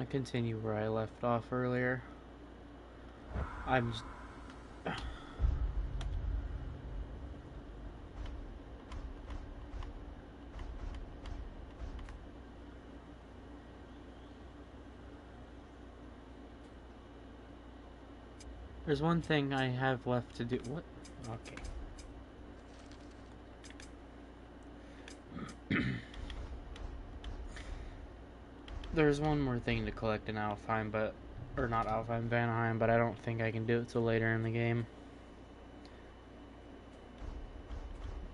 gonna continue where I left off earlier. I'm just... There's one thing I have left to do. What? Okay. There's one more thing to collect in Alfheim, but... Or not Alfheim, Vanaheim, but I don't think I can do it till later in the game.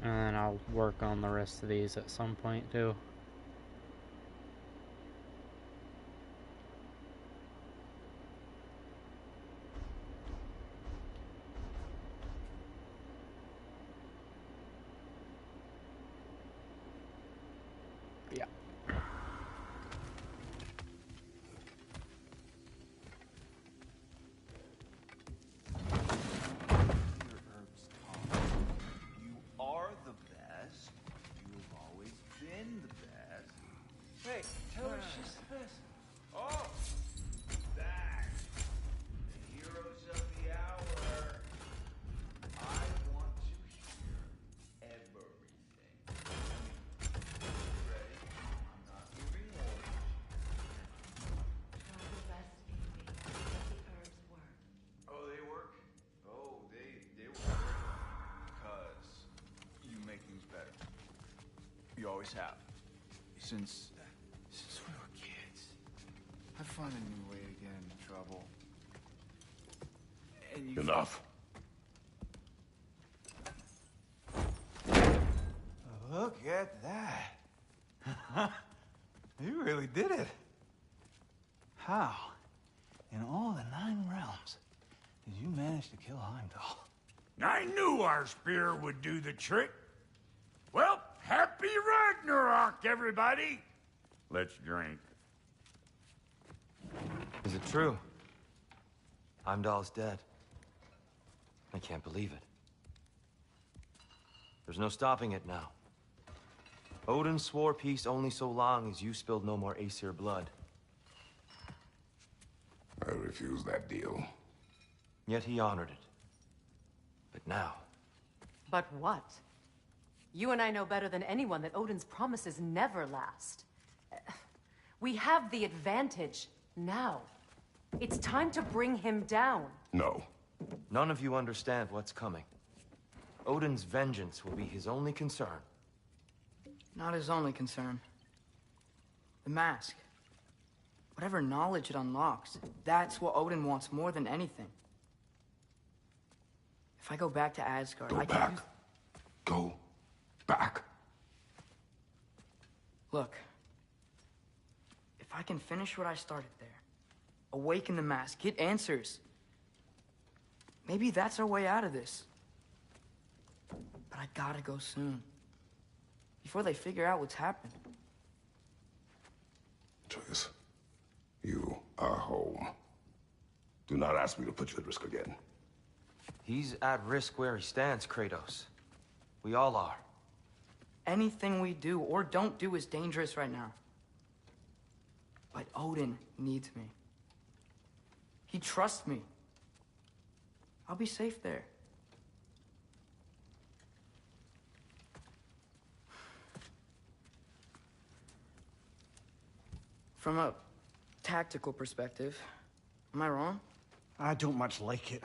And then I'll work on the rest of these at some point, too. Yeah. Hey, tell her she's the best. Oh! That! The heroes of the hour. I want to hear everything. Ready? I'm not giving orders. Try the best, Amy. Let the herbs work. Oh, they work? Oh, they work. Because you make things better. You always have. Since we were kids, I'd find a new way to get into trouble. And you... Enough. Look at that. You really did it. How, in all the 9 realms, did you manage to kill Heimdall? I knew our spear would do the trick. Well, happy Ragnarok, everybody! Let's drink. Is it true? Heimdall's dead. I can't believe it. There's no stopping it now. Odin swore peace only so long as you spilled no more Aesir blood. I refuse that deal. Yet he honored it. But now... But what? You and I know better than anyone that Odin's promises never last. We have the advantage now. It's time to bring him down. No. None of you understand what's coming. Odin's vengeance will be his only concern. Not his only concern. The mask. Whatever knowledge it unlocks, that's what Odin wants more than anything. If I go back to Asgard, Go back. Go back. Look. If I can finish what I started there, awaken the mask, get answers, maybe that's our way out of this. But I gotta go soon. Before they figure out what's happened. Atreus, you are home. Do not ask me to put you at risk again. He's at risk where he stands, Kratos. We all are. Anything we do or don't do is dangerous right now. But Odin needs me. He trusts me. I'll be safe there. From a tactical perspective, am I wrong? I don't much like it,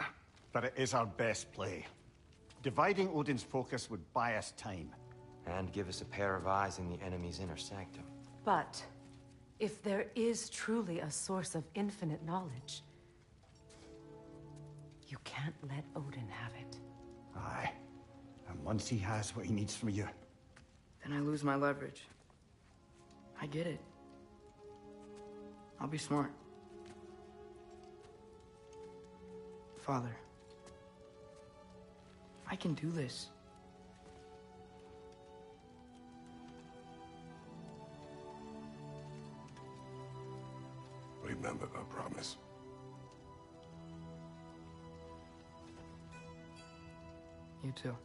but it is our best play. Dividing Odin's focus would buy us time. And give us a pair of eyes in the enemy's inner sanctum. But if there is truly a source of infinite knowledge, you can't let Odin have it. Aye. And once he has what he needs from you... Then I lose my leverage. I get it. I'll be smart. Father, I can do this. Remember the promise. You too.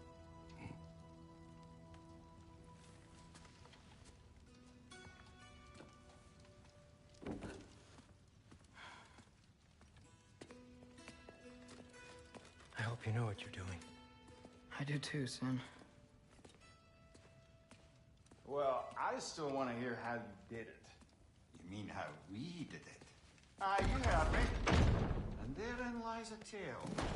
hope you know what you're doing. I do too, Sam. Well, I still want to hear how you did it. You mean how we did it? Ah, you heard me. And therein lies a tale.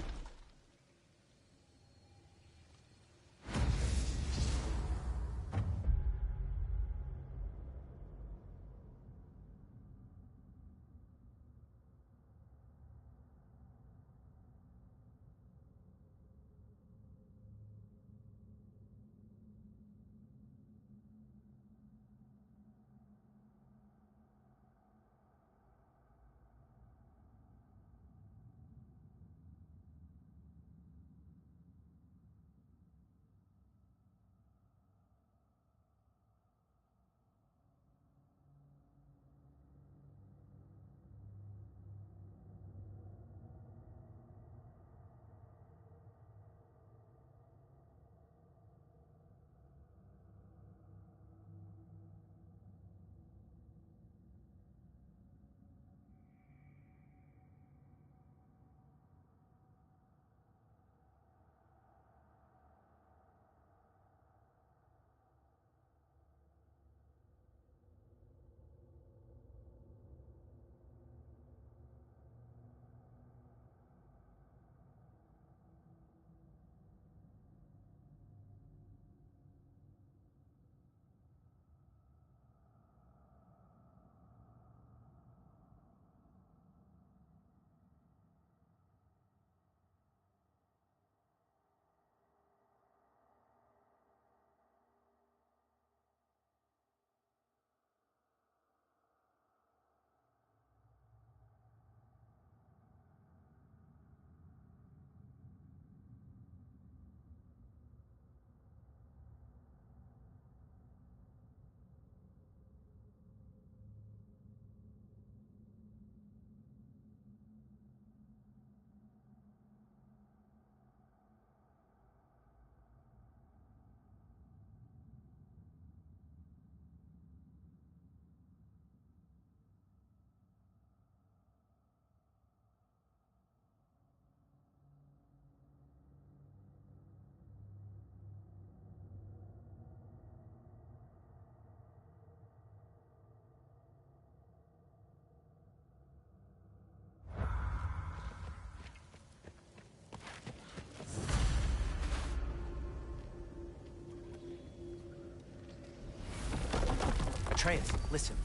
Atreus, listen.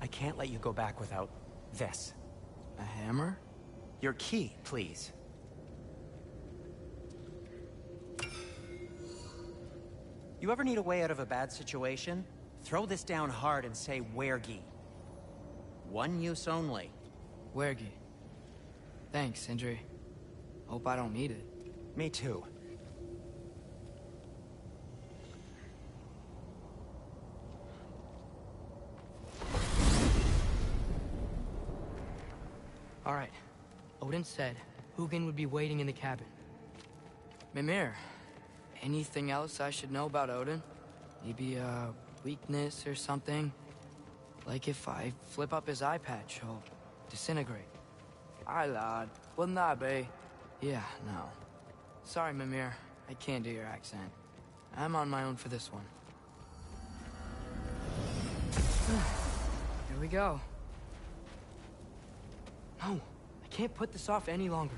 I can't let you go back without this. A hammer? Your key, please. You ever need a way out of a bad situation? Throw this down hard and say Wergi. One use only. Wergi. Thanks, Sindri. Hope I don't need it. Me too. All right. Odin said Hugin would be waiting in the cabin. Mimir, anything else I should know about Odin? Maybe a weakness or something? Like if I flip up his eye patch, he'll disintegrate. Aye, lad. Wouldn't that be? Yeah, no. Sorry, Mimir. I can't do your accent. I'm on my own for this one. Here we go. No, I can't put this off any longer.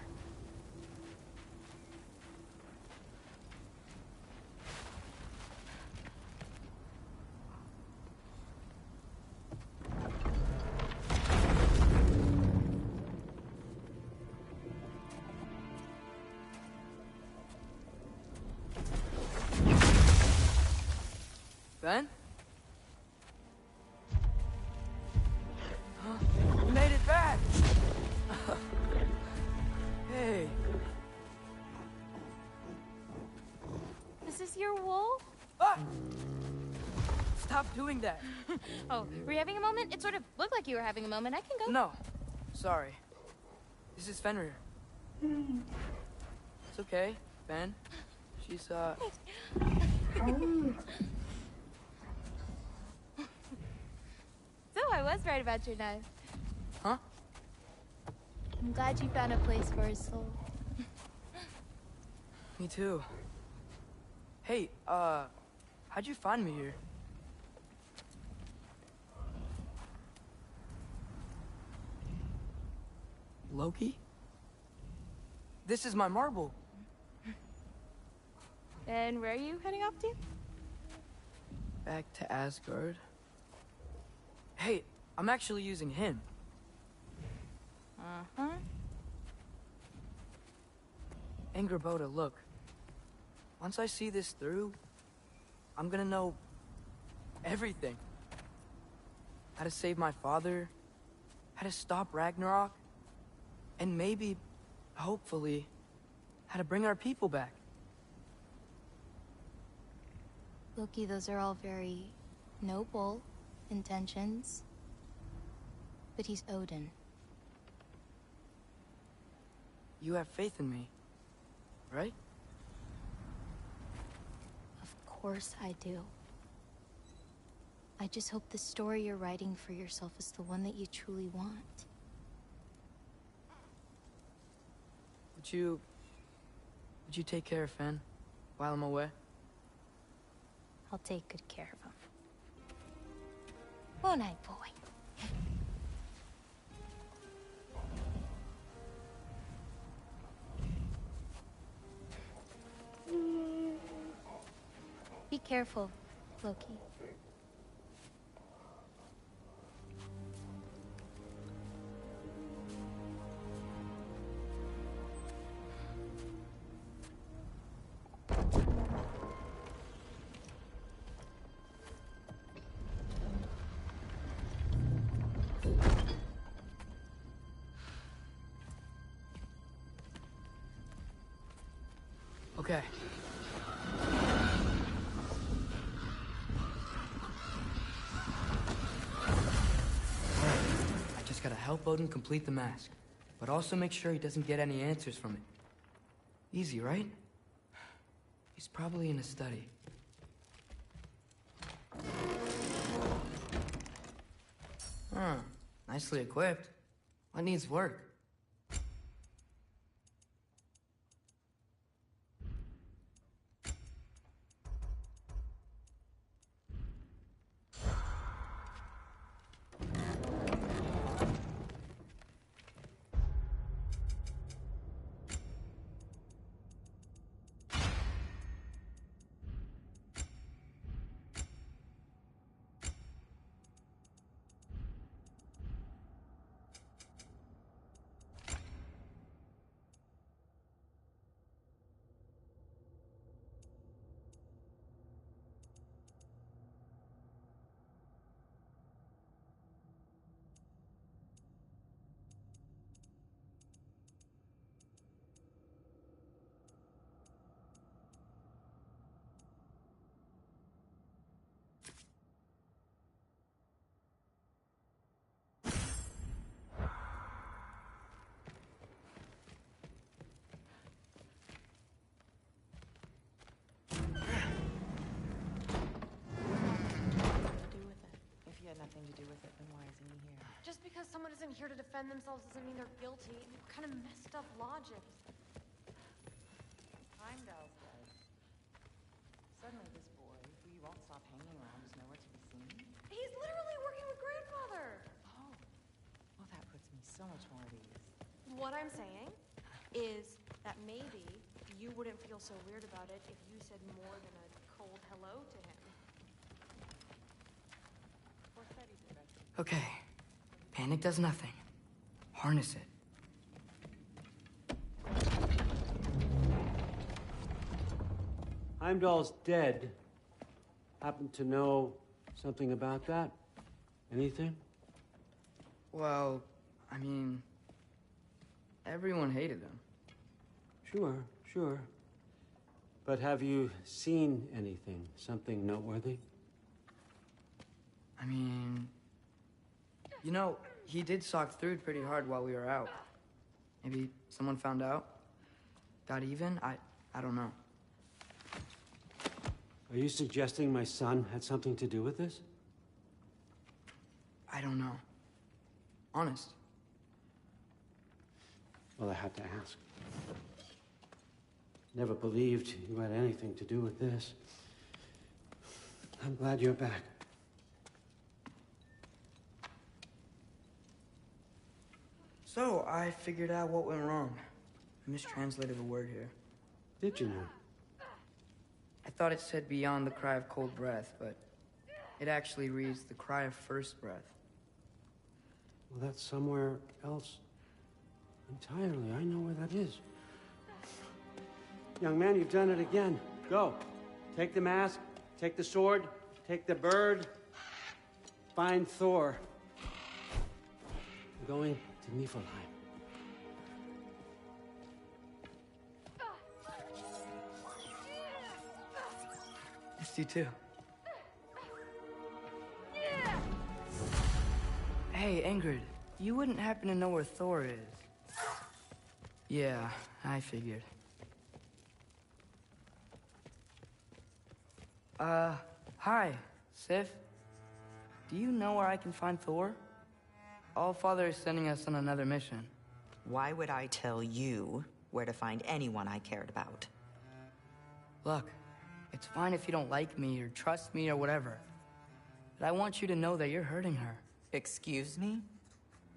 Ben? You made it back! Hey. Is this your wool? Ah! Stop doing that. Oh, were you having a moment? It sort of looked like you were having a moment. I can go. No. Sorry. This is Fenrir. It's okay, Ben. She's, So I was right about your knife. Huh? I'm glad you found a place for his soul. Me too. Hey, how'd you find me here? Loki? This is my marble. And where are you heading off to? Back to Asgard. Hey, I'm actually using him. Uh-huh. Angerboda, look. Once I see this through, I'm gonna know everything. How to save my father, how to stop Ragnarok, and maybe, hopefully, how to bring our people back. Loki, those are all very noble intentions. But he's Odin. You have faith in me, right? Of course I do. I just hope the story you're writing for yourself is the one that you truly want. Would you take care of Fen while I'm away? I'll take good care of him. Won't I, boy? Be careful, Loki. Okay. I just gotta help Odin complete the mask, but also make sure he doesn't get any answers from it. Easy, right? He's probably in a study. Huh. Nicely equipped. What needs work? Just because someone isn't here to defend themselves doesn't mean they're guilty. What kind of messed up logic? Heimdall's dead. Suddenly this boy, who you won't stop hanging around, is nowhere to be seen. He's literally working with grandfather! Oh. Well, that puts me so much more at ease. What I'm saying is that maybe you wouldn't feel so weird about it if you said more than a cold hello to him. Okay. Panic does nothing. Harness it. Heimdall's dead. Happen to know something about that? Anything? Well, I mean, everyone hated him. Sure. But have you seen anything? Something noteworthy? I mean, you know, he did sock through it pretty hard while we were out. Maybe someone found out? Got even? I don't know. Are you suggesting my son had something to do with this? I don't know. Honest. Well, I had to ask. Never believed you had anything to do with this. I'm glad you're back. So, I figured out what went wrong. I mistranslated a word here. Did you know? I thought it said beyond the cry of cold breath, but it actually reads the cry of first breath. Well, that's somewhere else entirely. I know where that is. Young man, you've done it again. Go. Take the mask, take the sword, take the bird. Find Thor. I'm going to Niflheim. Missed you too. Hey, Ingrid, you wouldn't happen to know where Thor is? Yeah, I figured. Hi, Sif. Do you know where I can find Thor? Allfather is sending us on another mission. Why would I tell you where to find anyone I cared about? Look, it's fine if you don't like me or trust me or whatever. But I want you to know that you're hurting her. Excuse me?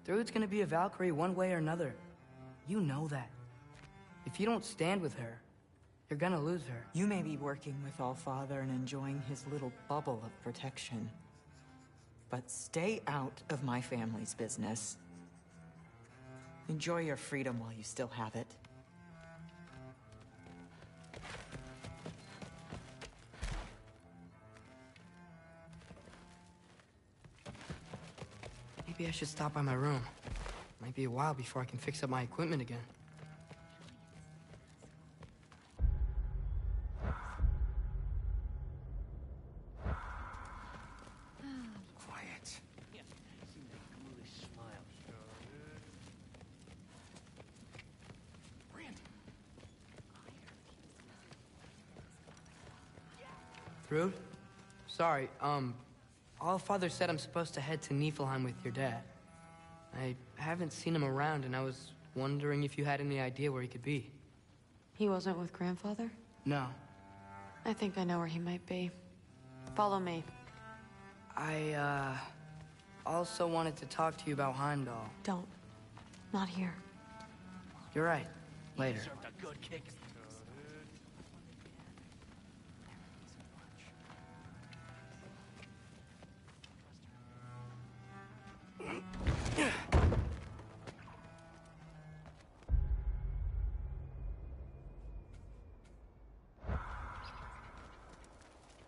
Thrud's gonna be a Valkyrie one way or another. You know that. If you don't stand with her, you're gonna lose her. You may be working with Allfather and enjoying his little bubble of protection. But stay out of my family's business. Enjoy your freedom while you still have it. Maybe I should stop by my room. Might be a while before I can fix up my equipment again. Quiet. Thrud? Sorry, Allfather said I'm supposed to head to Niflheim with your dad. I haven't seen him around, and I was wondering if you had any idea where he could be. He wasn't with Grandfather? No. I think I know where he might be. Follow me. I, also wanted to talk to you about Heimdall. Don't. Not here. You're right. Later.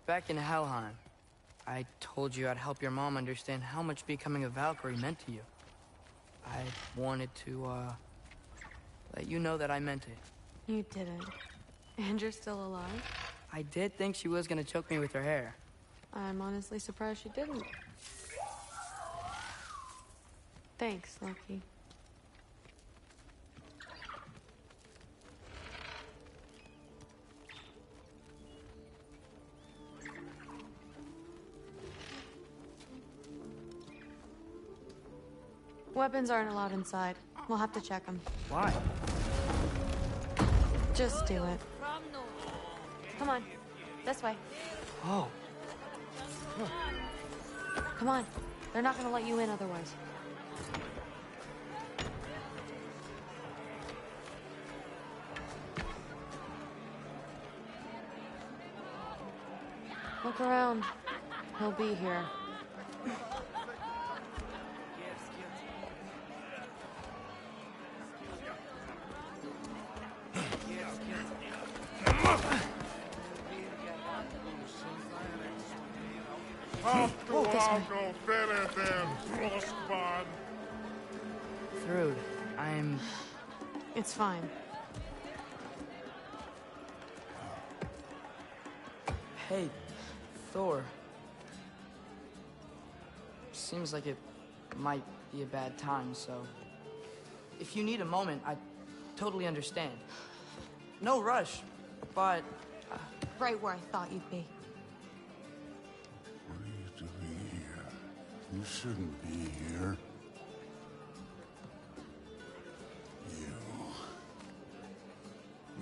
Back in Helheim, I told you I'd help your mom understand how much becoming a Valkyrie meant to you. I wanted to, let you know that I meant it. You didn't. And you're still alive? I did think she was gonna choke me with her hair. I'm honestly surprised she didn't. Thanks, Loki. Weapons aren't allowed inside. We'll have to check them. Why? Just do it. Come on. This way. Oh. Come on. They're not gonna let you in otherwise. Look around. He'll be here. Thrud, It's fine. Hey, Thor. Seems like it might be a bad time, so... If you need a moment, I totally understand. No rush, but... Right where I thought you'd be. What are you doing here? You shouldn't be here.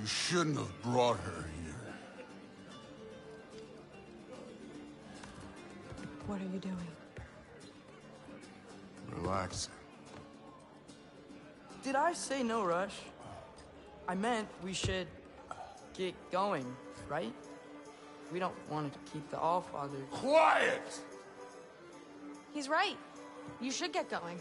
You shouldn't have brought her here. What are you doing? Relaxing. Did I say no rush? I meant we should get going, right? We don't want to keep the Allfather... Quiet! He's right. You should get going.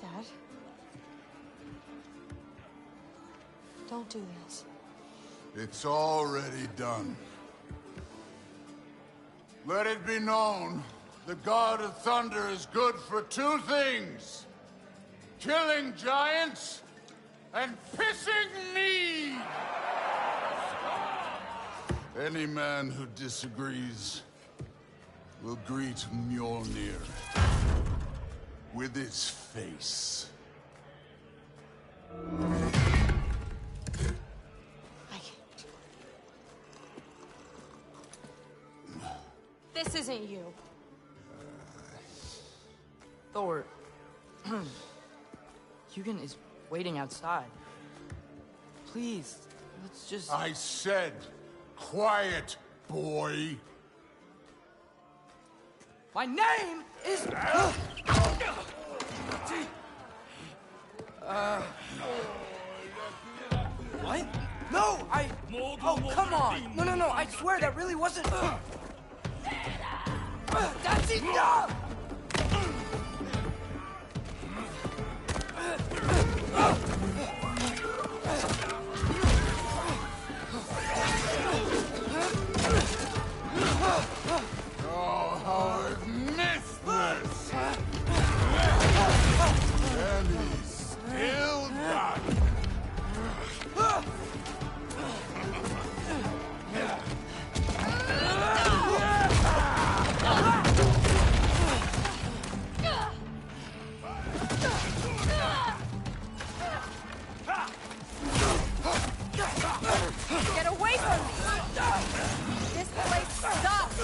Dad? Don't do this. It's already done. Let it be known, the God of Thunder is good for two things. Killing giants and pissing me! Any man who disagrees will greet Mjolnir with his face. This isn't you. Thor... Hugin is waiting outside. Please, let's just... I said, quiet, boy. My name is... What? No, Oh, come on! No, I swear that really wasn't... That's enough! Oh, how I've missed this! And he's still got it. Get away from me! This place sucks!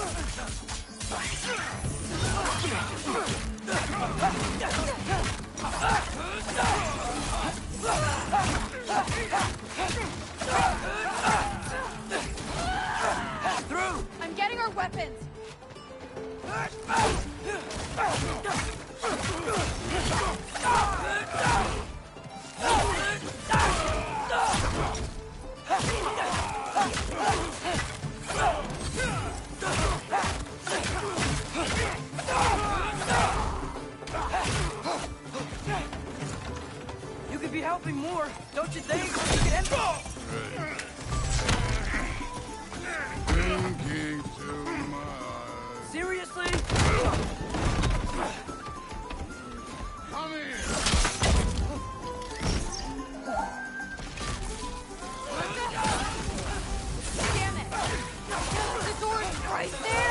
Through! I'm getting our weapons! You could be helping more, don't you think? Thinking too much. Seriously? Come here. Damn it! The door's right there!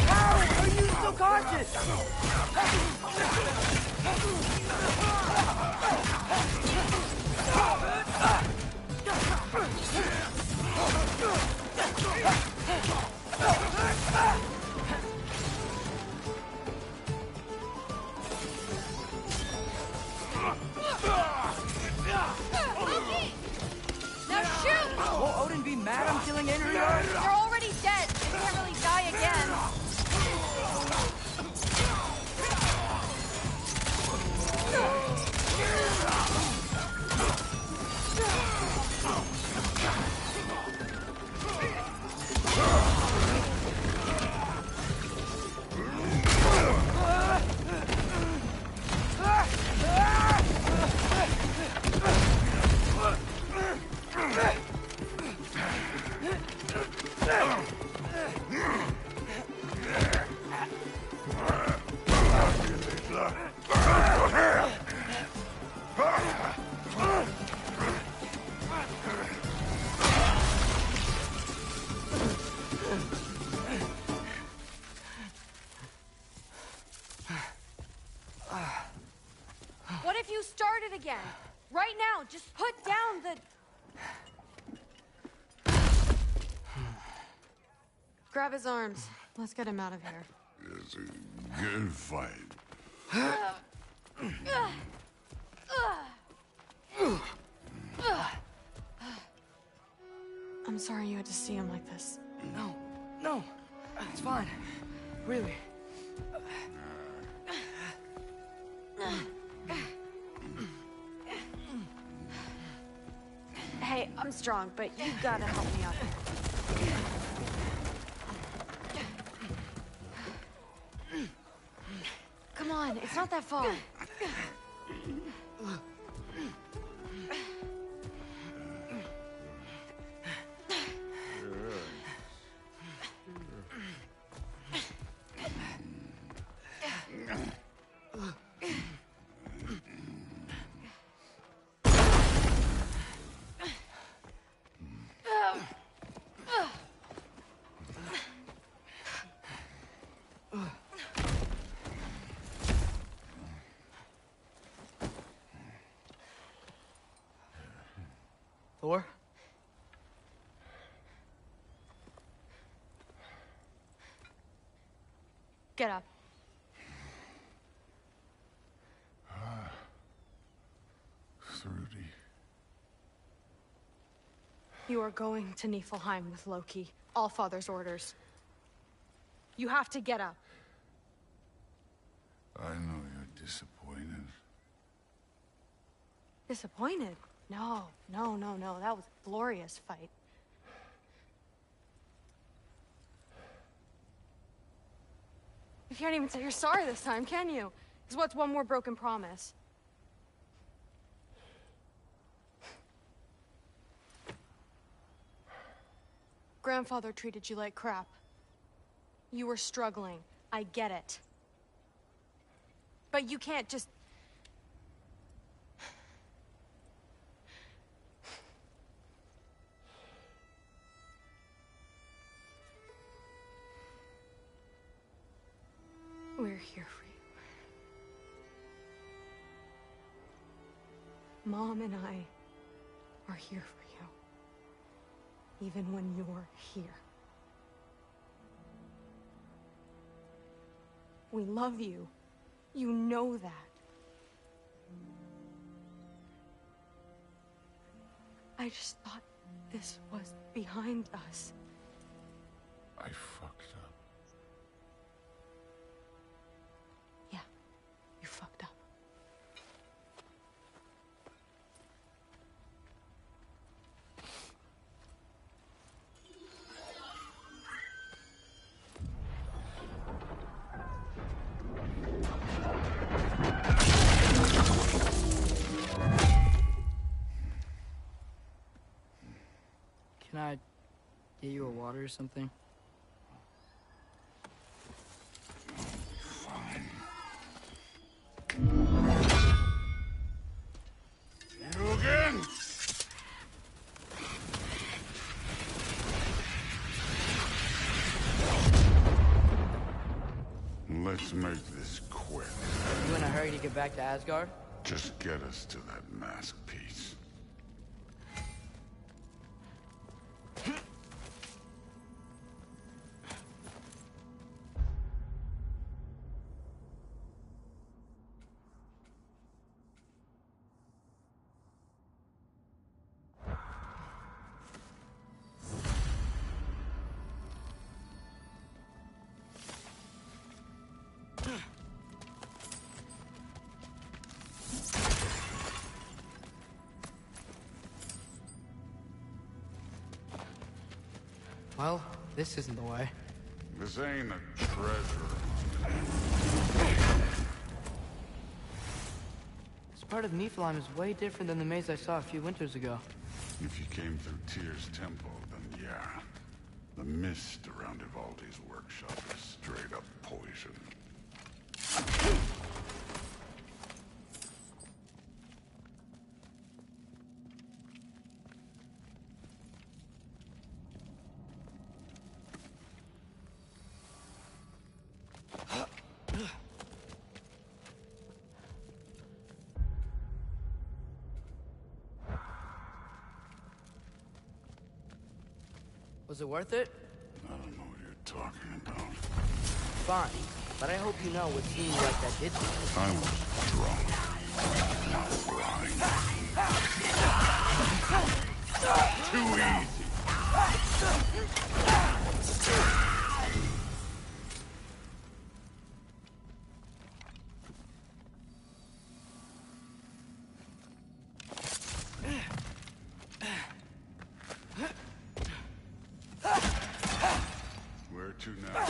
How are you still conscious? Now shoot! Will Odin be mad I'm killing Andrew? They're already dead. They can't really die again. it again. Right now, just put down the... Grab his arms. Let's get him out of here. It's a good fight. I'm sorry you had to see him like this. No, it's fine. Really. Hey, I'm strong, but you gotta help me out. Come on, it's not that far. Thor? Get up. Thrudy. You are going to Niflheim with Loki. Allfather's orders. You have to get up. I know you're disappointed. Disappointed? No. That was a glorious fight. You can't even say you're sorry this time, can you? Because what's one more broken promise? Grandfather treated you like crap. You were struggling. I get it. But you can't just... We're here for you. Mom and I are here for you. Even when you're here. We love you. You know that. I just thought this was behind us. I fucked up. Yeah, you fucked up. Can I get you a water or something? Fine. You again? Let's make this quick. You in a hurry to get back to Asgard? Just get us to that mask piece. Well, this isn't the way. This ain't a treasure. This part of Niflheim is way different than the maze I saw a few winters ago. If you came through Tyr's temple, then yeah. The mist around Ivaldi's workshop is straight up poison. Was it worth it? I don't know what you're talking about. Fine. But I hope you know what seemed like that did to you. I was drunk. Not blind. Too easy. Where to now?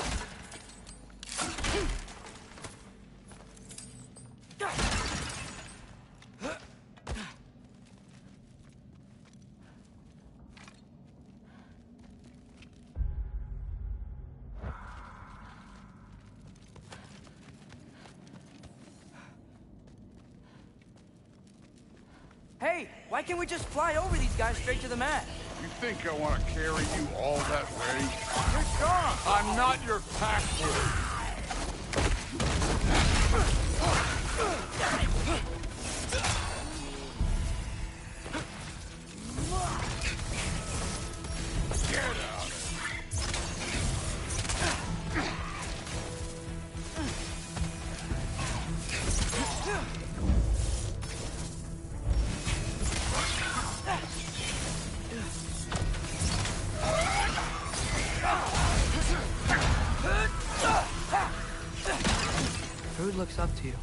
Hey, why can't we just fly over these guys straight to the mat? You think I want to carry you all that way? You're strong! I'm not your pack horse. Get out. Rude looks up to you.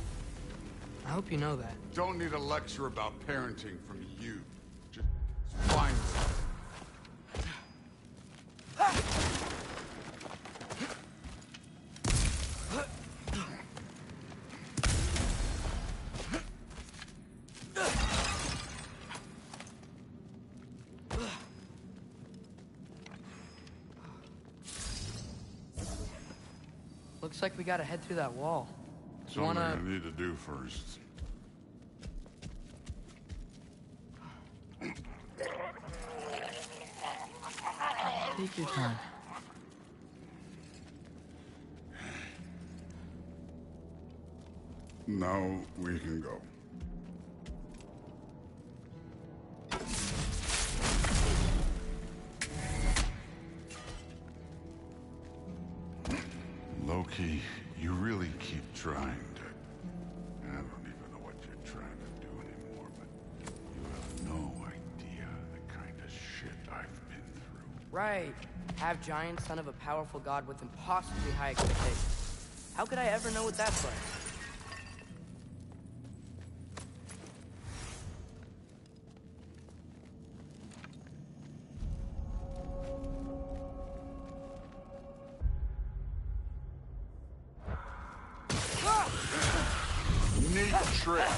I hope you know that. Don't need a lecture about parenting from you. Just find it. Looks like we gotta head through that wall. You Something wanna... I need to do first. Take your time. Now we can go. Loki, you really keep trying to... I don't even know what you're trying to do anymore, but you have no idea the kind of shit I've been through. Right. Half giant, son of a powerful god with impossibly high expectations. How could I ever know what that's like? Neat trick.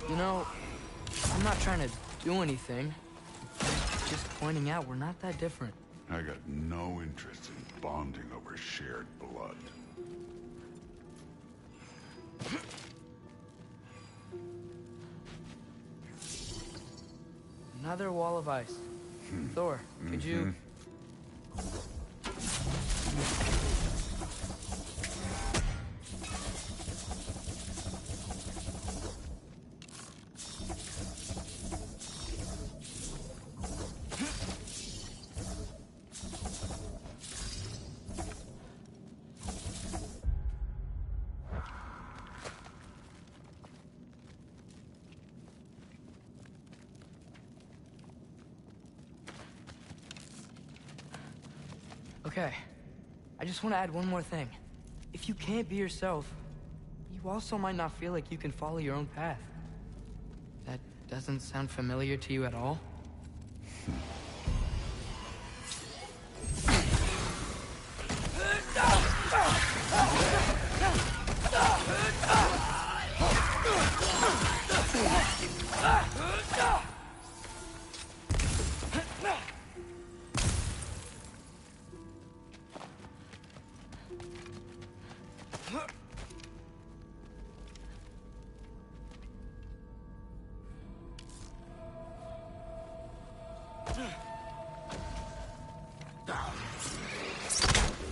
You know, I'm not trying to do anything. Just pointing out we're not that different. I got no interest in bonding over shared blood. Another wall of ice. Thor, could you... Okay. I just want to add one more thing. If you can't be yourself, you also might not feel like you can follow your own path. doesn't sound familiar to you at all?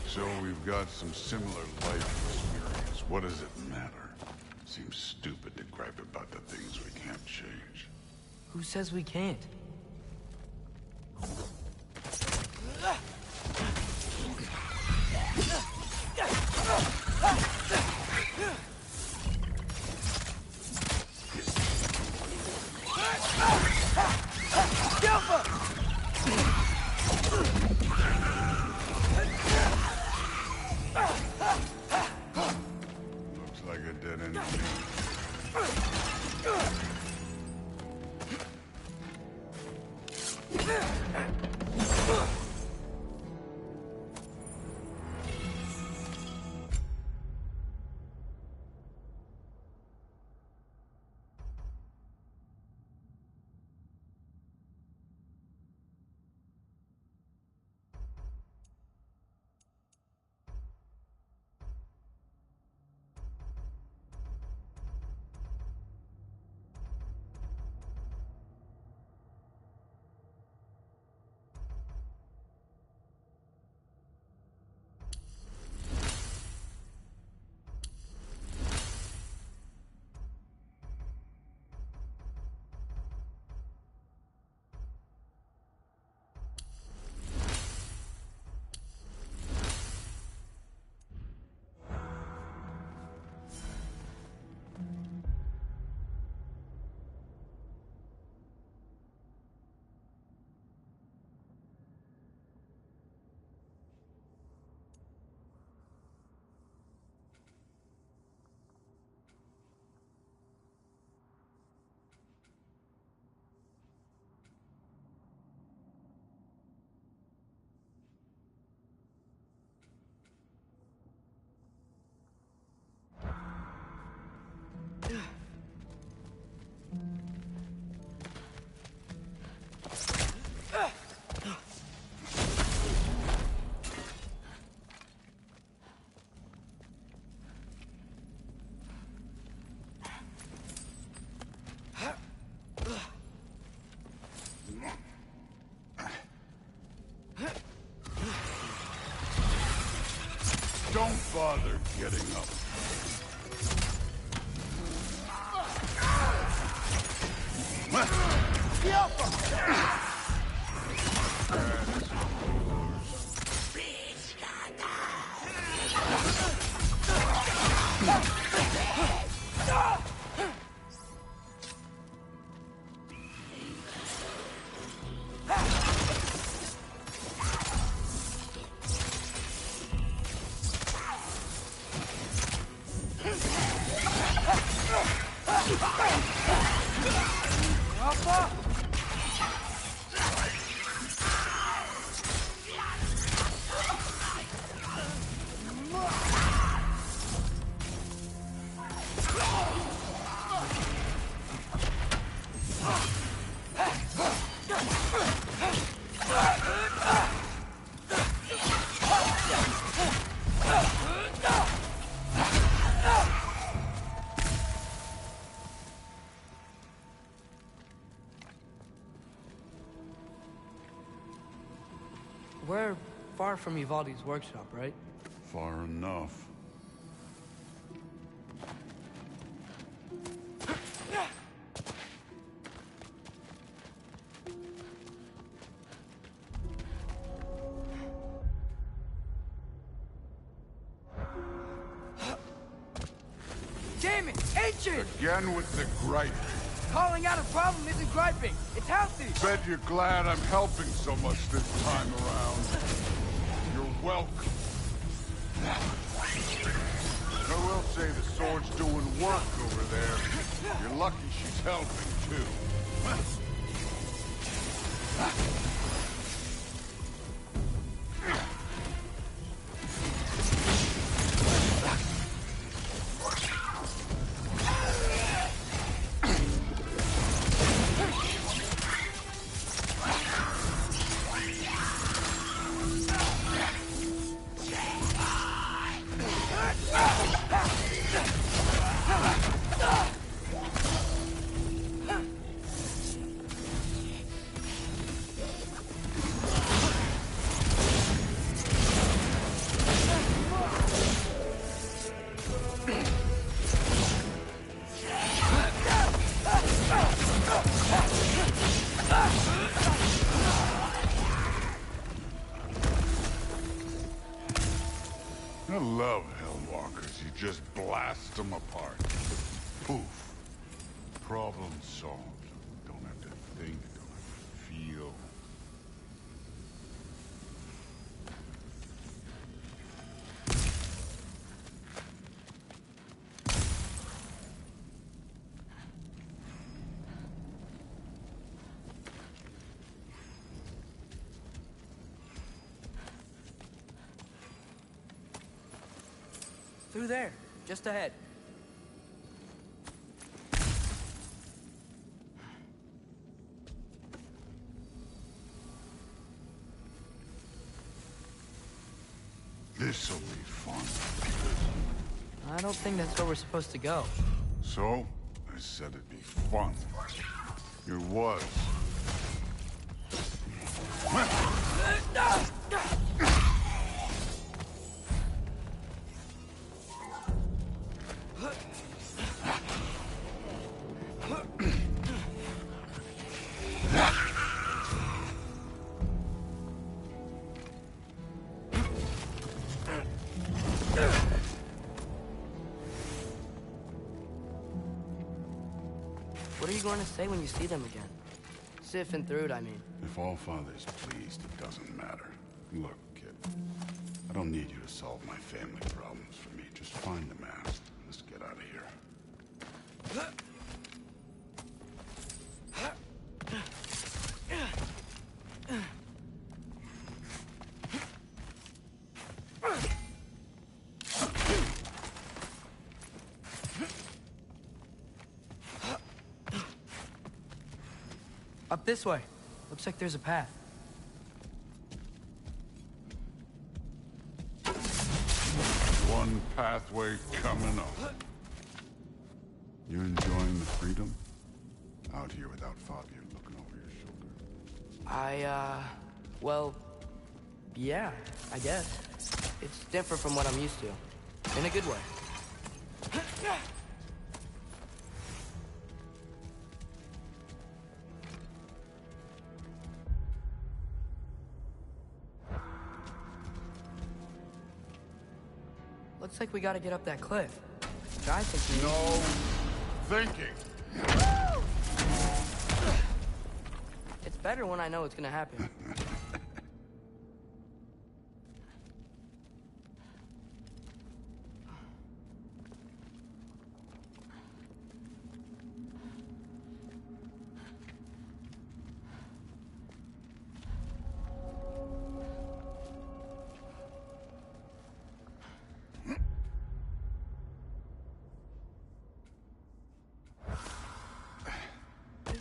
So we've got some similar life experience. What does it matter? Seems stupid to gripe about the things we can't change. Who says we can't? Looks like a dead end. Don't bother getting up. We're far from Ivaldi's workshop, right? Far enough. Damn it! Ancient! Again with the gripe. Calling out a problem isn't griping. It's healthy. Bet you're glad I'm helping so much this time around. You're welcome. I will say the sword's doing work over there. You're lucky she's helping, too. I love Hellwalkers. You just blast them apart. Poof. Problem solved. Don't have to think, don't have to feel. Through there, just ahead. This'll be fun. I don't think that's where we're supposed to go. So, I said it'd be fun. It was. What are you going to say when you see them again? Sif and Thrud, I mean. If Allfather's pleased, it doesn't matter. Look, kid. I don't need you to solve my family problems for me. Just find the mask. Let's get out of here. Up this way. Looks like there's a path. One pathway coming up. You enjoying the freedom? Out here without Fabio looking over your shoulder. Well, yeah, I guess. It's different from what I'm used to. In a good way. Looks like we gotta get up that cliff. I think No thinking. It's better when I know it's gonna happen.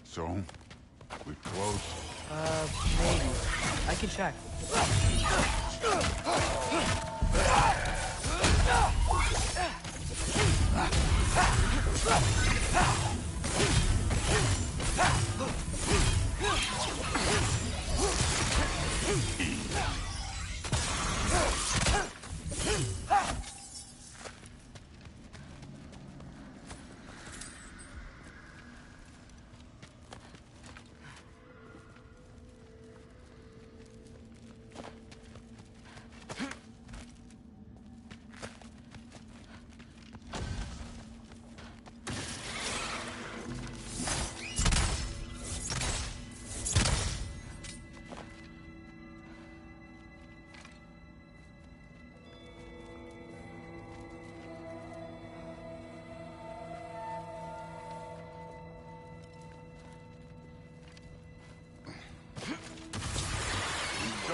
So, we close? Maybe. I can check.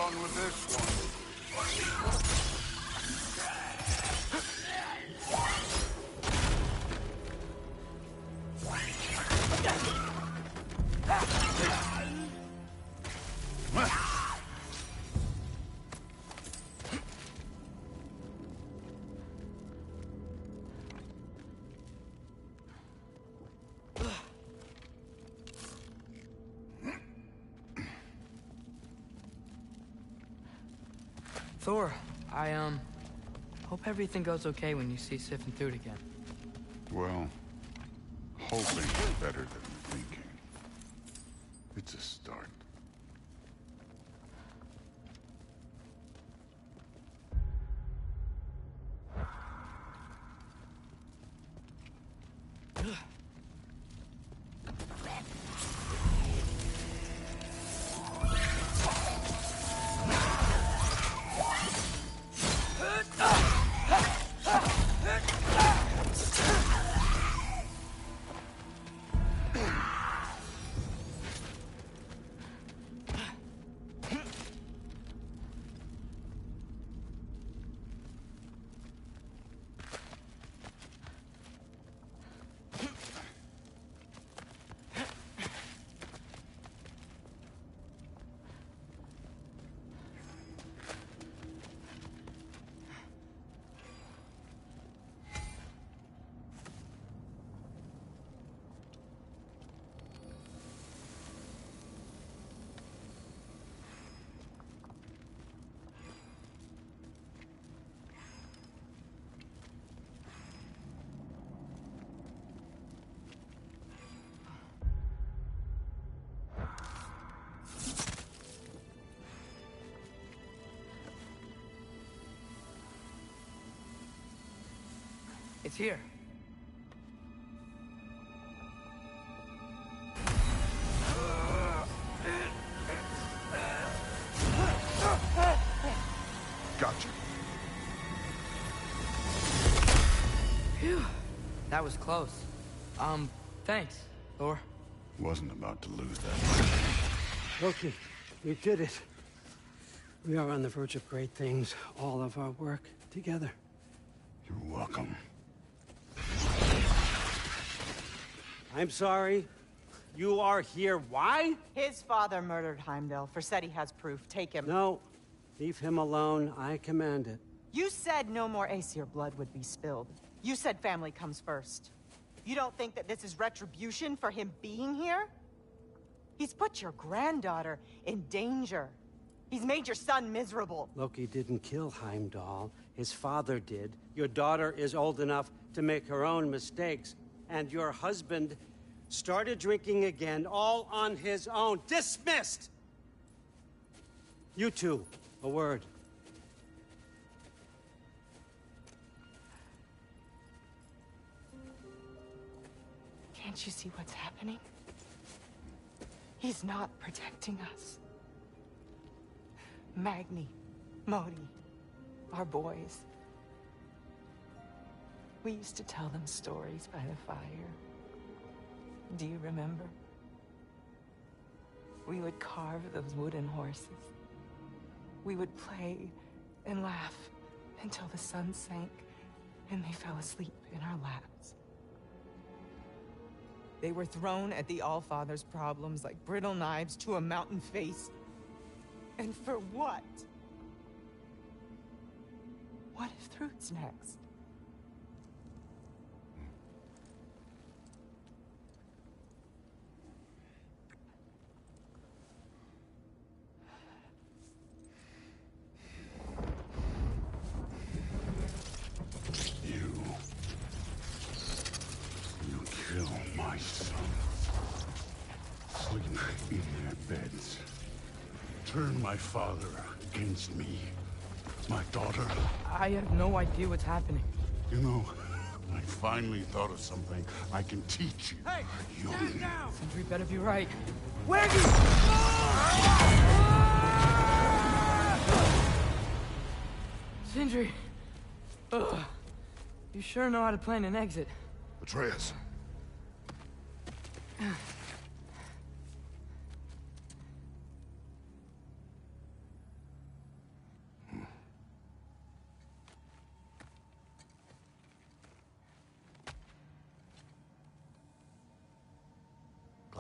done with this one. Thor, I hope everything goes okay when you see Sif and Thud again. Well, hoping is better than thinking. It's a start. It's here. Gotcha. Phew. That was close. Thanks, Thor. Wasn't about to lose that. Loki, we did it. We are on the verge of great things. All of our work together. You're welcome. I'm sorry. You are here. Why? His father murdered Heimdall. Forseti has proof. Take him. No. Leave him alone. I command it. You said no more Aesir blood would be spilled. You said family comes first. You don't think that this is retribution for him being here? He's put your granddaughter in danger. He's made your son miserable. Loki didn't kill Heimdall. His father did. Your daughter is old enough to make her own mistakes. And your husband started drinking again, all on his own. Dismissed! You two, a word. Can't you see what's happening? He's not protecting us. Magni, Modi, our boys. We used to tell them stories by the fire. Do you remember? We would carve those wooden horses. We would play and laugh until the sun sank and they fell asleep in our laps. They were thrown at the Allfather's problems like brittle knives to a mountain face. And for what? What if Thrud's next? You kill my son. Sleep in their beds. Turn my father against me. My daughter. I have no idea what's happening. You know, I finally thought of something I can teach you. Hey! Young. Stand down! Sindri better be right. Where do Sindri! Ugh. You sure know how to plan an exit. Atreus.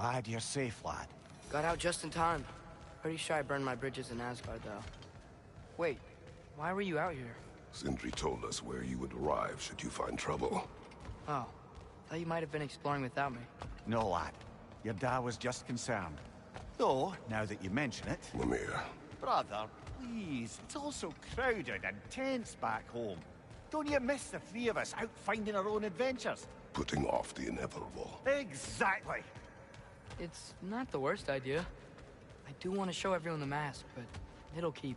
Glad you're safe, lad. Got out just in time. Pretty sure I burned my bridges in Asgard, though. Wait, why were you out here? Sindri told us where you would arrive should you find trouble. Oh, thought you might have been exploring without me. No, lad. Your dad was just concerned. Though, now that you mention it... Mimir. Brother, please. It's all so crowded and tense back home. Don't you miss the three of us out finding our own adventures? Putting off the inevitable. Exactly. It's not the worst idea. I do want to show everyone the mask, but it'll keep.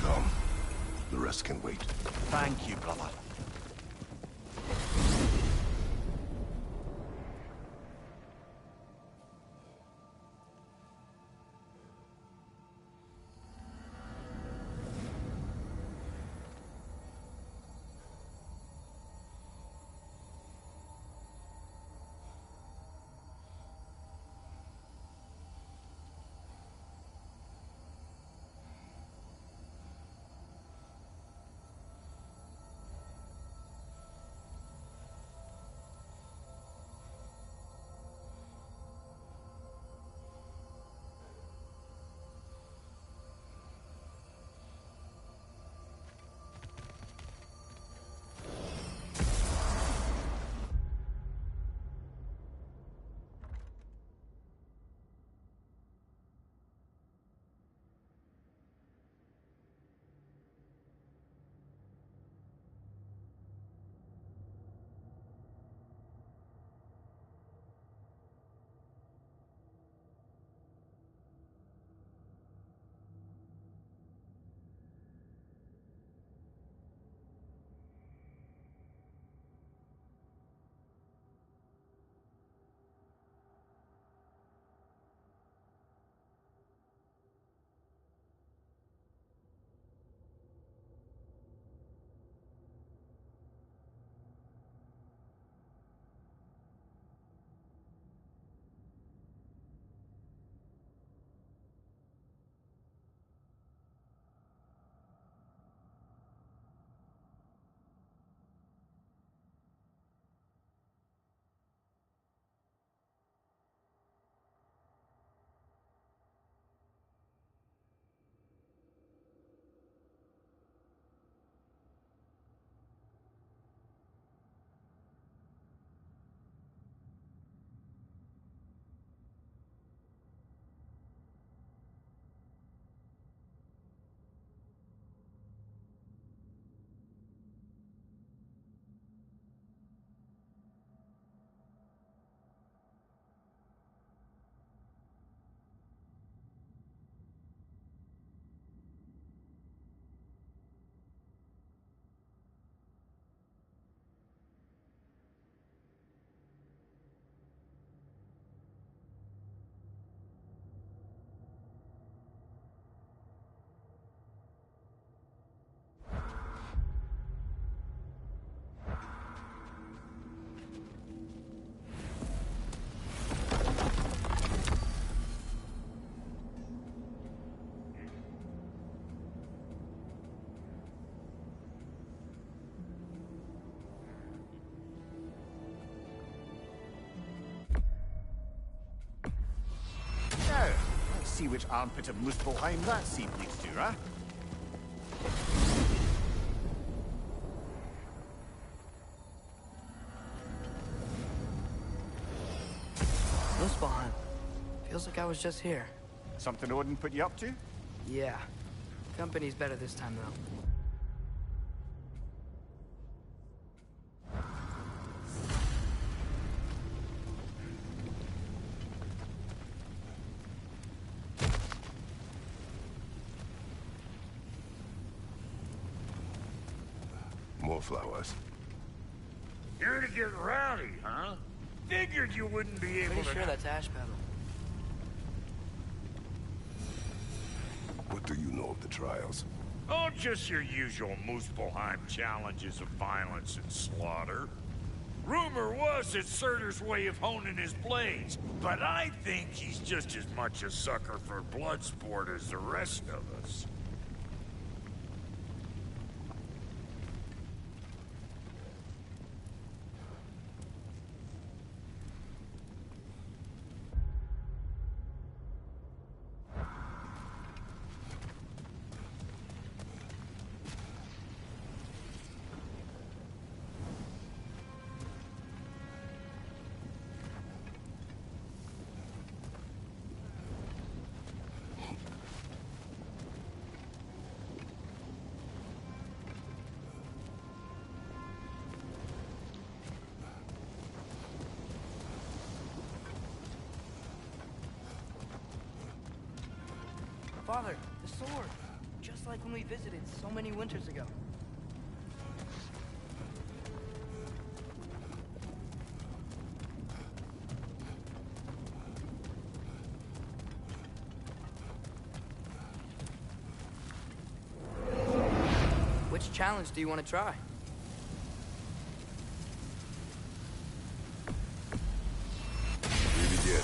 Come. The rest can wait. Thank you, brother. Now, let's see which armpit of Muspelheim that seed leads to, huh? Muspelheim. Feels like I was just here. Something Odin put you up to? Yeah. Company's better this time, though. More flowers. Here to get rowdy, huh? figured you wouldn't be able Pretty to... sure that's Ash Pedal. What do you know of the trials? Oh, just your usual Muspelheim challenges of violence and slaughter. Rumor was it's Surtur's way of honing his blades, but I think he's just as much a sucker for blood sport as the rest of us. Father, the sword. Just like when we visited so many winters ago. Which challenge do you want to try? We begin.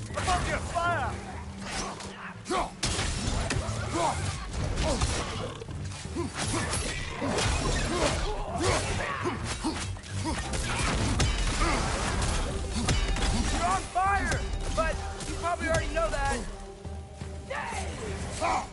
Above you, fire! You're on fire! But you probably already know that. Yeah, fuck.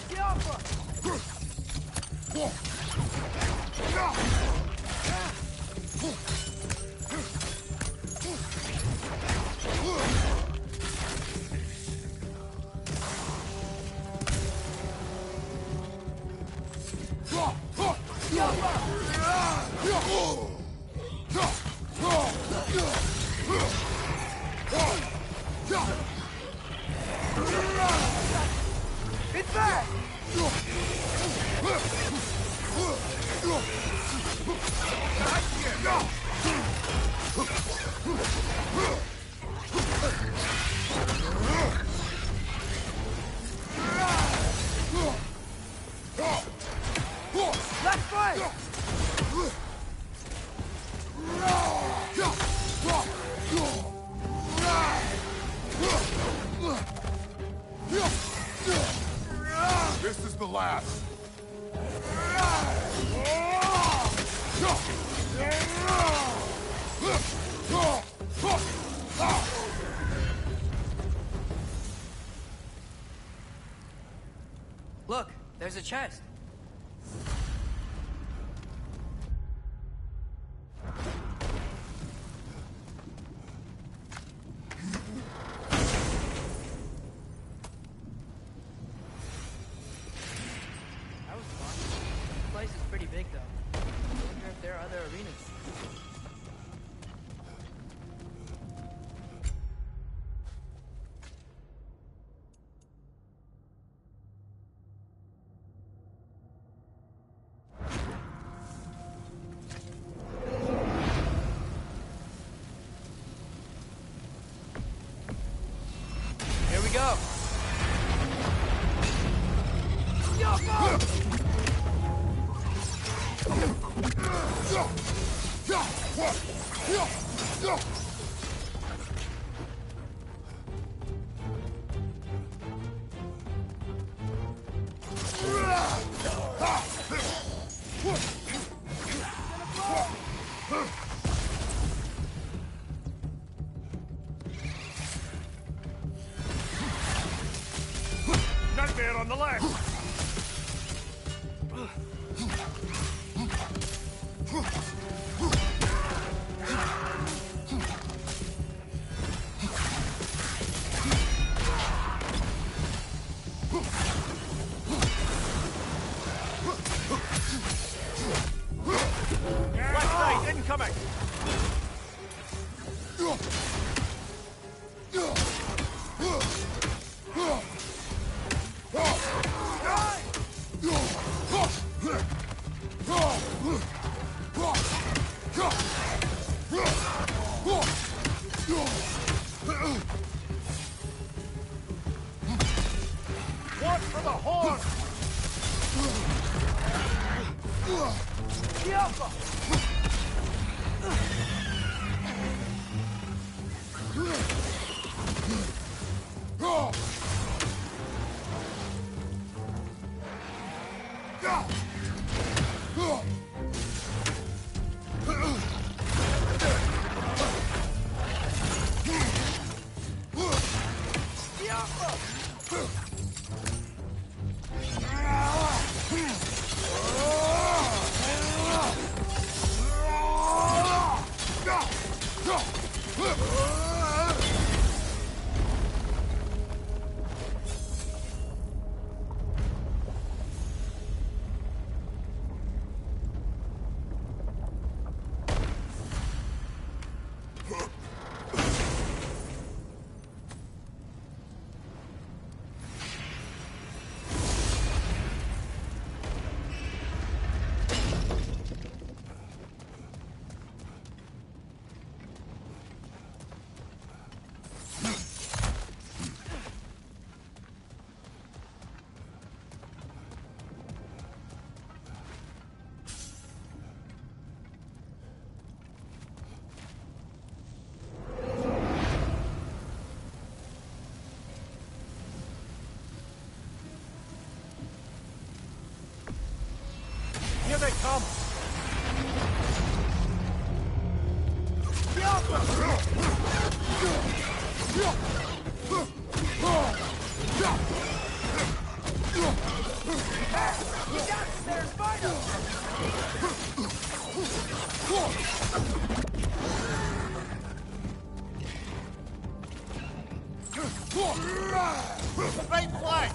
Get off It's back! Left foot! This is the last. Look, there's a chest. That was fun. This place is pretty big, though. I wonder if there are other arenas. Here we go. there on the left! Left side, incoming! Watch for the horn! Here they come! Right flank!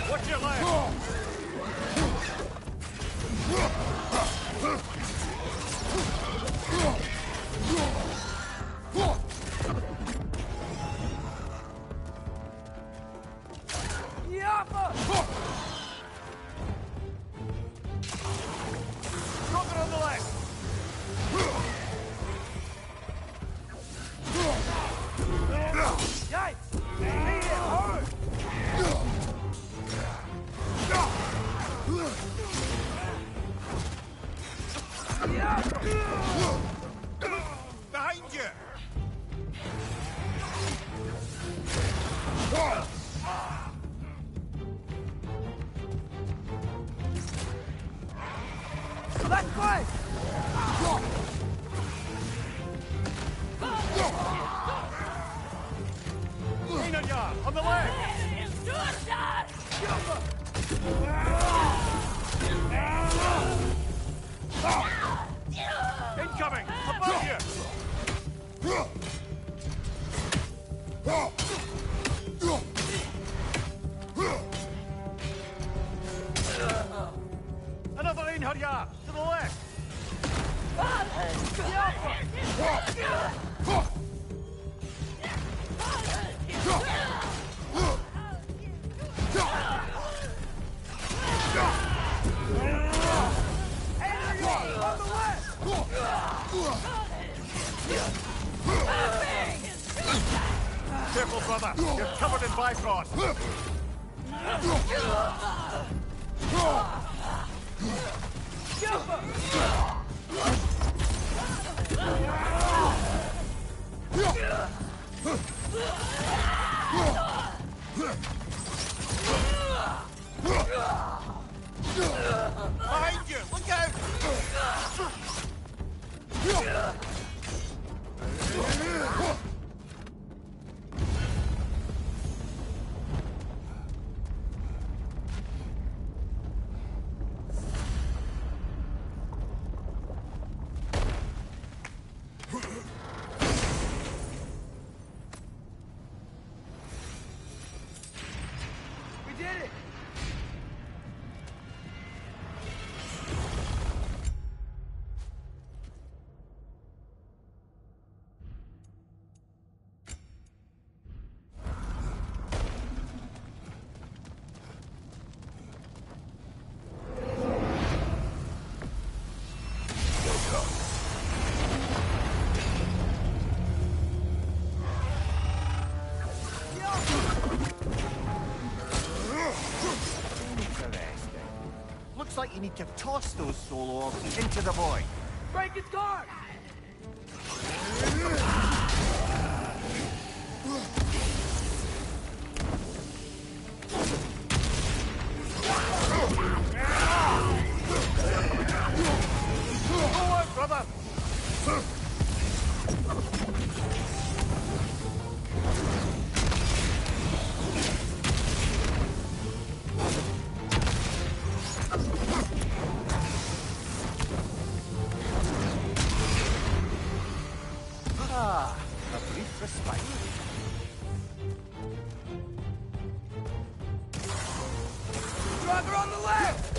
Watch your left! Rocket on the left! Behind you! Left way! On the left! Incoming! Above you! Another Einherjar! To the left! Careful, brother! You're covered in Bifrost! Behind you! Look out! We did it! Looks like you need to toss those soul orbs into the void. Break its guard! Go on, brother! Ah, a brief respite. Dragger on the left!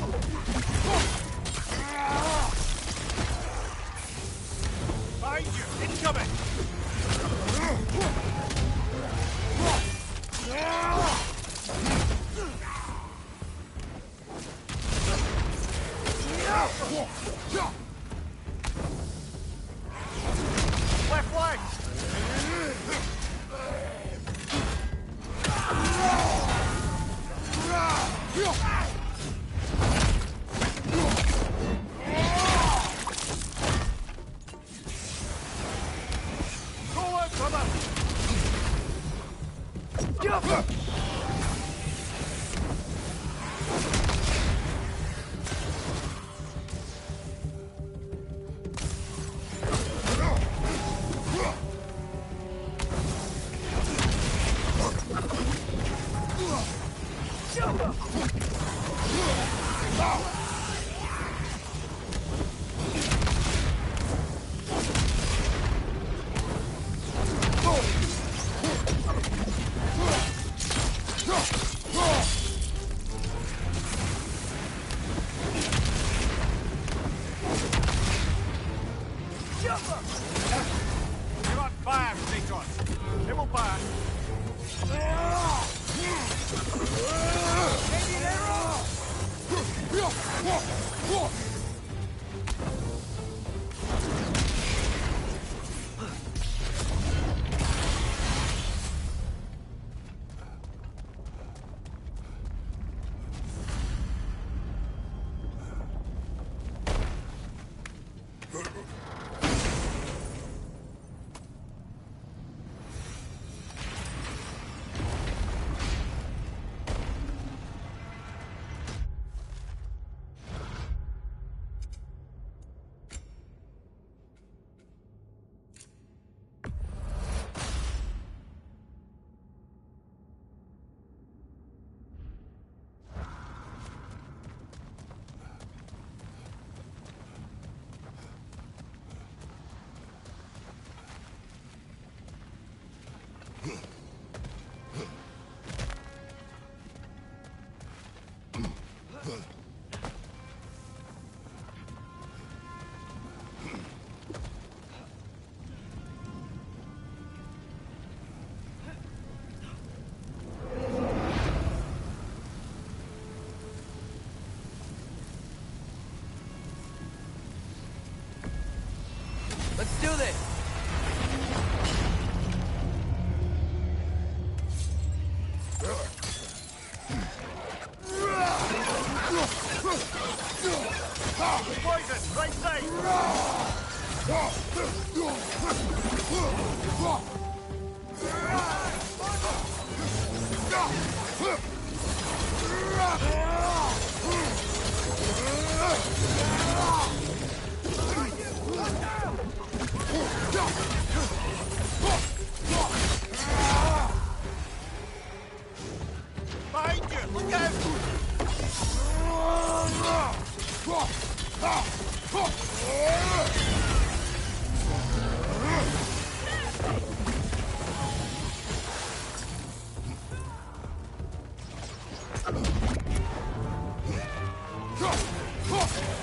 Behind you! Incoming! Left flank! Go on, brother! You're on fire, Straton. It will pass. Let's do this! Poison, right side! Behind you! Look out!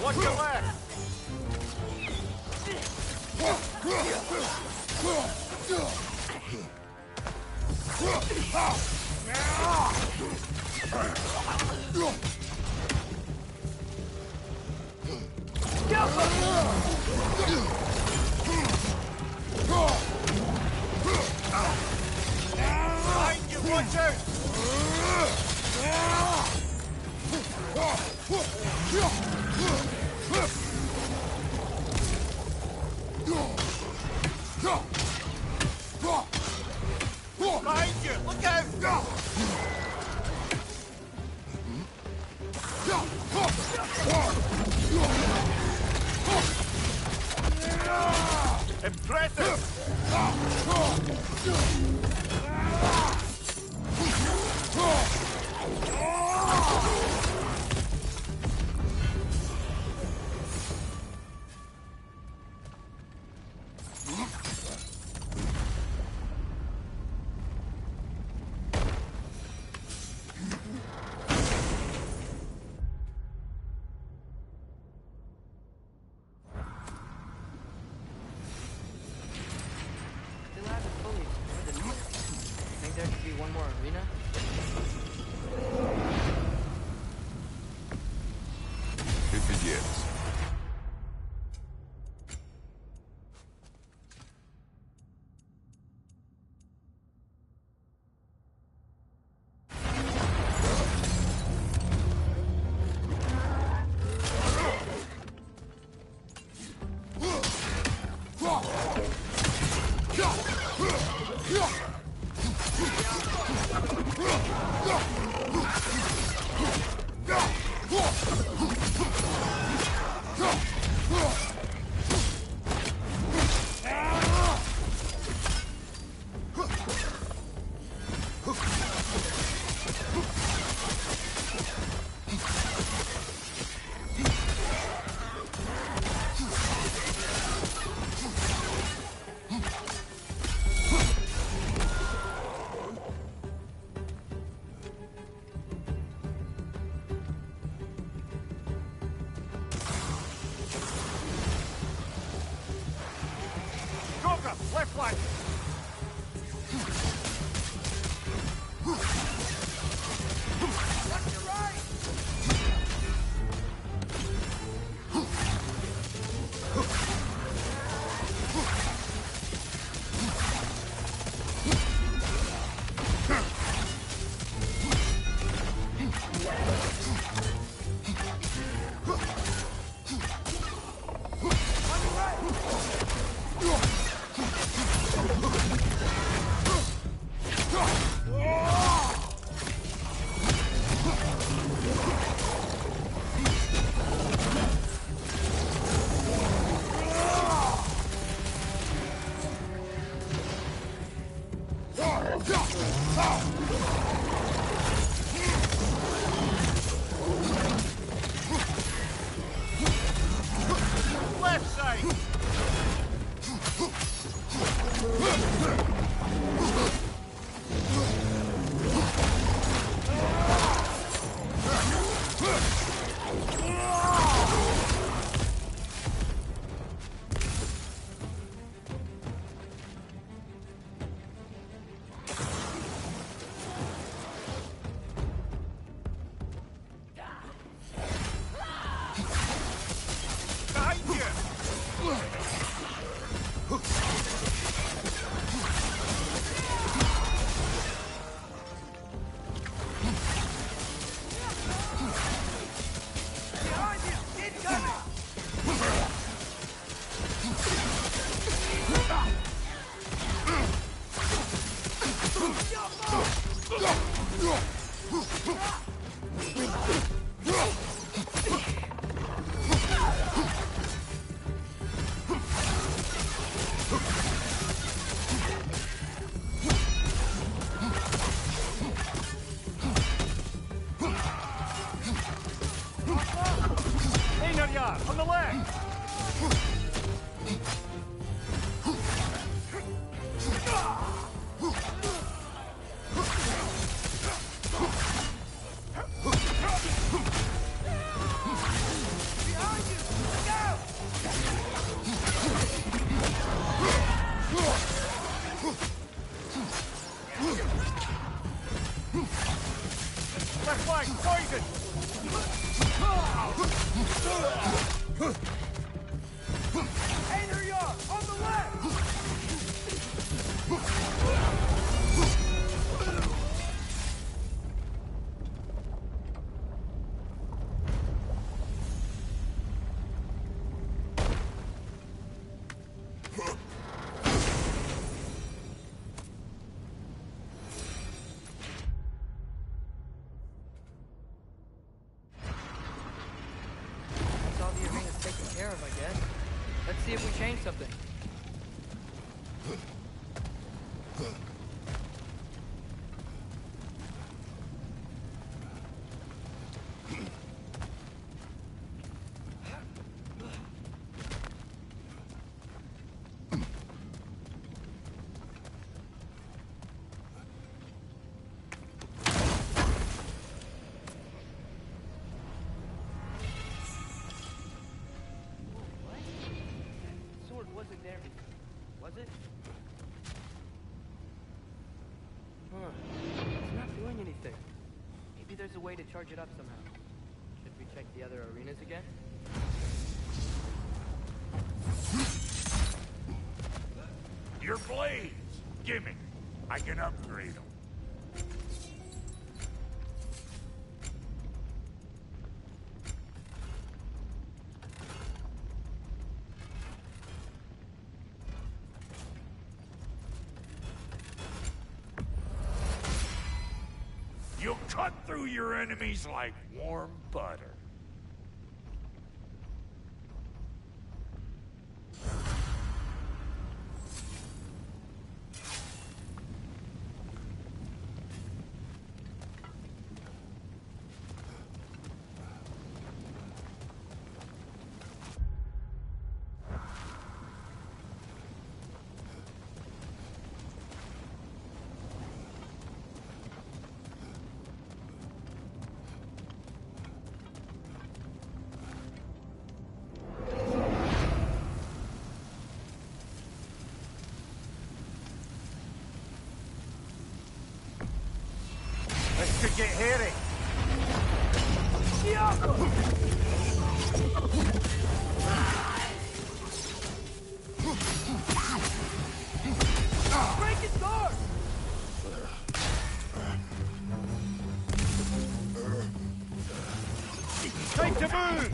Watch your left! Behind you, watch out! Behind you, look out! Impressive! Still haven't fully explored the north. Think there could be one more arena? It begins. Joker, left flank! Watch your right! Left side! are! On the left! Left flank, poison! Hey, there you are! On the left! That's all the arena's taken care of, I guess. Let's see if we change something. Sword wasn't there before, was it? Huh. It's not doing anything. Maybe there's a way to charge it up somehow. Should we check the other arenas again? Your blades! Gimme. I can upgrade them. You'll cut through your enemies like warm butter. This could get hairy. Break his guard! Time to move!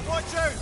Watch out!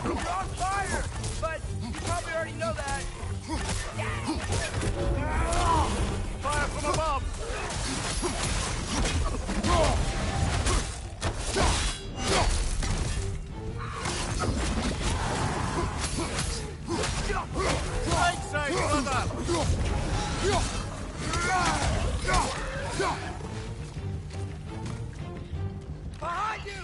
You're on fire! But you probably already know that. Fire from above! Right side, brother! Behind you!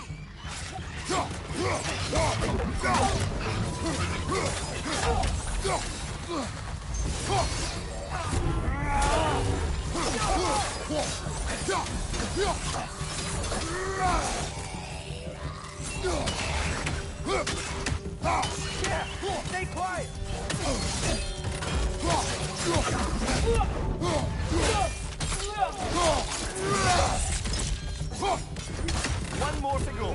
Yeah, stay quiet! One more to go.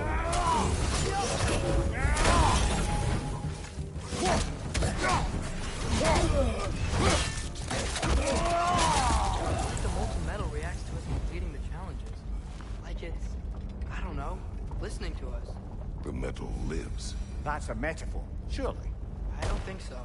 The molten metal reacts to us completing the challenges. Like it's, I don't know, listening to us. The metal lives. That's a metaphor, surely. I don't think so.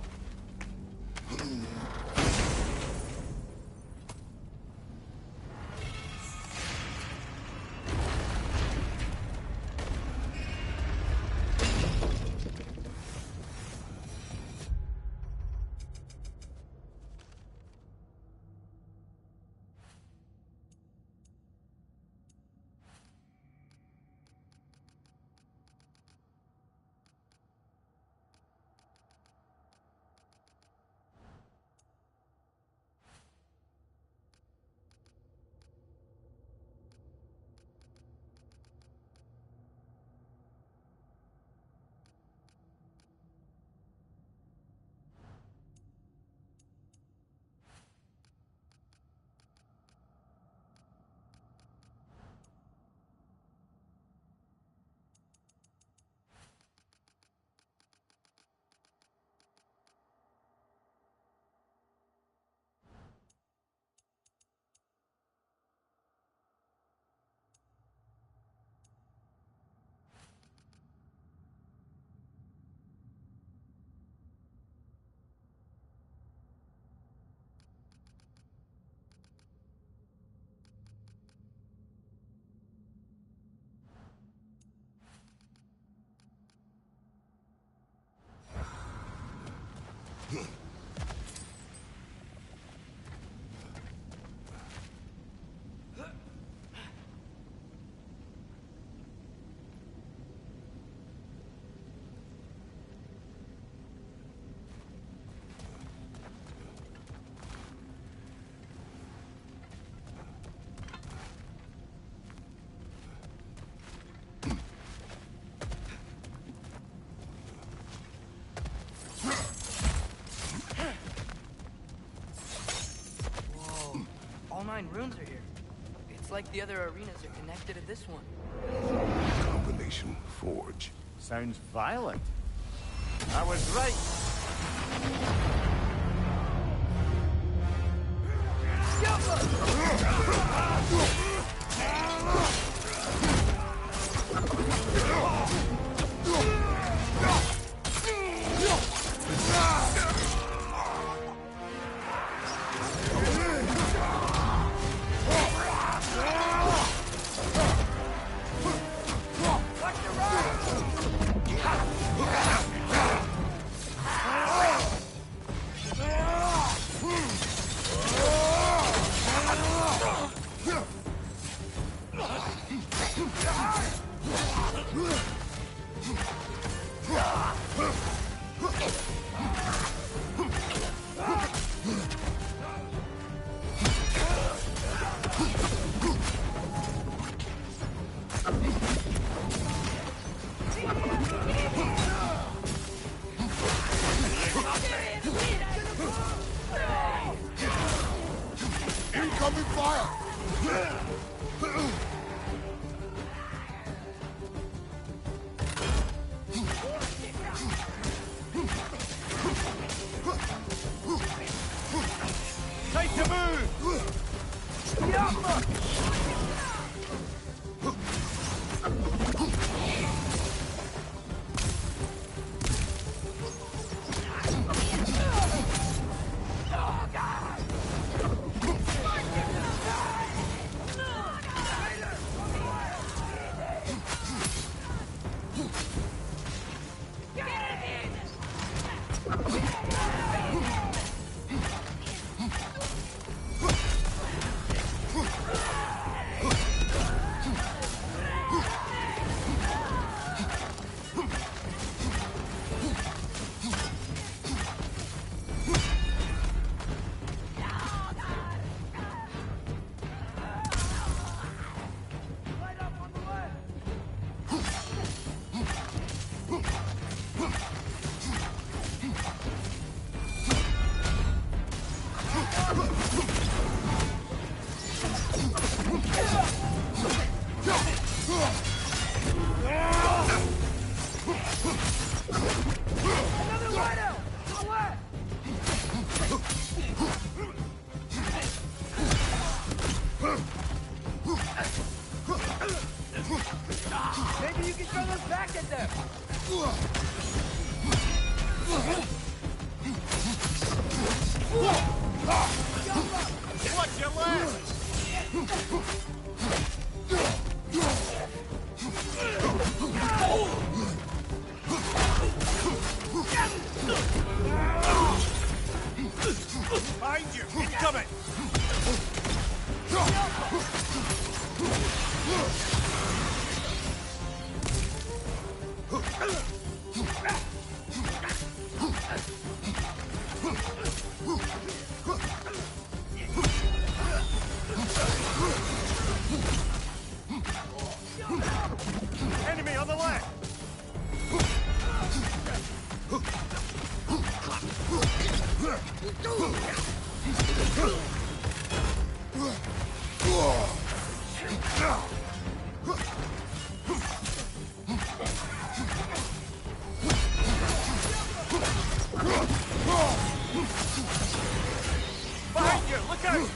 All 9 runes are here. It's like the other arenas are connected to this one. Combination forge. Sounds violent. I was right. Behind you! Look out!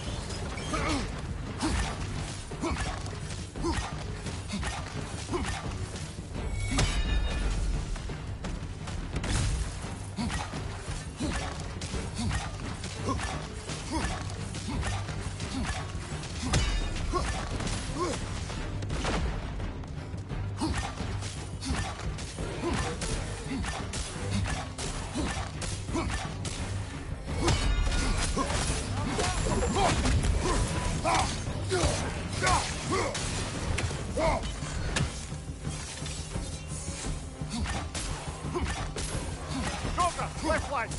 Joker, left flank!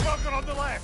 Joker on the left!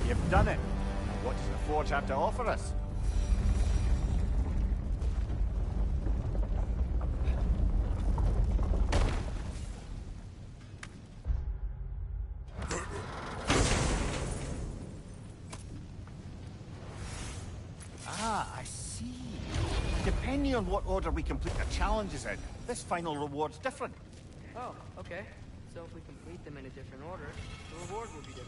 You've done it. What does the Forge have to offer us? Ah, I see. Depending on what order we complete the challenges in, this final reward's different. Oh, okay. So if we complete them in a different order, the reward will be different.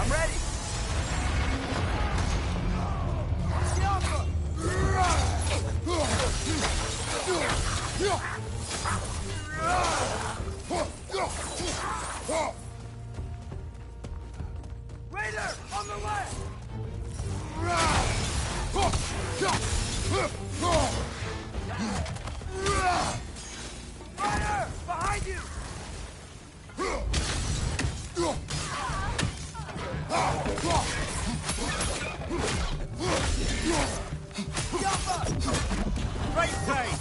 I'm ready! Raider! On the left! Raider! Behind you! Right side!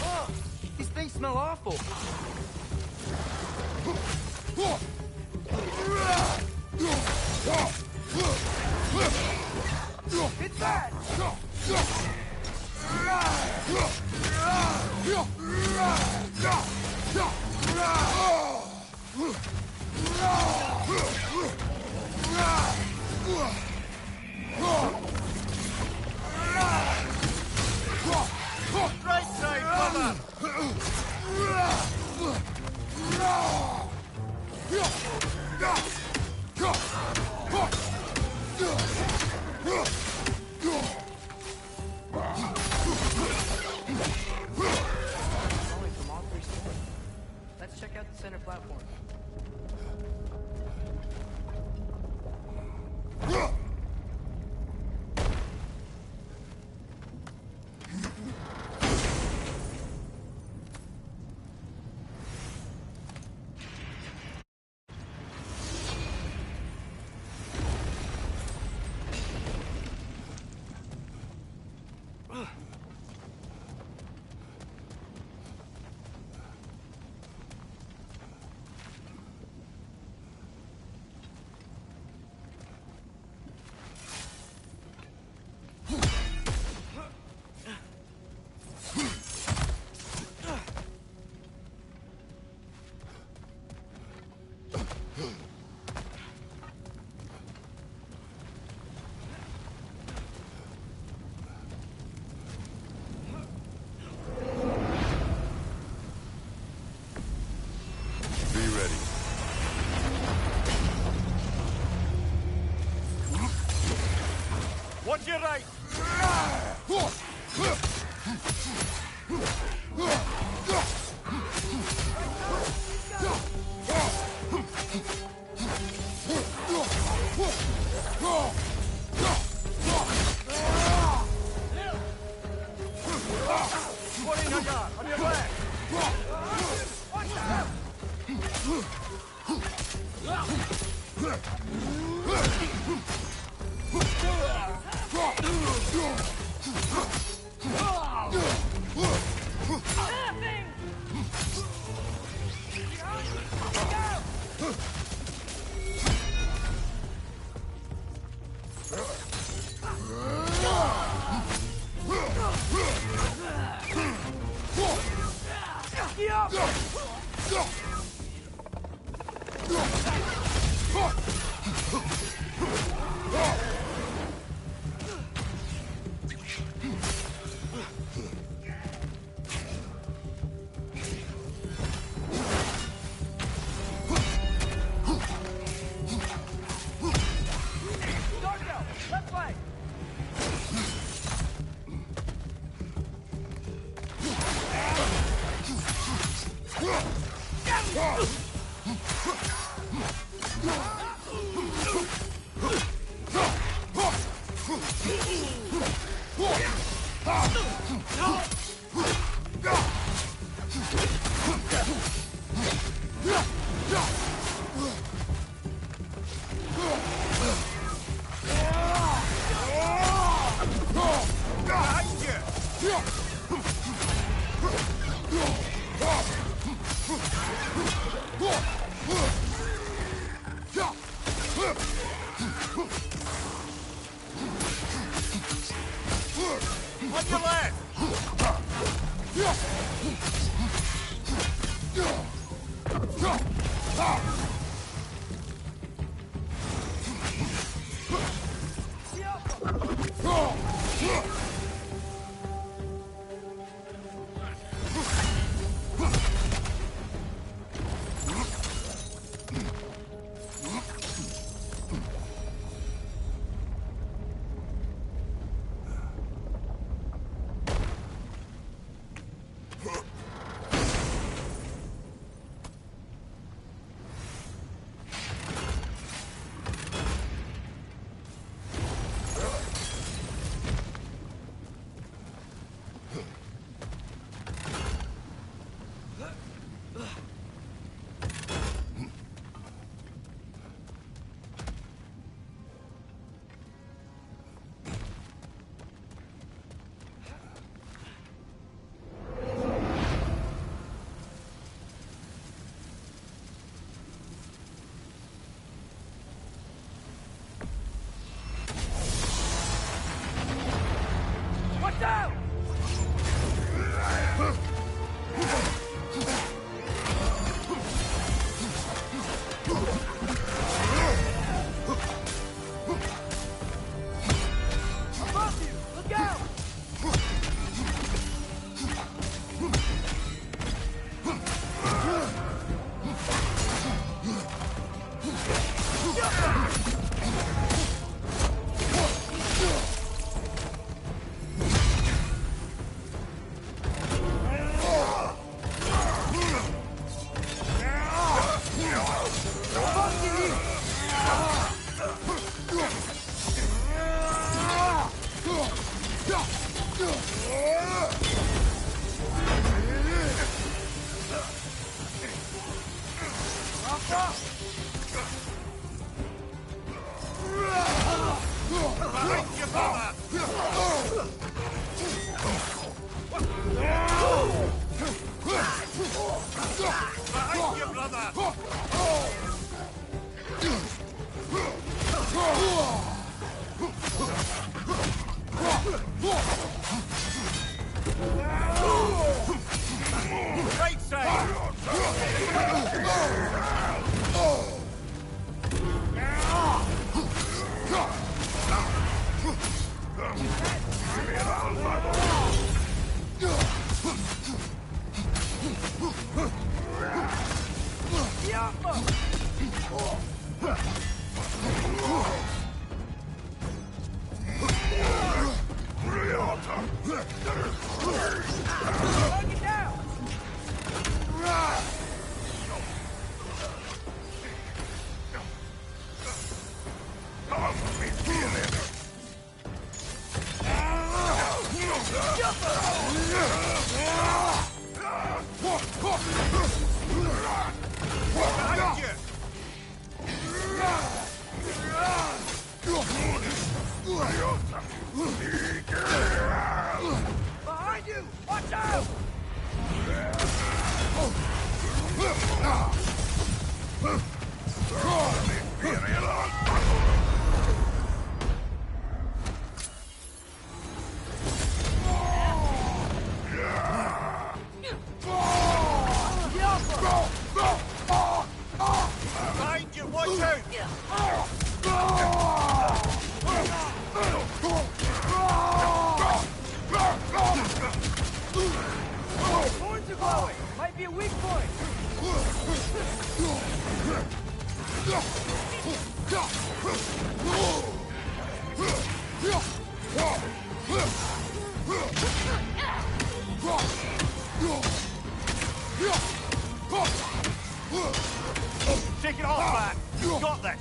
Oh, these things smell awful. It's bad! Right side, brother! Only from all three stores. Let's check out the center platform. Be ready. Watch your right! On your left! Horns are glowing! Might be a weak point! Take it off, man! You got this!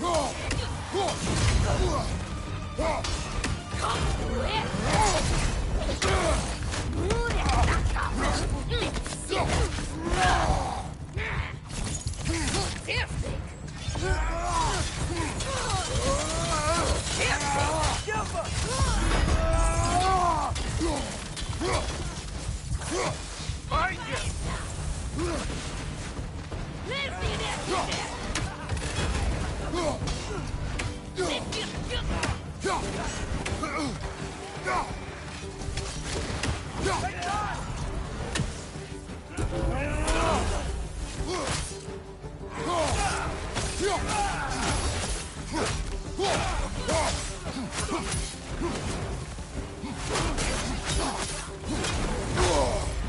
Find you!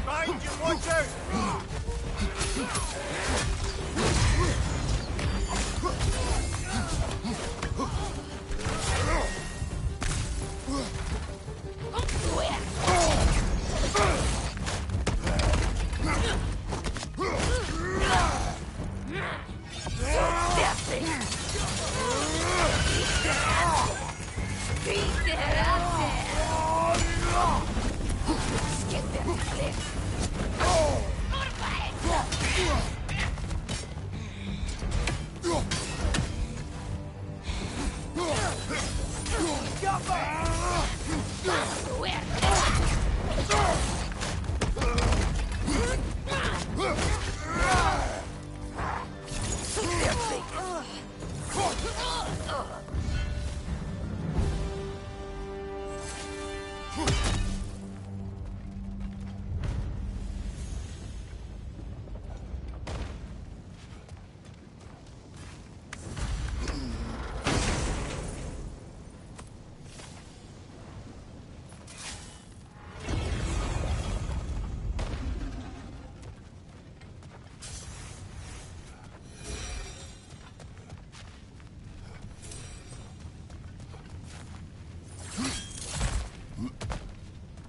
Behind you, watch out!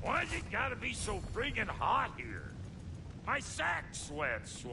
Why's it gotta be so friggin' hot here? My sack sweats.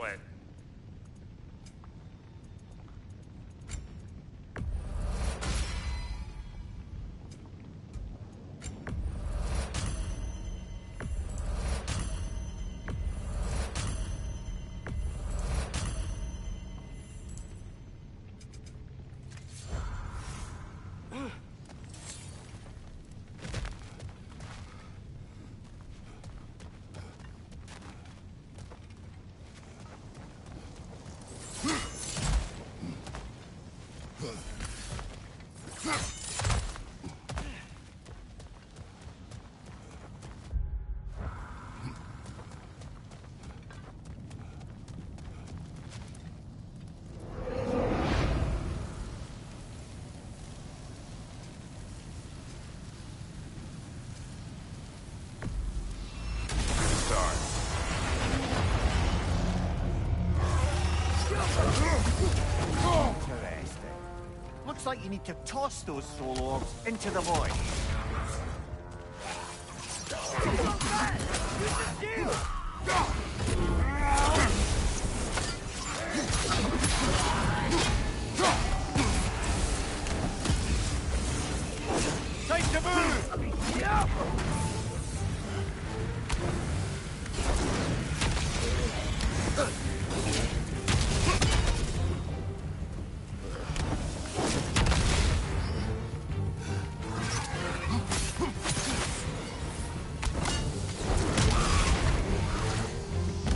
Interesting. Looks like you need to toss those soul orbs into the void. Time to move! Yeah.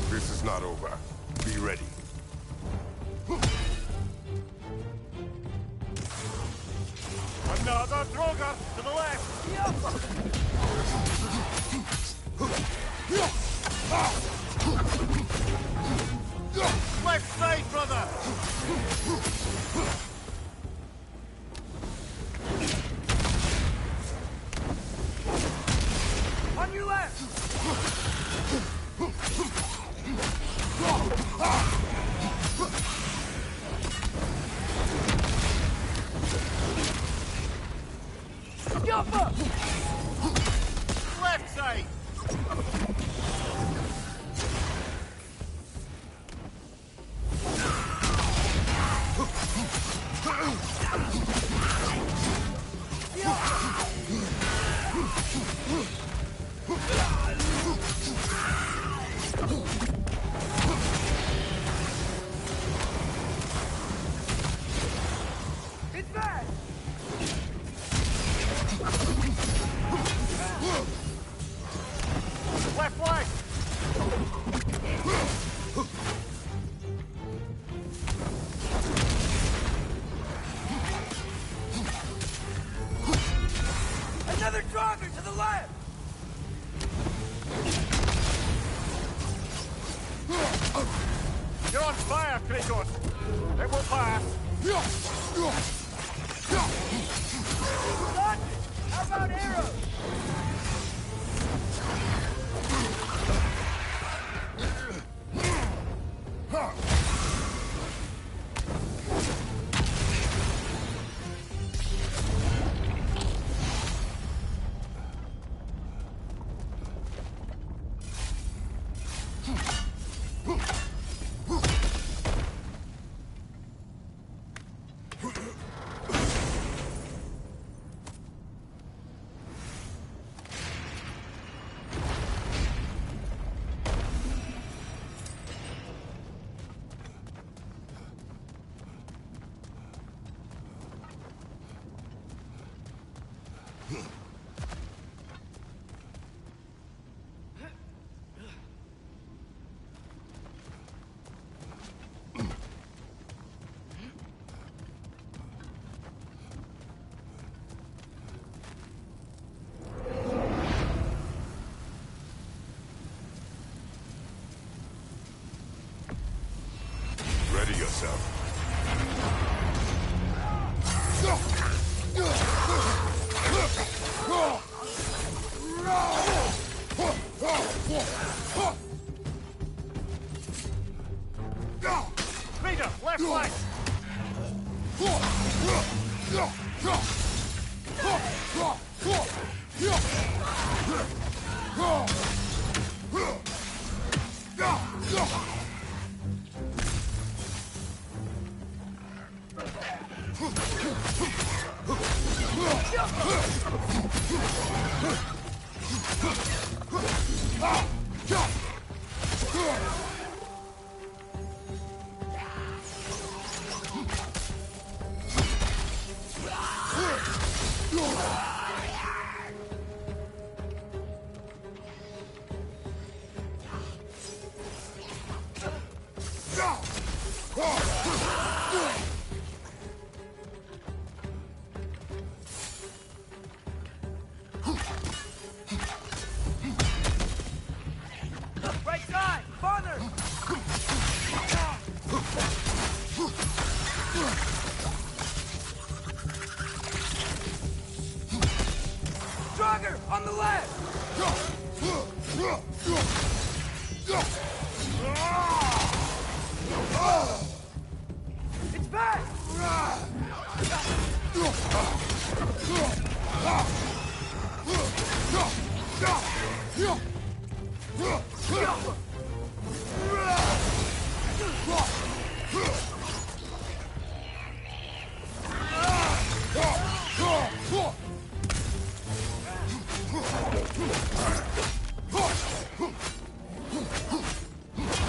This is not over. Be ready. Another Droger to the left! Left side, brother! On your left! on fire, Kratos! It will pass! Son! How about arrows? Ready yourself. Leader, left flank! Right side! Farther! Stronger! On the left! It's back!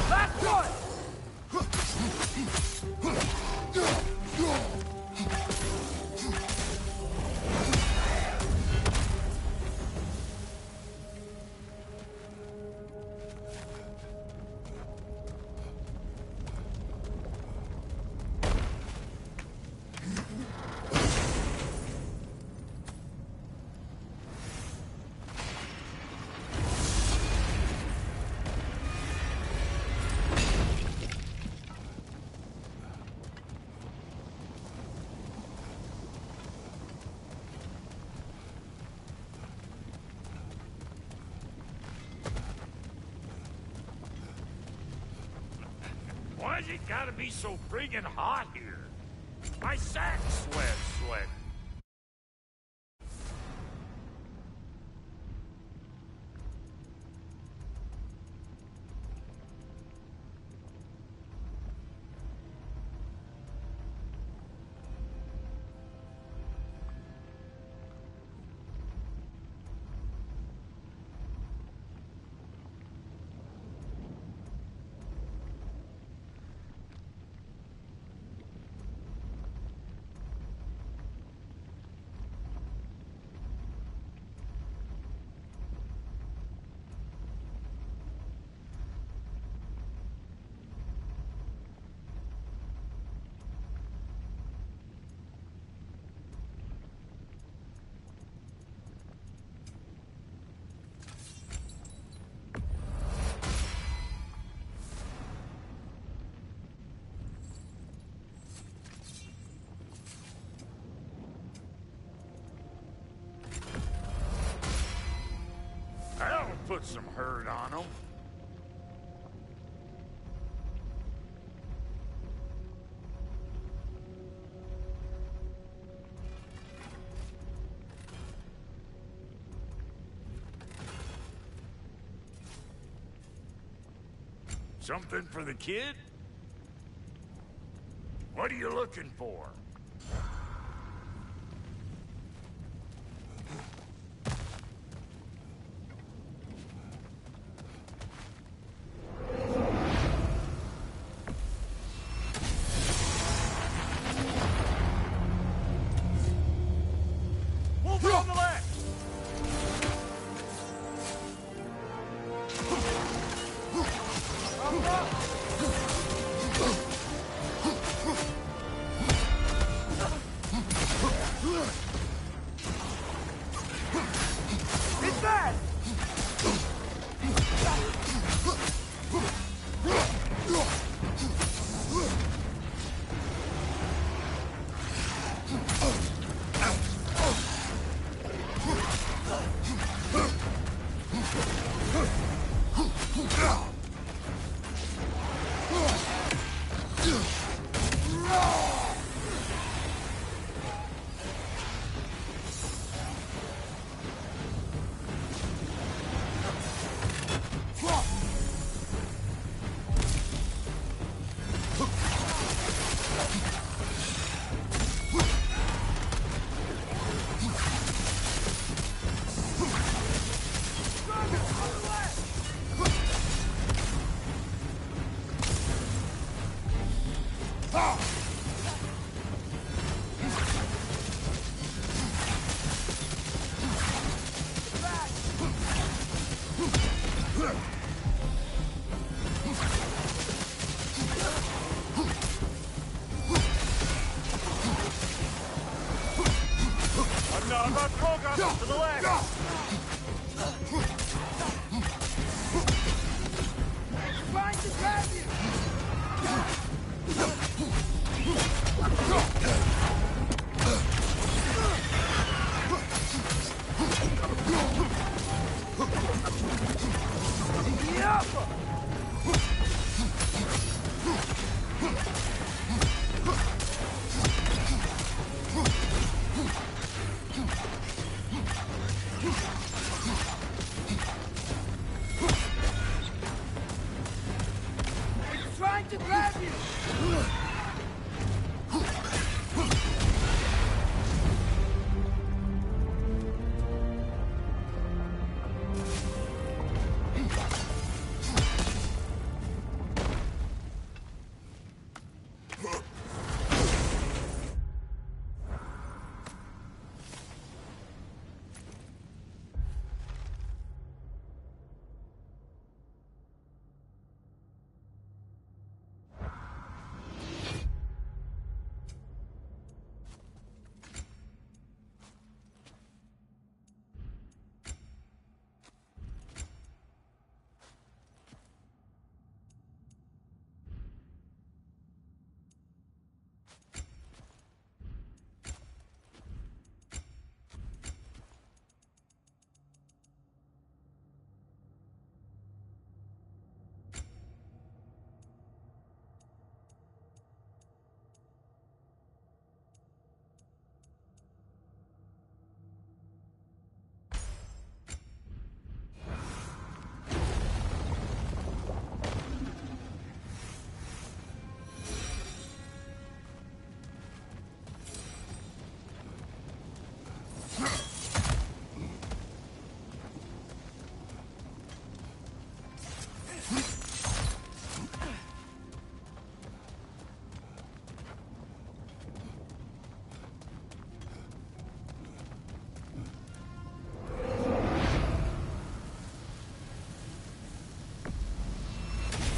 Last one! Why's it gotta be so friggin' hot here? My sack sweat. put some hurt on him. Something for the kid? What are you looking for? Move on the left! It's bad! I'm about progress to the left! Trying to grab you! Trying to grab you!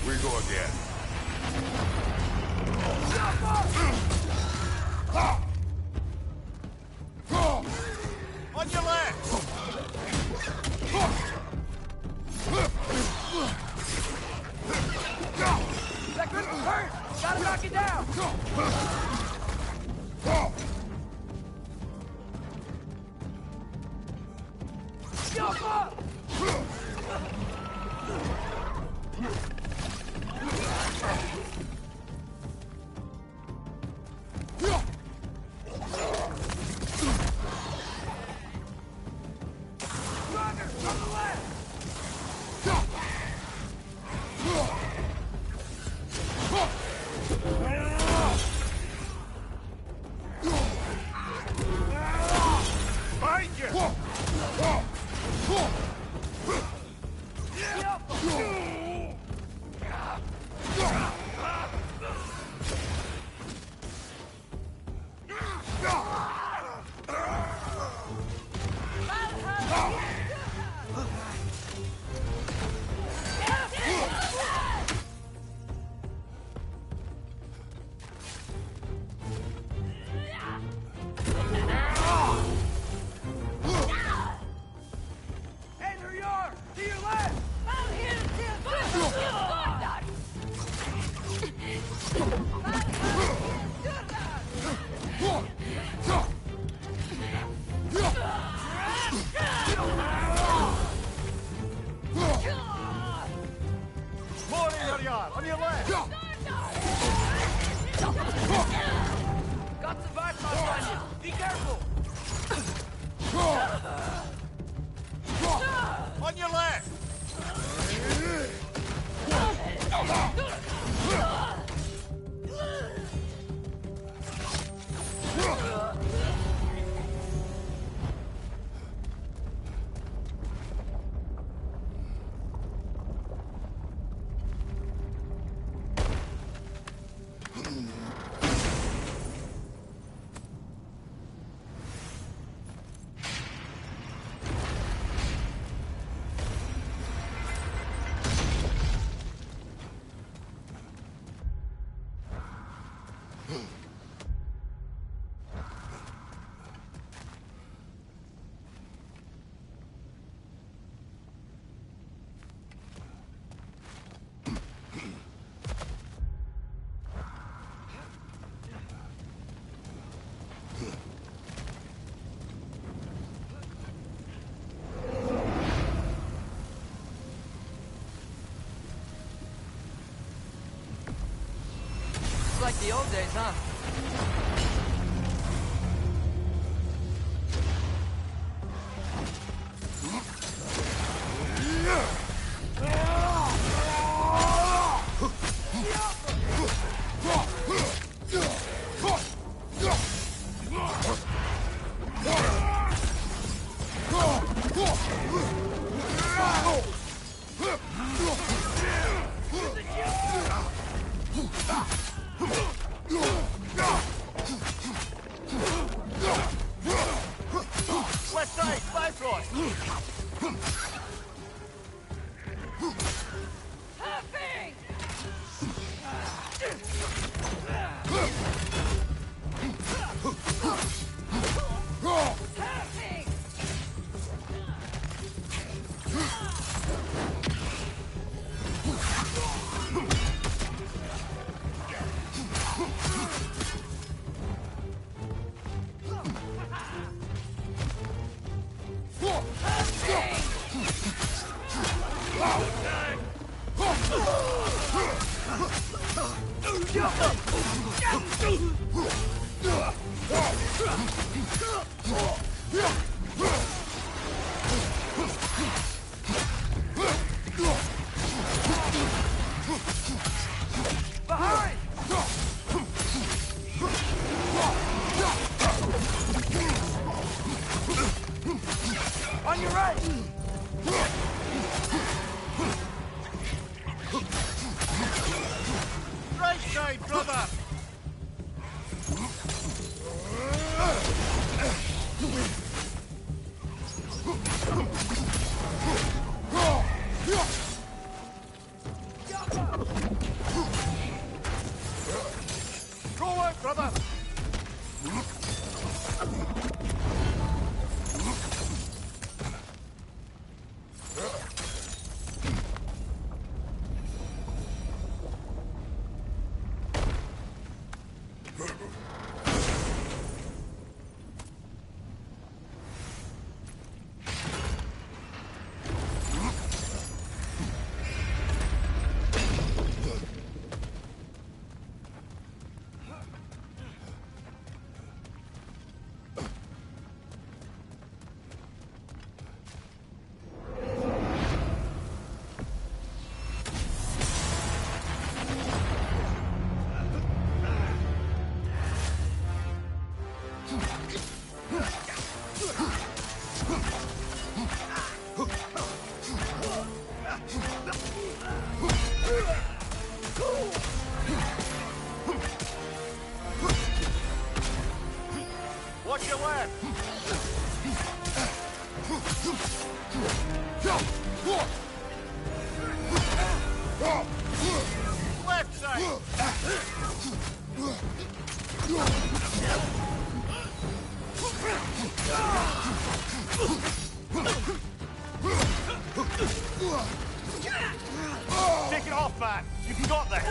We go again. On your left! That couldn't hurt! Gotta knock it down! Jump up! There you are, on your left! Got some bypass on you! Be careful! On your left! It's like the old days, huh? Left side, Bifrost! Behind! On your right! Right side, brother! Go out, brother! Watch your left! Left side! Take it off, man! You've got this!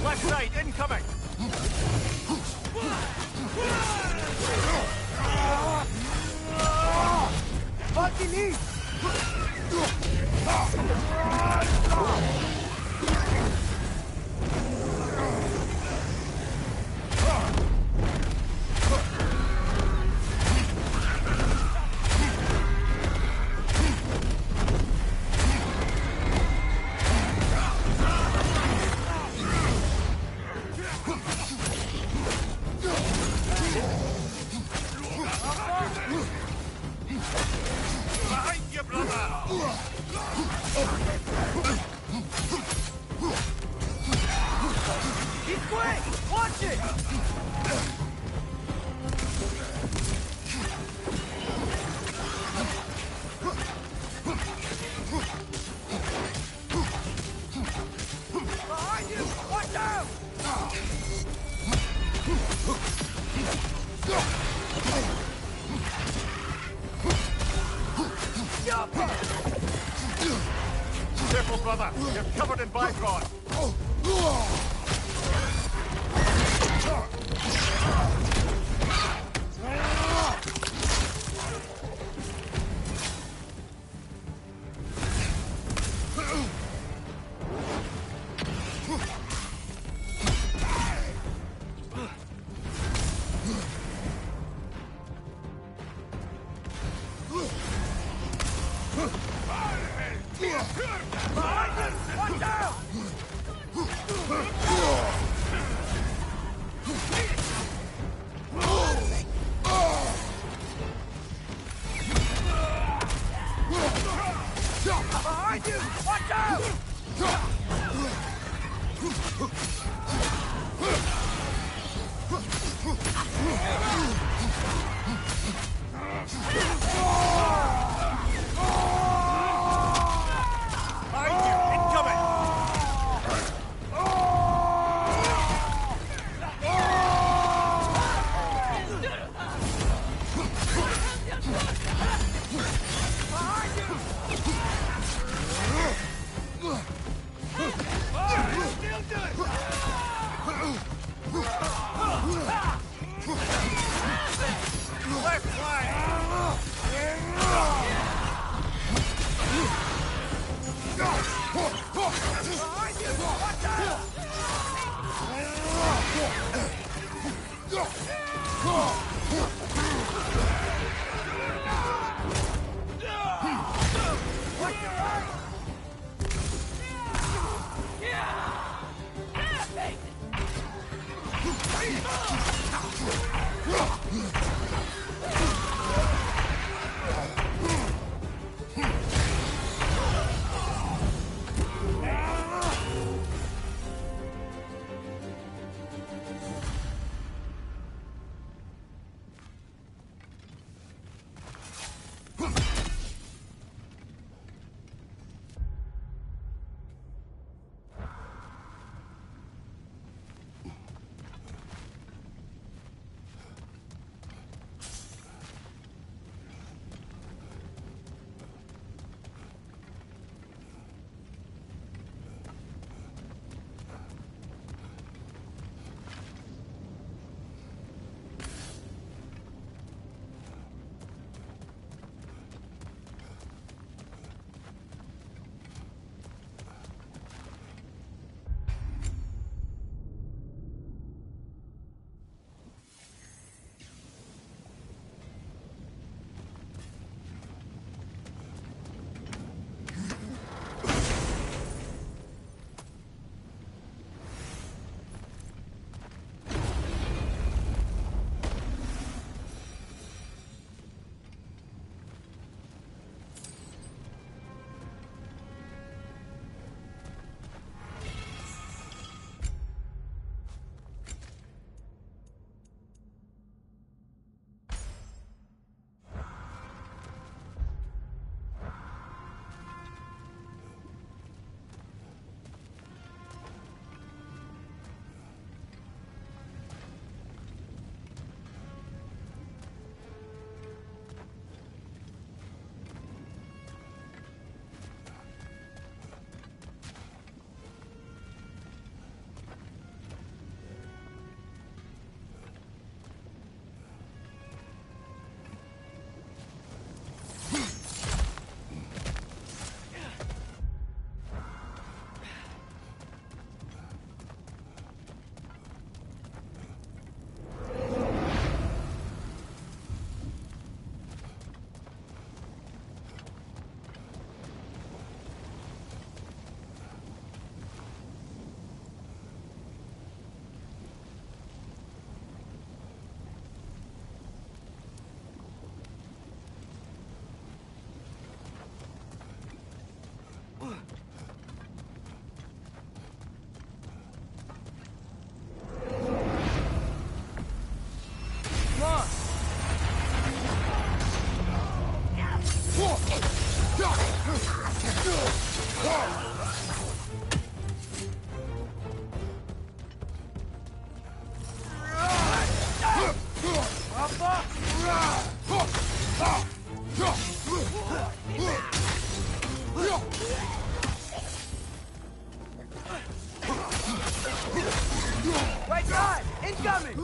Left side, incoming! Fucking eat! Behind you, brother! He's quick! Watch it! Behind you! Watch out! Careful, brother! You're covered in Bifrost! Watch out! Behind you! Watch out! Behind you! Incoming! Still good! Incoming!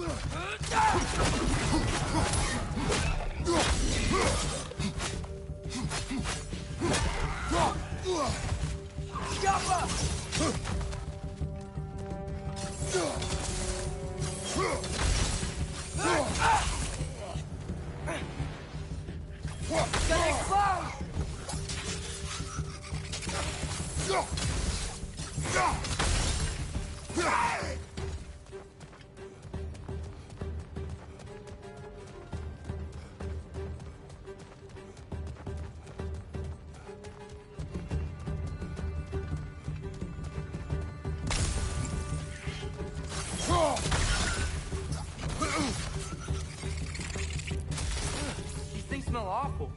Gonna explode! These things smell awful.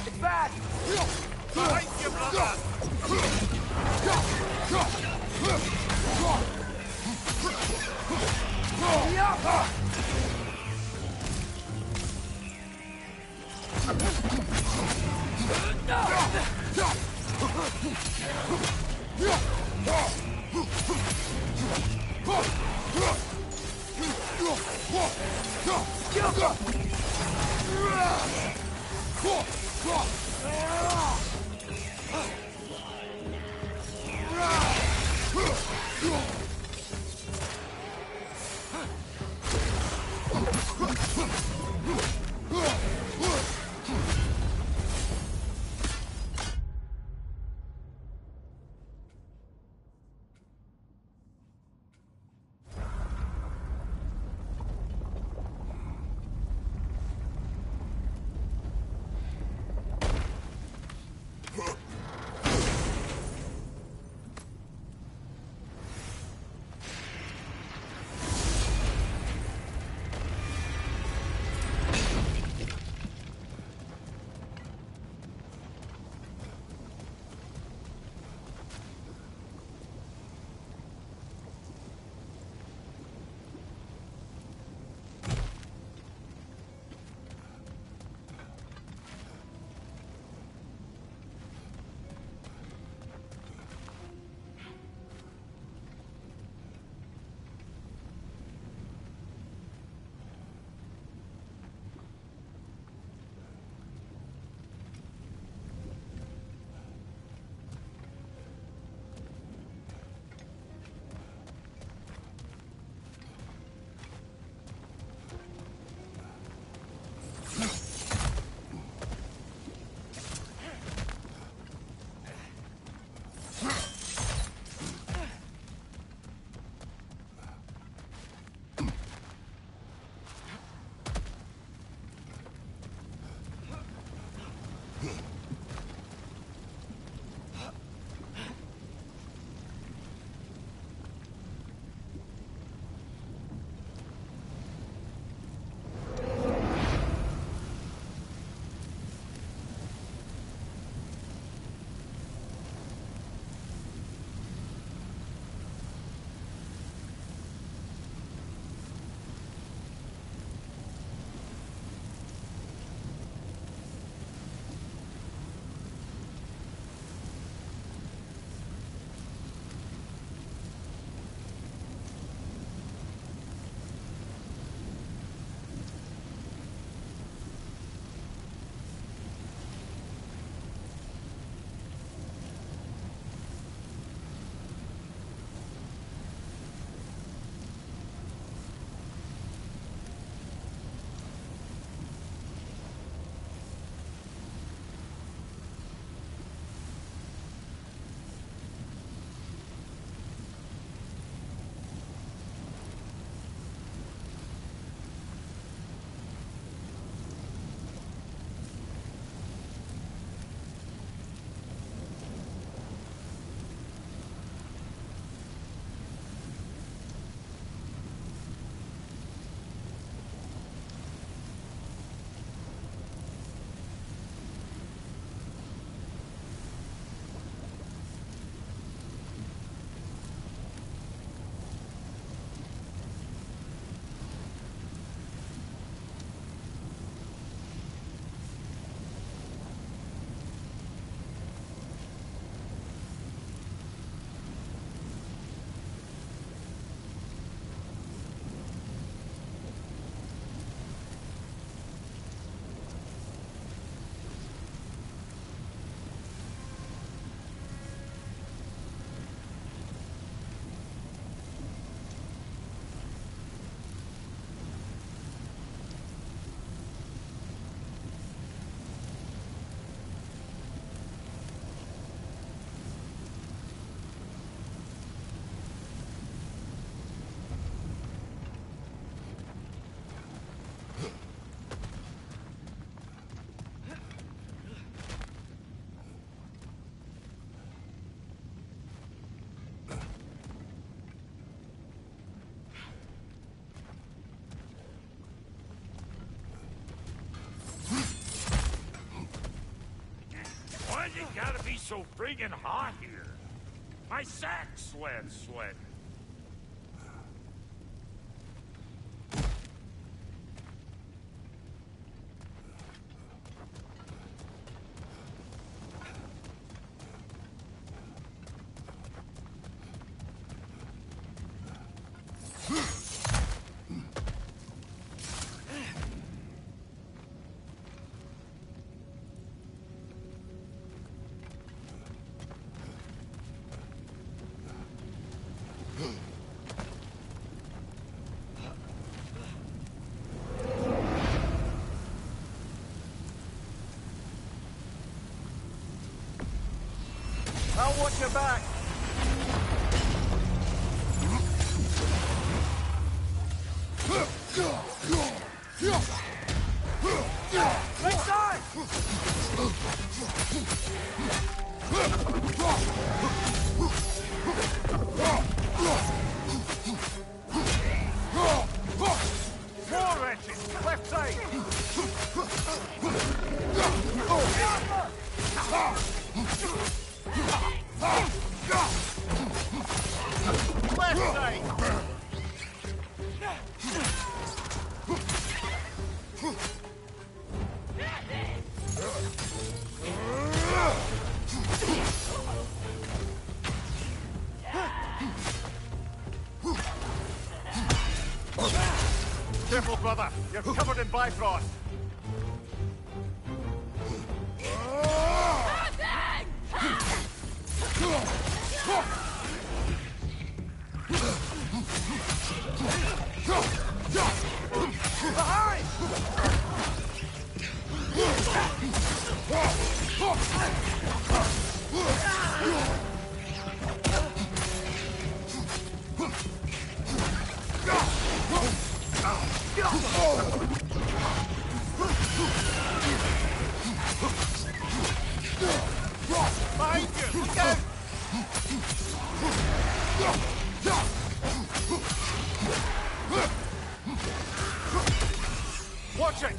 It's bad! Behind you, brother! so friggin' hot here. My sack's sweating. I'll watch your back. Right side! More wretches! Left side! Left side! Careful, brother. You're covered in Bifrost. Behind! Behind you! Look out! Watch it!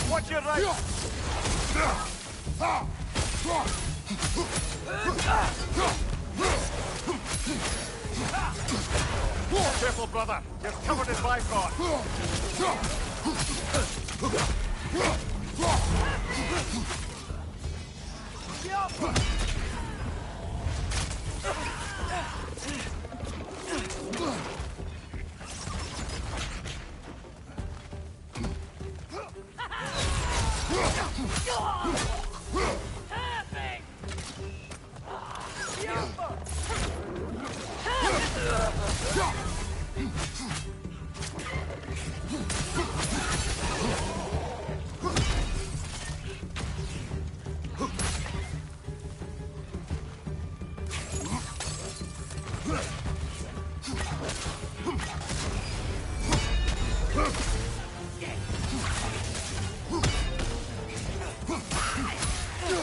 Watch your right! Careful, brother. You're covered in Bifrost.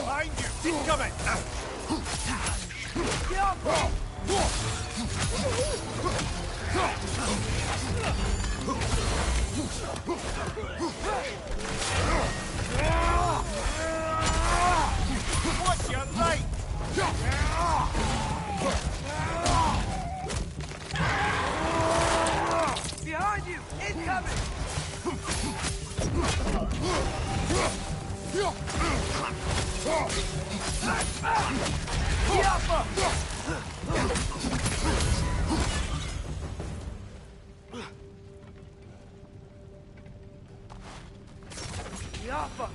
Behind you! Keep coming! Watch your right! Behind you! Incoming! Yappa!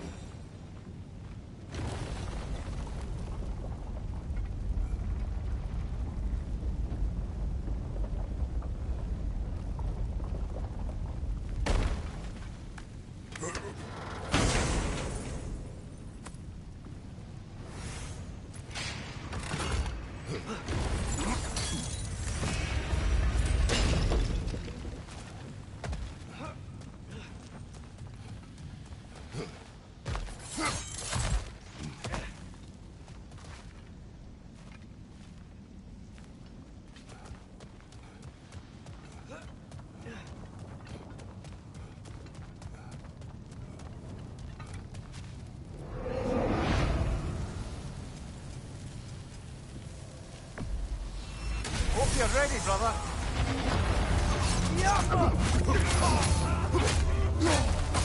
Hope you're ready, brother.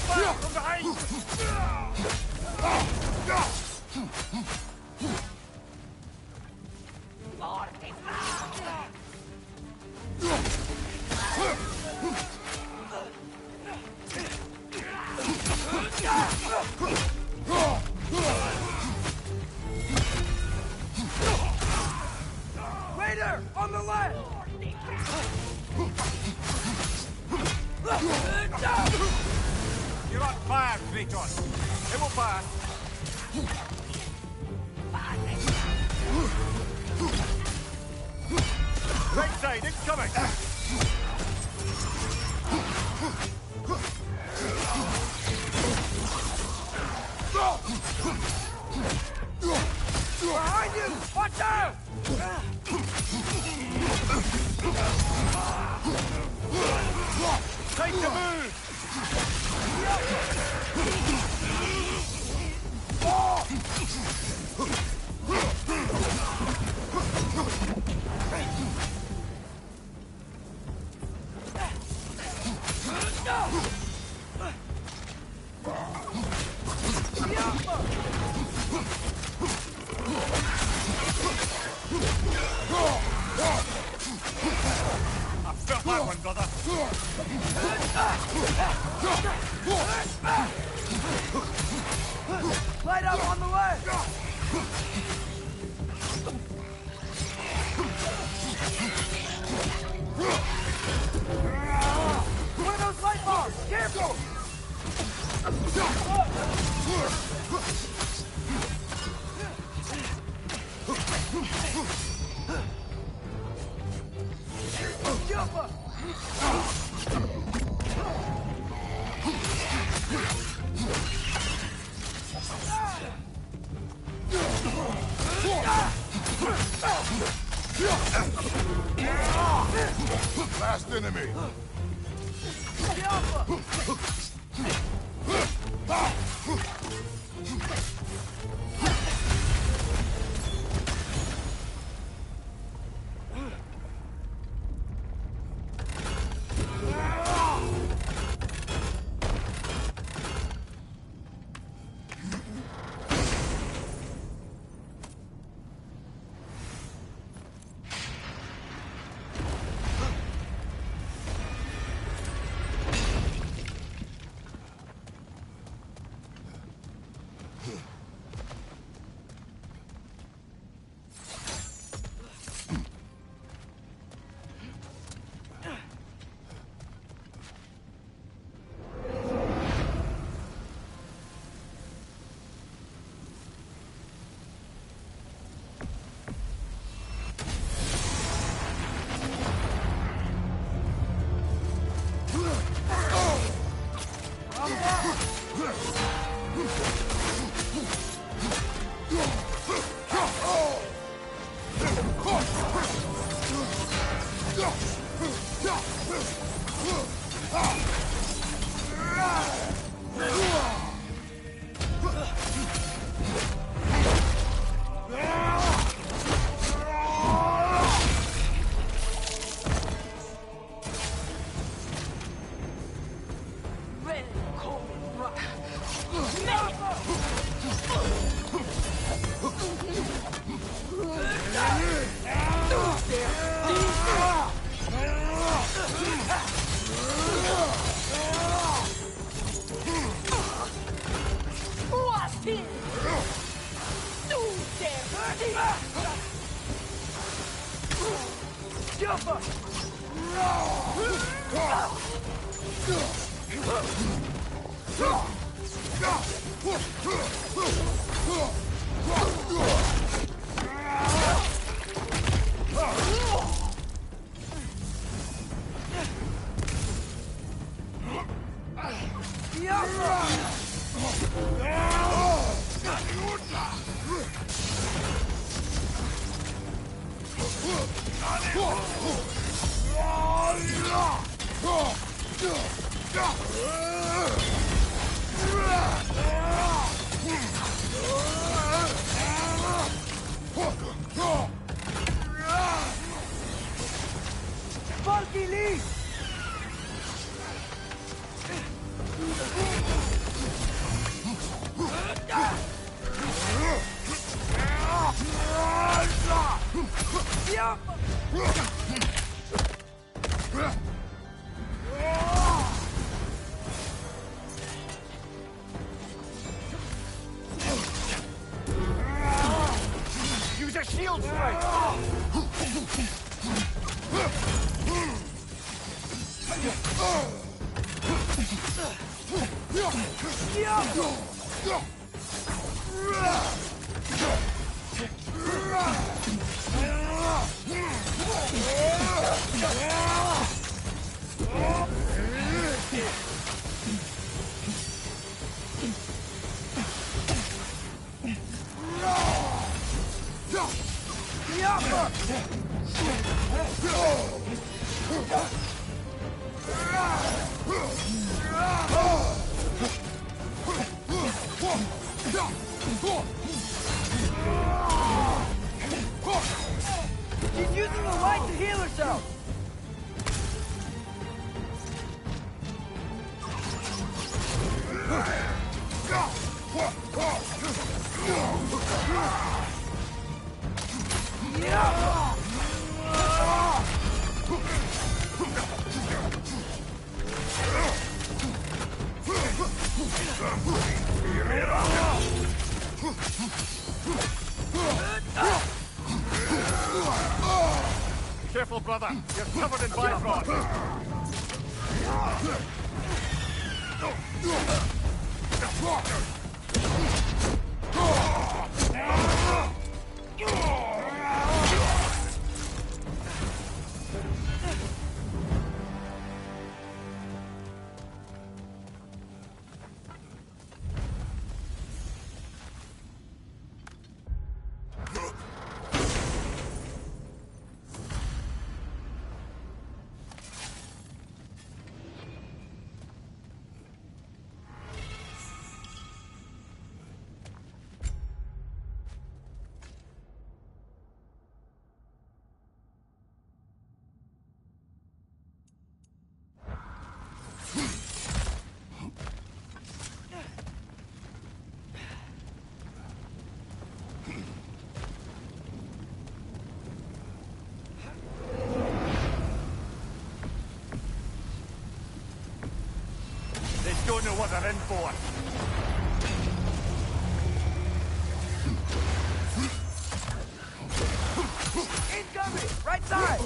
Fire from behind! Waiter! On the left! You're on fire, Kratos. It will pass. Right side, incoming! Behind you! Watch out! Time to move! I felt that one, brother. Light up on the left! One of those light bulbs! Careful! Jump up! Last enemy. Funky leaf! Use a shield strike! She's using the light to heal herself! Careful, brother. You're covered in Bifrost. They don't know what they're in for. Incoming! Right side!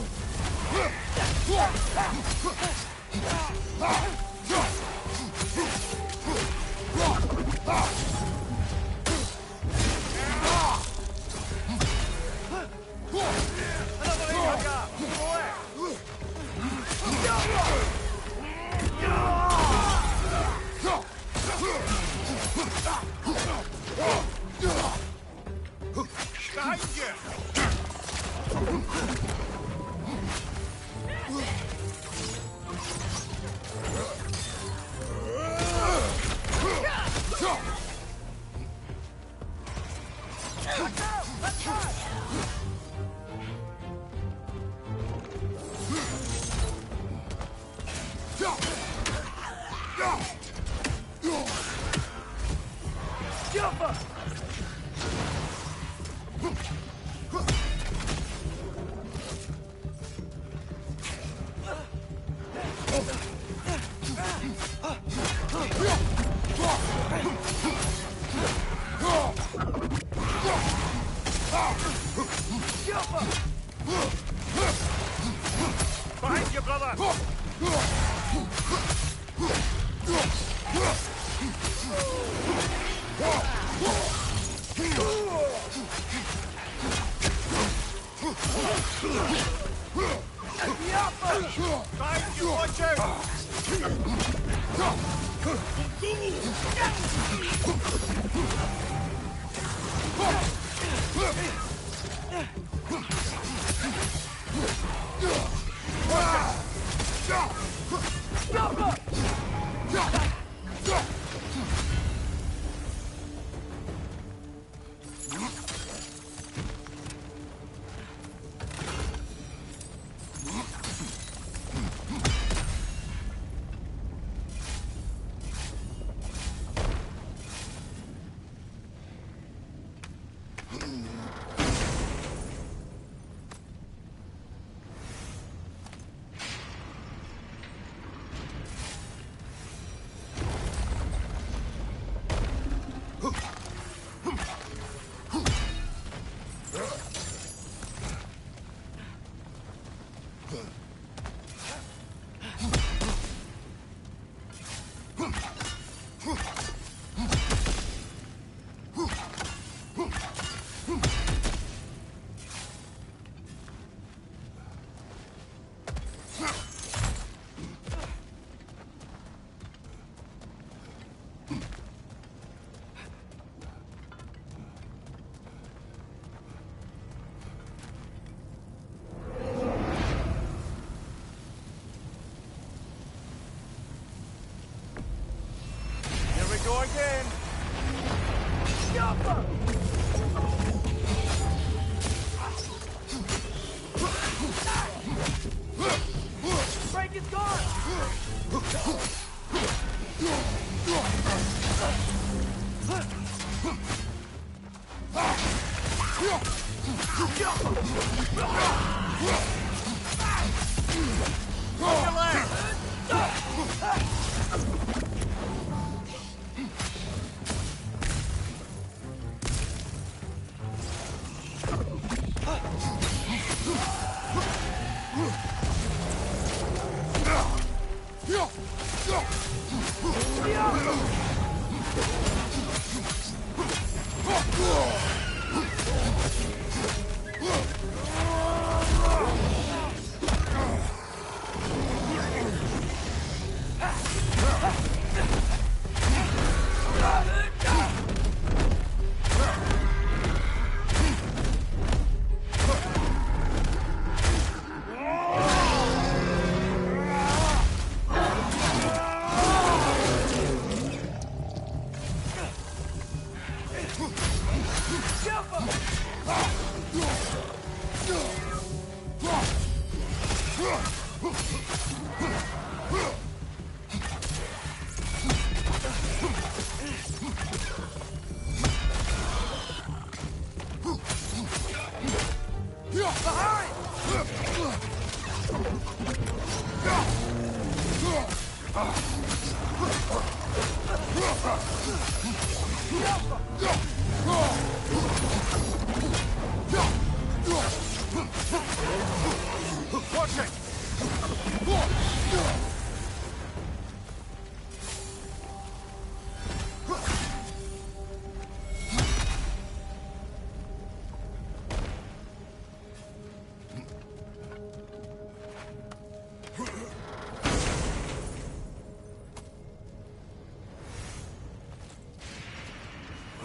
Behind Jumper! Behind you, brother! Guys, you watch out! Go again. Break is gone.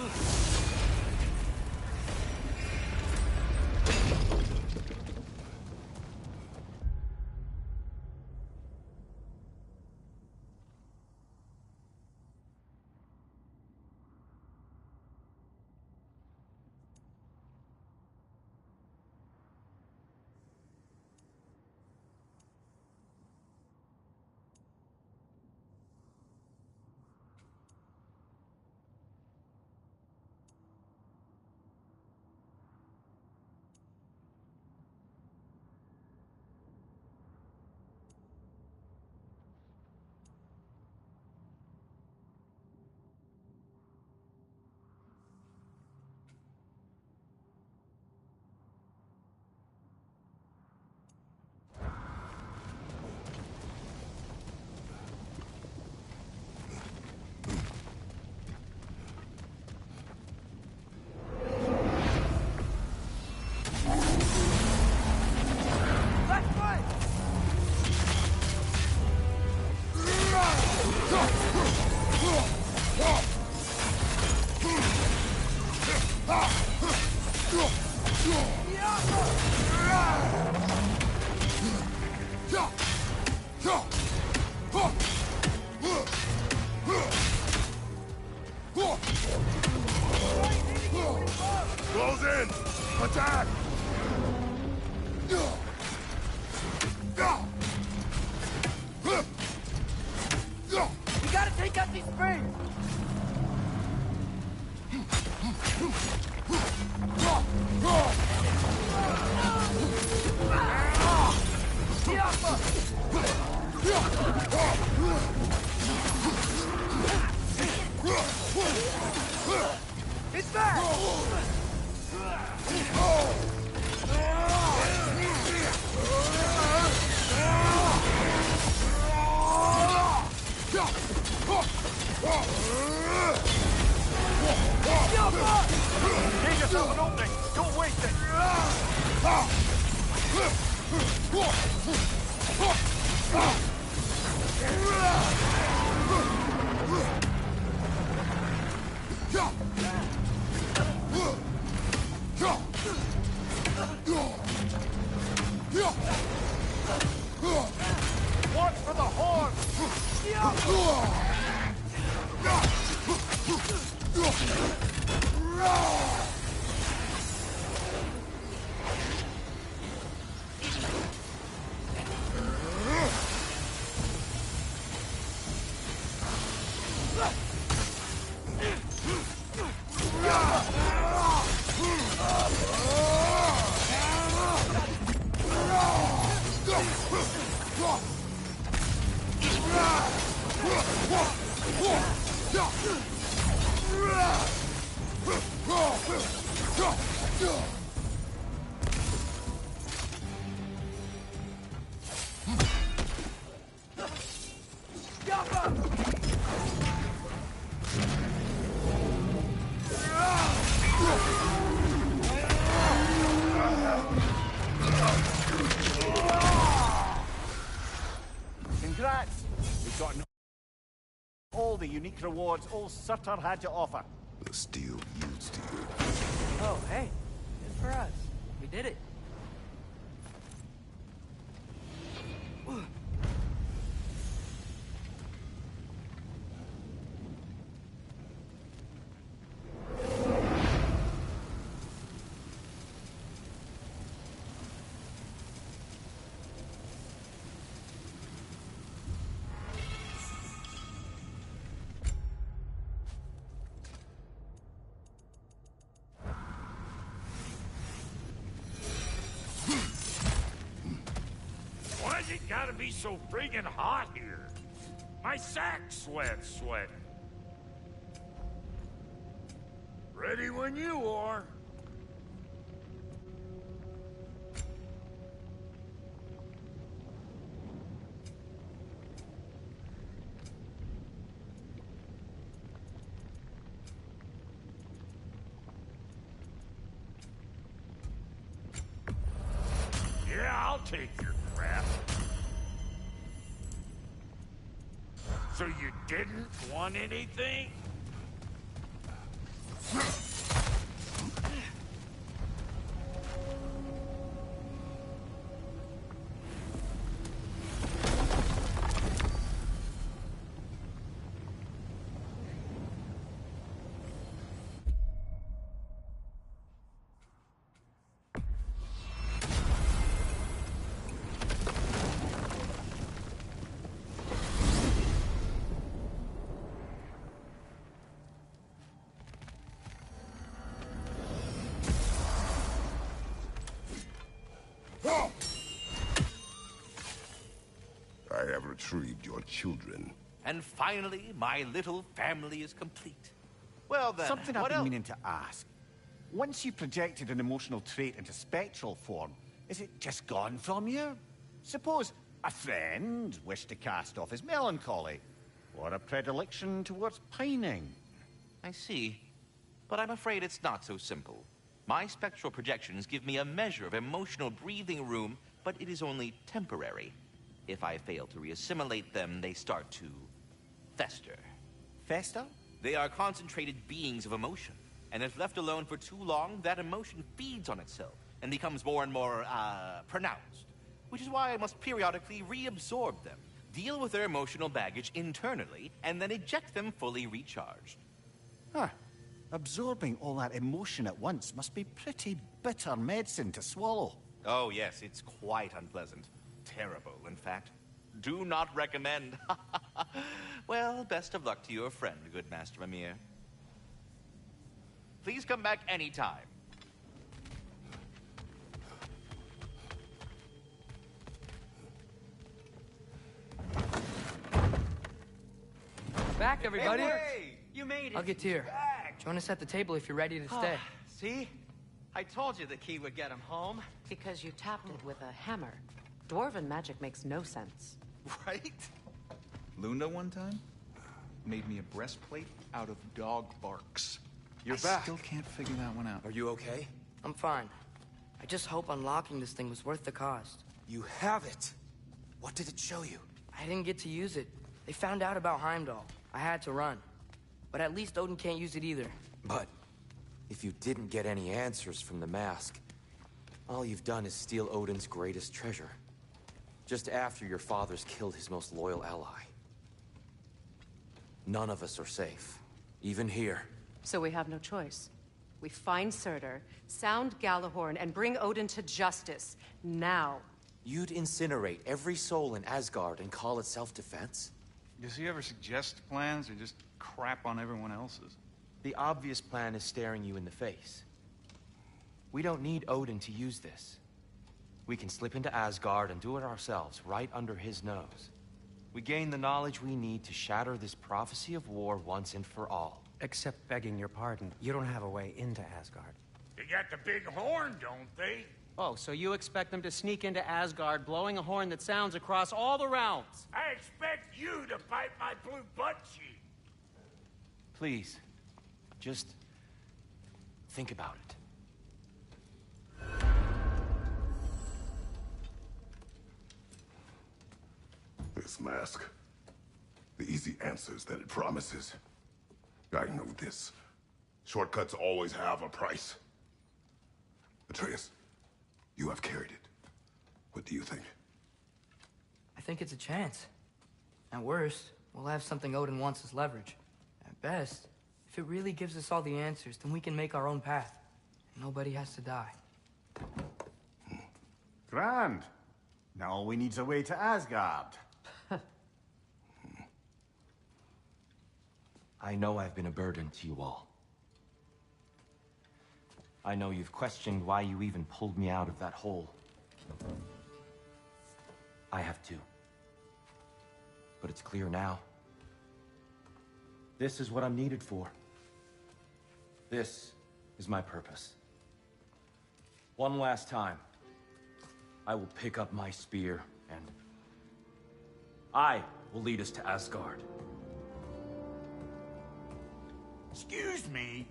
Ugh. Close in! Attack! We gotta take out these springs! It's back! Make yourself an opening! Don't waste it! Watch for the horn! Congrats! We've gotten all the unique rewards old Surtur had to offer. The steel yields to you. Oh, hey. Good for us. We did it. Why's it gotta be so friggin' hot here? My sack sweat's sweating. Ready when you are. Yeah, I'll take your crap. So you didn't want anything? I have retrieved your children. And finally, my little family is complete. Well then, Something I've what been else? meaning to ask. Once you projected an emotional trait into spectral form, is it just gone from you? Suppose a friend wished to cast off his melancholy, or a predilection towards pining. I see. But I'm afraid it's not so simple. My spectral projections give me a measure of emotional breathing room, but it is only temporary. If I fail to reassimilate them, they start to fester. Fester? They are concentrated beings of emotion, and if left alone for too long, that emotion feeds on itself and becomes more and more, pronounced. Which is why I must periodically reabsorb them, deal with their emotional baggage internally, and then eject them fully recharged. Huh. Absorbing all that emotion at once must be pretty bitter medicine to swallow. Oh, yes, it's quite unpleasant. Terrible, in fact. Do not recommend. Well, best of luck to your friend, good Master Mimir. Please come back anytime. Back, everybody. Hey, you made it. I'll get to you. Join us at the table if you're ready to stay. See? I told you the key would get him home. Because you tapped it with a hammer. Dwarven magic makes no sense. Right? Luna one time made me a breastplate out of dog barks. You're I back. still can't figure that one out. Are you okay? I'm fine. I just hope unlocking this thing was worth the cost. You have it. What did it show you? I didn't get to use it. They found out about Heimdall. I had to run. But at least Odin can't use it either. But if you didn't get any answers from the mask, all you've done is steal Odin's greatest treasure. Just after your father's killed his most loyal ally. None of us are safe. Even here. So we have no choice. We find Surtur, sound Galahorn, and bring Odin to justice. Now. You'd incinerate every soul in Asgard and call it self-defense? Does he ever suggest plans or just crap on everyone else's? The obvious plan is staring you in the face. We don't need Odin to use this. We can slip into Asgard and do it ourselves, right under his nose. We gain the knowledge we need to shatter this prophecy of war once and for all. Except begging your pardon, you don't have a way into Asgard. They got the big horn, don't they? Oh, so you expect them to sneak into Asgard blowing a horn that sounds across all the realms? I expect you to bite my blue butt cheek. Please, just think about it. This mask. The easy answers that it promises. I know this. Shortcuts always have a price. Atreus, you have carried it. What do you think? I think it's a chance. At worst, we'll have something Odin wants as leverage. At best, if it really gives us all the answers, then we can make our own path. Nobody has to die. Grand. Now all we need's a way to Asgard. I know I've been a burden to you all. I know you've questioned why you even pulled me out of that hole. I have too. But it's clear now. This is what I'm needed for. This is my purpose. One last time, I will pick up my spear and I will lead us to Asgard. Excuse me,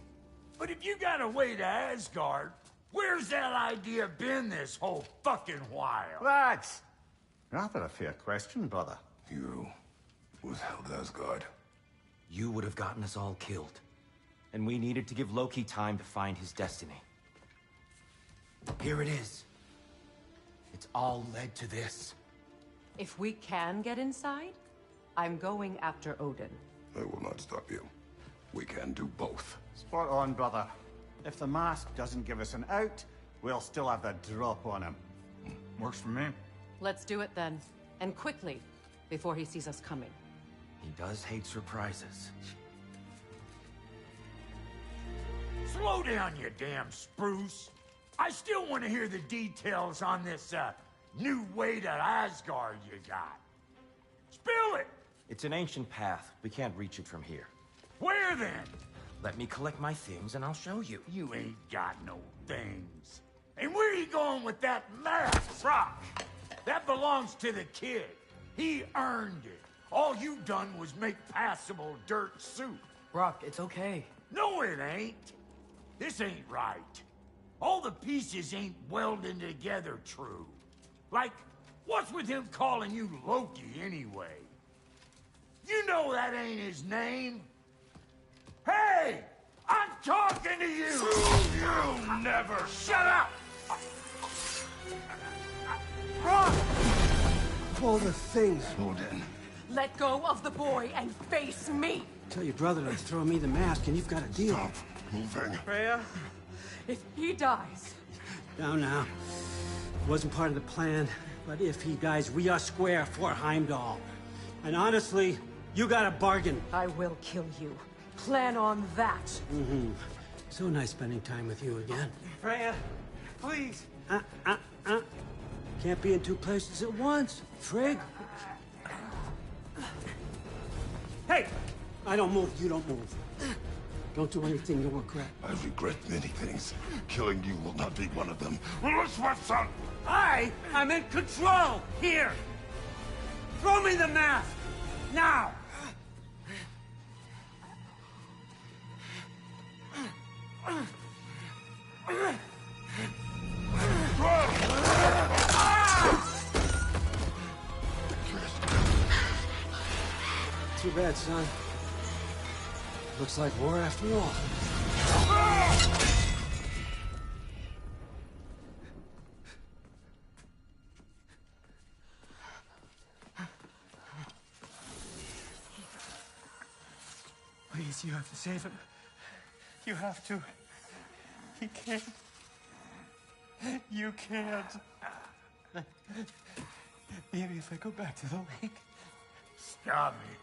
but if you got a way to Asgard, where's that idea been this whole fucking while? Lads! Rather a fair question, brother. You withheld Asgard. You would have gotten us all killed. And we needed to give Loki time to find his destiny. Here it is. It's all led to this. If we can get inside, I'm going after Odin. I will not stop you. We can do both. Spot on, brother. If the mask doesn't give us an out, we'll still have the drop on him. Works for me. Let's do it then. And quickly, before he sees us coming. He does hate surprises. Slow down, you damn spruce. I still want to hear the details on this, new way to Asgard you got. Spill it! It's an ancient path. We can't reach it from here. Where then? Let me collect my things and I'll show you. You ain't got no things. And where you going with that map, Brock? That belongs to the kid. He earned it. All you done was make passable dirt soup. Brock, it's okay. No, it ain't. This ain't right. All the pieces ain't welding together true. Like, what's with him calling you Loki anyway? You know know that ain't his name. Hey! I'm talking to you! You never shut up! Of all the things. Odin. Let go of the boy and face me! Tell your brother to throw me the mask and you've got a deal. Stop moving. Freya, if he dies... Now. Wasn't part of the plan, but if he dies, we are square for Heimdall. And honestly, you got a bargain. I will kill you. Plan on that. Mm-hmm. So nice spending time with you again. Freya, please. Can't be in two places at once, Frigg. Hey! I don't move, you don't move. Don't do anything you'll regret. I regret many things. Killing you will not be one of them. Release my son! I am in control here! Throw me the mask! Now! Too bad, son. Looks like war after all. Please, you have to save him. You have to. He can't. You can't. Maybe if I go back to the lake. Stop it.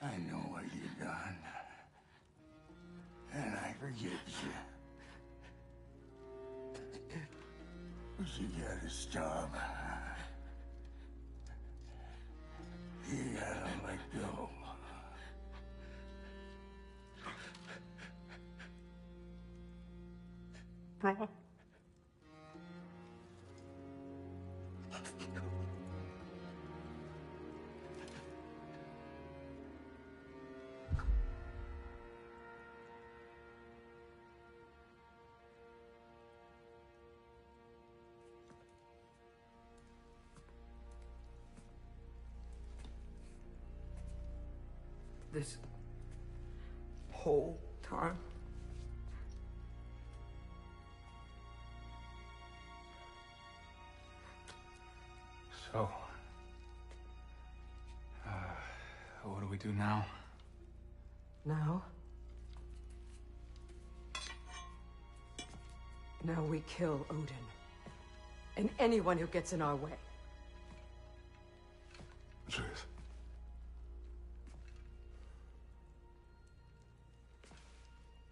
I know what you've done. And I forgive you. But you gotta stop. You gotta let go. Bro. This whole time? So, what do we do now? Now? Now we kill Odin. And anyone who gets in our way. Truth.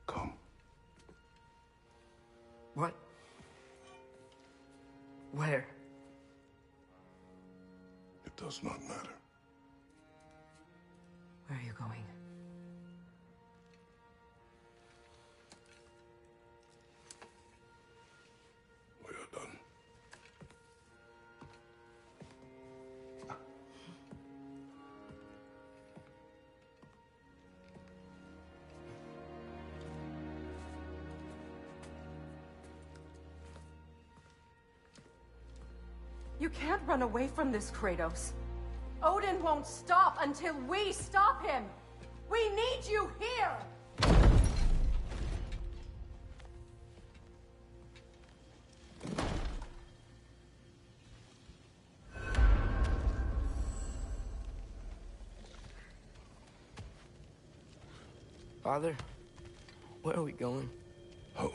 Come. What? Where? It does not matter. Where are you going? We are done. You can't run away from this, Kratos. Odin won't stop until we stop him! We need you here! Father, where are we going? Oh.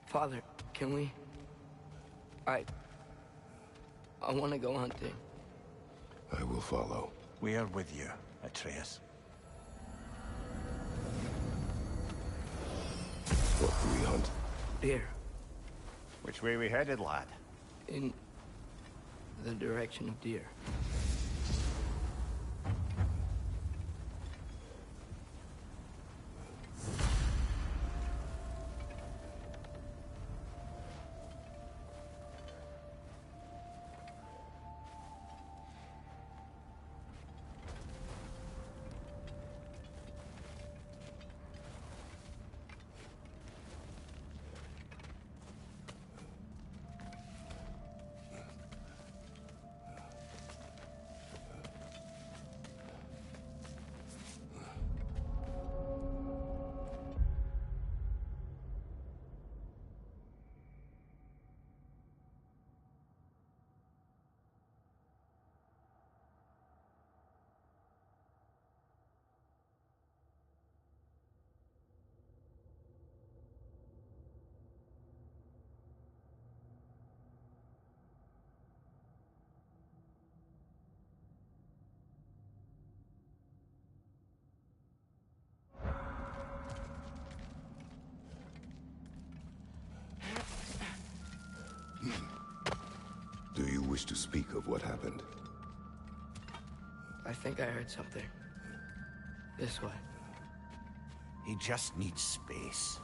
Father, can we? I want to go hunting. I will follow. We are with you, Atreus. What do we hunt? Deer. Which way we headed, lad? In the direction of deer. wish to speak of what happened? I think I heard something. This way. He just needs space.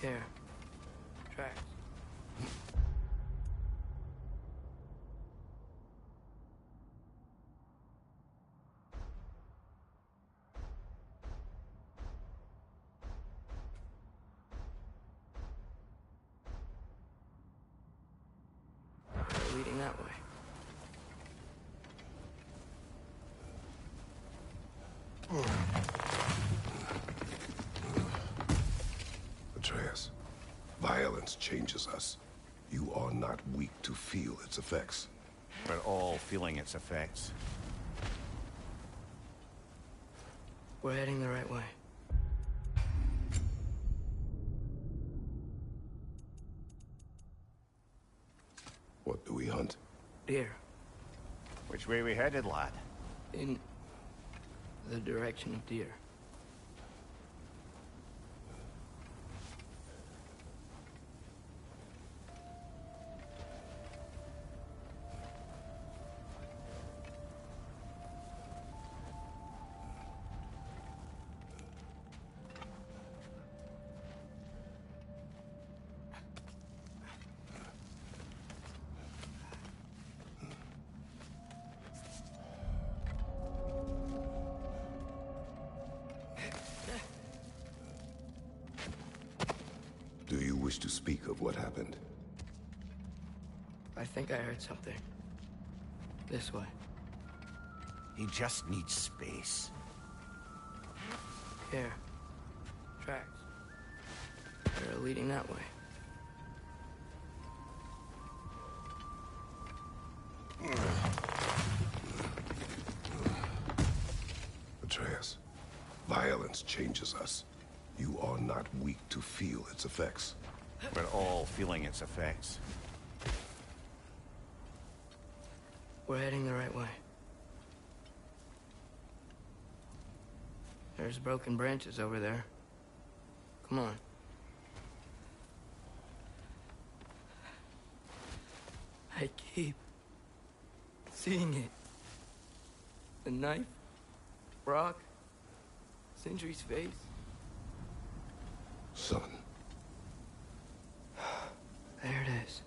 Here. Tracks. They're leading that way. Atreus, violence changes us. You are not weak to feel its effects. We're all feeling its effects. We're heading the right way. What do we hunt? Deer. Which way we headed, lad? In the direction of deer. Do you wish to speak of what happened? I think I heard something. This way. He just needs space. Here. Tracks. They're leading that way. Atreus, violence changes us. You are not weak to feel its effects. We're all feeling its effects. We're heading the right way. There's broken branches over there. Come on. I keep seeing it. The knife, Brock, Sindri's face. Son. There it is.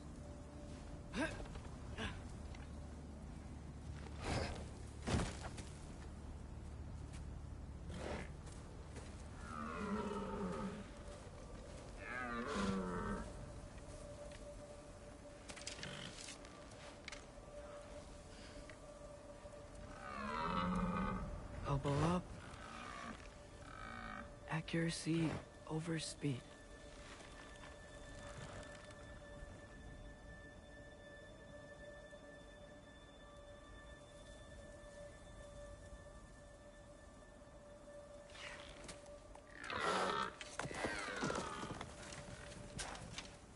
Elbow up. Accuracy over speed.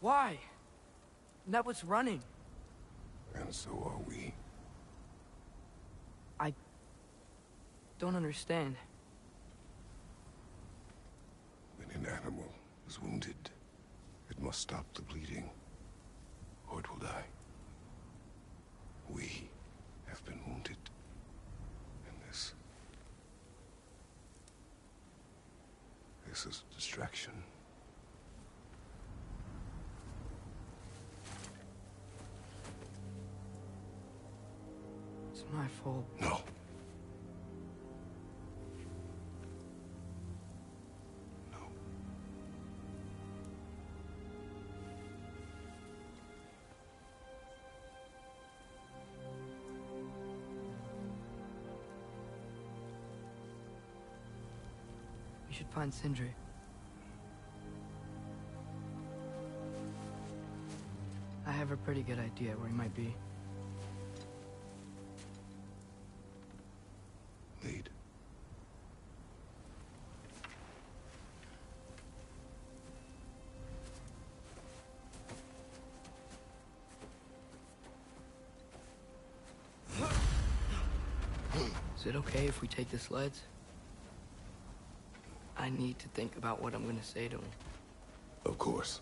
Why? That was running. And so are we. I don't understand. When an animal is wounded, it must stop the bleeding, or it will die. We have been wounded, and this is a distraction. It's my fault. No. We should find Sindri. I have a pretty good idea where he might be. Lead. Is it okay if we take the sleds? I need to think about what I'm gonna say to him. Of course.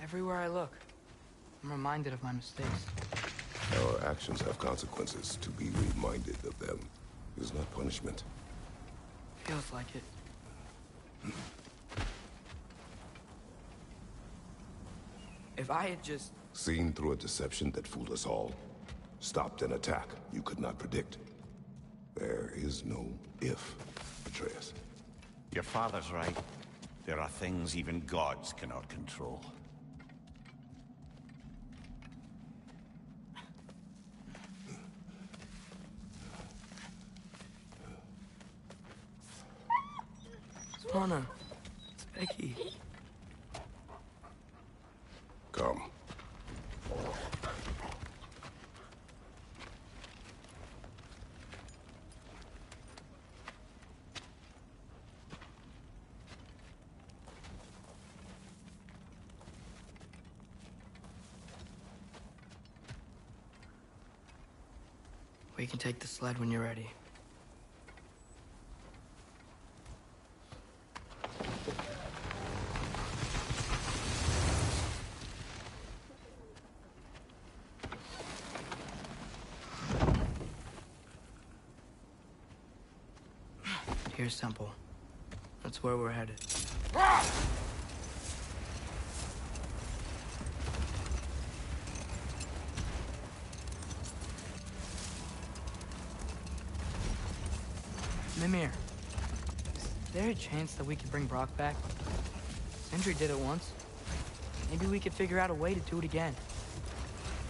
Everywhere I look, I'm reminded of my mistakes. Our actions have consequences. To be reminded of them is not punishment. Feels like it. If I had just... Seen through a deception that fooled us all. Stopped an attack you could not predict. There is no if, Atreus. Your father's right. There are things even gods cannot control. Swana, it's Becky. Come. We can take the sled when you're ready. Here's Temple. That's where we're headed. Mimir, is there a chance that we could bring Brock back? Sindri did it once. Maybe we could figure out a way to do it again.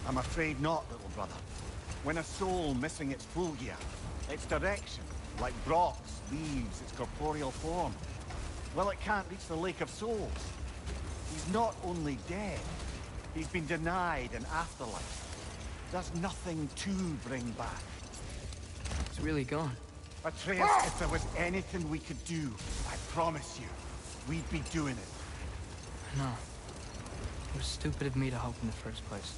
I'm afraid not, little brother. When a soul missing its fulgia, its direction, like Brock's, leaves its corporeal form, well, it can't reach the Lake of Souls. He's not only dead, he's been denied an afterlife. There's nothing to bring back. It's really gone. Atreus, if there was anything we could do, I promise you, we'd be doing it. No. It was stupid of me to hope in the first place.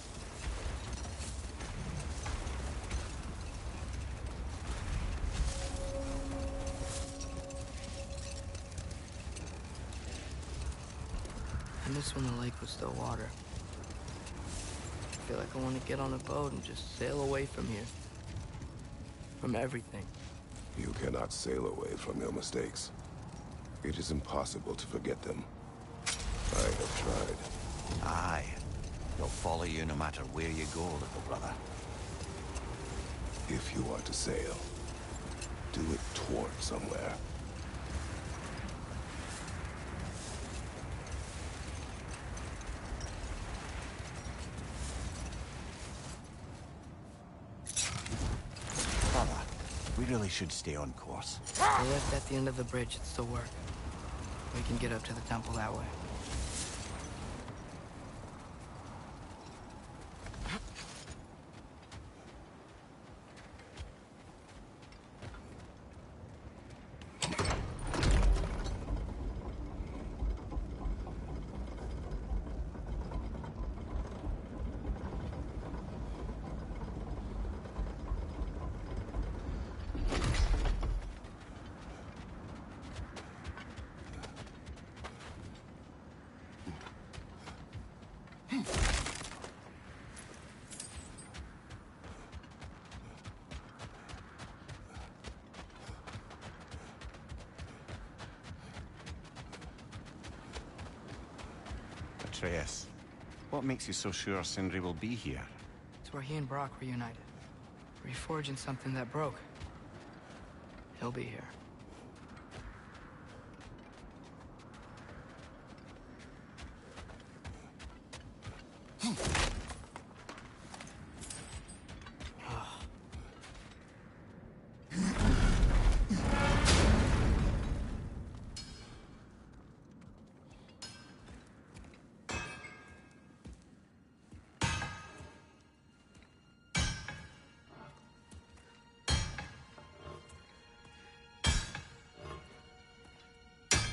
I miss when the lake was still water. I feel like I want to get on a boat and just sail away from here. From everything. You cannot sail away from your mistakes. It is impossible to forget them. I have tried. Aye. They'll follow you no matter where you go, little brother. If you are to sail, do it toward somewhere. Brother, we really should stay on course. The lift at the end of the bridge should still work. We can get up to the temple that way. Atreus, what makes you so sure Sindri will be here? It's where he and Brock were united. Reforging something that broke. He'll be here.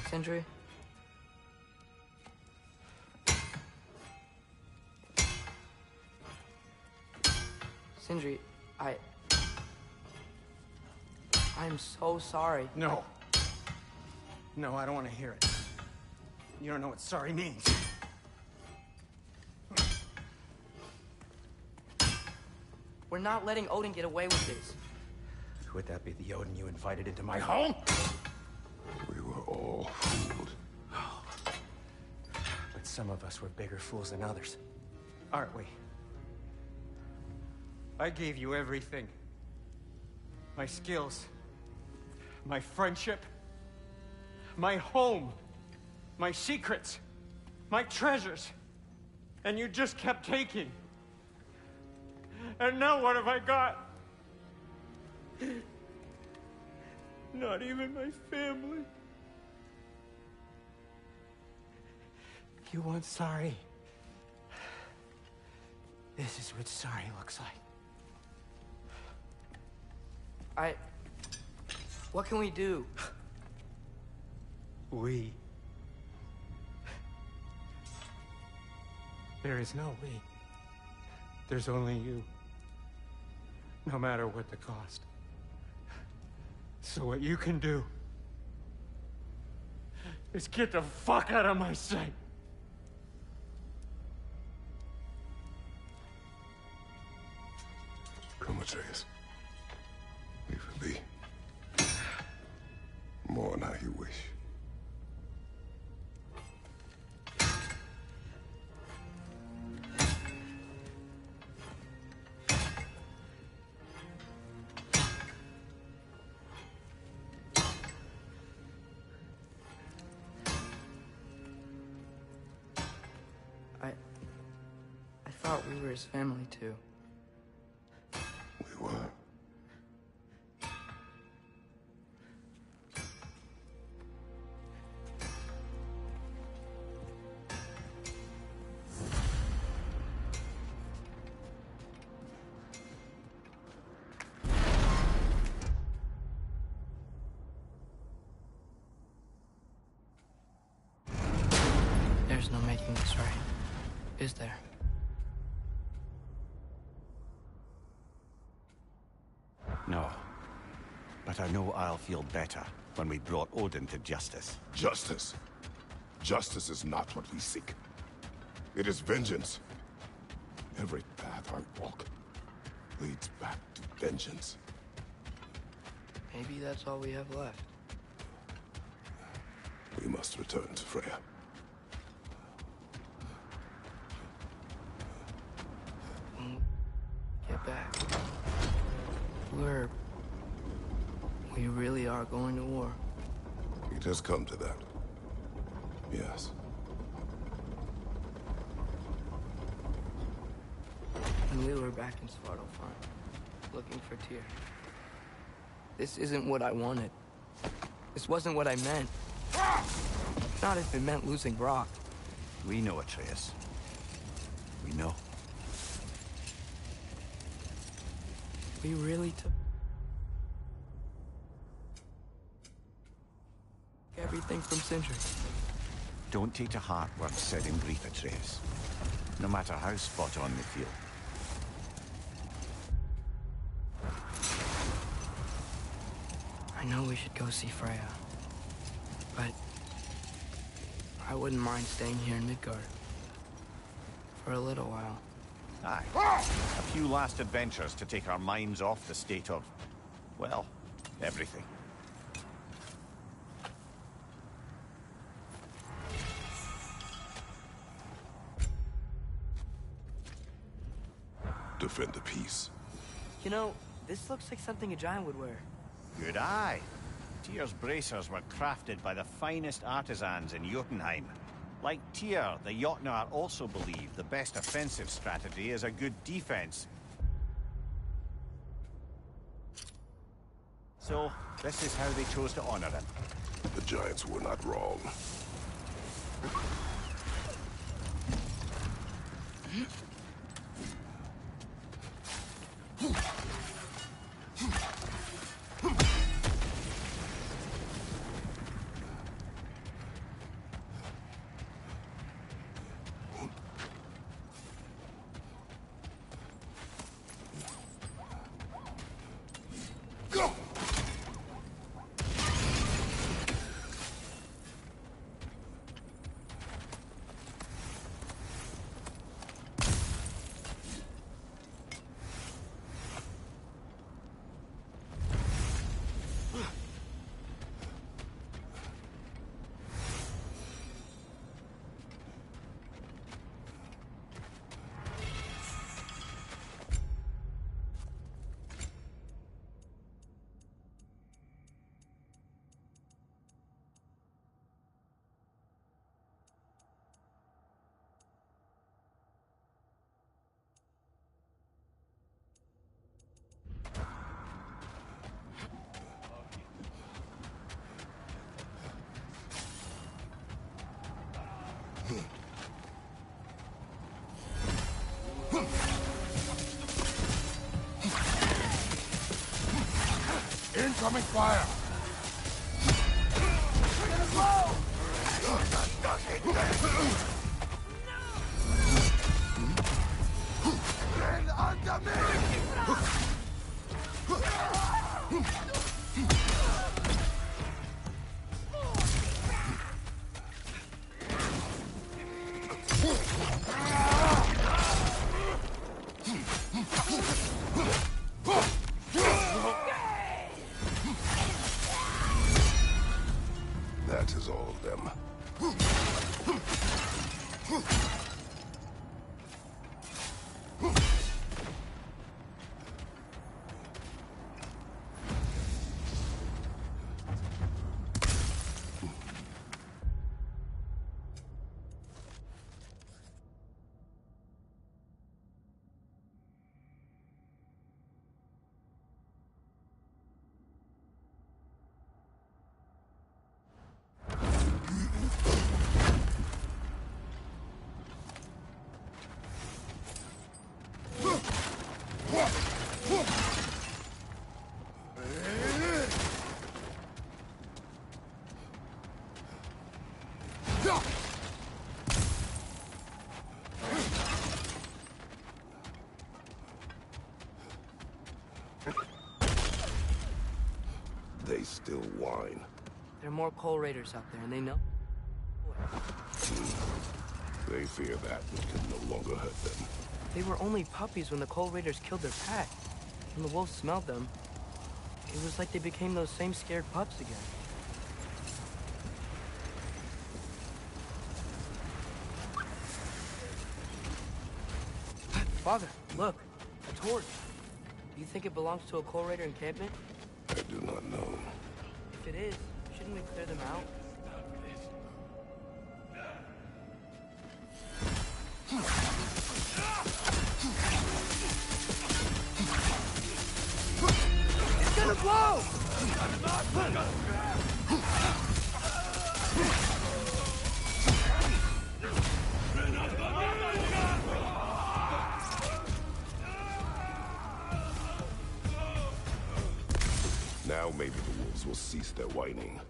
Sindri? Sindri, I'm so sorry. No. No, I don't want to hear it. You don't know what sorry means. We're not letting Odin get away with this. Would that be the Odin you invited into my home? We were all fooled. But some of us were bigger fools than others. Aren't we? I gave you everything. My skills. My friendship. My home. My secrets. My treasures. And you just kept taking. And now what have I got? Not even my family. You want sorry? This is what sorry looks like. What can we do? We. There is no we. There's only you. No matter what the cost. So what you can do is get the fuck out of my sight. Come, Atreus. Leave it be. Mourn how you wish. I thought we were his family too. We were. There's no making this right, is there? No. But I know I'll feel better when we brought Odin to justice. Justice. Justice is not what we seek. It is vengeance. Every path I walk leads back to vengeance. Maybe that's all we have left. We must return to Freya. Get back. We really are going to war. It has come to that. Yes. When we were back in Svartalfheim, looking for Tyr. This isn't what I wanted. This wasn't what I meant. Not if it meant losing Brock. We know, Atreus. We know. We really took everything from Sindri. Don't take to heart words said in grief, Atreus. No matter how spot on they feel. I know we should go see Freya. But I wouldn't mind staying here in Midgard. For a little while. Aye. A few last adventures to take our minds off the state of, well, everything. Defend the peace. You know, this looks like something a giant would wear. Good eye. Tyr's bracers were crafted by the finest artisans in Jotunheim. Like Tyr, the Jotnar also believe the best offensive strategy is a good defense. So, this is how they chose to honor him. The giants were not wrong. Incoming fire! Under me! That is all of them. They still whine. There are more Coal Raiders out there, and they know. They fear that which can no longer hurt them. They were only puppies when the Coal Raiders killed their pack. When the wolves smelled them, it was like they became those same scared pups again. Father, look, a torch. Do you think it belongs to a Coal Raider encampment? I do not know. If it is, shouldn't we clear them out? It's gonna blow! Now maybe the wolves will cease their whining.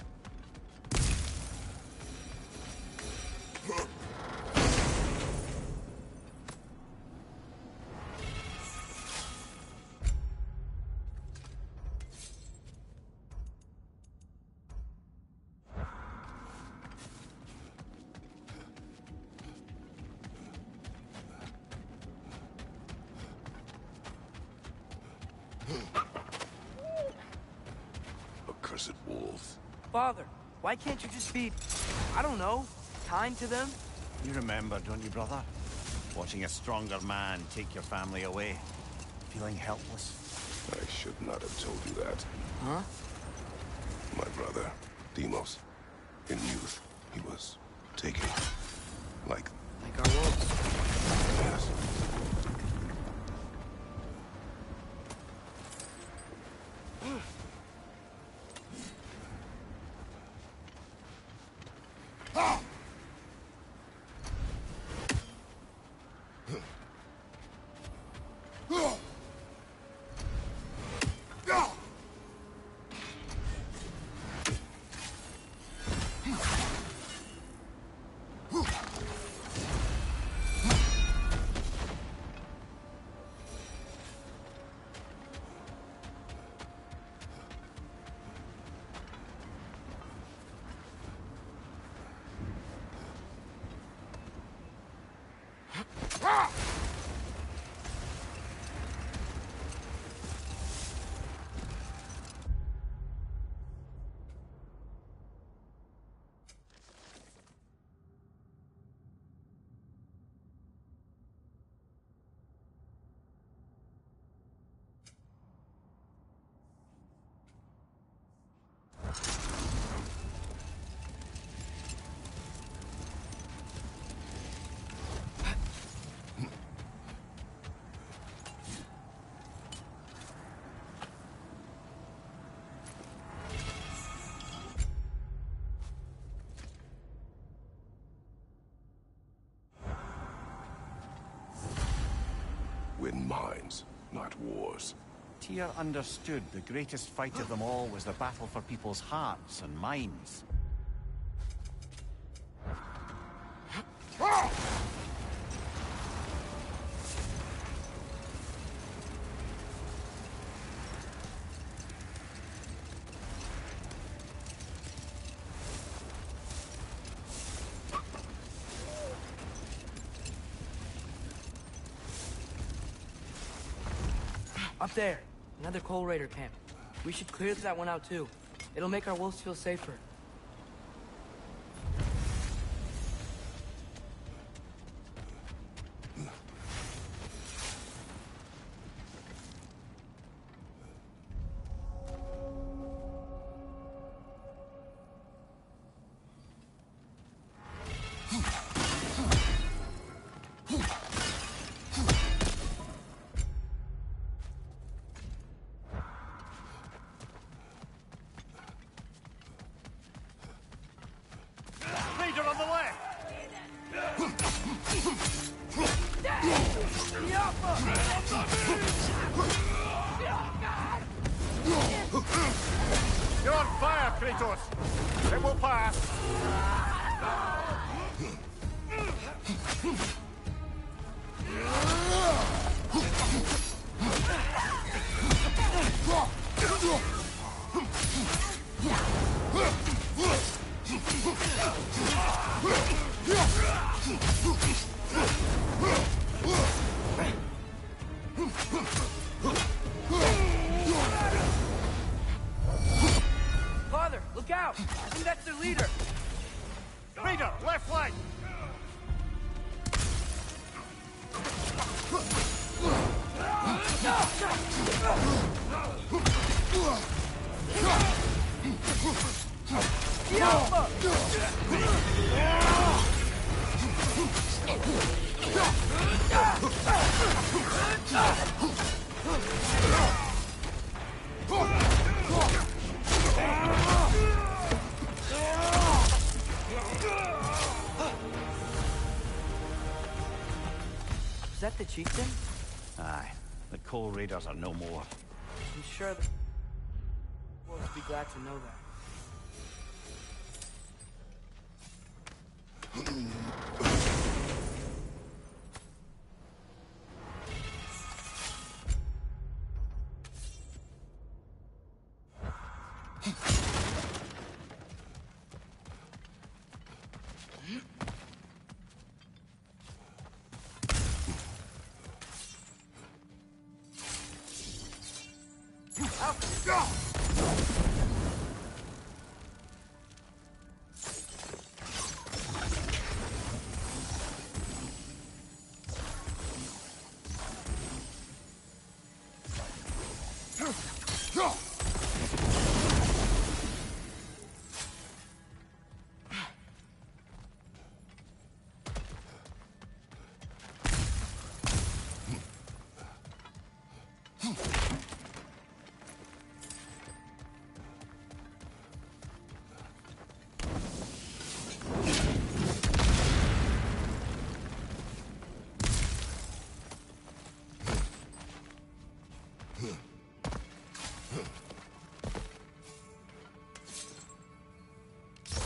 Accursed wolves. Father, why can't you just be, I don't know, kind to them? You remember, don't you, brother? Watching a stronger man take your family away. Feeling helpless. I should not have told you that. Huh? My brother, Demos. In youth, he was taken. Like our wolves. Yes. Win mines, not wars. Tyr understood the greatest fight of them all was the battle for people's hearts and minds. Up there, another Coal Raider camp. We should clear that one out too. It'll make our wolves feel safer. Raider on the left! You're on fire, Kratos! It will pass! Father, look out! I think that's their leader! Raider, left flank! Is that the chieftain? Aye, the Coal Raiders are no more. I'm sure the wolves will be glad to know that.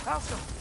Falco!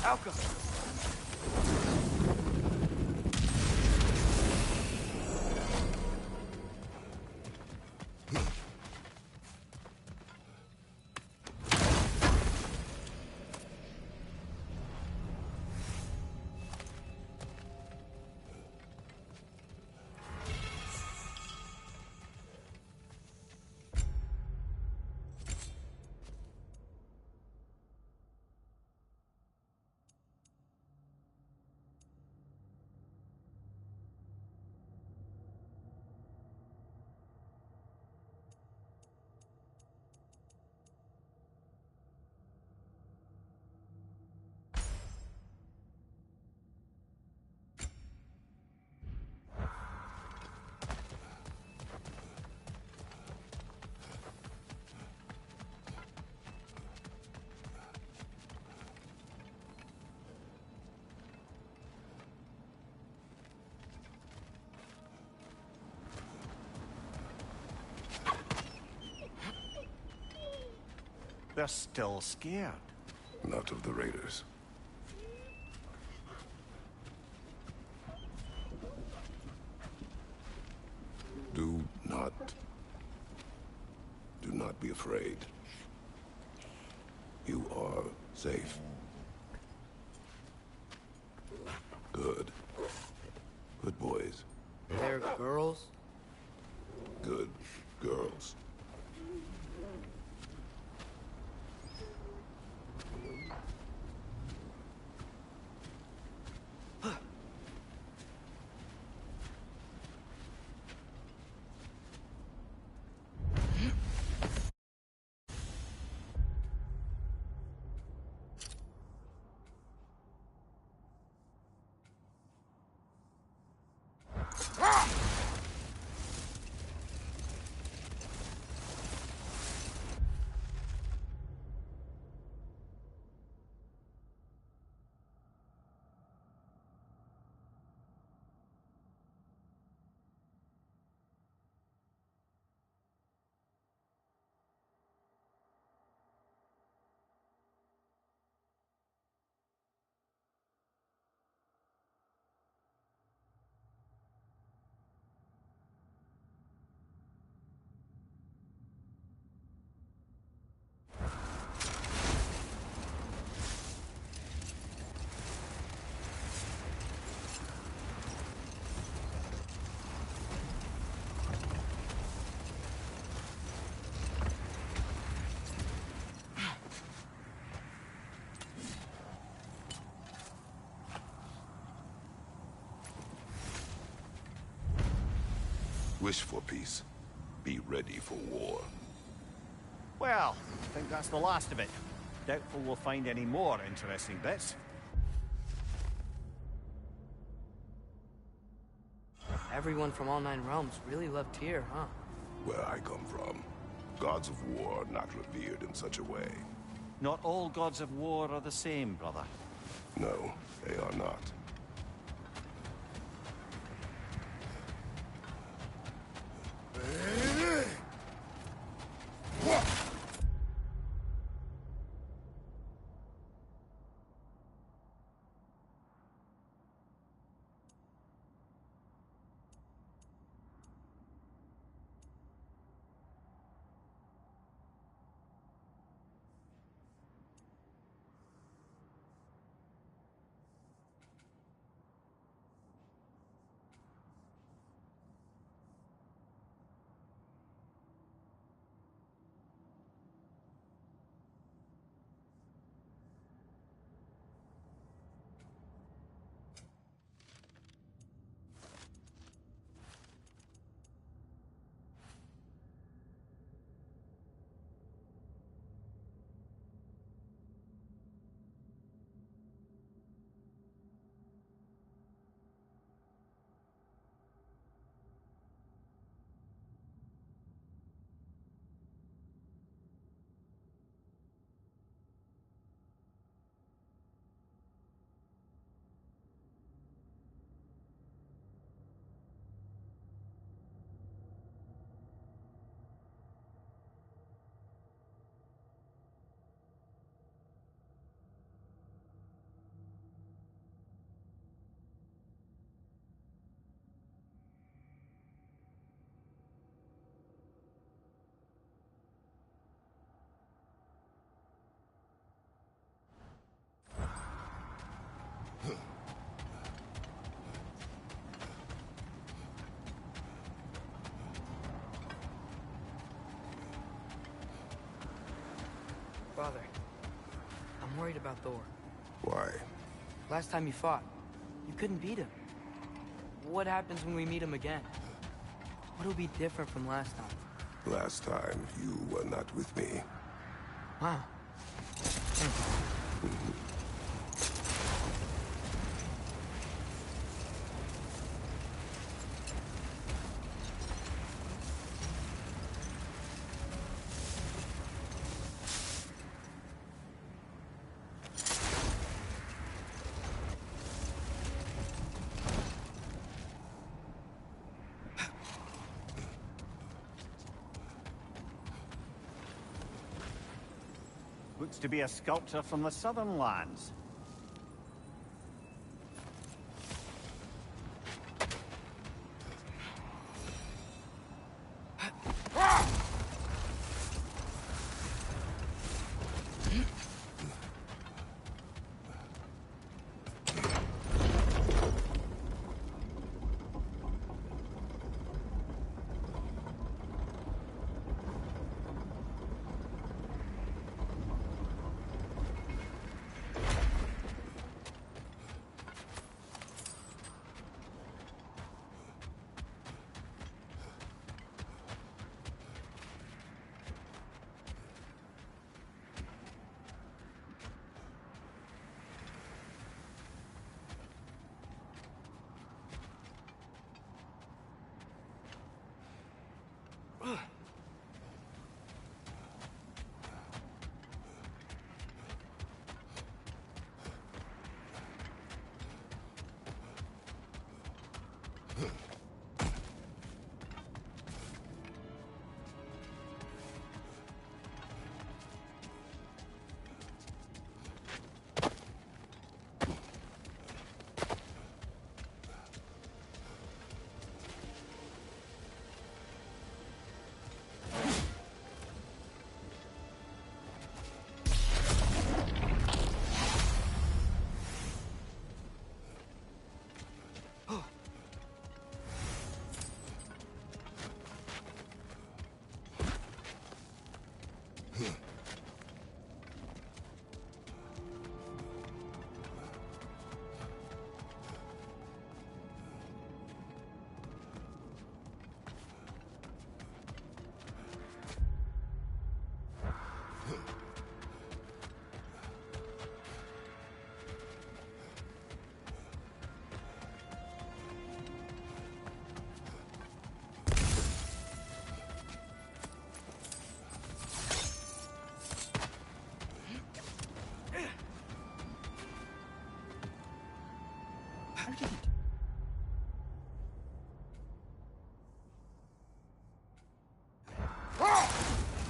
Falco! They're still scared. Not of the raiders. Do not be afraid. You are safe. Good. Good boys. They're girls? Good girls. Wish for peace. Be ready for war. Well, I think that's the last of it. Doubtful we'll find any more interesting bits. Everyone from all 9 realms really loved Tyr, huh? Where I come from, gods of war are not revered in such a way. Not all gods of war are the same, brother. No, they are not. Father, I'm worried about Thor. Why? Last time you fought, you couldn't beat him. What happens when we meet him again? What'll be different from last time? Last time, you were not with me. Wow. Looks to be a sculptor from the southern lands.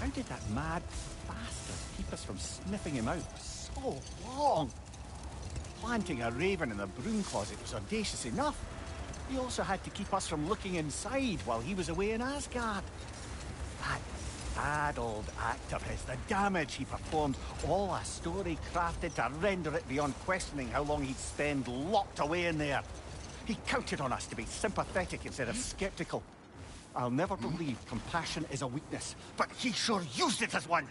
How did that mad bastard keep us from sniffing him out for so long? Planting a raven in the broom closet was audacious enough. He also had to keep us from looking inside while he was away in Asgard. That bad old act of his, the damage he performed, all a story crafted to render it beyond questioning how long he'd spend locked away in there. He counted on us to be sympathetic instead of skeptical. I'll never believe compassion is a weakness, but he sure used it as one!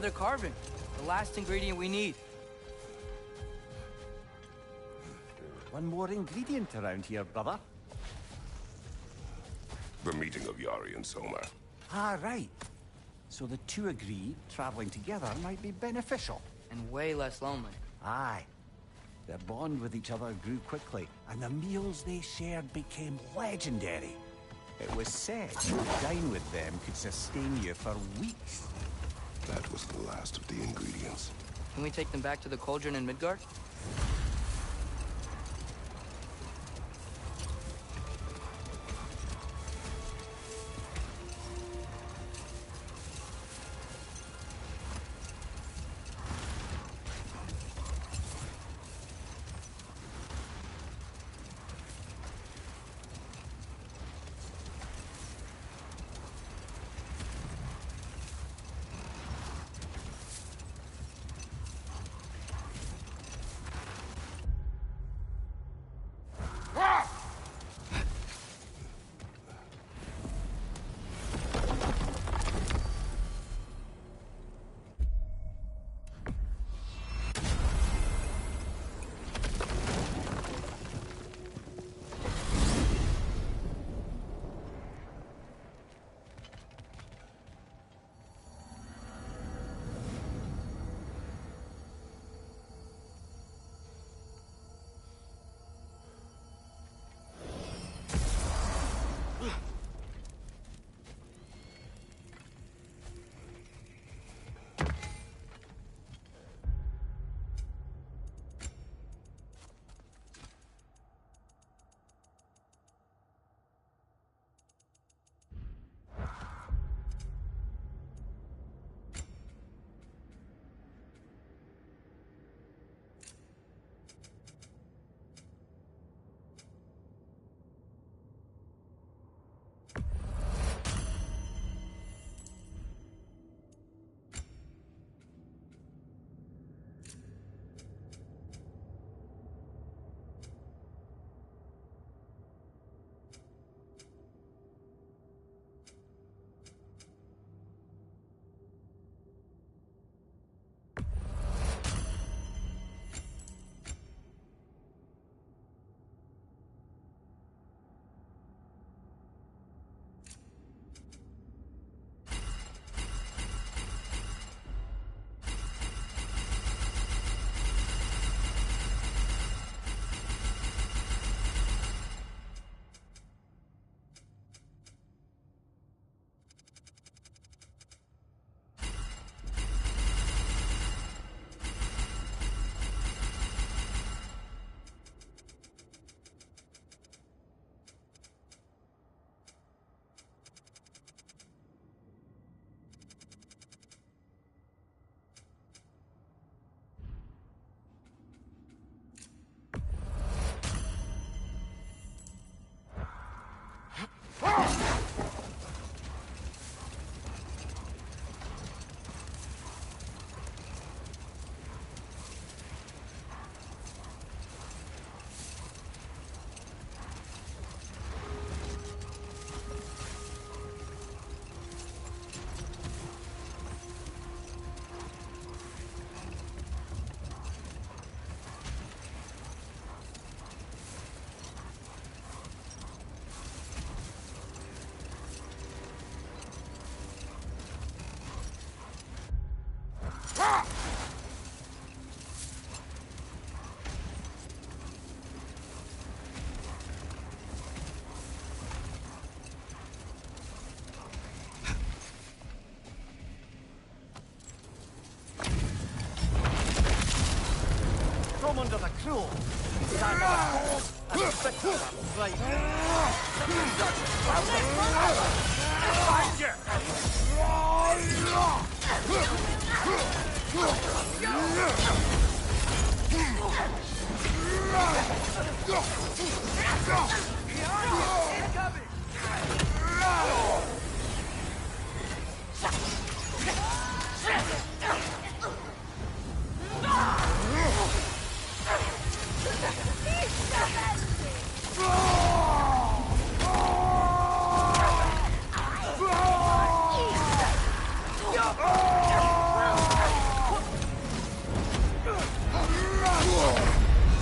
Nether carving. The last ingredient we need. One more ingredient around here, brother. The meeting of Yari and Soma. Ah, right. So the two agreed traveling together might be beneficial. And way less lonely. Aye. Their bond with each other grew quickly, and the meals they shared became legendary. It was said to dine with them could sustain you for weeks. That was the last of the ingredients. Can we take them back to the cauldron in Midgard? From under the cruel. Stand on a cold and spit right.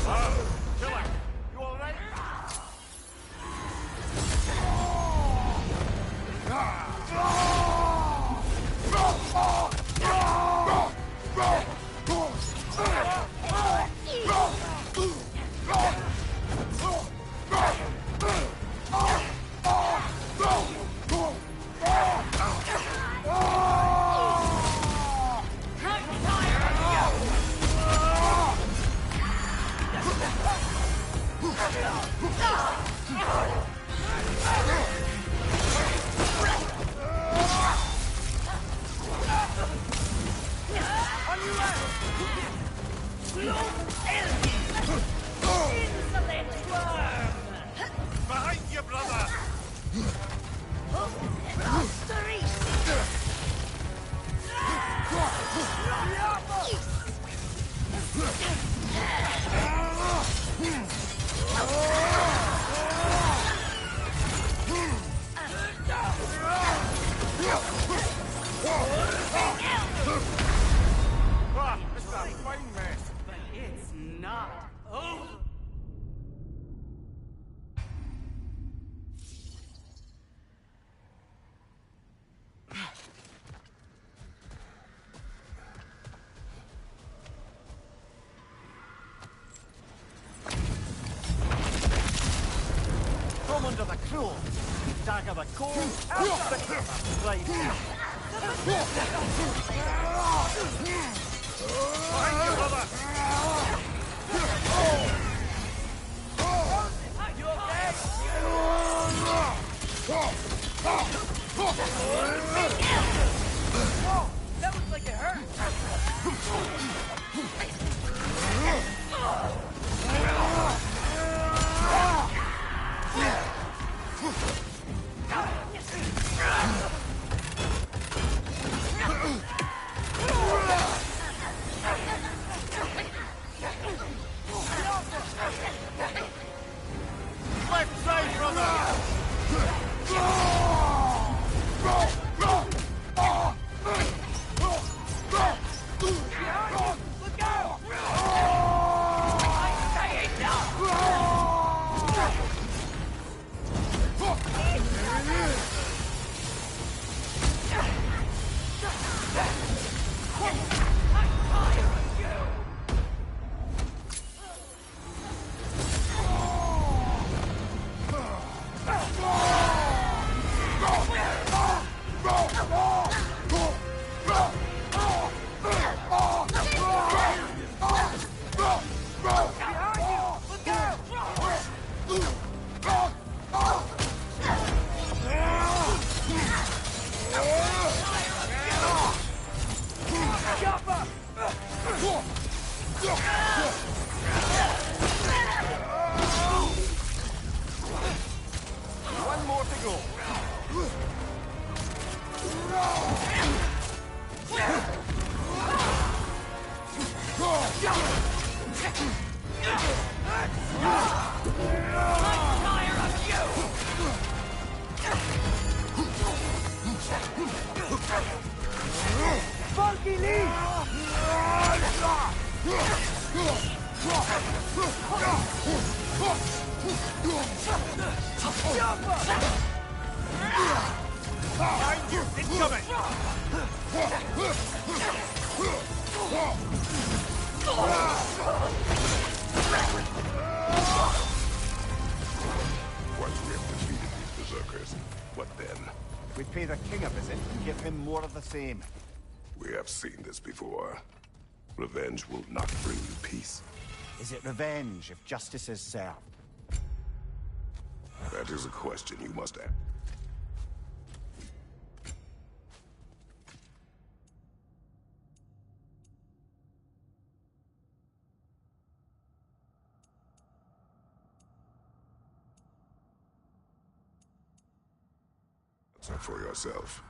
Killer, you all right? Behind you, brother! Ah, this is a fine mess. But it's not over. Come under the crow. Dagger the cold. Right. Behind you, brother! That looks like it hurt. Left side, brother! One more to go. Funky Lee! Behind you! Incoming! Once we have defeated these berserkers, what then? We pay the king a visit and give him more of the same. We have seen this before. Revenge will not bring you peace. Is it revenge if justice is served? That is a question you must ask. Answer for yourself.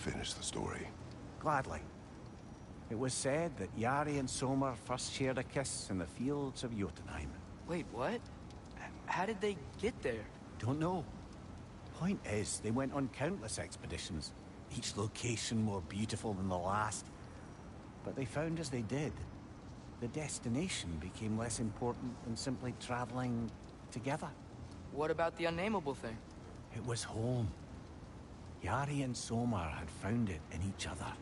Finish the story. Gladly. It was said that Yari and Soma first shared a kiss in the fields of Jotunheim. Wait, what? How did they get there? Don't know. Point is, they went on countless expeditions, each location more beautiful than the last. But they found as they did, the destination became less important than simply traveling together. What about the unnameable thing? It was home. Yari and Soma had found it in each other.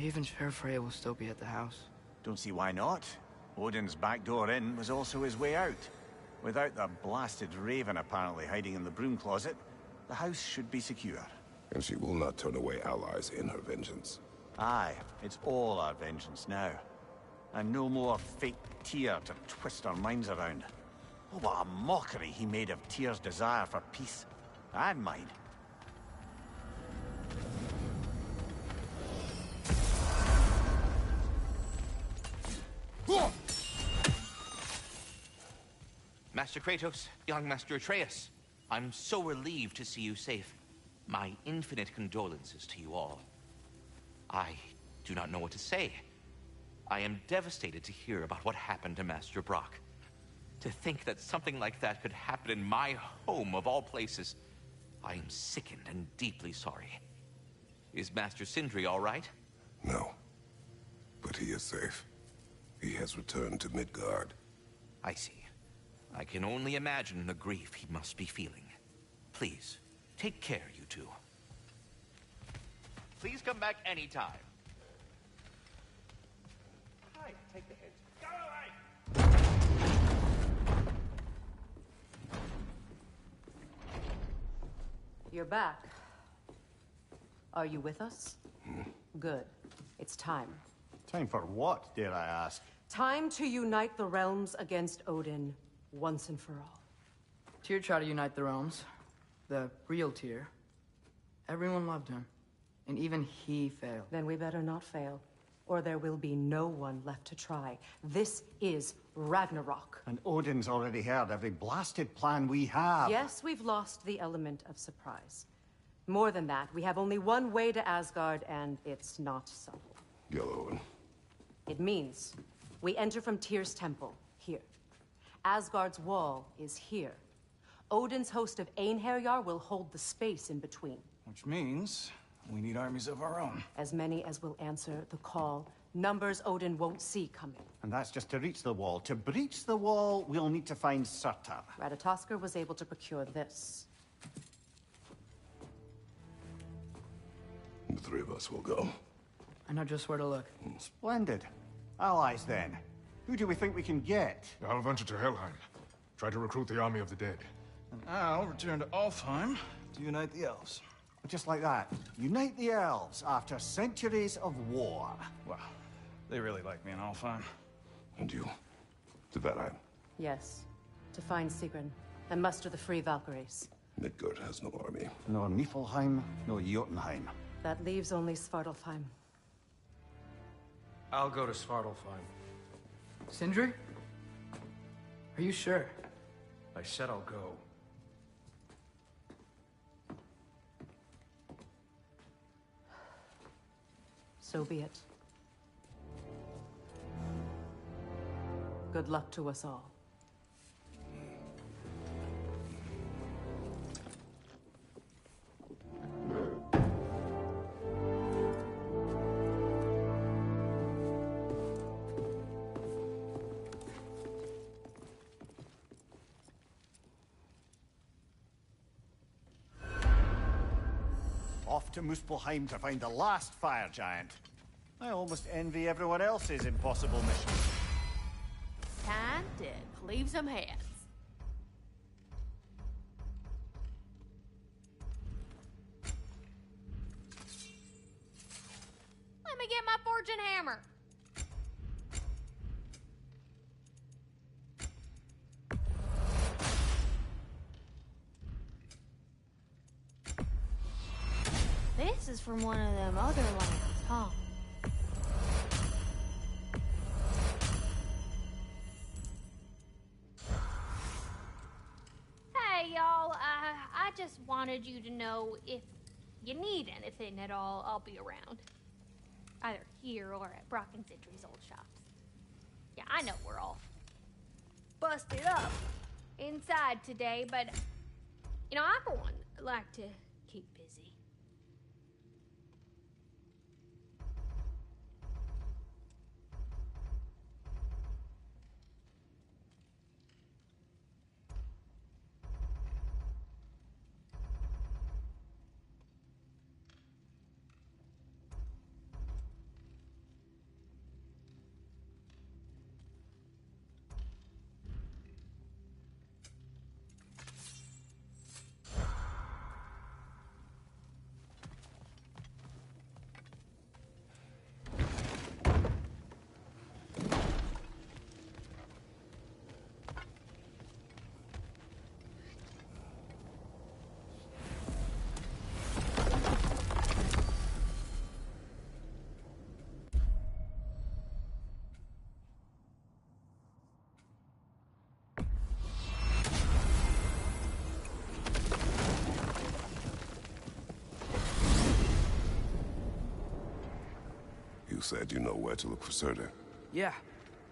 Even sure Freya will still be at the house? Don't see why not. Odin's back door in was also his way out. Without the blasted raven apparently hiding in the broom closet, the house should be secure. And she will not turn away allies in her vengeance. Aye, it's all our vengeance now. And no more fake Tyr to twist our minds around. Oh, what a mockery he made of Tyr's desire for peace. And mine. Master Kratos, young Master Atreus, I'm so relieved to see you safe. My infinite condolences to you all. I do not know what to say. I am devastated to hear about what happened to Master Brock. To think that something like that could happen in my home of all places. I am sickened and deeply sorry. Is Master Sindri all right? No. But he is safe. He has returned to Midgard. I see. I can only imagine the grief he must be feeling. Please, take care, you two. Please come back anytime. Hi, take the hit. Go away! You're back. Are you with us? Good. It's time. Time for what, dare I ask? Time to unite the realms against Odin, once and for all. Tyr tried to unite the realms. The real Tyr. Everyone loved him. And even he failed. Then we better not fail, or there will be no one left to try. This is Ragnarok. And Odin's already heard every blasted plan we have. Yes, we've lost the element of surprise. More than that, we have only one way to Asgard, and it's not subtle. Yellow. It means we enter from Tyr's temple, here. Asgard's wall is here. Odin's host of Einherjar will hold the space in between. Which means we need armies of our own. As many as will answer the call. Numbers Odin won't see coming. And that's just to reach the wall. To breach the wall, we'll need to find Surtur. Ratatoskr was able to procure this. The three of us will go. I know just where to look. Splendid. Allies, then. Who do we think we can get? I'll venture to Helheim. Try to recruit the army of the dead. And I'll return to Alfheim to unite the elves. Just like that. Unite the elves after centuries of war. Well, they really like me in Alfheim. And you? To Valheim. Yes. To find Sigrun and muster the free Valkyries. Midgard has no army. No Niflheim, no Jotunheim. That leaves only Svartalfheim. I'll go to Svartalfheim. Sindri? Are you sure? I said I'll go. So be it. Good luck to us all. Off to Muspelheim to find the last fire giant. I almost envy everyone else's impossible mission. Time to cleave some heads. Let me get my fortune hammer. This is from one of them other lands, huh? Hey, y'all. I just wanted you to know if you need anything at all, I'll be around. Either here or at Brock and Sindri's old shops. Yeah, I know we're all busted up inside today, but, you know, I for one like to keep busy. You said you know where to look for Surtur. Yeah.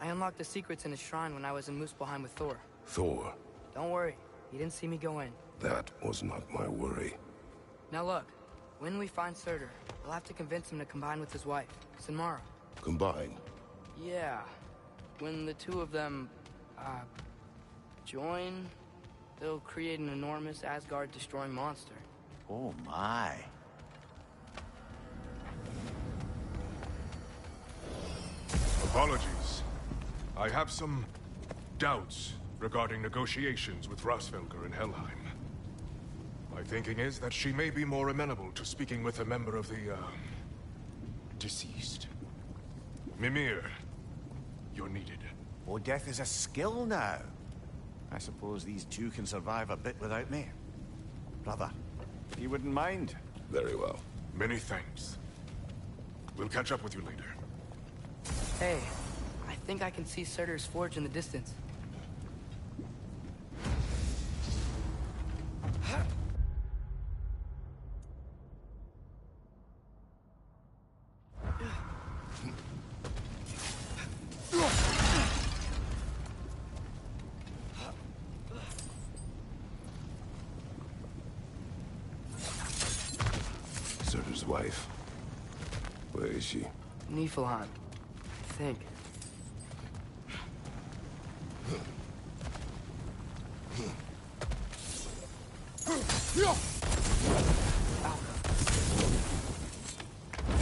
I unlocked the secrets in his shrine when I was in Muspelheim with Thor. Thor? Don't worry. He didn't see me go in. That was not my worry. Now look. When we find Surtur, we'll have to convince him to combine with his wife, Sinmara. Combine? Yeah. When the two of them, join, they'll create an enormous Asgard-destroying monster. Oh my. Apologies. I have some doubts regarding negotiations with Rasvelker in Helheim. My thinking is that she may be more amenable to speaking with a member of the, deceased. Mimir, you're needed. Oh, death is a skill now. I suppose these two can survive a bit without me. Brother, you wouldn't mind? Very well. Many thanks. We'll catch up with you later. Hey, I think I can see Surtur's forge in the distance. Surtur's wife. Where is she? Niflheim, I think.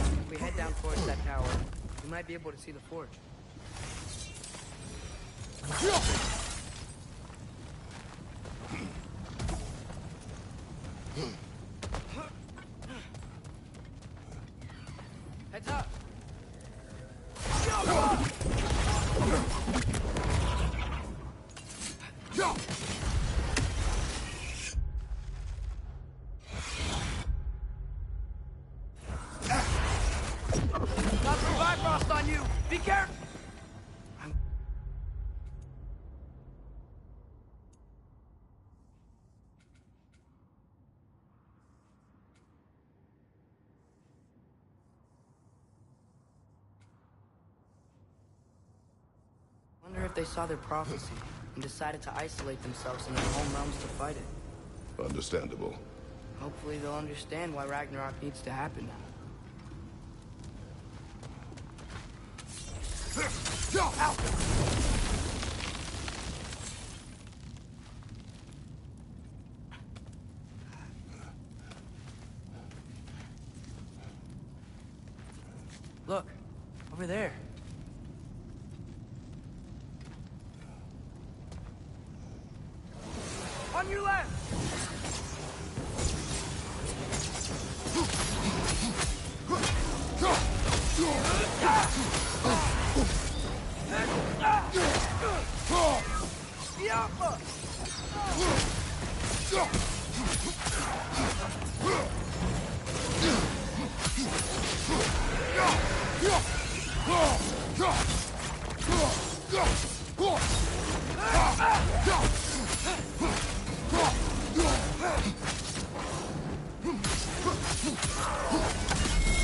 If we head down towards that tower, we might be able to see the forge. Heads up! Got some Bifrost on you! Be careful! Wonder if they saw their prophecy and decided to isolate themselves in their home realms to fight it. Understandable. Hopefully they'll understand why Ragnarok needs to happen now. Look, over there. On your left!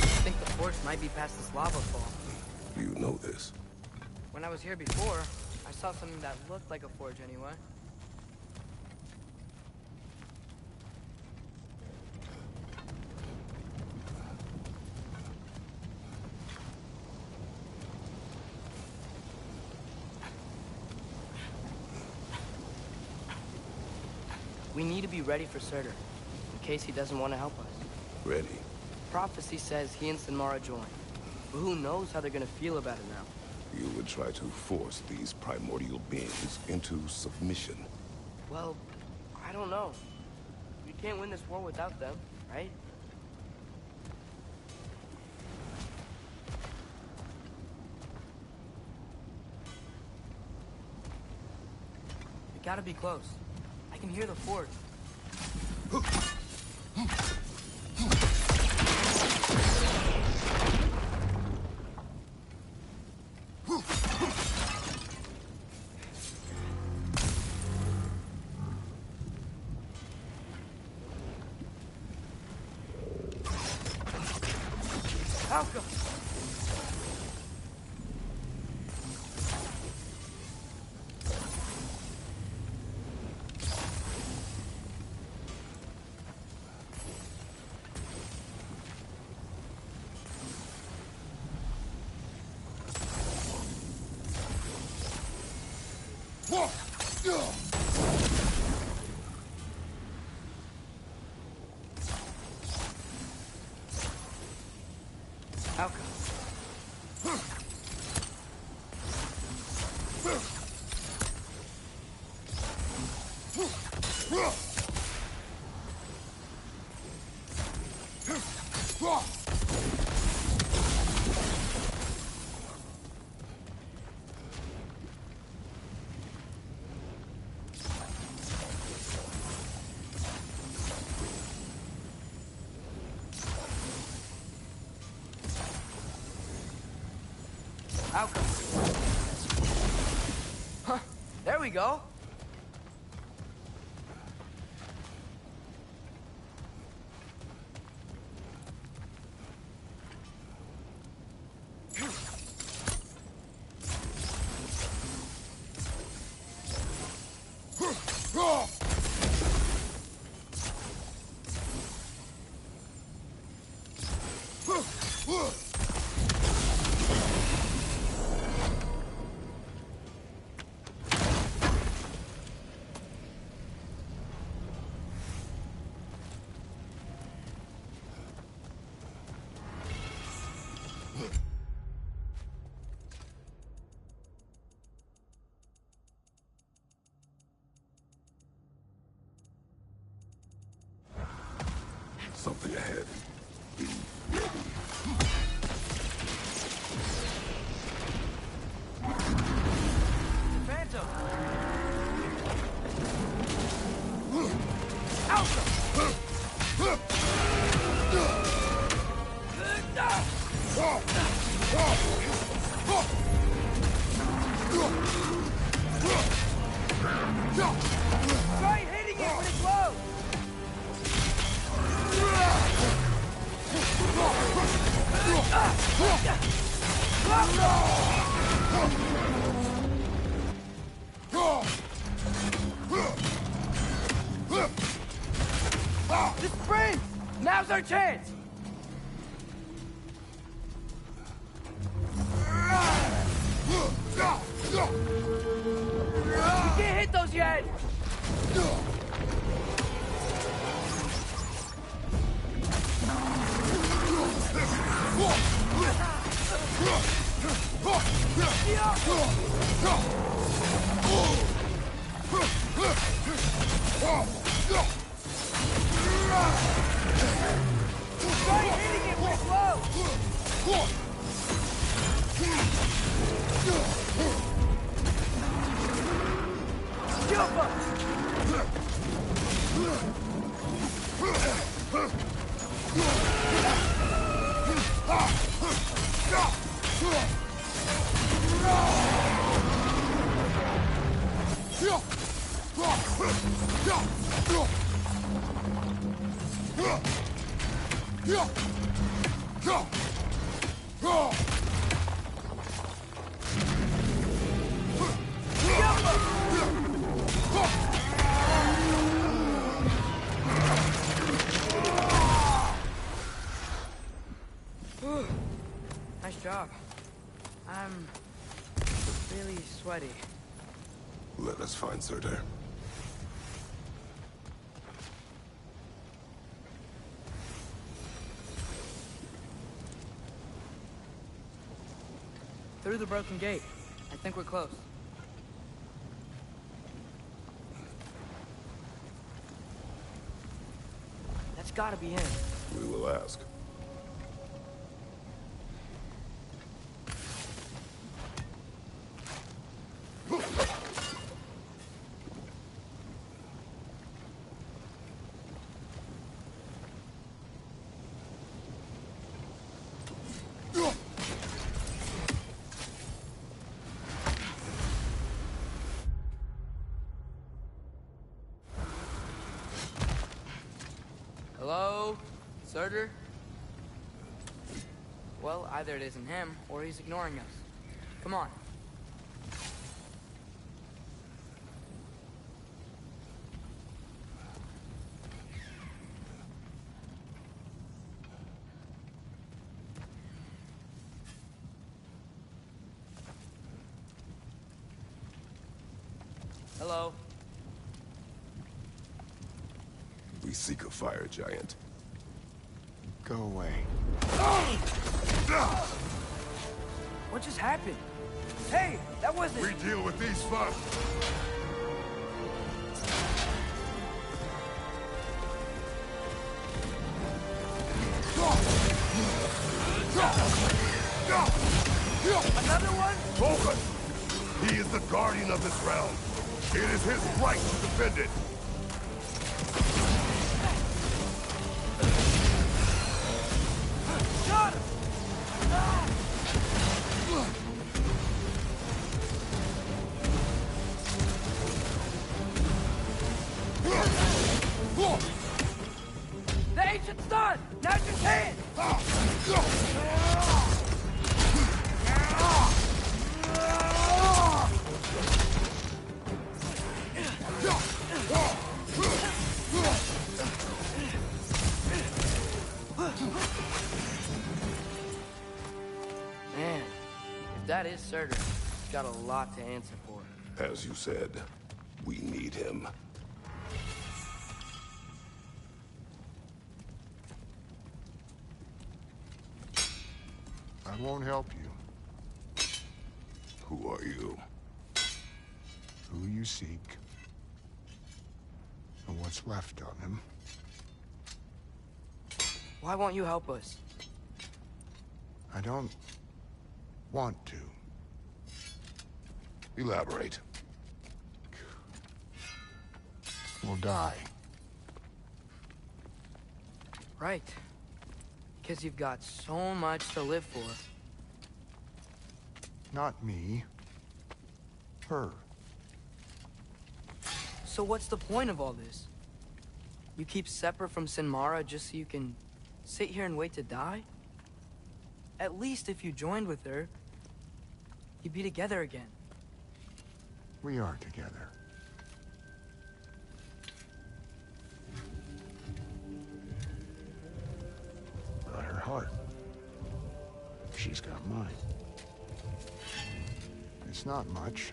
I think the force might be past this lava fall. You know this. When I was here before, I saw something that looked like a forge anyway. We need to be ready for Surtur, in case he doesn't want to help us. Ready. Prophecy says he and Sinmara join, but who knows how they're gonna feel about it now. You would try to force these primordial beings into submission. Well, I don't know. We can't win this war without them, right? We gotta be close. I can hear the forge. Malcolm! Malcolm. Outcome. Huh, there we go. Something ahead. Phantom! Try hitting it when it's low! Just sprint! Now's our chance! We can't hit those yet! Try hitting it with low! Nice job. I'm really sweaty. Let us find Surtur. Through the broken gate. I think we're close. That's gotta be him. We will ask. Hello? Surtur? Well, either it isn't him, or he's ignoring us. Come on. Hello? We seek a fire giant. Go away. What just happened? Hey, that wasn't... We deal with these first. Another one? Focus! He is the guardian of this realm. It is his right to defend it. Shut him! that is Surtur. He's got a lot to answer for. As you said, we need him. I won't help you. Who are you? Who you seek, and what's left of him. Why won't you help us? I don't want to. Elaborate. We'll die. Right. Because you've got so much to live for. Not me. Her. So what's the point of all this? You keep separate from Sinmara just so you can sit here and wait to die? At least if you joined with her, you'd be together again. We are together. Got her heart. She's got mine. It's not much,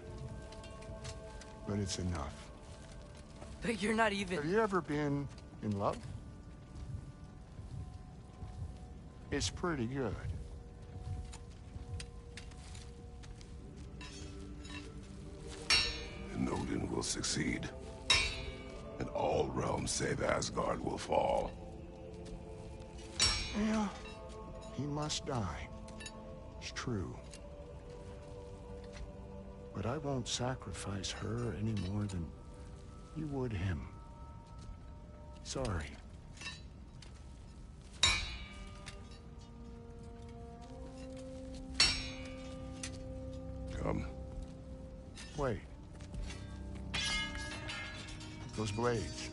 but it's enough. But you're not even... Have you ever been in love? It's pretty good. And Odin will succeed. And all realms save Asgard will fall. Yeah, he must die. It's true. But I won't sacrifice her any more than you would him. Sorry. Come. Wait. Those blades.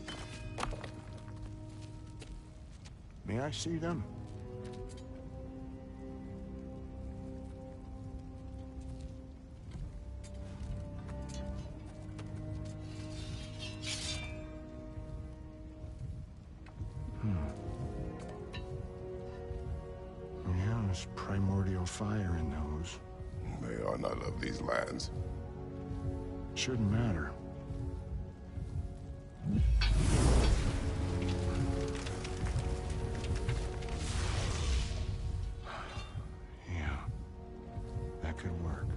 May I see them? Yeah, there's primordial fire in those. They are not of these lands. Shouldn't matter. Yeah, that could work.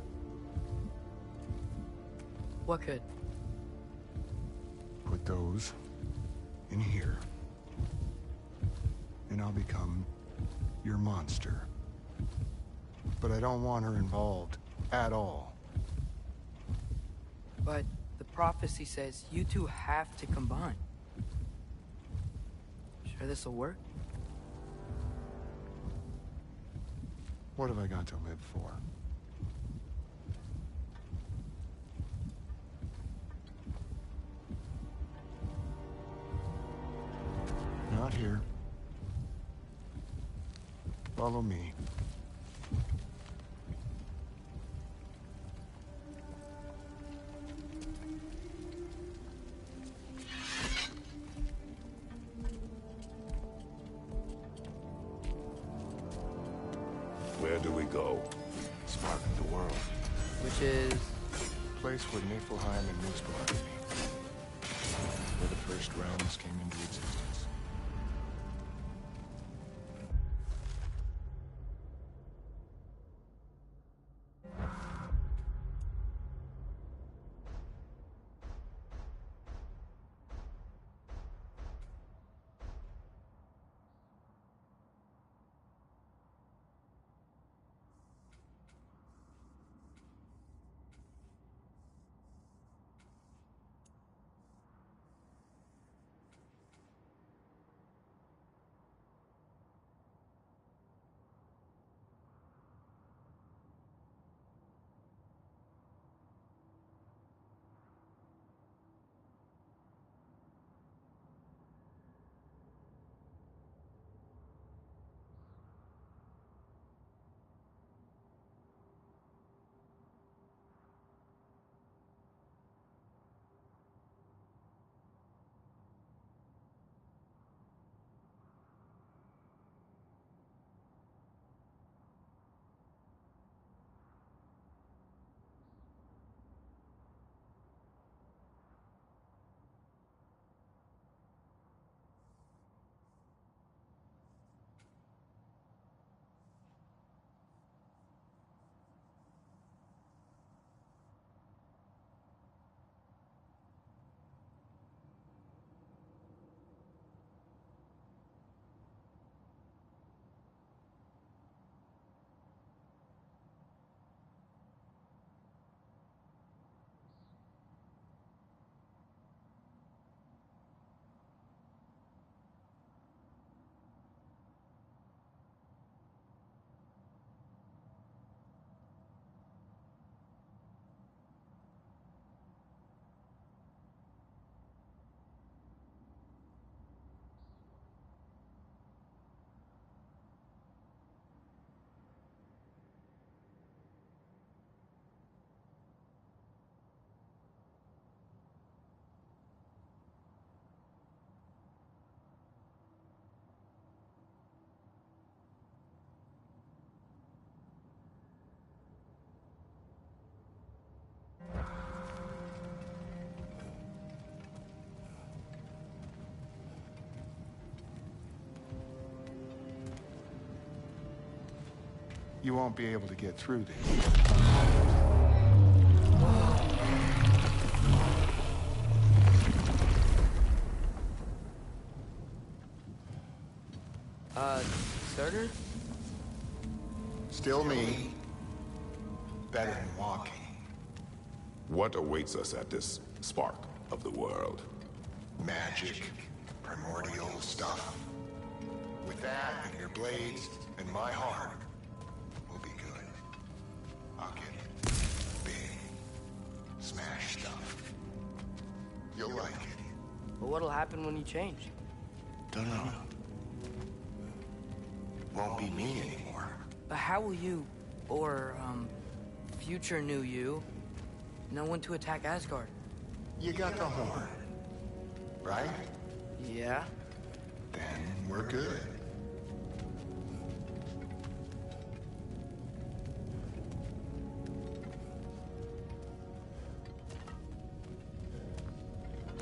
What could? Put those in here, and I'll become your monster. But I don't want her involved at all. But the prophecy says you two have to combine. Sure this'll work? What have I got to live for? Not here. Follow me. Where do we go? Spark of the world. Which is... Place where Niflheim and Muspelheim meet. Where the first realms came into existence. You won't be able to get through this. Surtur? Still me. Better than walking. What awaits us at this spark of the world? Magic, primordial stuff. With that and your blades and my heart, we'll be good. I'll get big, smash stuff. You'll like it. But what'll happen when you change? Don't know. Won't be me anymore. But how will you, or, future new you, know when to attack Asgard? You got the horn, right? Yeah. Then we're good.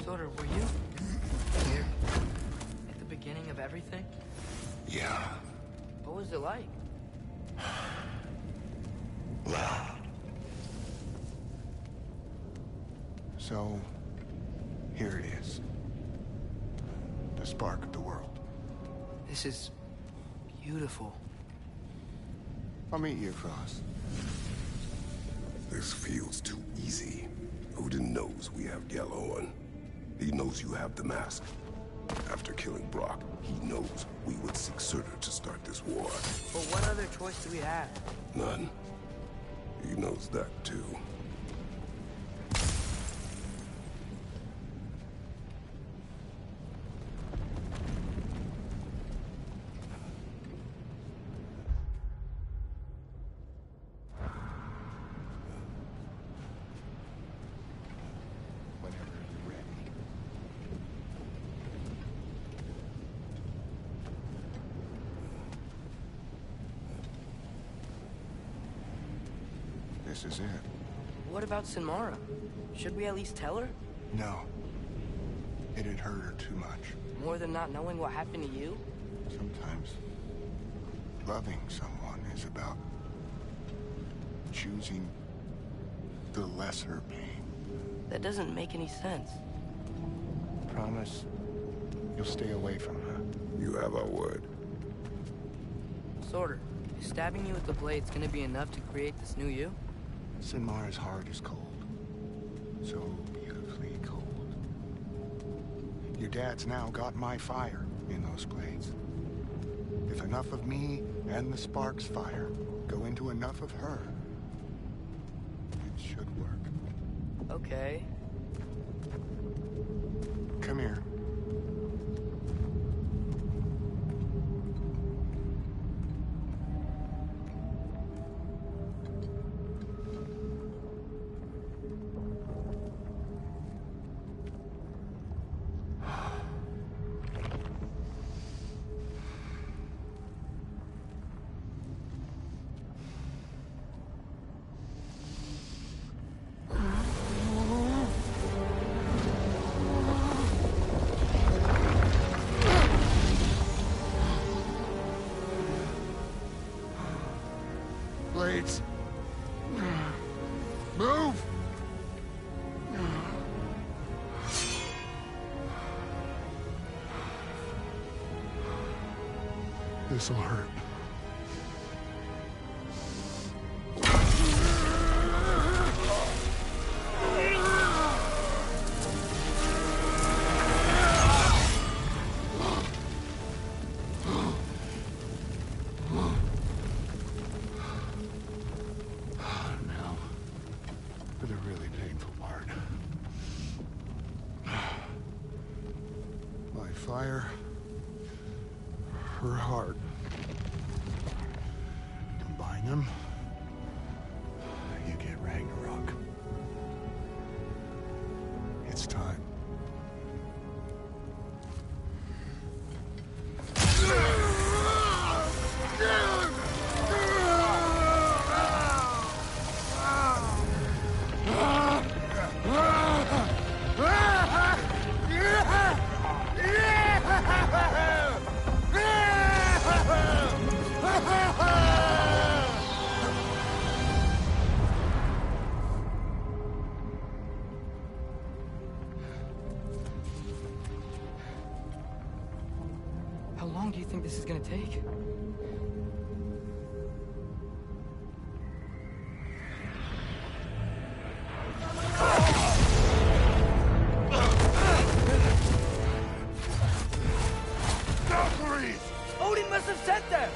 Surtur, were you here at the beginning of everything? Yeah. What was it like? Well. So, here it is. The spark of the world. This is beautiful. I'll meet you across. This feels too easy. Odin knows we have Gjallarhorn. He knows you have the mask. After killing Brock, he knows we would seek Surtur to start this war. But what other choice do we have? None. He knows that too. This is it. What about Sinmara? Should we at least tell her? No. It'd hurt her too much. More than not knowing what happened to you? Sometimes loving someone is about choosing the lesser pain. That doesn't make any sense. Promise you'll stay away from her. You have our word. Surtur, is stabbing you with the blade's gonna be enough to create this new you? Sinmara's heart is cold. So beautifully cold. Your dad's now got my fire in those blades. If enough of me and the spark's fire go into enough of her, it should work. Okay. Come here. Blades. Move! This'll hurt. Now, for the really painful part. My fire, her heart. Combine them, you get Ragnarok. It's time. How long do you think this is gonna take? Odin must have sent them!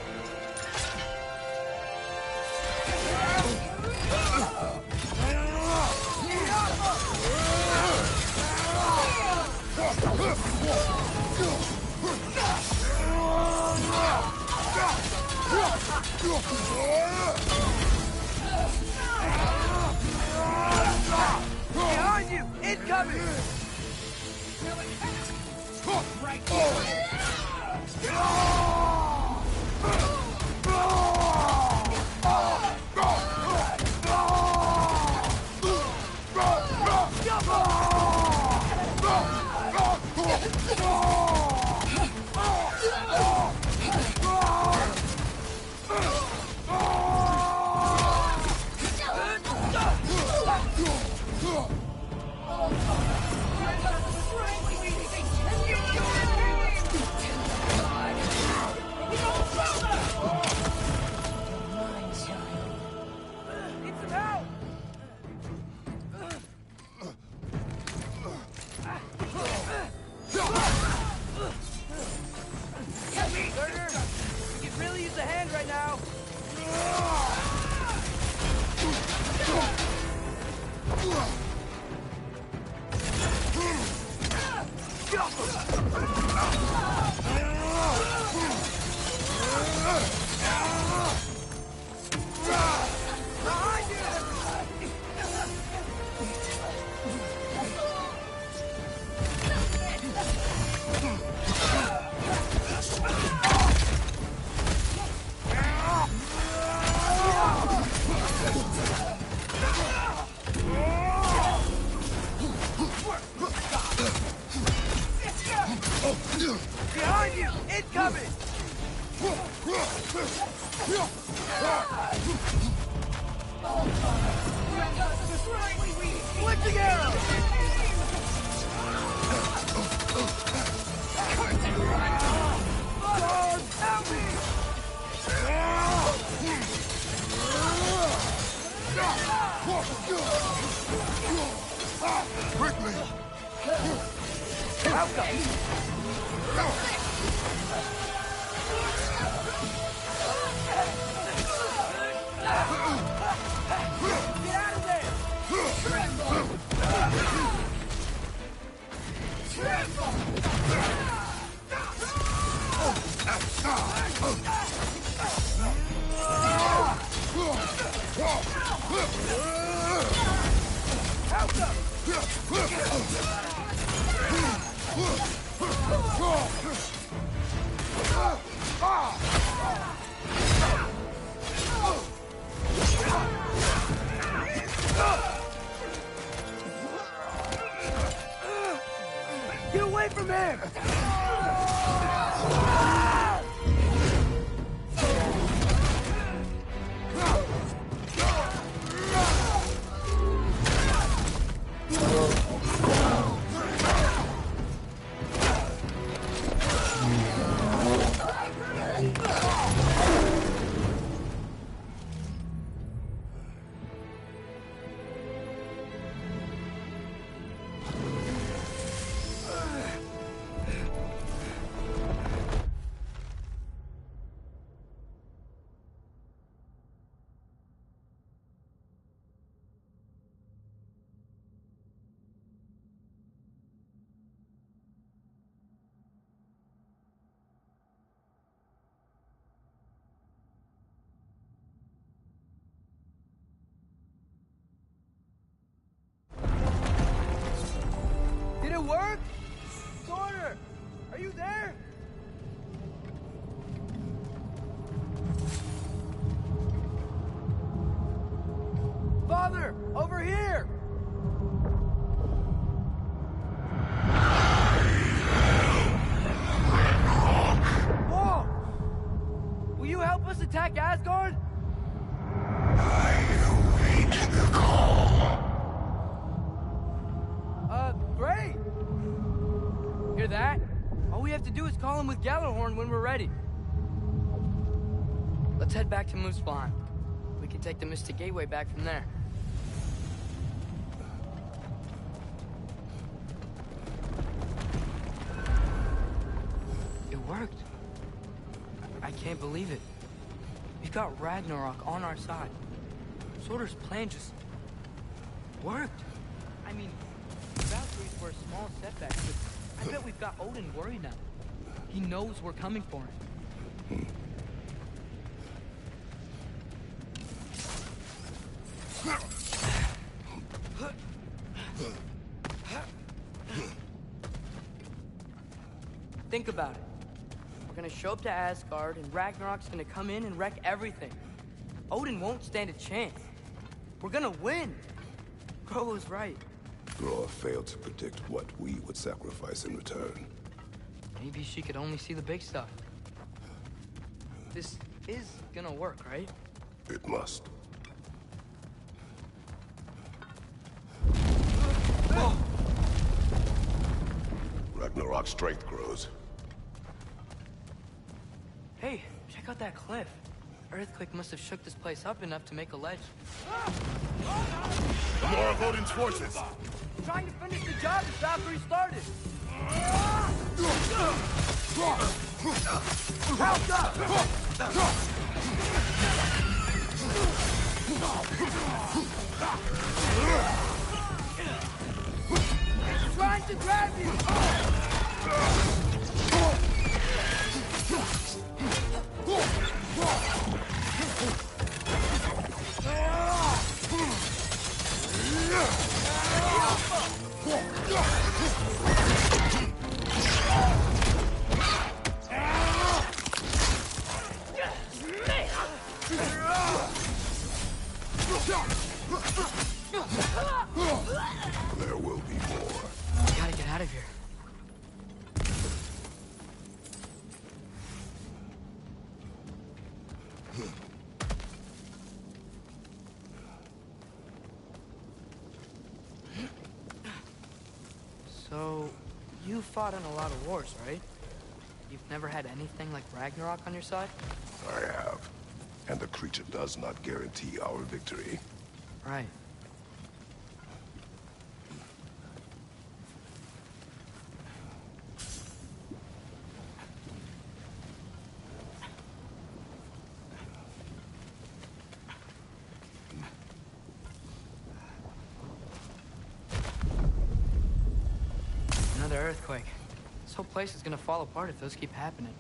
Behind you! Incoming! Right Behind you! Incoming! Switching arrow! God, help me! Quickly! Outcome! Get out of there! Get away from him! Did it work? Sorter! Are you there? Father! Over here! Whoa! Will you help us attack Asgard? Great! Hear that? All we have to do is call call him with Gjallarhorn when we're ready. Let's head back to Muspelheim. We can take the Mystic Gateway back from there. It worked. I can't believe it. We've got Ragnarok on our side. Sorter's plan just worked. I mean, Valkyries were a small setback, but I bet we've got Odin worried now. He knows we're coming for him. Think about it. We're gonna show up to Asgard, and Ragnarok's gonna come in and wreck everything. Odin won't stand a chance. We're gonna win. Groa was right. Groa failed to predict what we would sacrifice in return. Maybe she could only see the big stuff. This is gonna work, right? It must. Ragnarok's strength grows. Hey, check out that cliff. Earthquake must have shook this place up enough to make a ledge. More of Odin's forces! Trying to finish the job as Valkyrie started. Help It's trying to grab you! There will be more. Gotta get out of here. So, you fought in a lot of wars, right? You've never had anything like Ragnarok on your side? I have. And the creature does not guarantee our victory. Right. Another earthquake. This whole place is gonna fall apart if those keep happening.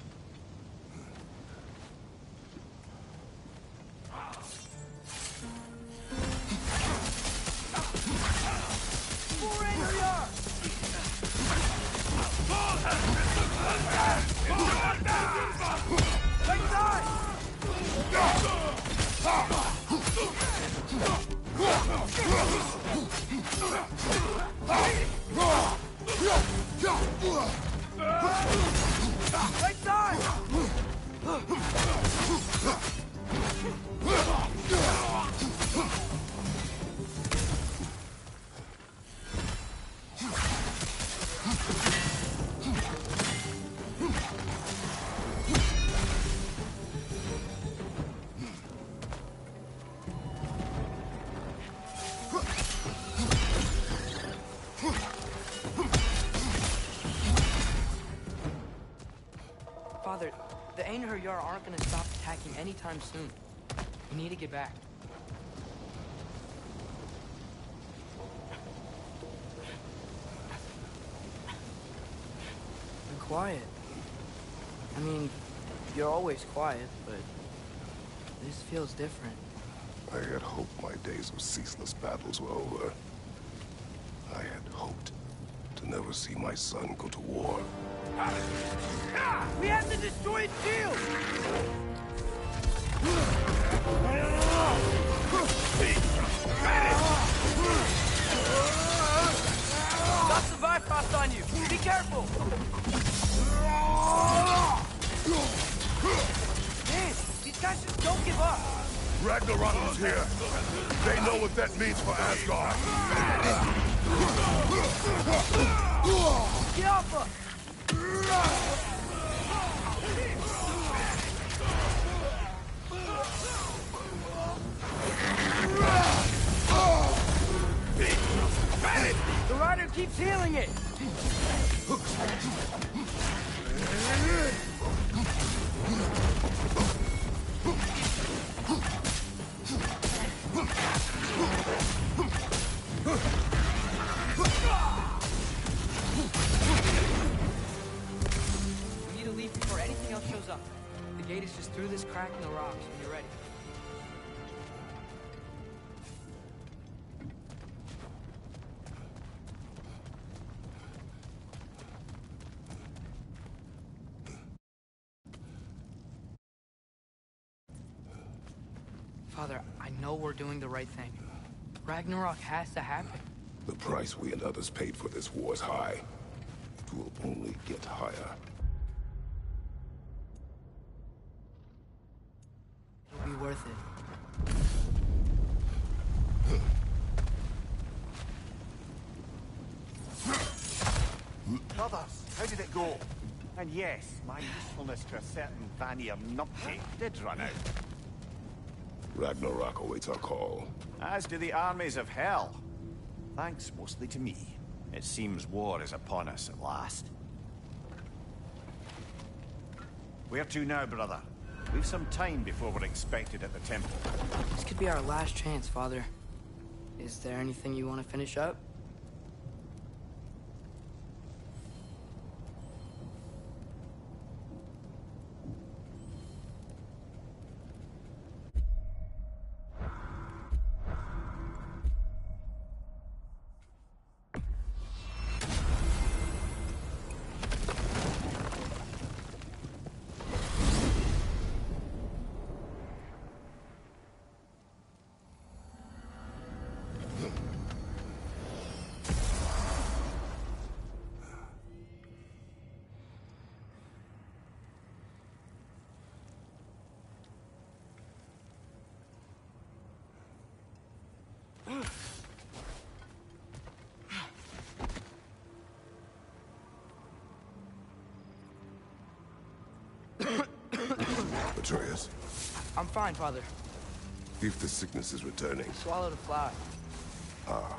Right side! Father, the Einherjar aren't gonna stop attacking anytime soon. We need to get back. You're quiet. I mean, you're always quiet, but this feels different. I had hoped my days of ceaseless battles were over. I had hoped to never see my son go to war. We have to destroy its shield! Got some Bifrost on you! Be careful! Man, these guys just don't give up! Ragnarok is here. They know what that means for Asgard. Get off us! else shows up. The gate is just through this crack in the rocks when you're ready. Father, I know we're doing the right thing. Ragnarok has to happen. The price we and others paid for this war is high. It will only get higher. It'll be worth it. Brothers, how did it go? And yes, my usefulness to a certain Vanir numpty did run out. Ragnarok awaits our call. As do the armies of hell. Thanks mostly to me. It seems war is upon us at last. Where to now, brother? We've some time before we're expected at the temple. This could be our last chance, Father. Is there anything you want to finish up? Atreus, I'm fine, Father. if the sickness is returning. Swallowed a fly. Ah.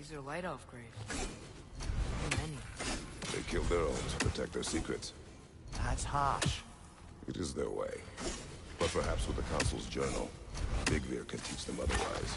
These are Light Elf graves. How many? They killed their own to protect their secrets. That's harsh. It is their way. But perhaps with the Council's journal, Bigvir can teach them otherwise.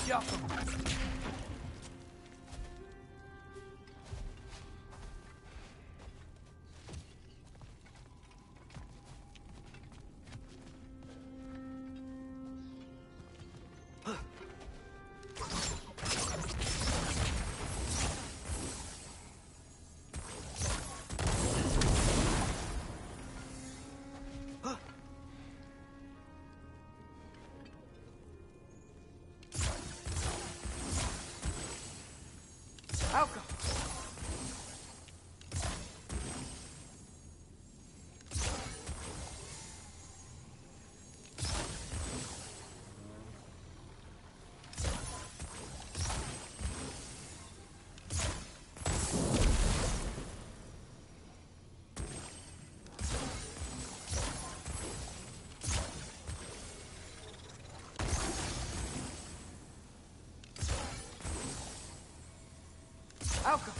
Yeah. Outcome. Outcome.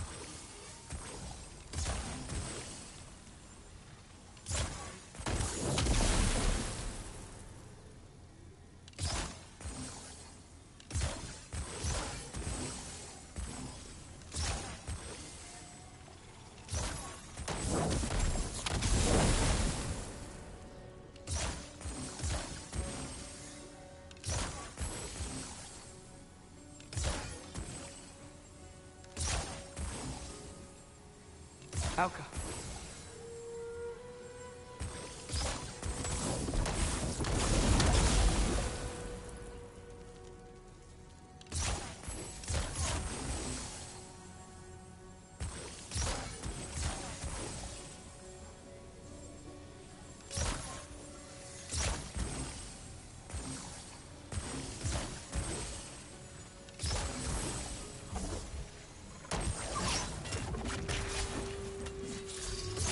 Outcome.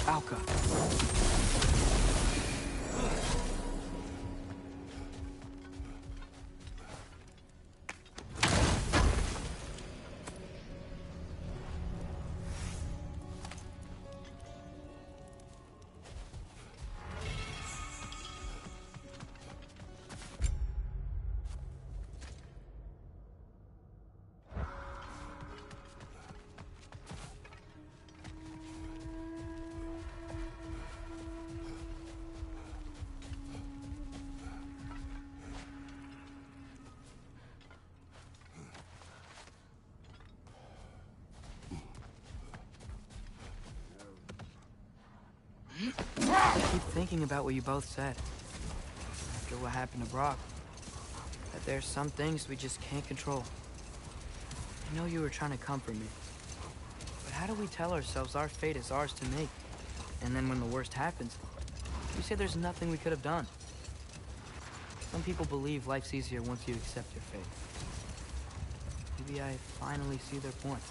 Alka. I keep thinking about what you both said. After what happened to Brock. That there's some things we just can't control. I know you were trying to comfort me. But how do we tell ourselves our fate is ours to make? And then when the worst happens, we say there's nothing we could have done. Some people believe life's easier once you accept your fate. Maybe I finally see their point.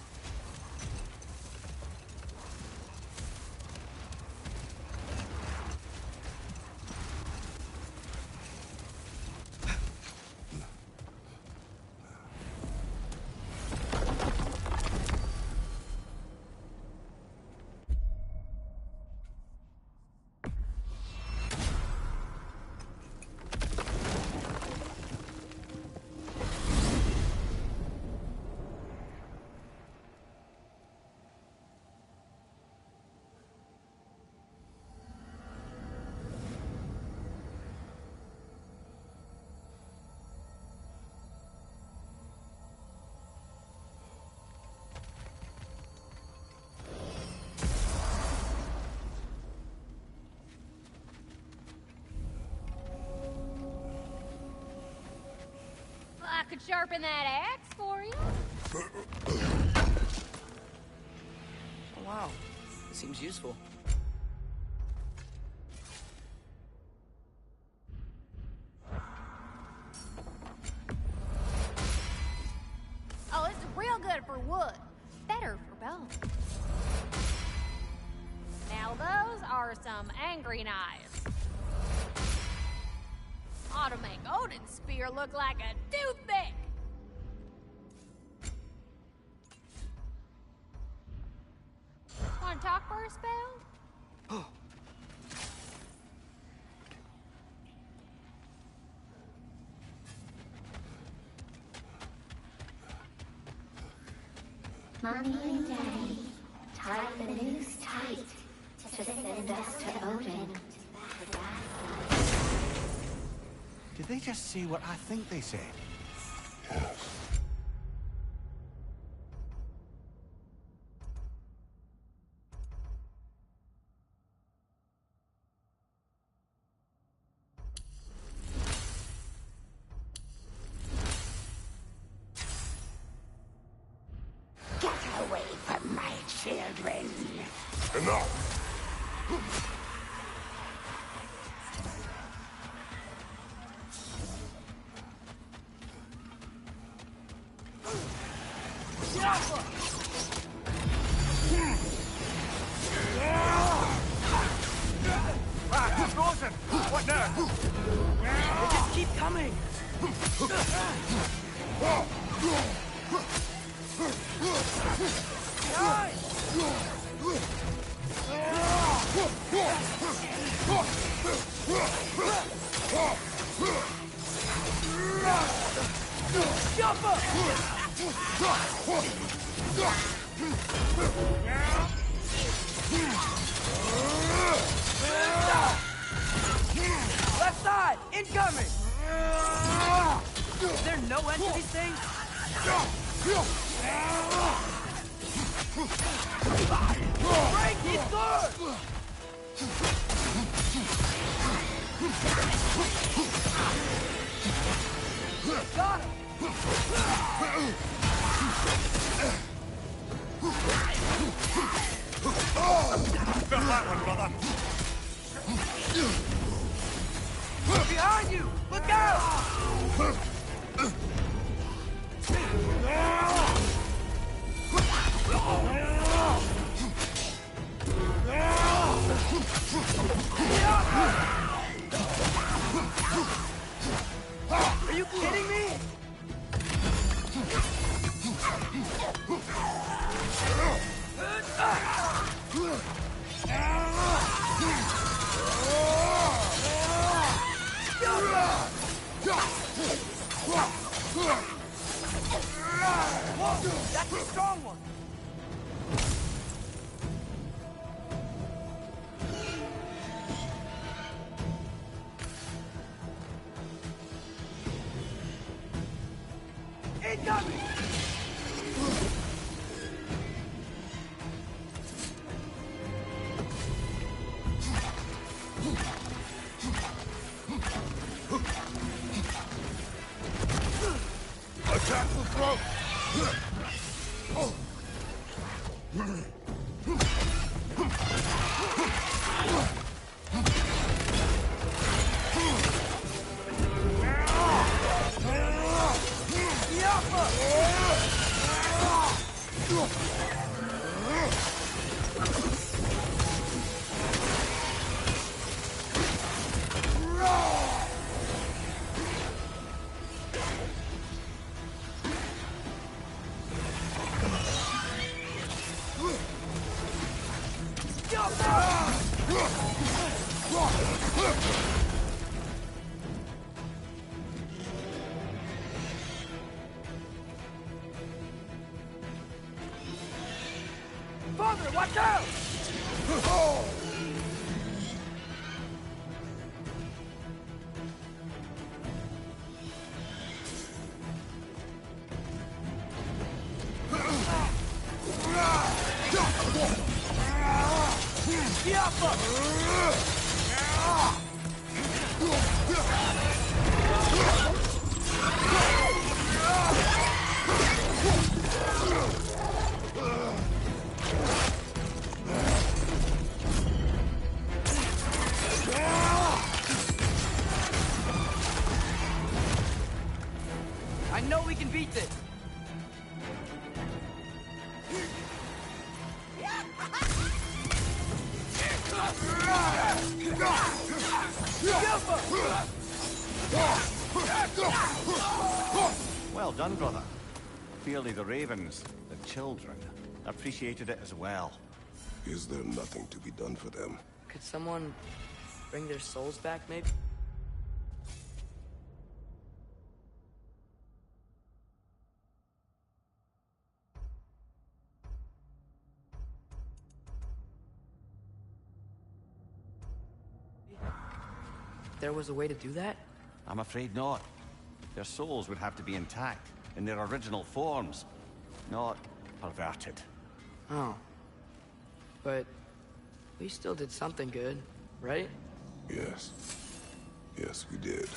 I could sharpen that axe for you. Oh, wow. It seems useful. Oh, it's real good for wood. Better for bone. Now those are some angry knives. Ought to make Odin's spear look like a toothpick. Want to talk for a spell? Mommy and Daddy tied the noose tight to send us to Odin. Did they just say what I think they said? Yes. Get her! away from my children. Enough! He's frozen! What now? They just keep coming! Left side! Incoming! Is there no end to these things? Break! He's good! Got him! Felt that one, brother. Behind you! Look out! Are you kidding me? Whoa, that's a strong one. Incoming! Attack the throat! Father, watch out! I know we can beat this. Well done, brother. Clearly the ravens, the children, appreciated it as well. Is there nothing to be done for them? Could someone bring their souls back, maybe? There was a way to do that? I'm afraid not. Their souls would have to be intact, in their original forms, not perverted. Oh. But we still did something good, right? Yes. Yes, we did.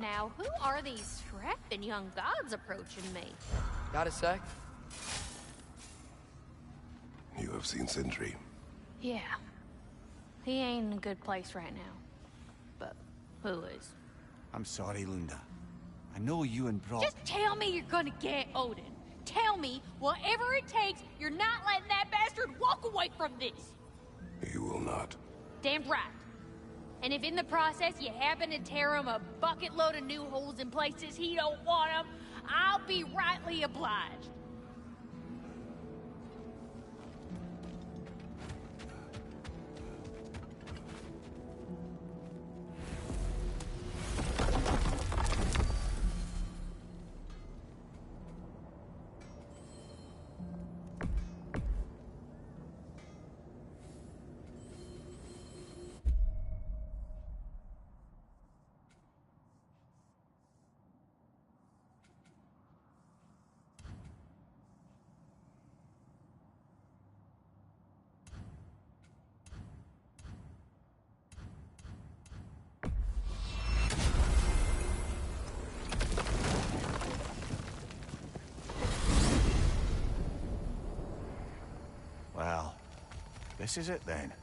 now, who are these strapping young gods approaching me? Got a sec? You have seen Sindri. Yeah. He ain't in a good place right now. But who is? I'm sorry, Lunda. I know you and Brock... Just tell me you're gonna get Odin. Tell me, whatever it takes, you're not letting that bastard walk away from this. You will not. Damn right. And if in the process you happen to tear him a bucket load of new holes in places he don't want them, I'll be rightly obliged. Well, this is it then.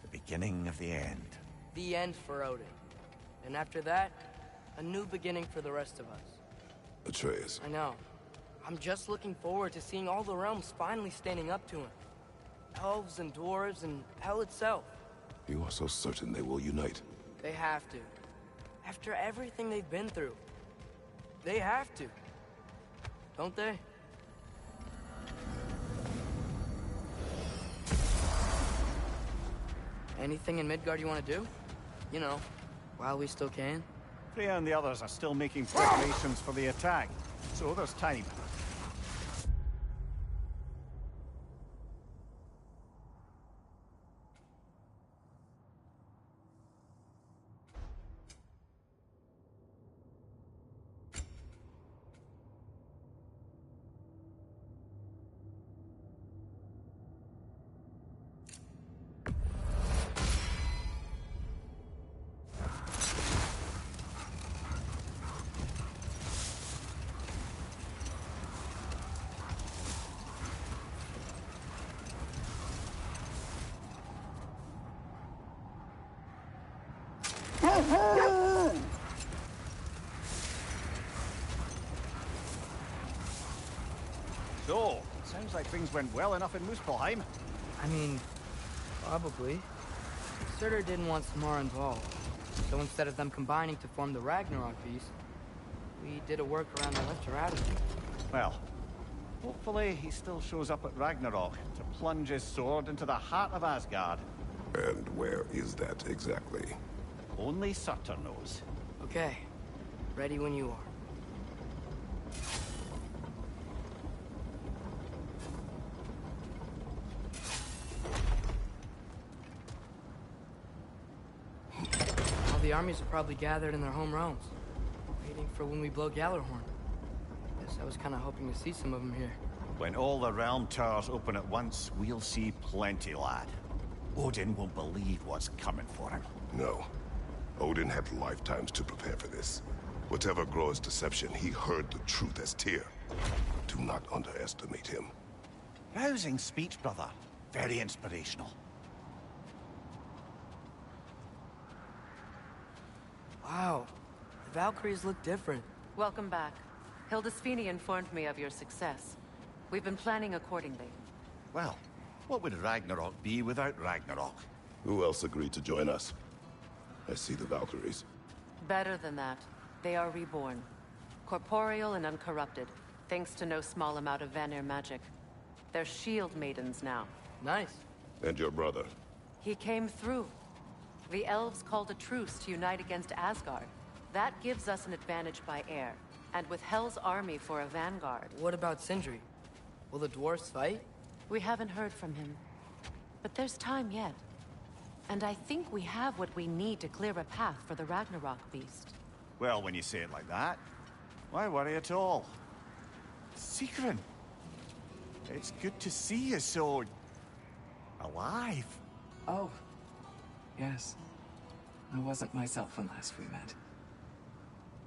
The beginning of the end. The end for Odin. And after that, a new beginning for the rest of us. Atreus. I know. I'm just looking forward to seeing all the realms finally standing up to him. Elves and dwarves and hell itself. You are so certain they will unite. They have to. After everything they've been through. They have to. Don't they? Anything in Midgard you want to do? You know, while we still can. Freya and the others are still making preparations for the attack, so there's time. So, sounds like things went well enough in Muspelheim. I mean, probably. Surtur didn't want Samara involved. So instead of them combining to form the Ragnarok beast, we did a workaround and left her out of it. Well, hopefully he still shows up at Ragnarok to plunge his sword into the heart of Asgard. And where is that exactly? Only Surtur knows. Okay. Ready when you are. All the armies are probably gathered in their home realms, waiting for when we blow Gjallarhorn. Guess I was kind of hoping to see some of them here. When all the realm towers open at once, we'll see plenty, lad. Odin won't believe what's coming for him. No. Odin had lifetimes to prepare for this. Whatever Groa's deception, he heard the truth as Tyr. Do not underestimate him. Rousing speech, brother. Very inspirational. Wow. The Valkyries look different. Welcome back. Hildisvini informed me of your success. We've been planning accordingly. Well, what would Ragnarok be without Ragnarok? Who else agreed to join us? I see the Valkyries. Better than that. They are reborn. Corporeal and uncorrupted, thanks to no small amount of Vanir magic. They're shield maidens now. Nice. And your brother? He came through. The elves called a truce to unite against Asgard. That gives us an advantage by air, and with Hell's army for a vanguard. What about Sindri? Will the dwarves fight? We haven't heard from him. But there's time yet. And I think we have what we need to clear a path for the Ragnarok beast. Well, when you say it like that, why worry at all? Sigrun, it's good to see you so... alive. Oh, yes. I wasn't myself when last we met.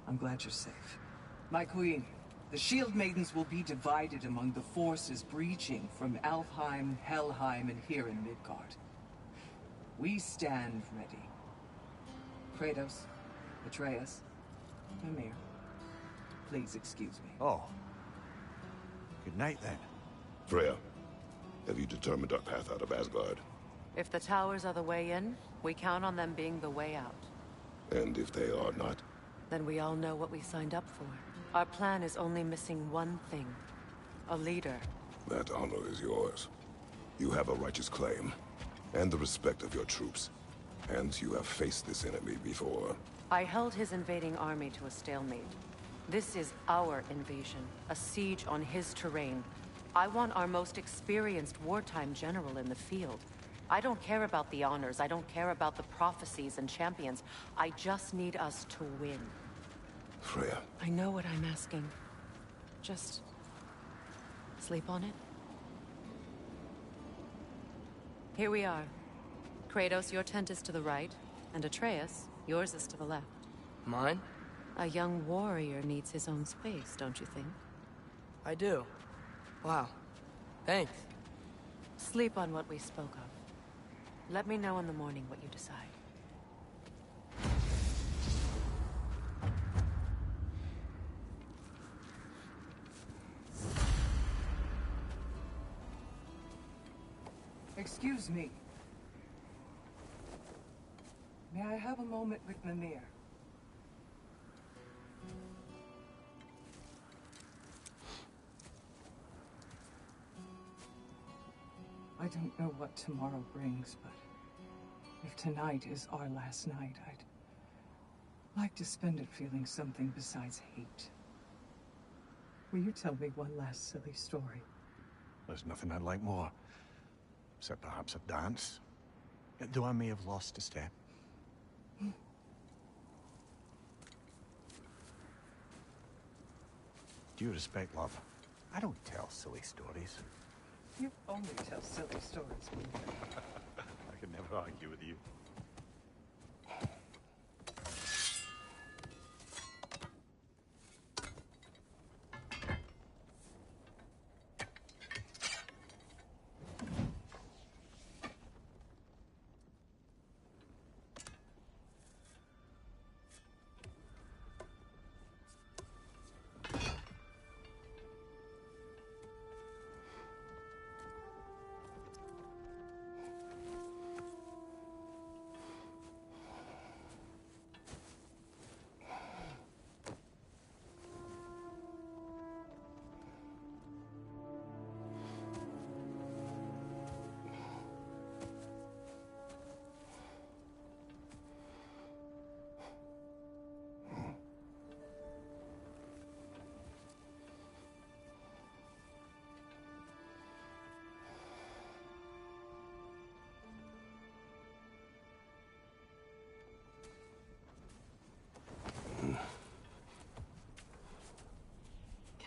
I'm glad you're safe. My queen, the Shield Maidens will be divided among the forces breaching from Alfheim, Helheim, and here in Midgard. We stand ready. Kratos, Atreus, Mimir, please excuse me. Oh. Good night, then. Freya, have you determined our path out of Asgard? If the towers are the way in, we count on them being the way out. And if they are not? Then we all know what we signed up for. Our plan is only missing one thing. A leader. That honor is yours. You have a righteous claim, and the respect of your troops. And you have faced this enemy before. I held his invading army to a stalemate. This is our invasion, a siege on his terrain. I want our most experienced wartime general in the field. I don't care about the honors, I don't care about the prophecies and champions. I just need us to win. Freya. I know what I'm asking. Just sleep on it. Here we are. Kratos, your tent is to the right, and Atreus, yours is to the left. Mine? A young warrior needs his own space, don't you think? I do. Wow. Thanks. Sleep on what we spoke of. Let me know in the morning what you decide. Excuse me. May I have a moment with Mimir? I don't know what tomorrow brings, but if tonight is our last night, I'd like to spend it feeling something besides hate. Will you tell me one last silly story? There's nothing I'd like more. Except perhaps a dance. Though I may have lost a step. Due respect, love, I don't tell silly stories. You only tell silly stories, Mimir. I can never argue with you.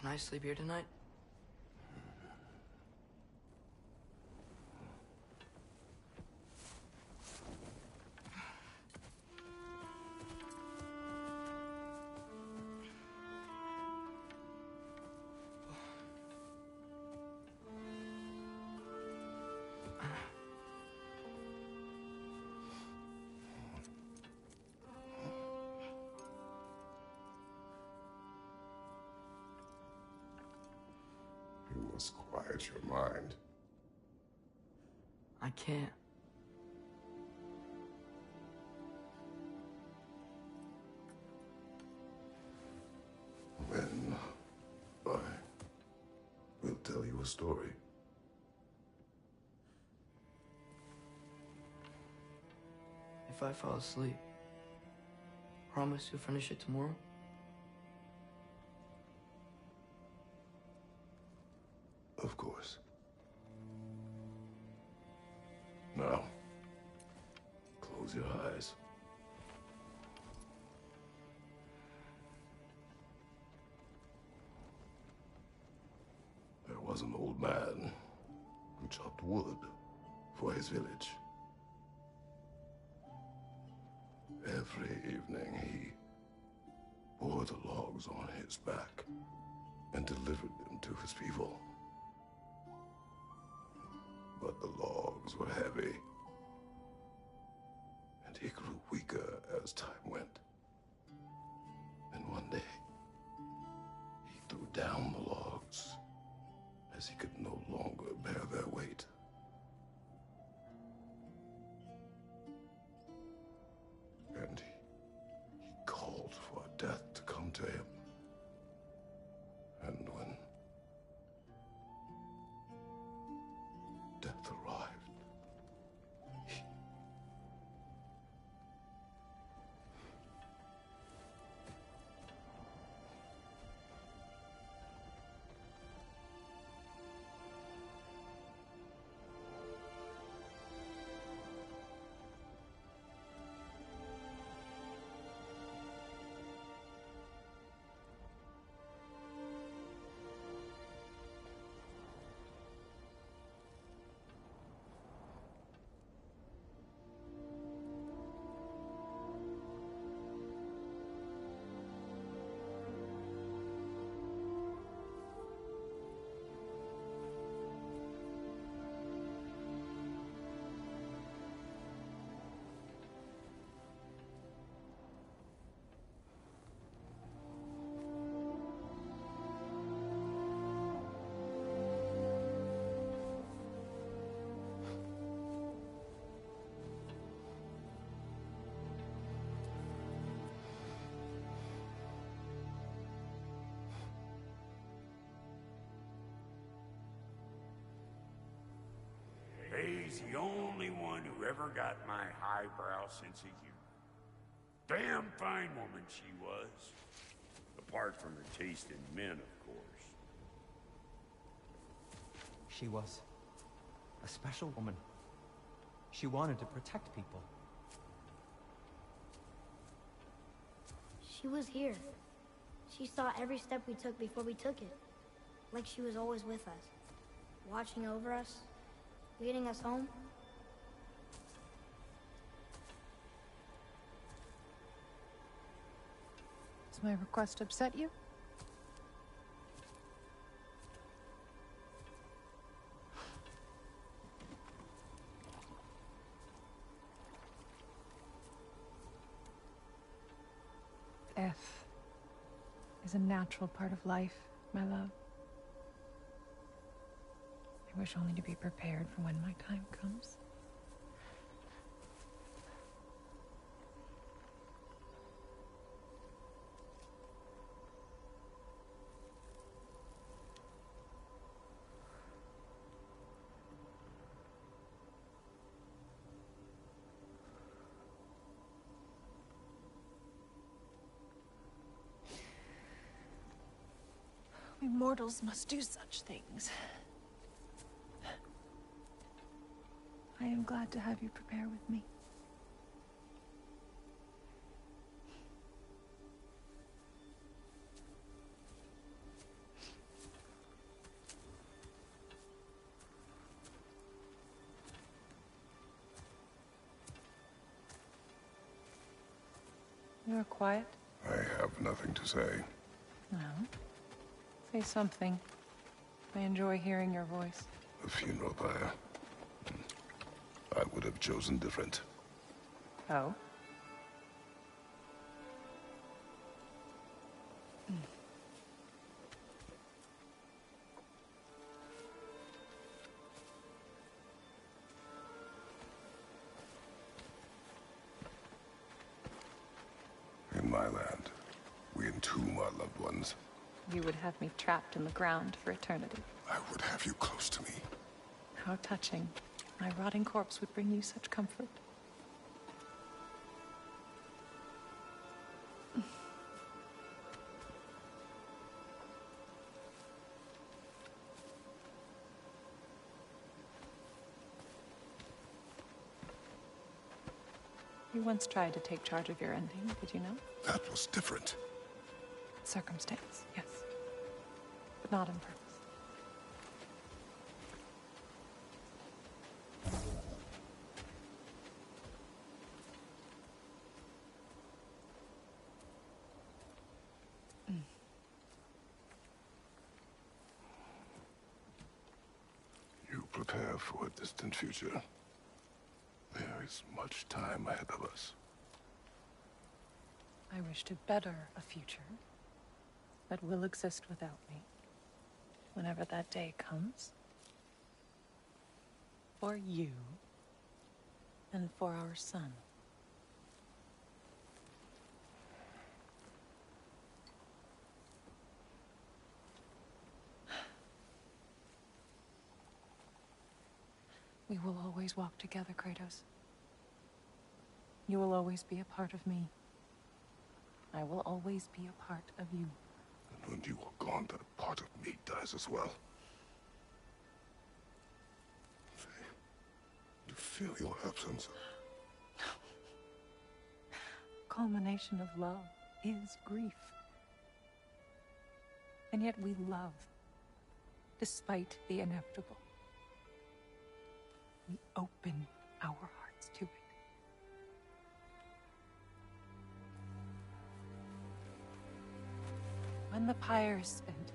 Can I sleep here tonight? You must quiet your mind. I can't. Then I will tell you a story. If I fall asleep, promise you'll finish it tomorrow? Of course. Now, close your eyes. There was an old man who chopped wood for his village. Every evening bore the logs on his back and delivered them to his people. But the logs were heavy, and he grew weaker as time went. And one day, he threw down the logs as he could no longer bear their weight. And he called for death to come to him. And when death arrived, He's the only one who ever got my highbrow sense of humor. Damn fine woman she was. Apart from her taste in men, of course. She was a special woman. She wanted to protect people. She was here. She saw every step we took before we took it. Like she was always with us. Watching over us. Leading us home. Does my request upset you? Death is a natural part of life, my love. I wish only to be prepared for when my time comes. We mortals must do such things. I am glad to have you prepare with me. You're quiet. I have nothing to say. Well, say something. I enjoy hearing your voice. The funeral pyre. I would have chosen different. Oh? In my land, we entomb our loved ones. You would have me trapped in the ground for eternity. I would have you close to me. How touching. My rotting corpse would bring you such comfort. You once tried to take charge of your ending, did you know? That was different. Circumstance, yes. But not on purpose. for a distant future. There is much time ahead of us. I wish to better a future that will exist without me, whenever that day comes. For you, and for our son. We will always walk together, Kratos. You will always be a part of me. I will always be a part of you. And when you are gone, that part of me dies as well. You feel your absence. Culmination of love is grief. And yet we love, despite the inevitable. We open our hearts to it. When the pyre is spent,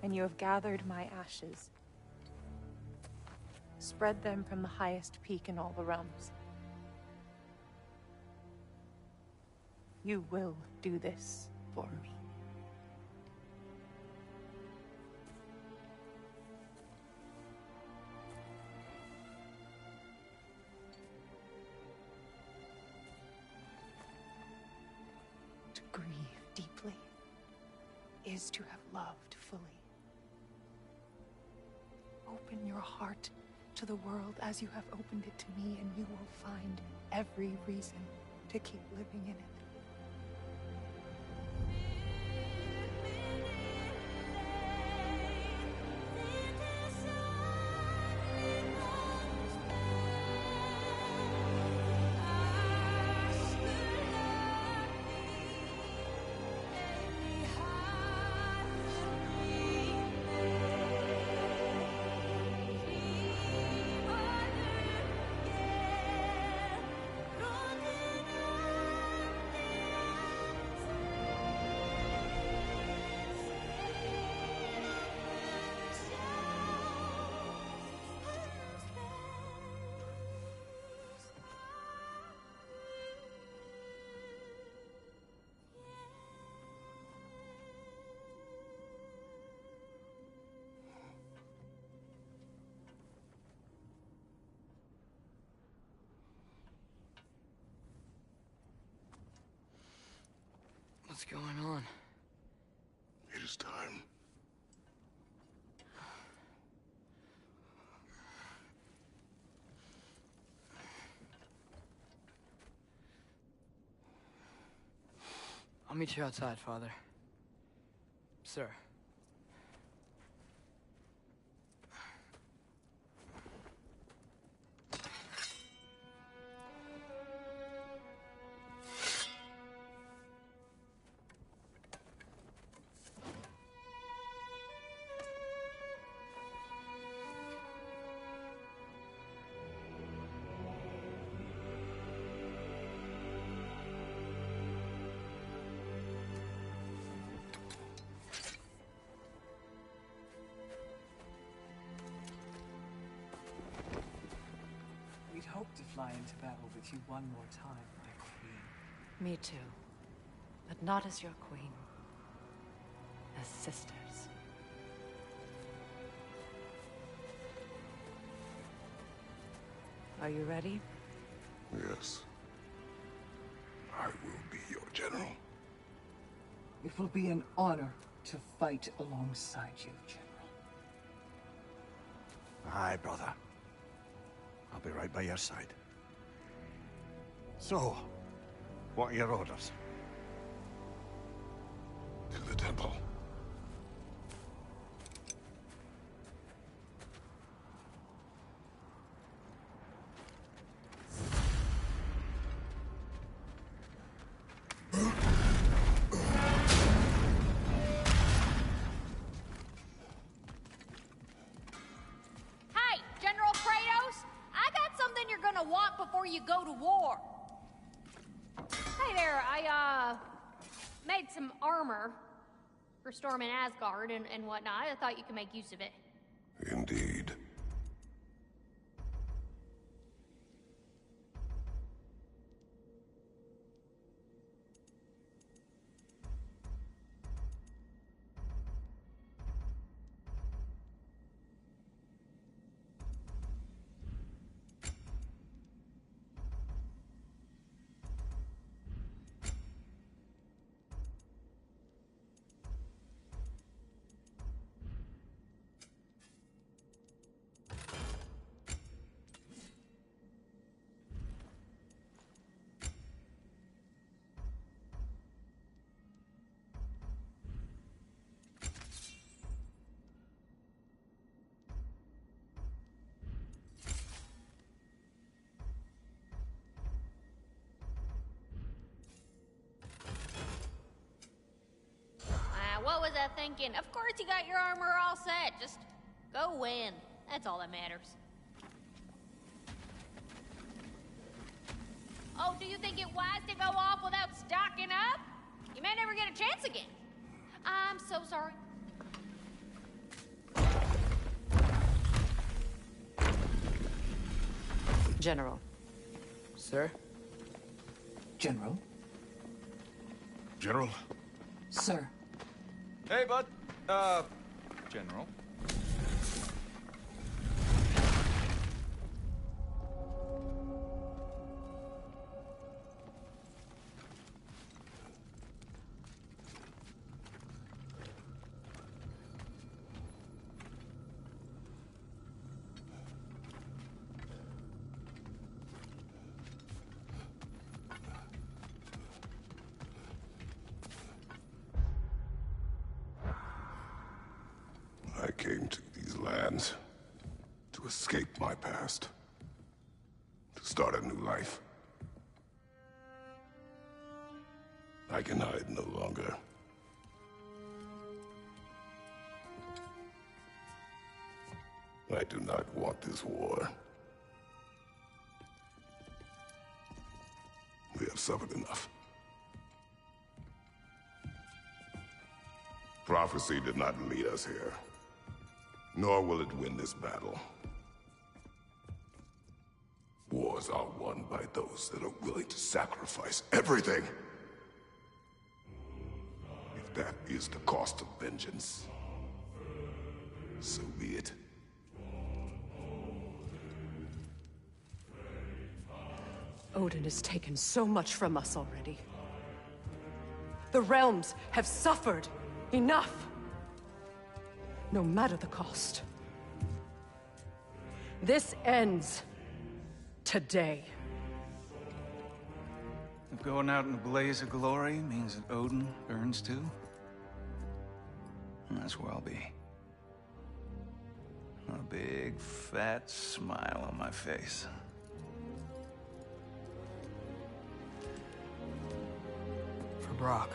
and you have gathered my ashes, spread them from the highest peak in all the realms. You will do this for me. To grieve deeply is to have loved fully. Open your heart to the world as you have opened it to me, and you will find every reason to keep living in it. What's going on? It is time. I'll meet you outside, Father. Sir. We'd hoped to fly into battle with you one more time, my queen. Me too. But not as your queen. As sisters. Are you ready? Yes. I will be your general. It will be an honor to fight alongside you, General. Aye, brother. I'll be right by your side. So, what are your orders? To the temple. Hey, General Kratos! I got something you're gonna want before you go to war. Hey there, I made some armor for storming Asgard and whatnot. I thought you could make use of it. Indeed. was thinking, of course you got your armor all set. Just go win. That's all that matters. Oh, do you think it wise to go off without stocking up? You may never get a chance again. I'm so sorry. General. Sir? General? General? Sir. Hey, bud. General. I came to these lands to escape my past, to start a new life. I can hide no longer. I do not want this war. We have suffered enough. Prophecy did not lead us here. Nor will it win this battle. Wars are won by those that are willing to sacrifice everything. If that is the cost of vengeance, so be it. Odin has taken so much from us already. The realms have suffered enough. No matter the cost. This ends today. If going out in a blaze of glory means that Odin burns too, that's where I'll be. A big, fat smile on my face. For Brock.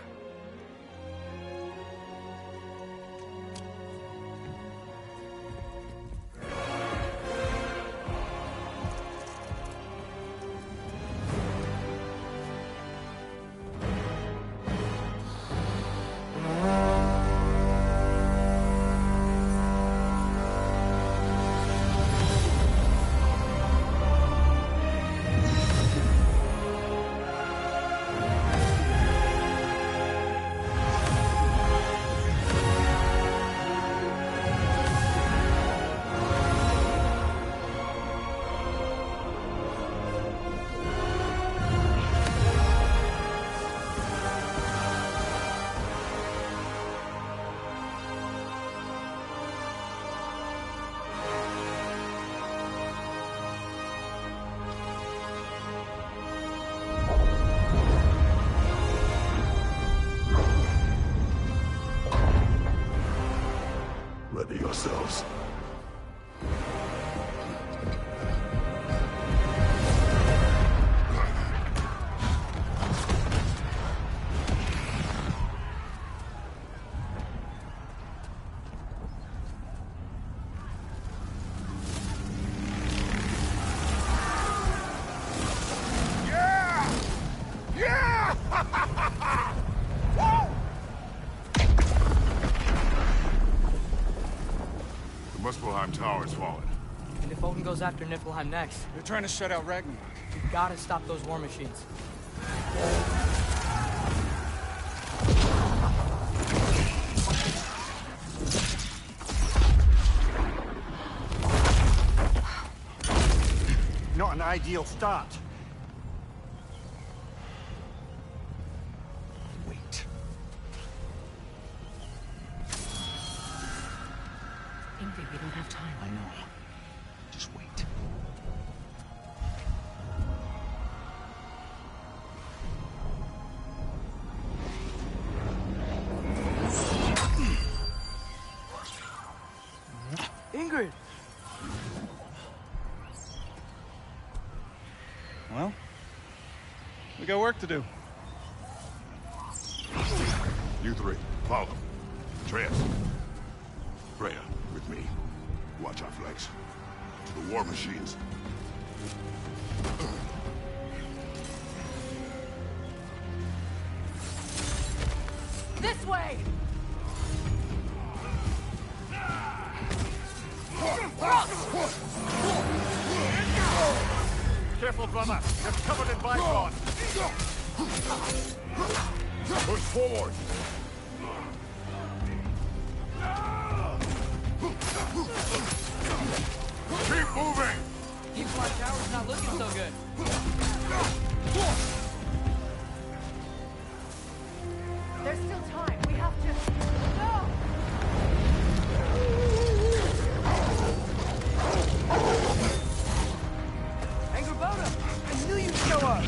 Ready yourselves. Muspelheim Tower's fallen. And if Odin goes after Niflheim next? They're trying to shut out Ragnarök. We gotta stop those war machines. Not an ideal start. Wait. Ingrid, we don't have time. I know. Just wait. Ingrid! Well, we got work to do. You three, follow. Atreus. Freya, with me. Watch our flanks. To the war machines. This way! Careful, brother. You're covered in bifrost. Push forward. Keep moving! Keep tower's not looking so good. There's still time. We have to... No! Angrboda! I knew you'd show up!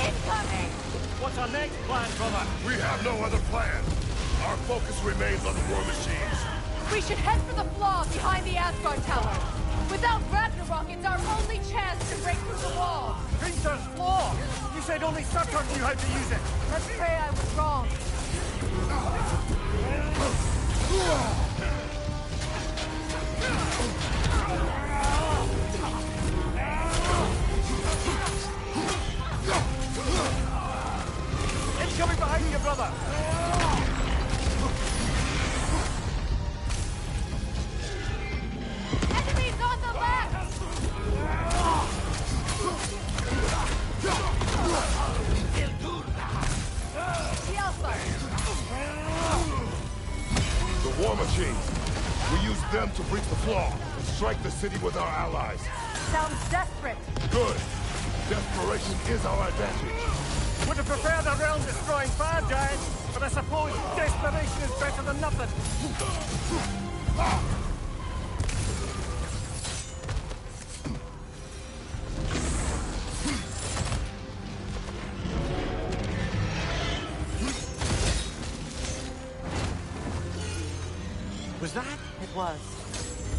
Incoming! What's our next plan, brother? We have no other plan. Our focus remains on the war machines. We should head for the flaw behind the Asgard Tower. Without Ragnarok, it's our only chance to break through the wall. Hrimthur's flaw! You said only Surtur knew how to use it! Let's pray I was wrong. It's coming behind you, brother! Enemies on the left! The Alpha! The war machines. We use them to breach the flaw and strike the city with our allies. Sounds desperate. Good. Desperation is our advantage. Would have preferred a realm-destroying fire giant, but I suppose desperation is better than nothing. Was that? It was.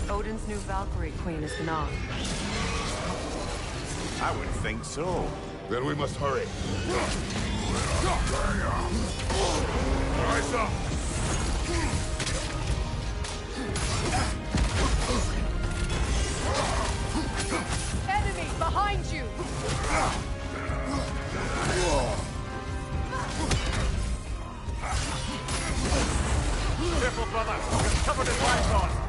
Odin's new Valkyrie queen is Gná. I would think so. Then we must hurry. Rise up! Enemy behind you! Careful, brother. You're covered in bifrost.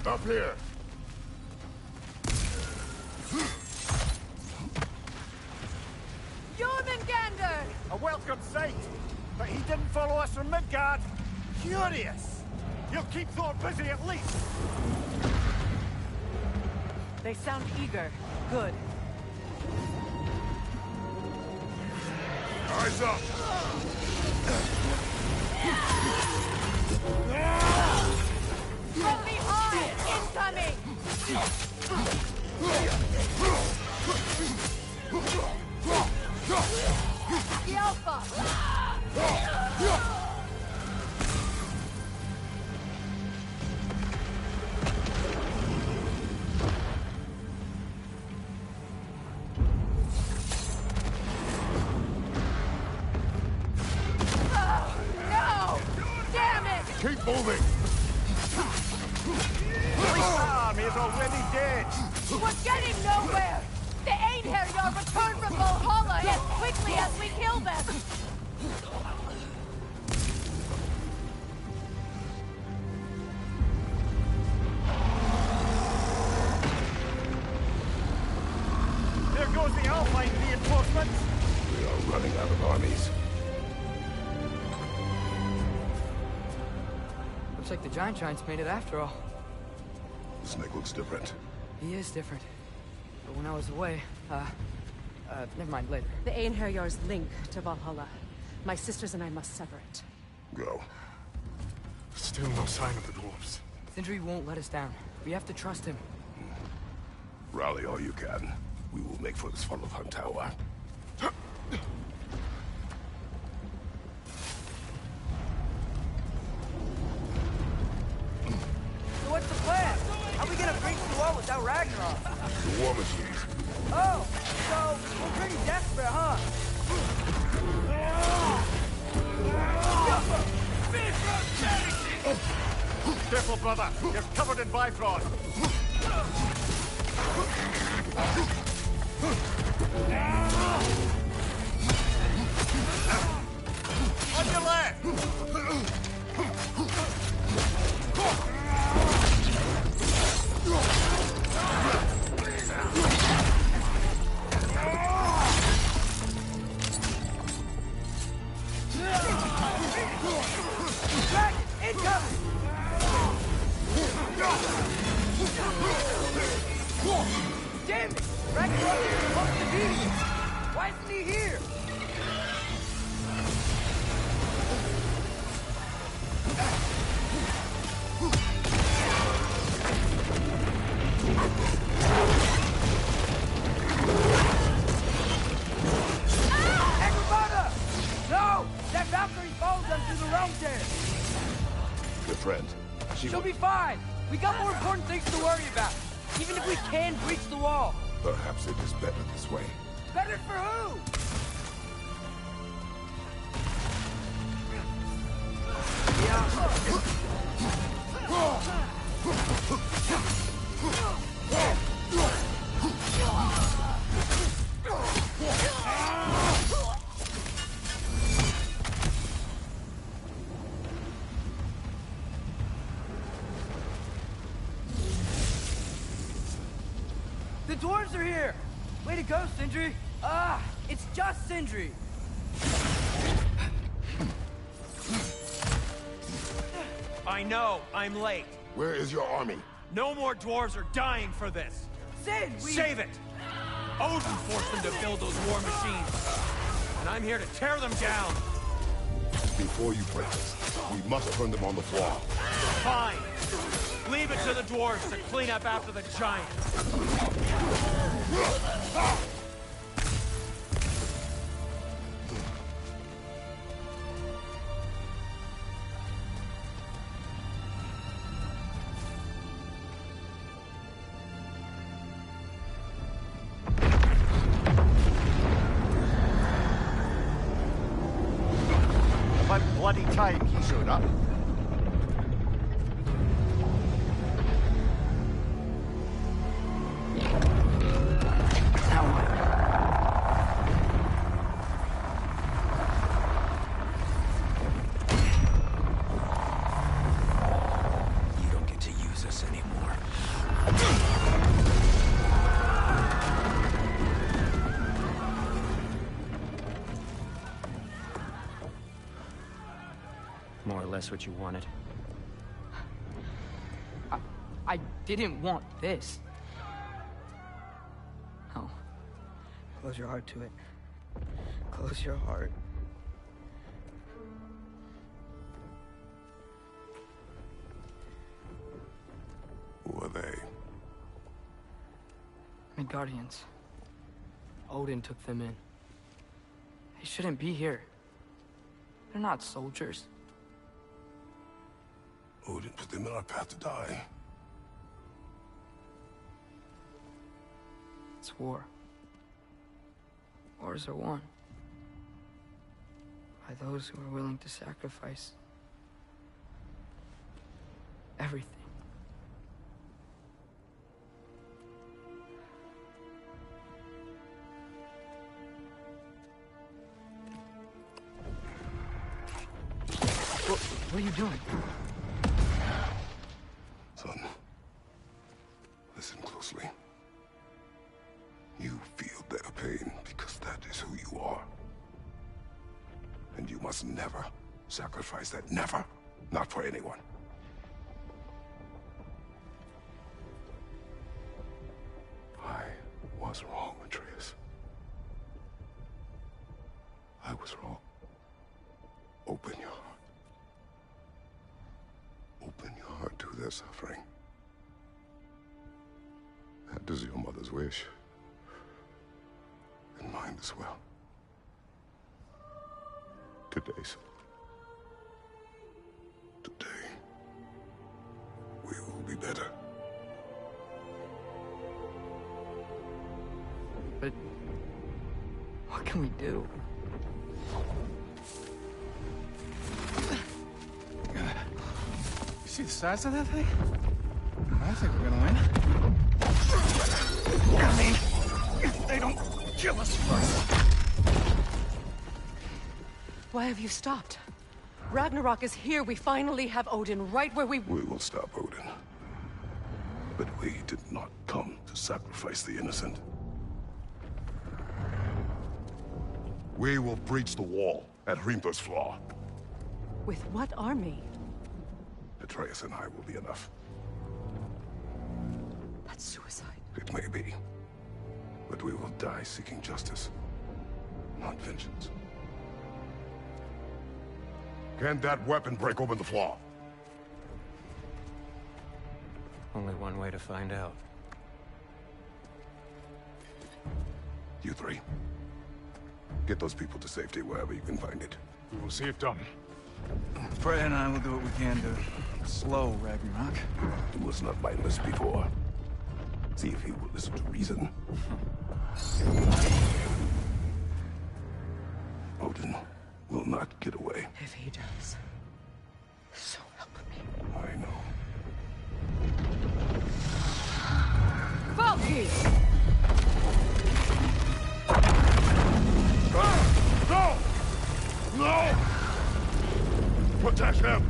Up here! Jormungandr! A welcome sight, but he didn't follow us from Midgard. Curious. He'll keep Thor busy at least. They sound eager. Good. Eyes up! From behind! Incoming! The Alpha! No! Damn it! Keep moving! Army is already dead. We're getting nowhere! The Einherjar return from Valhalla as quickly as we kill them! goes the Alpine reinforcements! We are running out of armies. Looks like the Giants made it after all. The snake looks different. He is different. But when I was away, never mind, later. The Einherjar's link to Valhalla. My sisters and I must sever it. Go. Still no sign of the dwarves. Sindri won't let us down. We have to trust him. Rally all you can. We will make for the Svartalfheim Tower. So what's the plan? How are we gonna breach the wall without Ragnarok? The war machines. Oh, so we're pretty desperate, huh? Careful, brother. You're covered in Bifrost. On your left! Dragon, incoming! Damn it! Ragnarok is supposed to be here! Why isn't he here? Agrabah! No! That Valkyrie follows them through the realm there! Good friend. She'll be fine! We got more important things to worry about! Even if we can breach the wall! Perhaps it is better this way. Better for who? The dwarves are here! Way to go, Sindri! Ah, it's just Sindri! I know, I'm late. Where is your army? No more dwarves are dying for this. Sin, Save it! Odin forced them to build those war machines. And I'm here to tear them down. Before you break us, we must turn them on the floor. Fine. Leave it to the dwarves to clean up after the giants. About bloody time he showed up. You don't get to use us anymore. More or less what you wanted. I didn't want this. Oh. Close your heart to it. Close your heart. Who are they? Midgardians. Odin took them in. They shouldn't be here. They're not soldiers. Odin put them in our path to die. It's war. Wars are won by those who are willing to sacrifice everything. What are you doing? Son, listen closely. You feel them. must never sacrifice that. Never. Not for anyone. I was wrong, Atreus. I was wrong. Open your heart. Open your heart to their suffering. That is your mother's wish. And mine as well. Today's. Today, we will be better. But what can we do? See the size of that thing? I think we're gonna win. I mean, if they don't kill us first. Why have you stopped? Ragnarok is here. We finally have Odin right where we... We will stop Odin. But we did not come to sacrifice the innocent. We will breach the wall at Hrimthor's Flaw. With what army? Atreus and I will be enough. That's suicide. It may be. But we will die seeking justice, not vengeance. Can that weapon break open the flaw? Only one way to find out. You three. Get those people to safety wherever you can find it. We will see it done. Freya and I will do what we can to slow Ragnarok. He was not mindless before. See if he will listen to reason. Odin will not get away. If he does, so help me. I know. Valky! No! No! Protect him!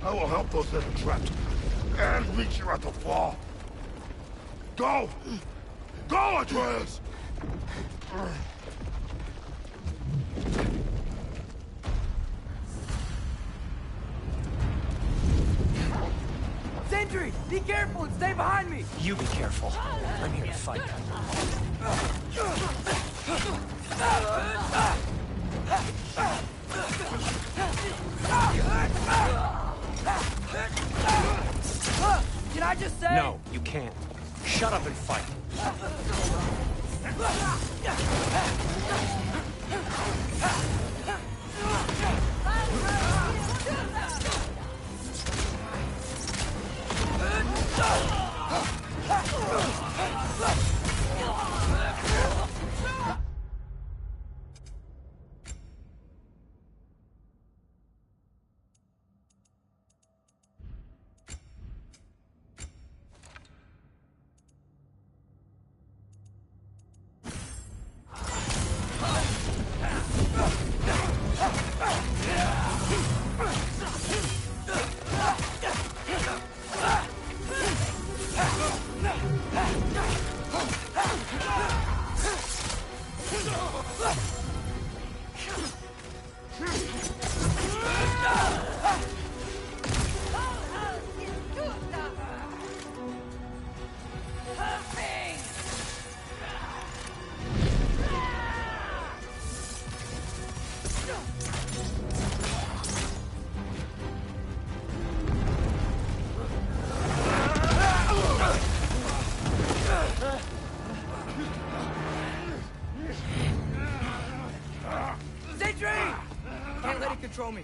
I will help those that are trapped. And meet you at the flaw. Go! Go, Atreus! Sentry! Be careful and stay behind me! You be careful. I'm here to fight. Can I just say? No, you can't. Shut up and fight. Can't let it control me.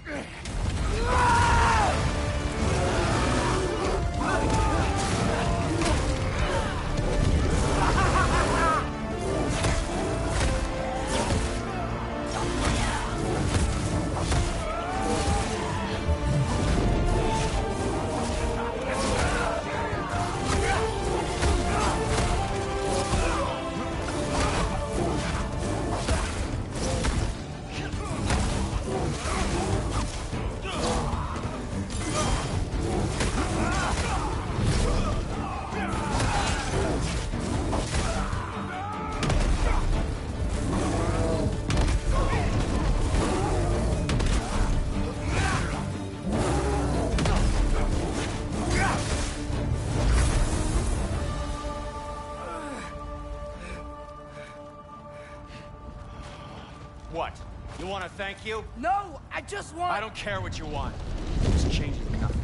What? You want to thank you? No, I just want... I don't care what you want. It's changing nothing.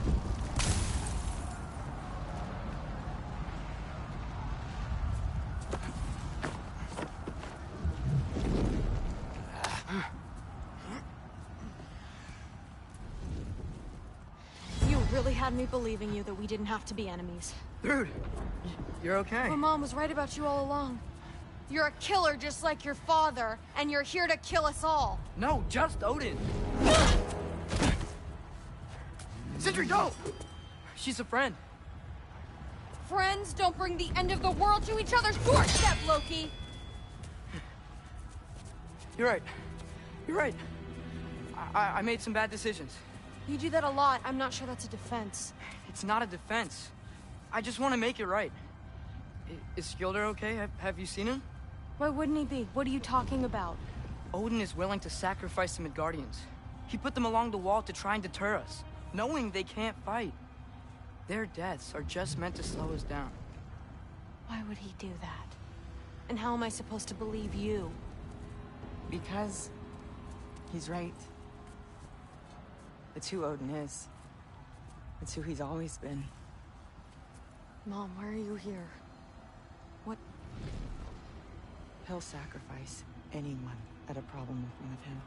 You really had me believing you that we didn't have to be enemies. Dude, you're okay. My mom was right about you all along. You're a killer just like your father, and you're here to kill us all. No, just Odin. Sindri, go! She's a friend. Friends don't bring the end of the world to each other's doorstep, Loki! You're right. You're right. I made some bad decisions. You do that a lot. I'm not sure that's a defense. It's not a defense. I just want to make it right. Is Skilder okay? Have you seen him? Why wouldn't he be? What are you talking about? Odin is willing to sacrifice the Midgardians. He put them along the wall to try and deter us, knowing they can't fight. Their deaths are just meant to slow us down. Why would he do that? And how am I supposed to believe you? Because he's right. It's who Odin is. It's who he's always been. Mom, why are you here? What? He'll sacrifice anyone at a problem with one of him.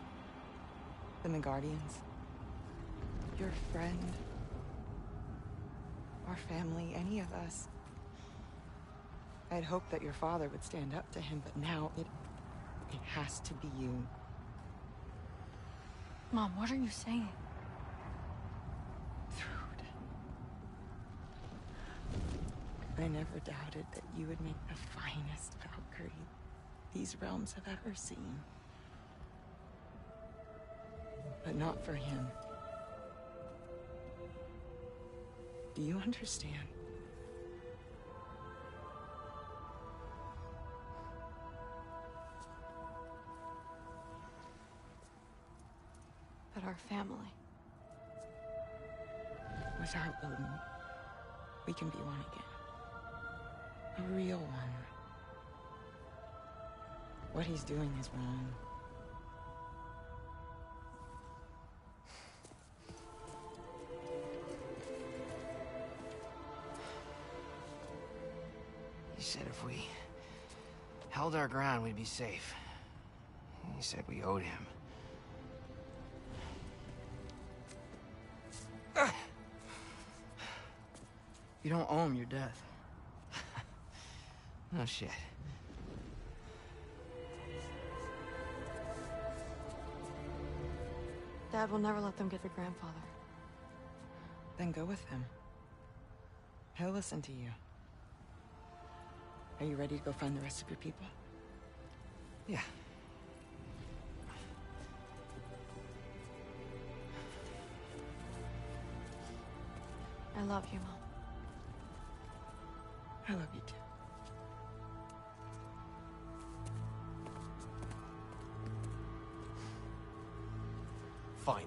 The Midgardians. Your friend. Our family, any of us. I had hoped that your father would stand up to him, but now it has to be you. Mom, what are you saying? I never doubted that you would make the finest Valkyrie these realms have ever seen. But not for him. Do you understand? But our family. Without Odin, we can be one again. A real one. What he's doing is wrong. He said if we held our ground, we'd be safe. He said we owed him. You don't owe him your death. Oh, shit. Dad will never let them get their grandfather. Then go with him. He'll listen to you. Are you ready to go find the rest of your people? Yeah. I love you, Mom. I love you too. Finally.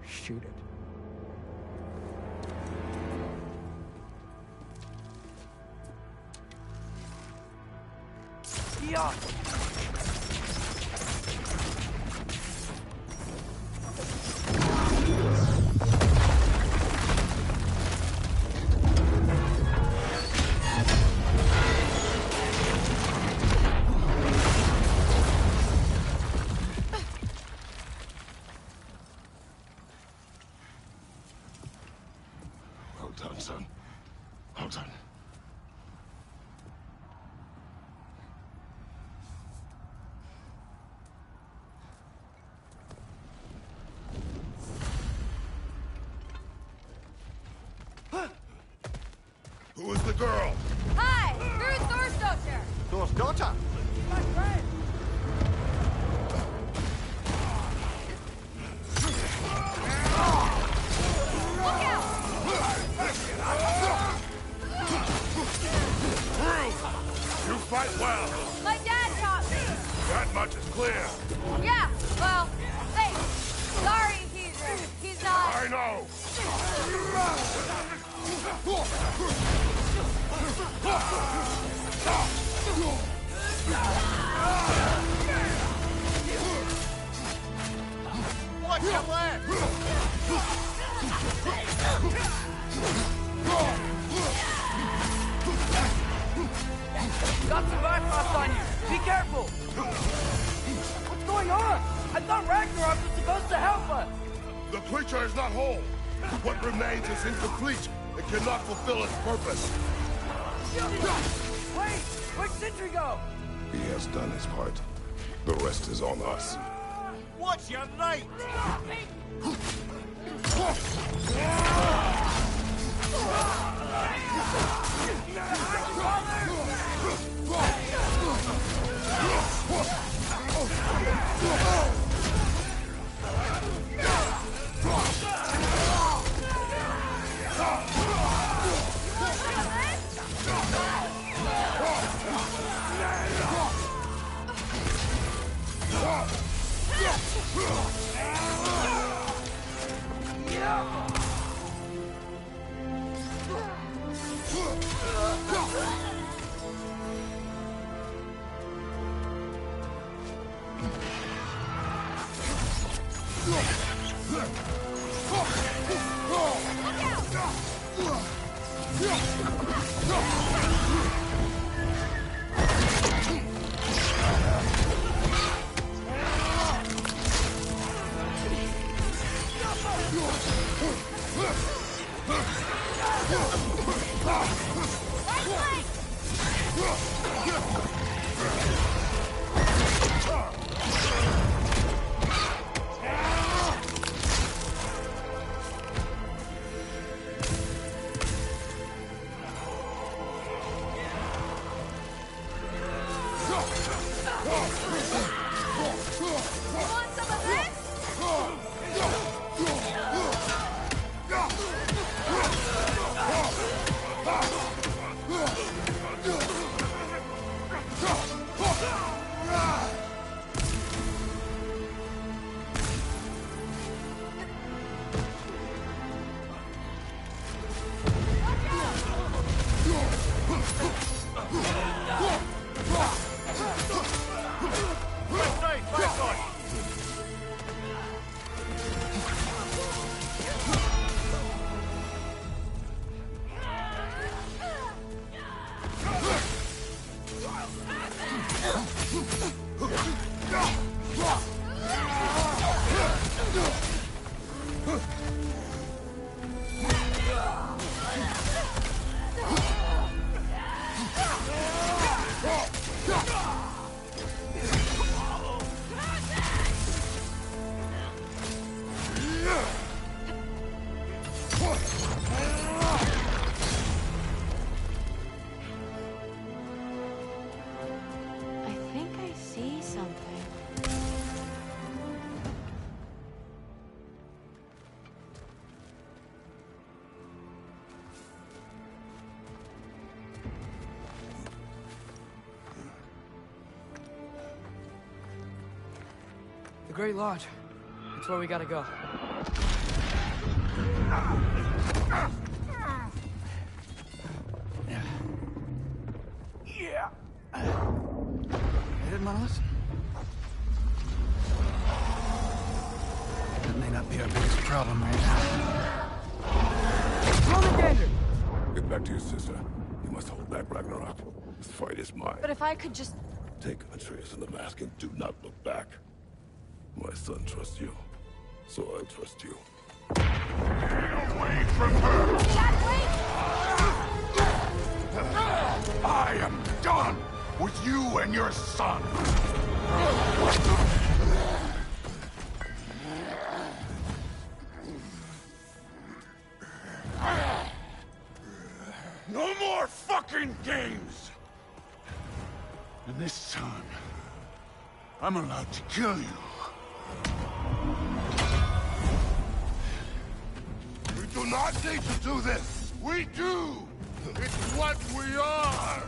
Shoot it. Yeah. Well done, son. Well done. Who is the girl? Hi! Who's Thor's daughter? Thor's daughter? My friend! Look out! You fight well. My dad taught me. That much is clear. Yeah, well, thanks. Sorry, he's not. I know. Watch your left! Got some Bifrost on you! Be careful! What's going on? I thought Ragnarok was supposed to help us! The creature is not whole. What remains is incomplete. It cannot fulfill its purpose. Wait! Where'd Sentry go? He has done his part. The rest is on us. Watch your right! The Great Lodge. That's where we gotta go. Yeah. Headed, Monolith? That may not be our biggest problem right now. Get back to your sister. You must hold back Ragnarok. This fight is mine. But if I could just... Take Atreus and the mask and do not look back. My son trusts you, so I trust you. Get away from her! Dad, wait! I am done with you and your son! No more fucking games! And this time, I'm allowed to kill you. We do not need to do this! We do! It's what we are!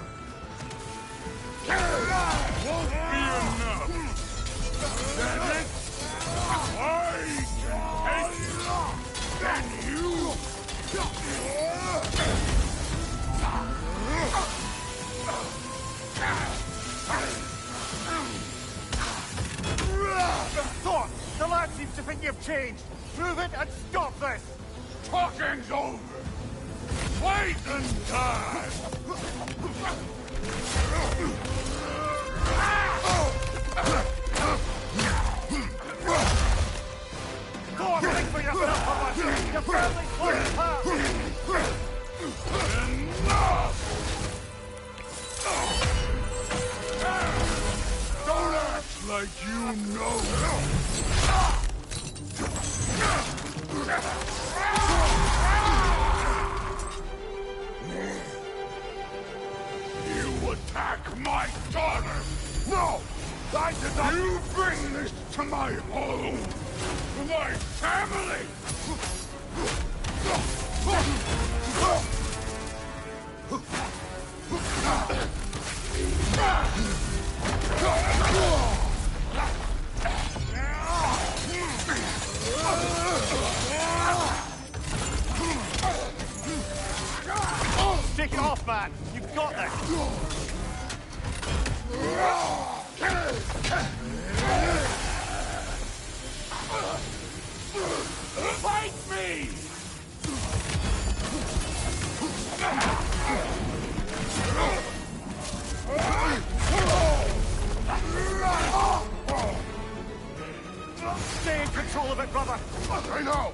change. Prove it and stop this. Talking's over. Fighting time. Go on, think for yourself, Thomas. Your family's falling apart. Enough! Don't act like you know. You attack my daughter! No! I did not... You bring this to my home! To my family! Take it off, man. You've got this. Fight me! Stay in control of it, brother. I know.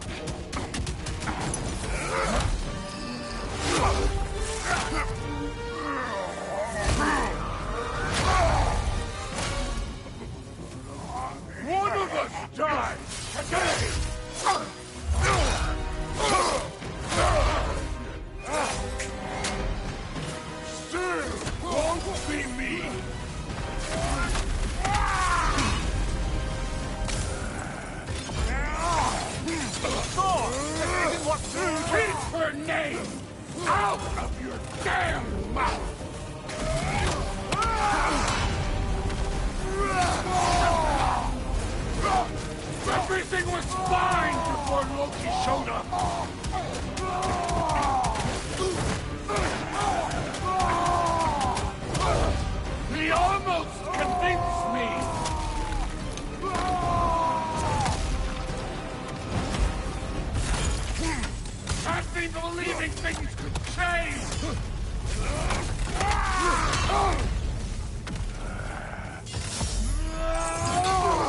One of us dies today! Still won't be me! Thor! This isn't what food... Keep her name out of your damn mouth! Everything was fine before Loki showed up! He almost convinced me! Had me believing things could change!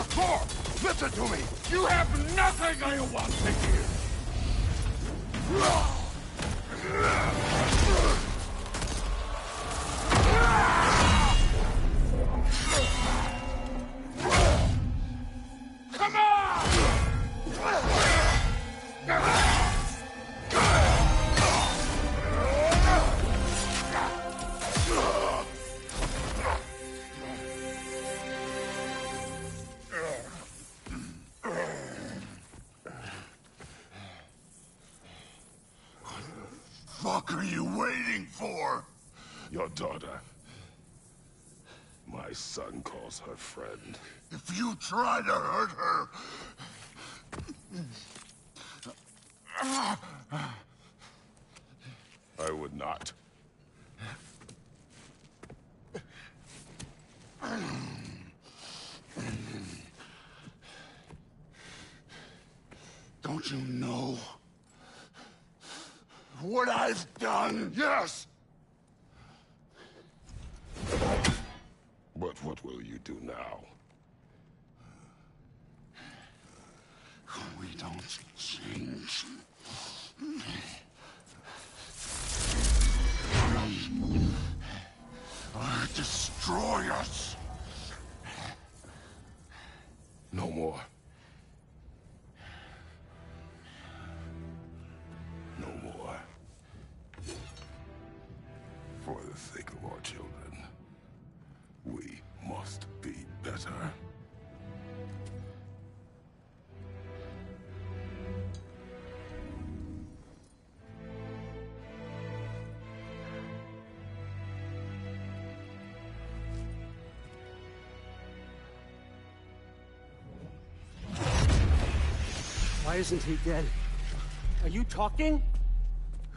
Thor, listen to me! You have nothing I want to hear! Come on! What are you waiting for? Your daughter. My son calls her friend. If you try to hurt her... I would not. Don't you know what I've done? Yes! But what will you do now? We don't change. Destroy us. No more. No more. For the sake of our children, we must be better. Why isn't he dead? Are you talking?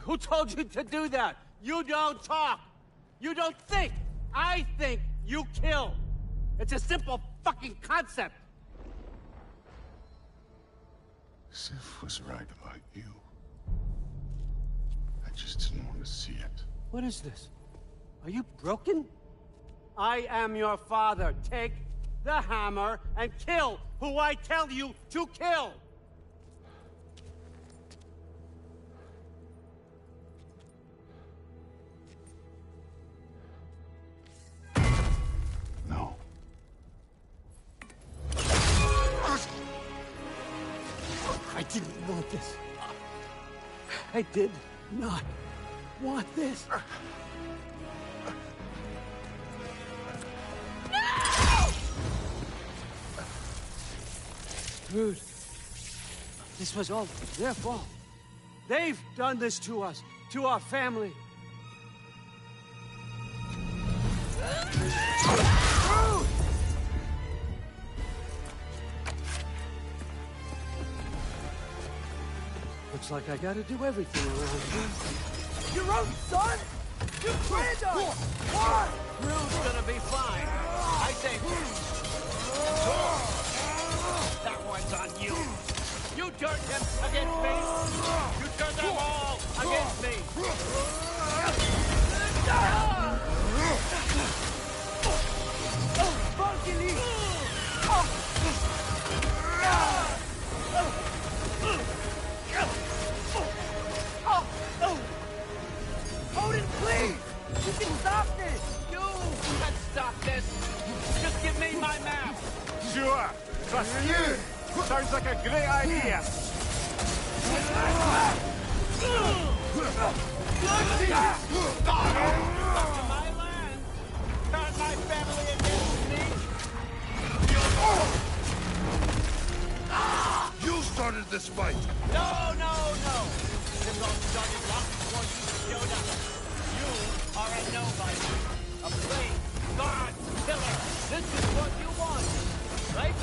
Who told you to do that? You don't talk. You don't think. I think. You kill. It's a simple fucking concept. Sif was right about you. I just didn't want to see it. What is this? Are you broken? I am your father. Take the hammer and kill who I tell you to kill! No. I didn't want this. I did not want this. Dude, this was all their fault. They've done this to us, to our family. Looks like I gotta do everything around here. Your own son? You planned on it! What? Rue's gonna be fine. I think. That one's on you. You turned him against me. You turned them all against me. Odin, please! You can stop this! You can stop this. Just give me my map. Sure! Trust you! Sounds like a great idea! My land. Turn my family against me. You started this fight! No, no, no. This all started long before you showed up. You are a nobody. A plague, god, killer. This is what you want, right?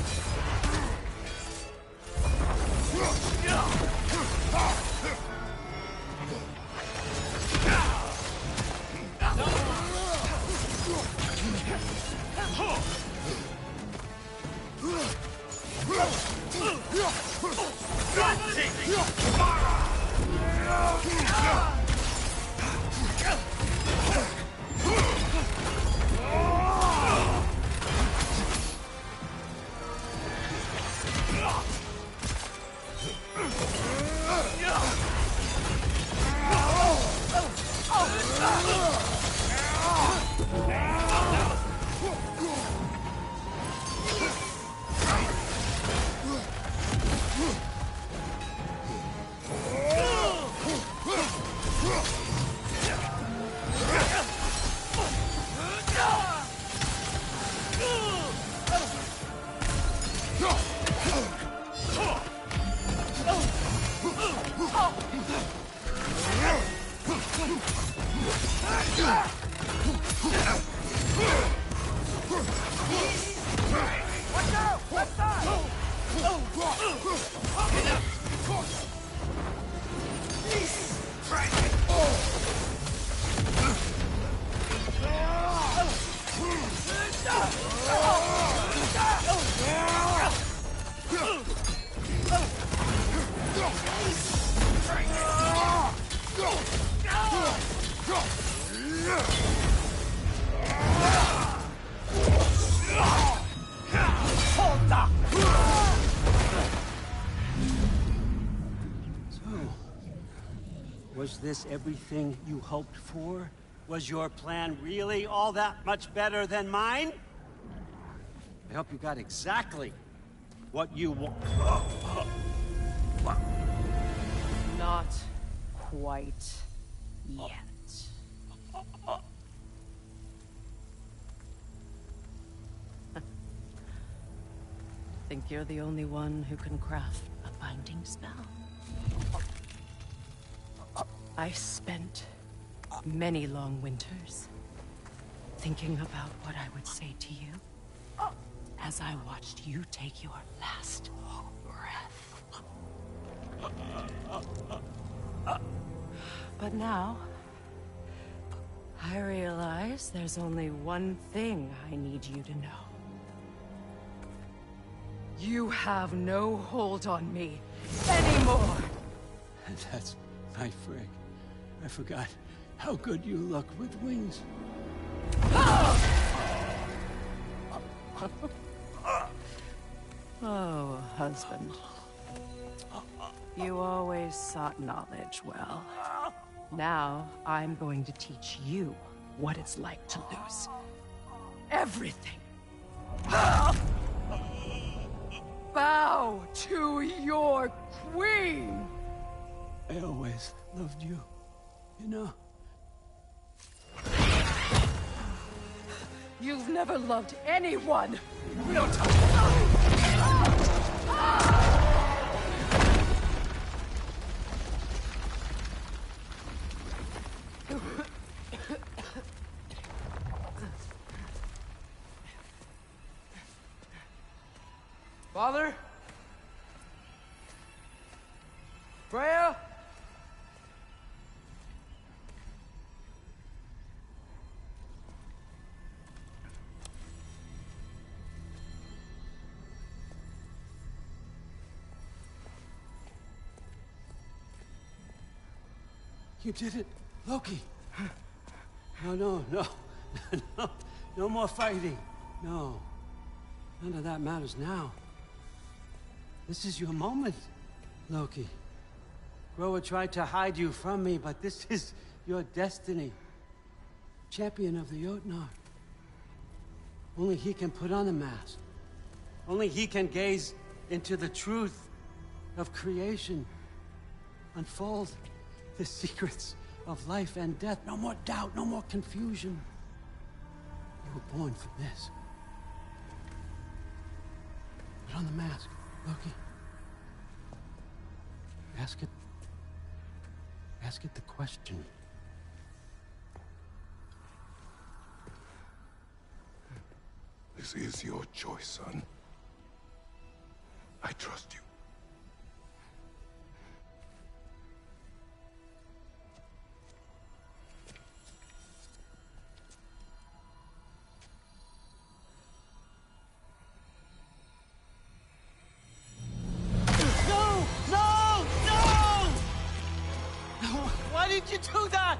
Was this everything you hoped for? Was your plan really all that much better than mine? I hope you got exactly what you want. Not quite yet. Think you're the only one who can craft a binding spell? I spent many long winters thinking about what I would say to you as I watched you take your last breath. But now, I realize there's only one thing I need you to know. You have no hold on me anymore. And that's my Frigg. I forgot how good you look with wings. Oh, husband. You always sought knowledge well. Now, I'm going to teach you what it's like to lose everything. Bow to your queen! I always loved you, you know. You've never loved anyone! No time! Father? Freya? You did it, Loki. No. No more fighting. No. None of that matters now. This is your moment, Loki. Groa tried to hide you from me, but this is your destiny. Champion of the Jotnar. Only he can put on the mask. Only he can gaze into the truth of creation. Unfold the secrets of life and death. No more doubt, no more confusion. You were born for this. Put on the mask, Loki. Ask it the question. This is your choice, son. I trust you. Why did you do that?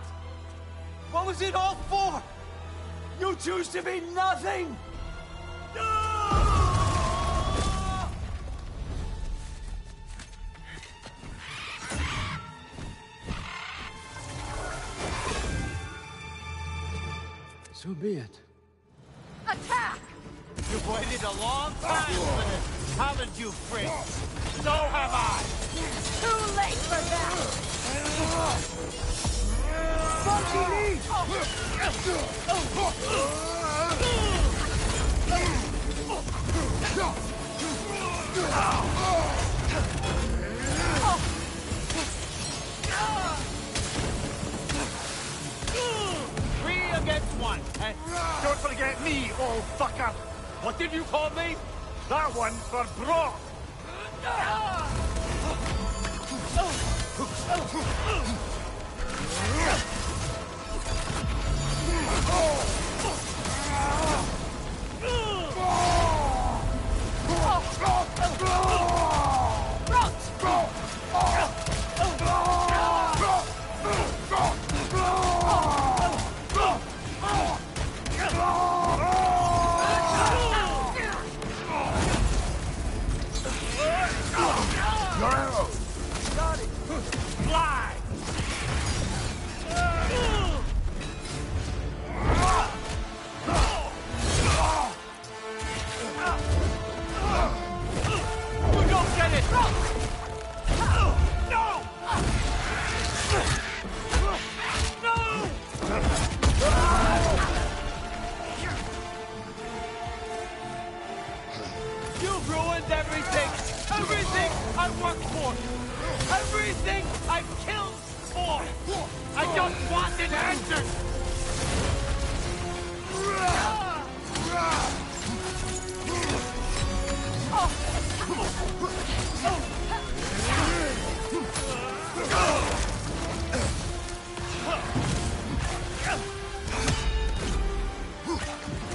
What was it all for? You choose to be nothing! So be it. Attack! You've waited a long time for this, haven't you, Frigg? So have I! Too late for that! Three against one. Don't forget me, old fucker. What did you call me? That one's for Brock. Your arrows! Fly! You don't get it! No! You've ruined everything! Everything I worked for! Everything I killed for! I just wanted answers!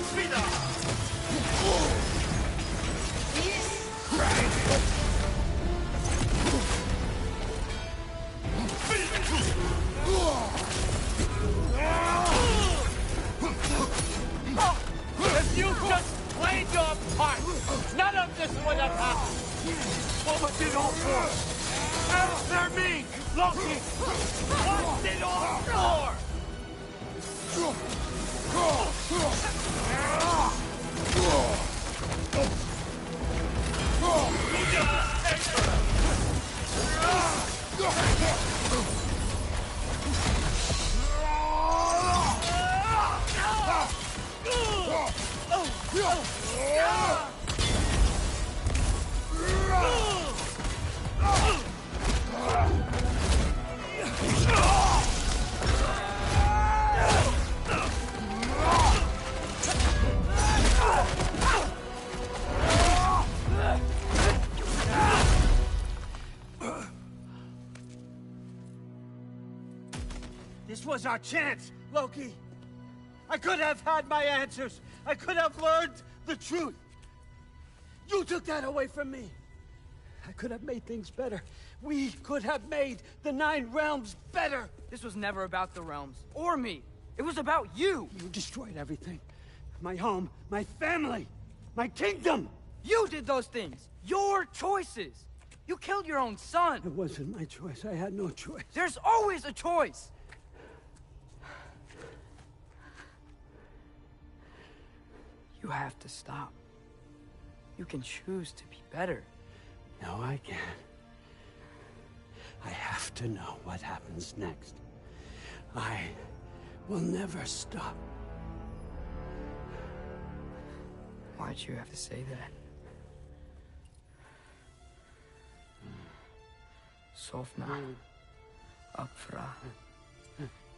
Speed up! just played your part, none of this would have happened. What was it all for? Answer me, Loki! What's it all for? This was our chance, Loki. I could have had my answers. I could have learned the truth. You took that away from me. I could have made things better. We could have made the 9 realms better. This was never about the realms, or me. It was about you. You destroyed everything. My home, my family, my kingdom. You did those things. Your choices. You killed your own son. It wasn't my choice. I had no choice. There's always a choice. You have to stop. You can choose to be better. No, I can't. I have to know what happens next. I will never stop. Why'd you have to say that? Sofna. Apfra.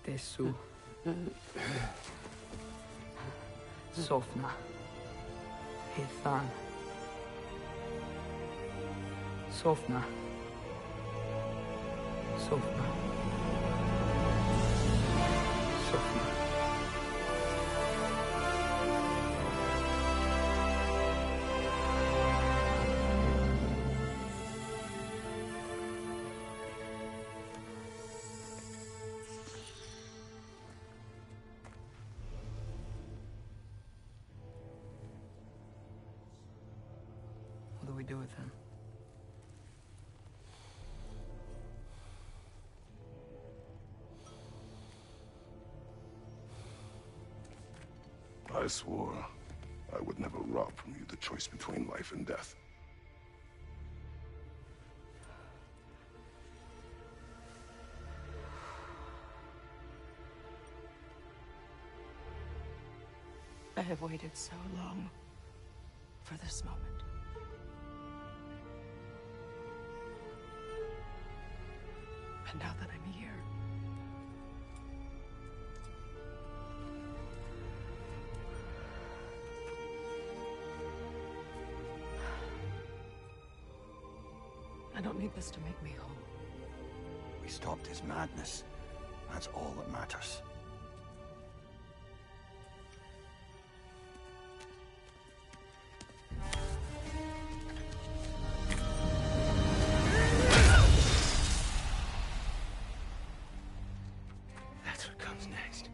Desu. Sofna. Ethan. Sofna. Sofna. Sofna. What do we do with him? I swore I would never rob from you the choice between life and death. I have waited so long for this moment. And now that I'm here, I don't need this to make me whole. We stopped his madness. That's all that matters. That's what comes next.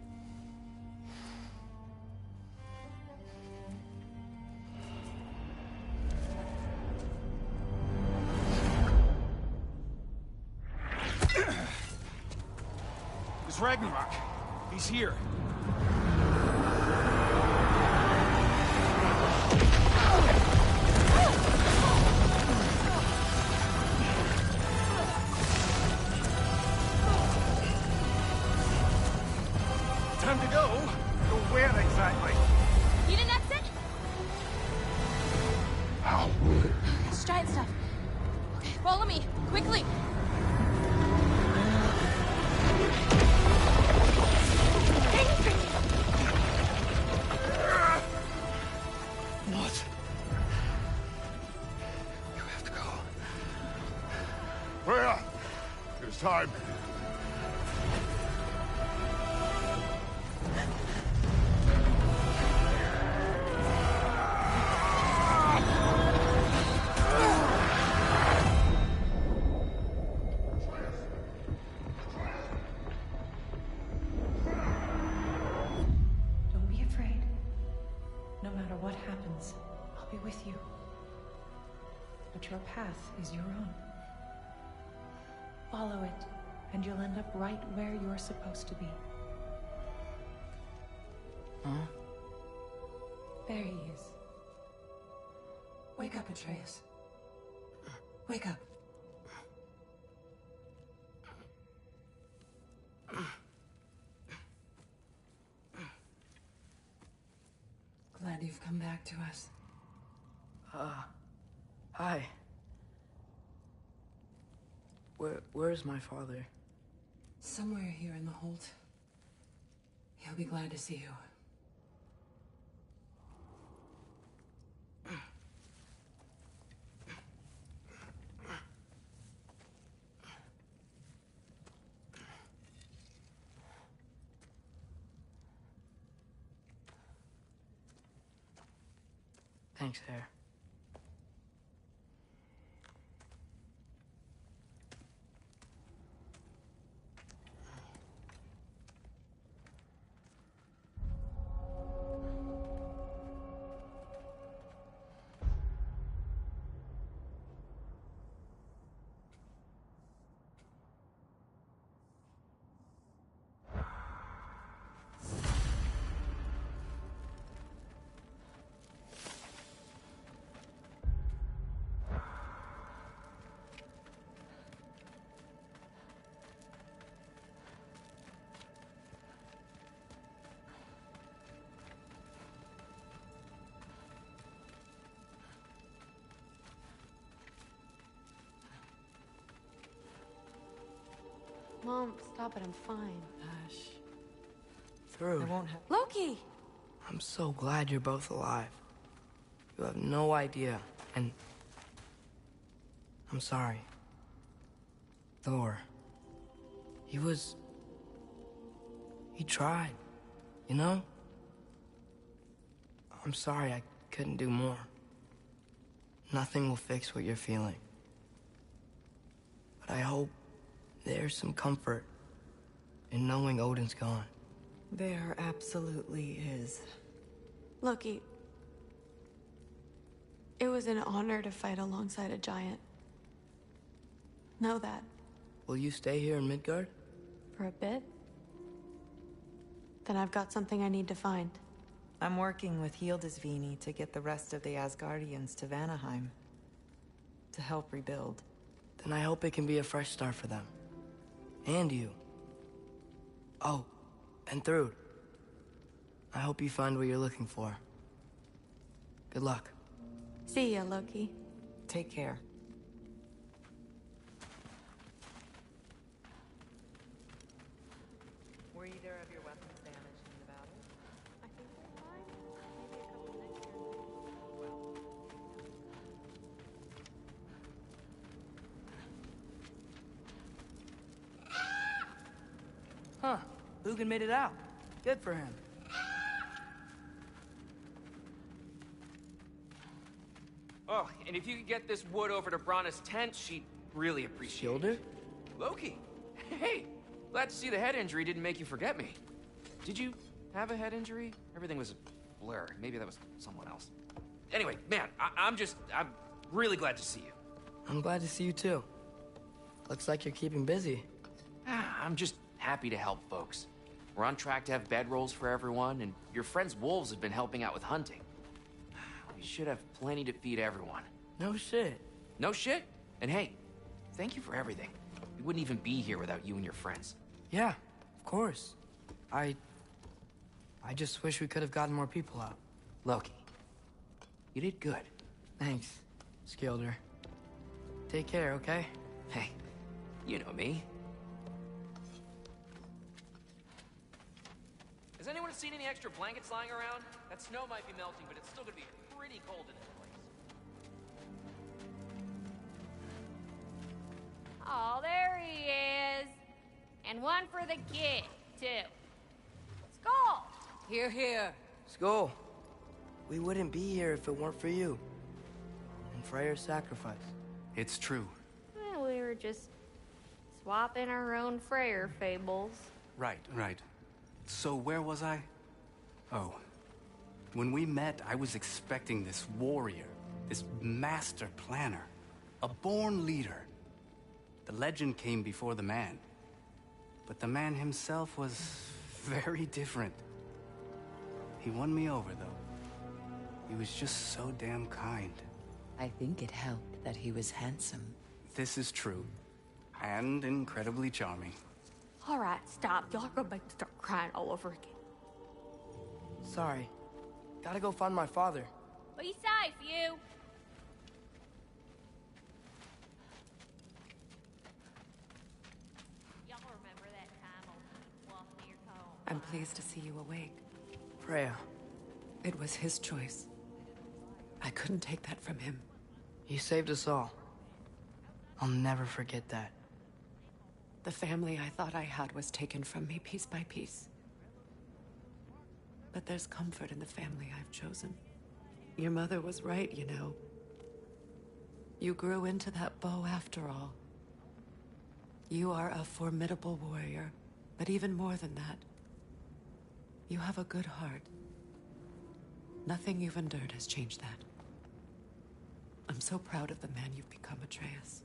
It's Ragnarok. He's here. Time to go. Go where exactly? Need an exit? How? It's giant stuff. Okay, follow me, quickly. What? You have to go. Freya! It's time. don't be afraid. No matter what happens, I'll be with you. But your path is your own. Follow it, and you'll end up right where you're supposed to be. Huh? There he is. Wake up, Atreus. Wake up. Glad you've come back to us. Hi. Where's my father? Somewhere here in the Holt. He'll be glad to see you. Thanks, Hare. Mom, stop it. I'm fine. Hush. Through. I won't have... Loki! I'm so glad you're both alive. You have no idea, and... I'm sorry. Thor. He tried, you know? I'm sorry I couldn't do more. Nothing will fix what you're feeling. But I hope there's some comfort in knowing Odin's gone. There absolutely is. Loki, it was an honor to fight alongside a giant. Know that. Will you stay here in Midgard? For a bit? Then I've got something I need to find. I'm working with Hildisvini to get the rest of the Asgardians to Vanaheim. To help rebuild. Then I hope it can be a fresh start for them. And you. Oh, and Thrud. I hope you find what you're looking for. Good luck. See ya, Loki. Take care. Were either of your weapons damaged in the battle? I think they're fine. Maybe a couple next year. Huh. Lugan made it out. Good for him. Oh, and if you could get this wood over to Brana's tent, she'd really appreciate it. Shielder? Loki! Hey! Glad to see the head injury didn't make you forget me. Did you have a head injury? Everything was a blur. Maybe that was someone else. Anyway, man, I'm really glad to see you. I'm glad to see you too. Looks like you're keeping busy. I'm just happy to help folks. We're on track to have bedrolls for everyone, and your friend's wolves have been helping out with hunting. We should have plenty to feed everyone. No shit. No shit? And hey, thank you for everything. We wouldn't even be here without you and your friends. Yeah, of course. I just wish we could have gotten more people out. Loki, you did good. Thanks, Skilder. Take care, okay? Hey, you know me. Has anyone seen any extra blankets lying around? That snow might be melting, but it's still gonna be pretty cold in this place. Oh, there he is. And one for the kid, too. Skull! Here, here. Skull. We wouldn't be here if it weren't for you. And Freyr's sacrifice. It's true. Well, we were just swapping our own Freyr fables. Right. So where was I? Oh. When we met, I was expecting this warrior, this master planner, a born leader. The legend came before the man. But the man himself was very different. He won me over, though. He was just so damn kind. I think it helped that he was handsome. This is true. And incredibly charming. All right, stop. Y'all are gonna make me start crying all over again. Sorry. Gotta go find my father. Be safe, you. Y'all remember that time on walking near home? I'm pleased to see you awake. Freya. It was his choice. I couldn't take that from him. He saved us all. I'll never forget that. The family I thought I had was taken from me piece by piece. But there's comfort in the family I've chosen. Your mother was right, you know. You grew into that bow after all. You are a formidable warrior, but even more than that, you have a good heart. Nothing you've endured has changed that. I'm so proud of the man you've become, Atreus.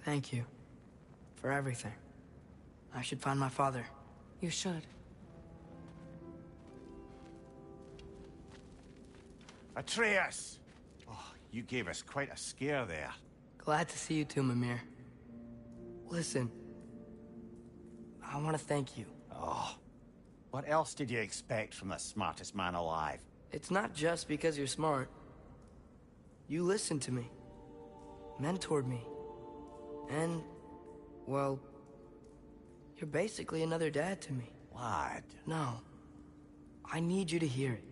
Thank you. For everything. I should find my father. You should. Atreus! Oh, you gave us quite a scare there. Glad to see you too, Mimir. Listen. I want to thank you. Oh. What else did you expect from the smartest man alive? It's not just because you're smart. You listened to me. Mentored me. And, well, you're basically another dad to me. Lad. No. I need you to hear it.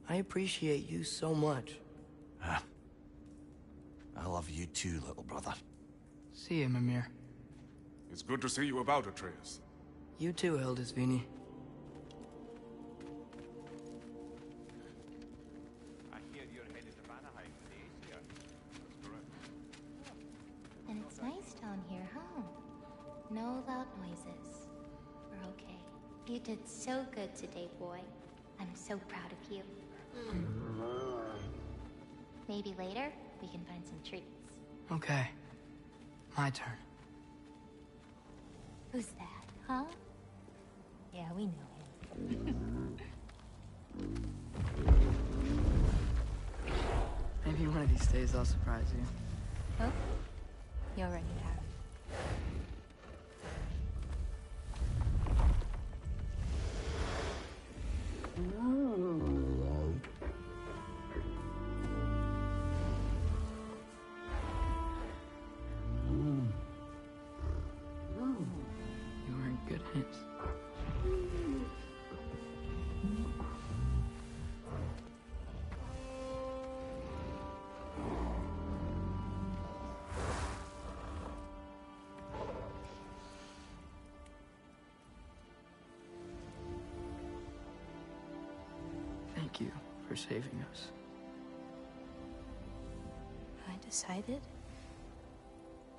I appreciate you so much. I love you too, little brother. See you, Mimir. It's good to see you about, Atreus. You too, Hildisvini. I hear you're headed to Vanaheim for the Aesir. That's correct. And it's nice down here, huh? No loud noises. We're okay. You did so good today, boy. I'm so proud of you. Maybe later, we can find some treats. Okay. My turn. Who's that, huh? Yeah, we know him. Maybe one of these days I'll surprise you. Oh? You already have. You are in good hands. Thank you for saving us. I decided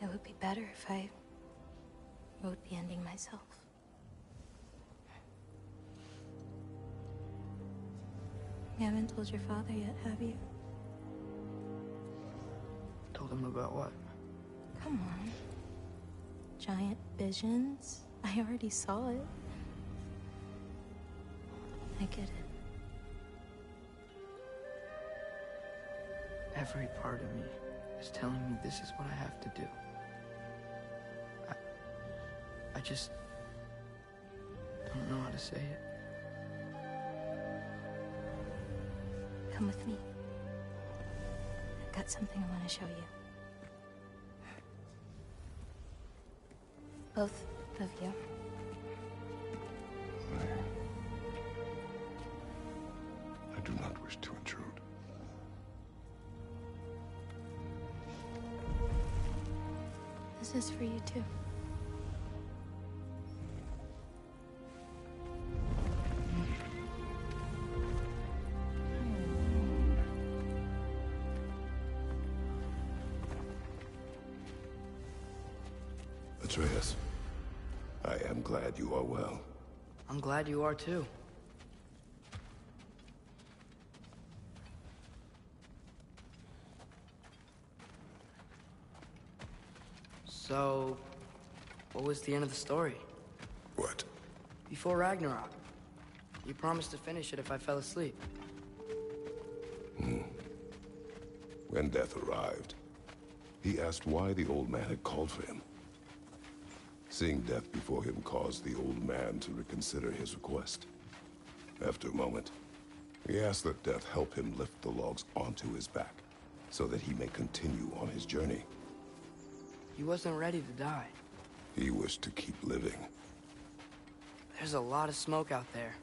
it would be better if I wrote the ending myself. You haven't told your father yet, have you? Told him about what? Come on. Giant visions? I already saw it. I get it. Every part of me is telling me this is what I have to do. I just don't know how to say it. Come with me. I've got something I want to show you. Both of you. I do not wish to intrude. This is for you too. Atreus, I am glad you are well. I'm glad you are too. So, what was the end of the story? What? Before Ragnarok. You promised to finish it if I fell asleep. When death arrived, he asked why the old man had called for him. Seeing death before him caused the old man to reconsider his request. After a moment, he asked that death help him lift the logs onto his back, so that he may continue on his journey. He wasn't ready to die. He wished to keep living. There's a lot of smoke out there.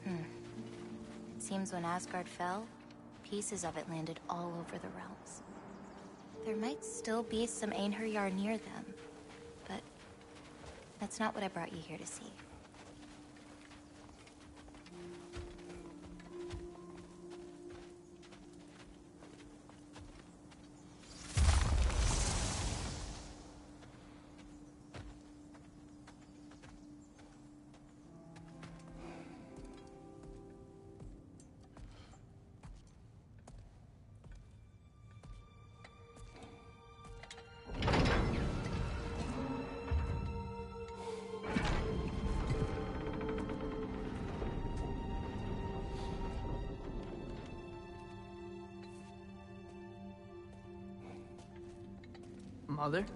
It seems when Asgard fell, pieces of it landed all over the realms. There might still be some Einherjar near them, but that's not what I brought you here to see. Mother?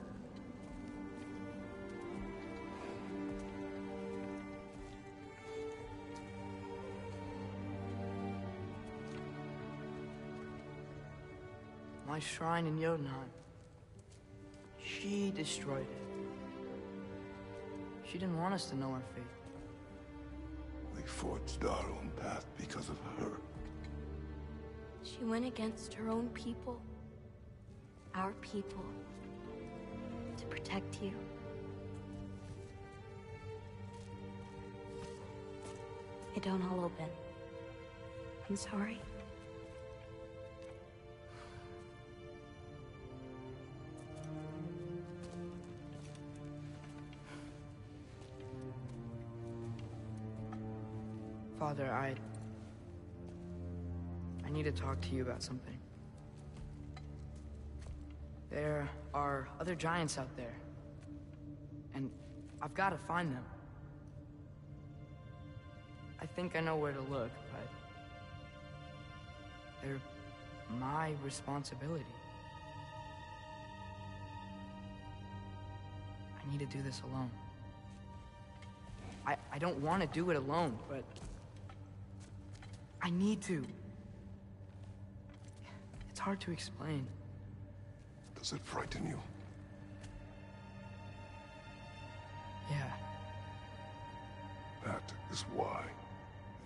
My shrine in Jotunheim. She destroyed it. She didn't want us to know our fate. We forged our own path because of her. She went against her own people. Our people. To protect you. I don't all open. I'm sorry. Father, I need to talk to you about something. There are other giants out there. And I've got to find them. I think I know where to look, but they're my responsibility. I need to do this alone. I don't want to do it alone, but I need to. It's hard to explain. Does it frighten you? Yeah. That is why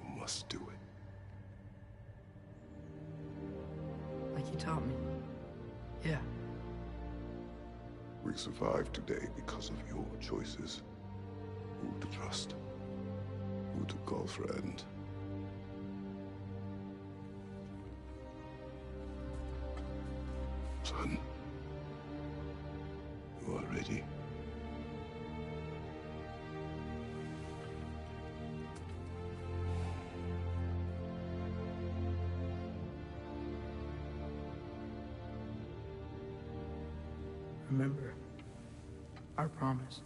you must do it. Like you taught me. Yeah. We survive today because of your choices. Who to trust. Who to call friend. Son. You are ready. Remember our promise.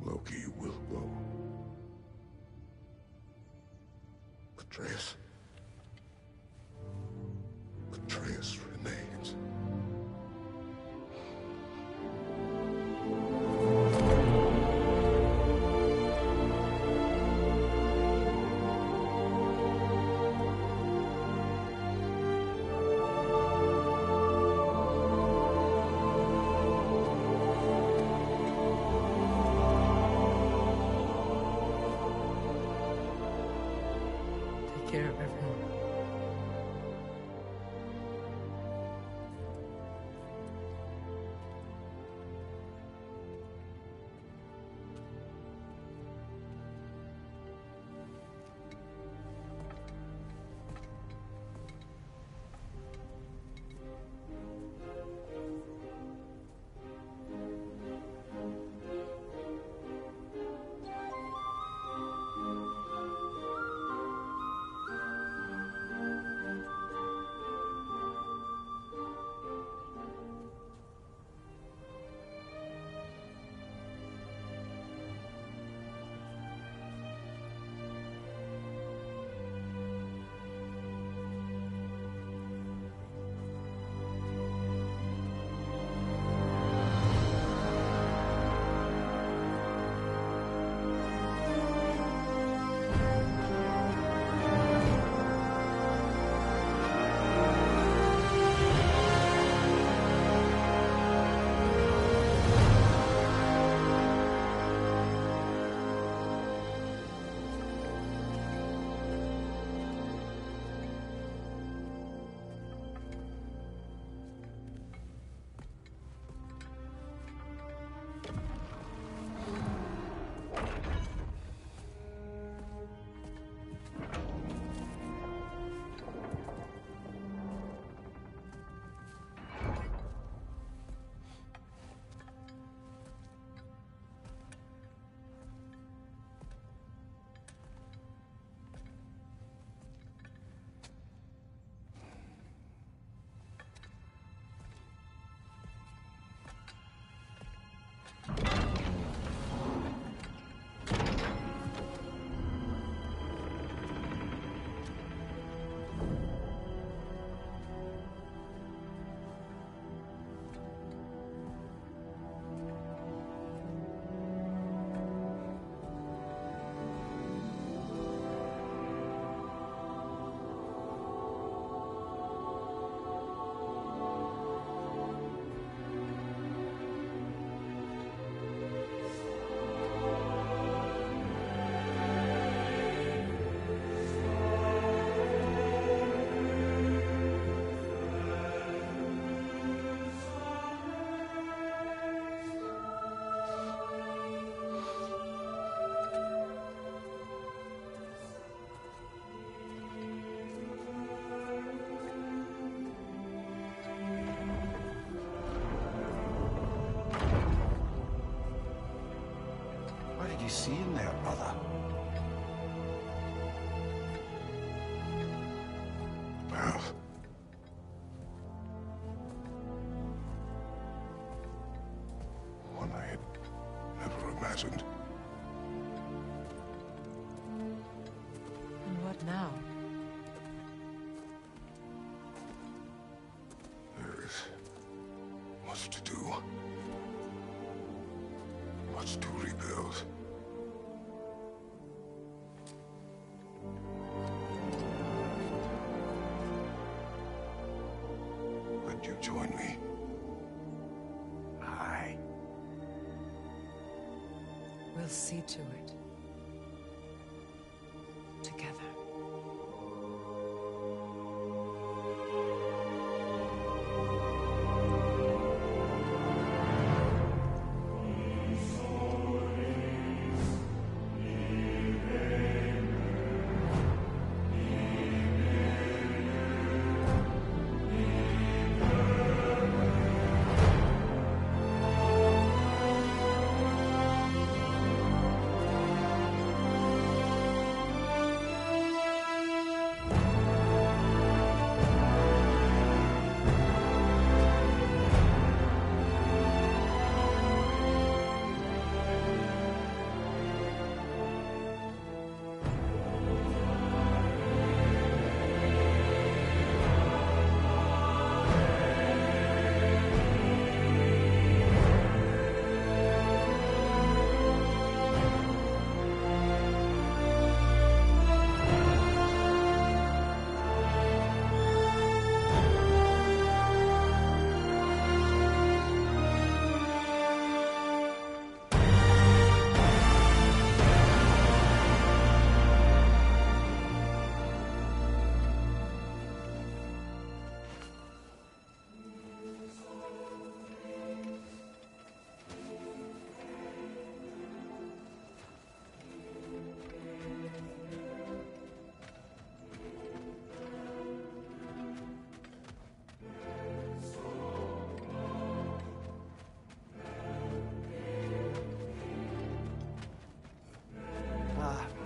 Loki will go. Atreus. Atreus remains. Take care of everyone. you see in there, brother? Well, one I had never imagined. And what now? There is much to do. Much to rebuild. Would you join me? Aye. We'll see to it. Together.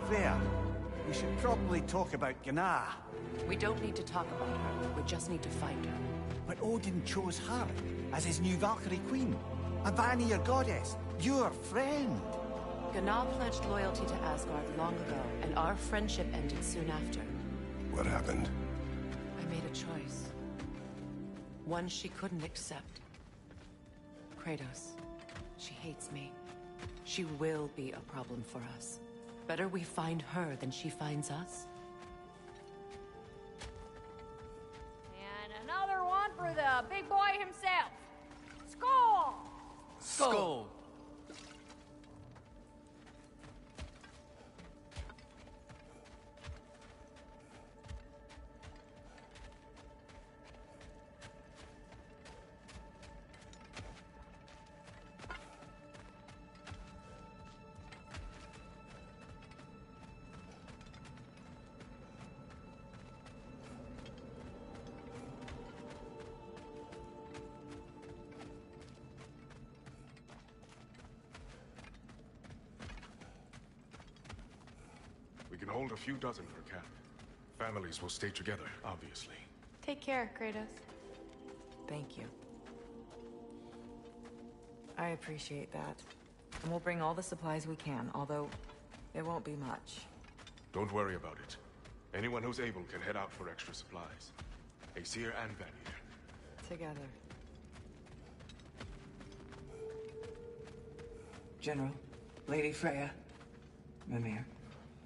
There. We should probably talk about Gná. We don't need to talk about her. We just need to find her. But Odin chose her as his new Valkyrie queen. A Vanir goddess. Your friend. Gná pledged loyalty to Asgard long ago, and our friendship ended soon after. What happened? I made a choice. One she couldn't accept. Kratos. She hates me. She will be a problem for us. Better we find her than she finds us. And another one for the big boy himself. Skull! Skull! We can hold a few dozen for camp. Families will stay together, obviously. Take care, Kratos. Thank you. I appreciate that. And we'll bring all the supplies we can, although it won't be much. Don't worry about it. Anyone who's able can head out for extra supplies. Aesir and Vanir. Together. General, Lady Freya, Mimir.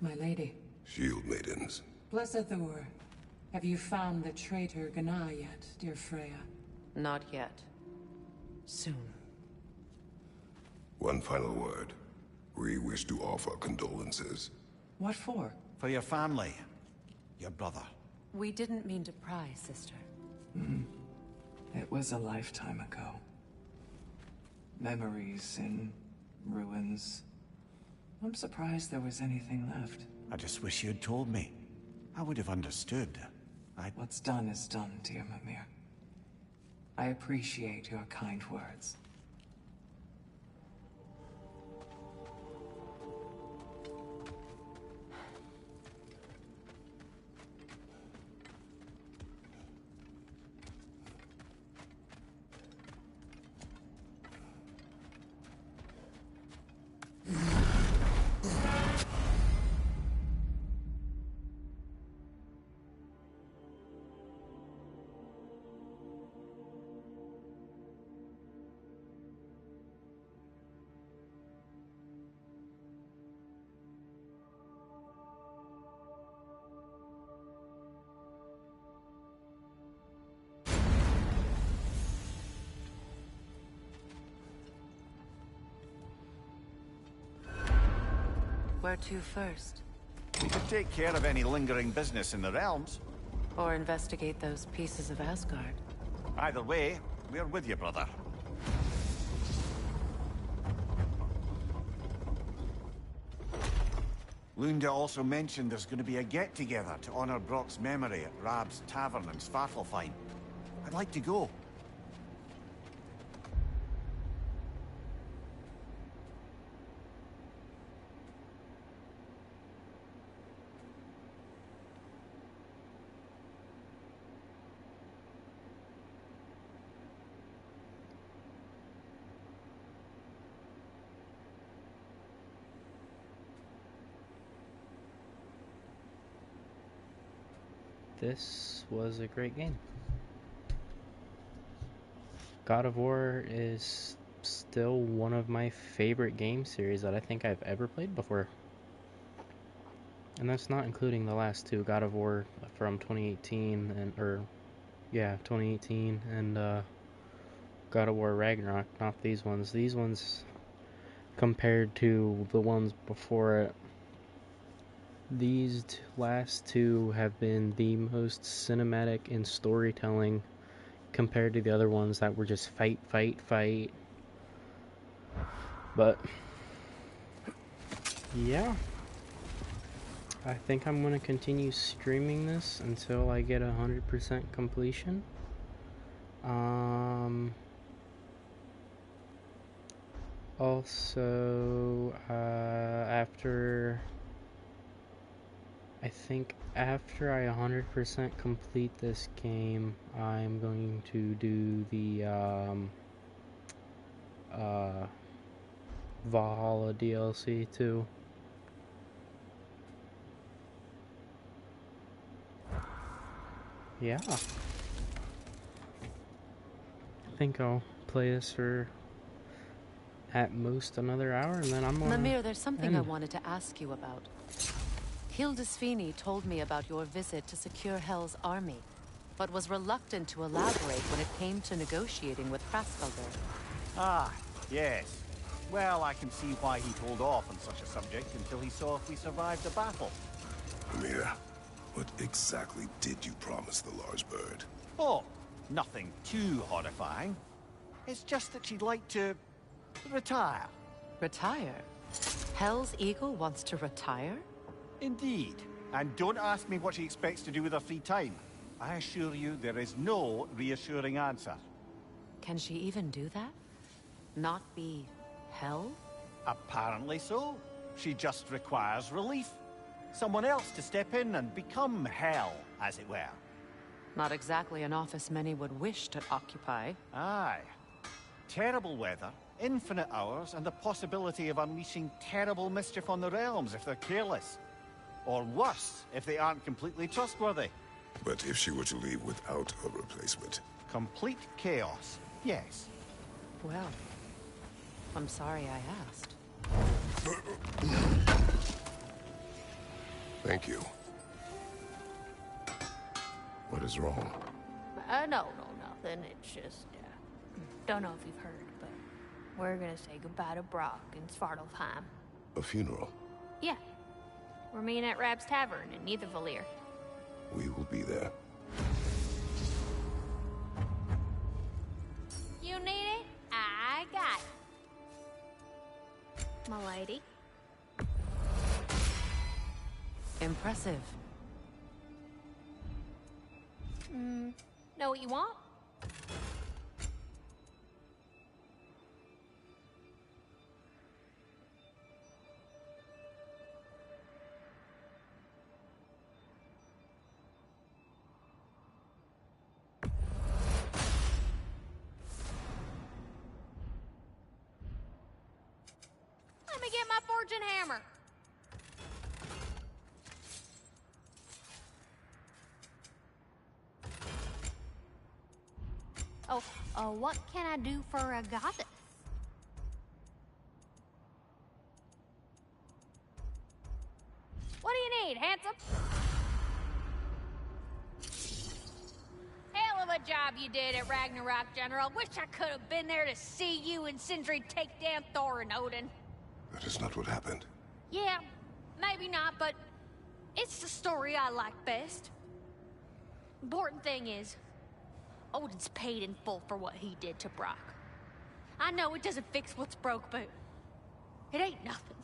My lady. Shield maidens. Blessed Thor. Have you found the traitor Gná yet, dear Freya? Not yet. Soon. One final word. We wish to offer condolences. What for? For your family. Your brother. We didn't mean to pry, sister. It was a lifetime ago. Memories in ruins. I'm surprised there was anything left. I just wish you had told me. I would have understood. What's done is done, dear Mimir. I appreciate your kind words. Where to first? We could take care of any lingering business in the realms. Or investigate those pieces of Asgard. Either way, we're with you, brother. Lunda also mentioned there's going to be a get-together to honor Brock's memory at Rab's Tavern in Svartalfheim. I'd like to go. This was a great game. God of War is still one of my favorite game series that I think I've ever played before. And that's not including the last two, God of War from 2018 and 2018 and God of War Ragnarok, not these ones. These ones compared to the ones before it, these last two have been the most cinematic in storytelling compared to the other ones that were just fight, fight, fight. But yeah, I think I'm going to continue streaming this until I get 100% completion. Also, after I 100% complete this game, I'm going to do the Valhalla DLC too. Yeah. I think I'll play this for at most another hour, and then I'm gonna Mimir, there's something I end. wanted to ask you about. Hildisvini told me about your visit to secure Hell's army, but was reluctant to elaborate when it came to negotiating with Kraskaldir. Ah, yes. Well, I can see why he'd hold off on such a subject until he saw if we survived the battle. Amir, what exactly did you promise the large bird? Oh, nothing too horrifying. It's just that she'd like to retire. Retire? Hell's Eagle wants to retire? Indeed. And don't ask me what she expects to do with her free time. I assure you there is no reassuring answer. Can she even do that? Not be Hell? Apparently so. She just requires relief. Someone else to step in and become Hell, as it were. Not exactly an office many would wish to occupy. Aye. Terrible weather, infinite hours, and the possibility of unleashing terrible mischief on the realms if they're careless. Or worse, if they aren't completely trustworthy. But if she were to leave without a replacement? Complete chaos, yes. Well, I'm sorry I asked. Thank you. What is wrong? No, nothing. It's just, don't know if you've heard, but we're gonna say goodbye to Brock in Svartalfheim. A funeral? Yeah. We're meeting at Rab's Tavern in Niedervalir. We will be there. You need it? I got it. My lady. Impressive. Know what you want? Let me get my fortune hammer. Oh, what can I do for a goddess? What do you need, handsome? Hell of a job you did at Ragnarok, General. Wish I could have been there to see you and Sindri take down Thor and Odin. That is not what happened. Yeah, maybe not, but it's the story I like best. Important thing is, Odin's paid in full for what he did to Brock. I know it doesn't fix what's broke, but it ain't nothing.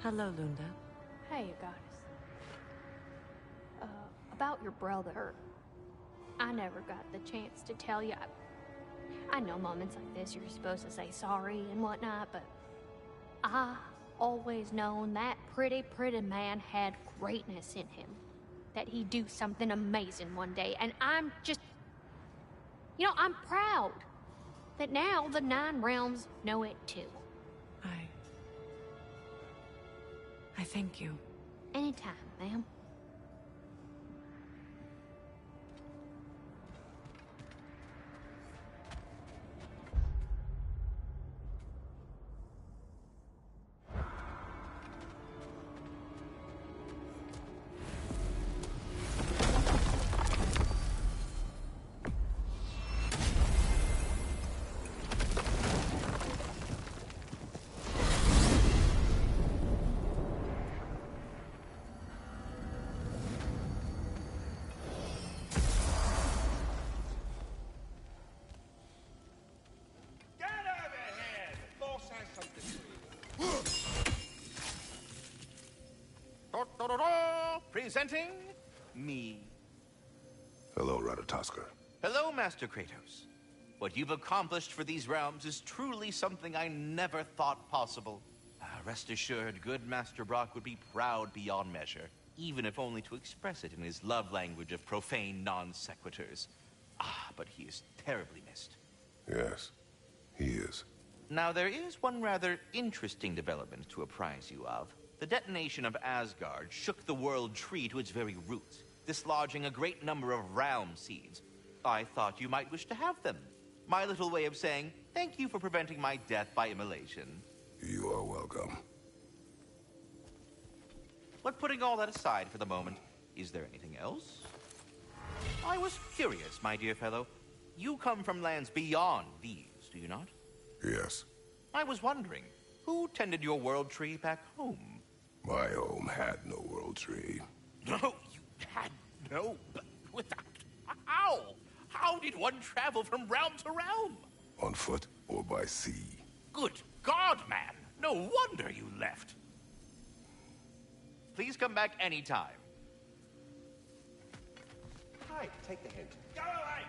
Hello, Lunda. Hey, goddess. About your brother, I never got the chance to tell you. I know moments like this you're supposed to say sorry and whatnot, but I always known that pretty man had greatness in him. That he'd do something amazing one day, and I'm just... You know, I'm proud that now the Nine Realms know it too. I thank you. Anytime, ma'am. Presenting me. Hello, Ratatoskr. Hello, Master Kratos. What you've accomplished for these realms is truly something I never thought possible. Rest assured, good Master Brock would be proud beyond measure, even if only to express it in his love language of profane non-sequiturs. But he is terribly missed. Yes, he is. Now, there is one rather interesting development to apprise you of. The detonation of Asgard shook the world tree to its very roots, dislodging a great number of realm seeds. I thought you might wish to have them. My little way of saying, thank you for preventing my death by immolation. You are welcome. But putting all that aside for the moment, is there anything else? I was curious, my dear fellow. You come from lands beyond these, do you not? Yes. I was wondering, who tended your world tree back home? My home had no world tree. No, you had no... Without... How? How did one travel from realm to realm? On foot or by sea. Good God, man! No wonder you left. Please come back anytime. Hi, take the hint. Go away!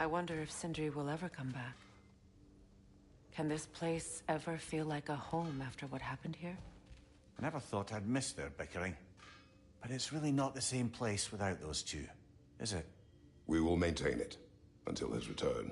I wonder if Sindri will ever come back. Can this place ever feel like a home after what happened here? I never thought I'd miss their bickering. But it's really not the same place without those two, is it? We will maintain it until his return.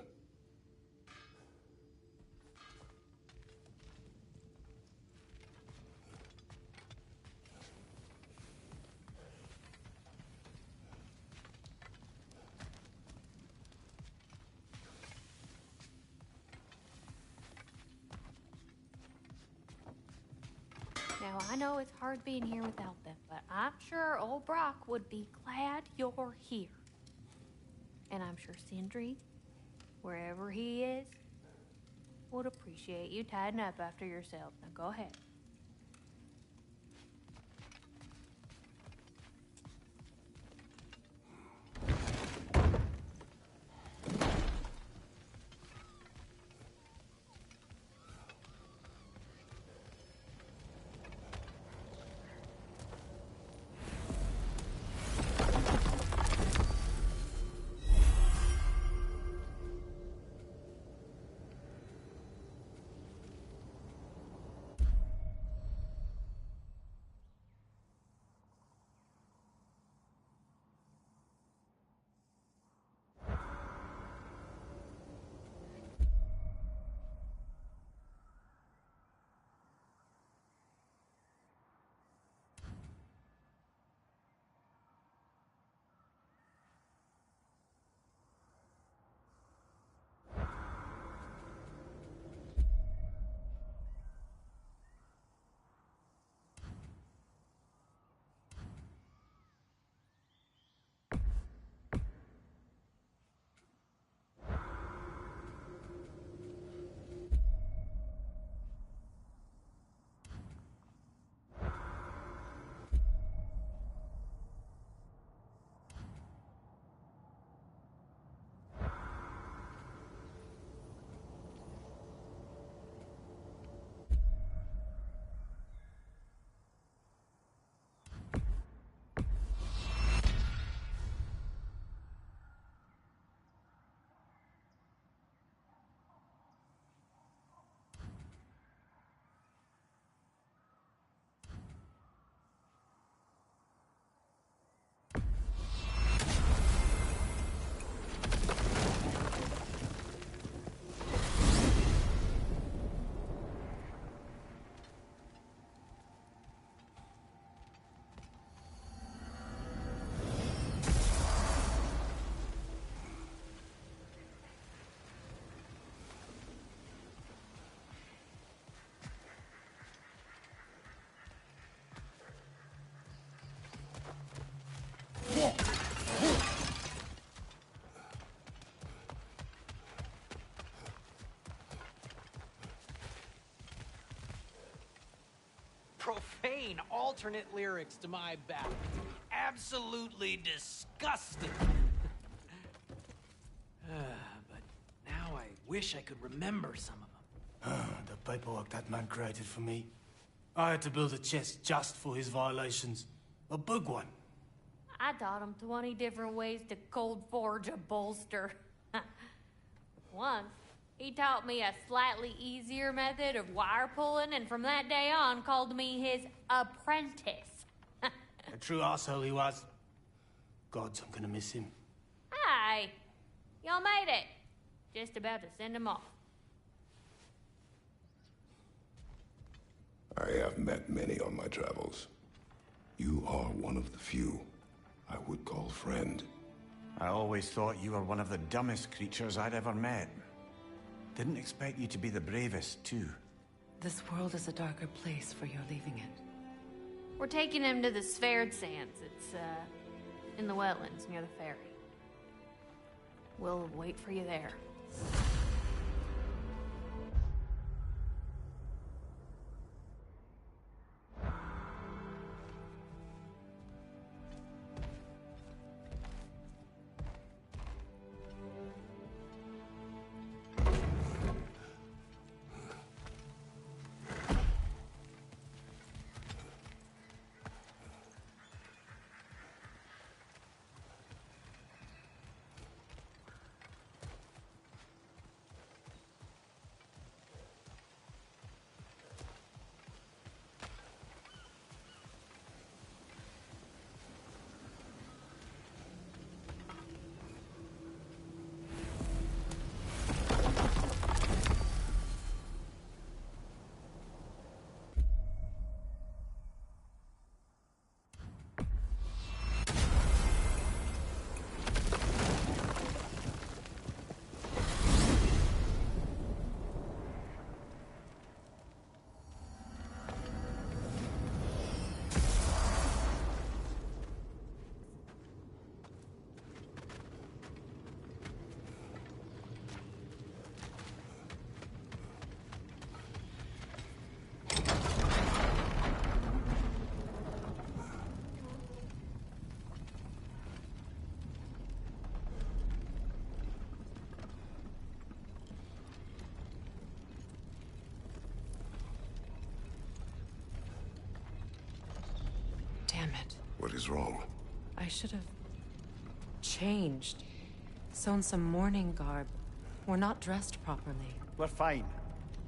Now, I know it's hard being here without them, but I'm sure old Brock would be glad you're here. And I'm sure Sindri, wherever he is, would appreciate you tidying up after yourself. Now go ahead. Profane alternate lyrics to my ballad. Absolutely disgusting. But now I wish I could remember some of them. The paperwork that man created for me. I had to build a chest just for his violations. A big one. I taught him 20 different ways to cold forge a bolster. Once, he taught me a slightly easier method of wire pulling, and from that day on called me his apprentice. A true asshole he was. Gods, I'm gonna miss him. Hi! Y'all made it. Just about to send him off. I have met many on my travels. You are one of the few I would call friend. I always thought you were one of the dumbest creatures I'd ever met. Didn't expect you to be the bravest, too. This world is a darker place for your leaving it. We're taking him to the Sphaired Sands. It's, in the wetlands near the ferry. We'll wait for you there. Damn it. What is wrong? I should have changed. Sewn some mourning garb. We're not dressed properly. We're fine.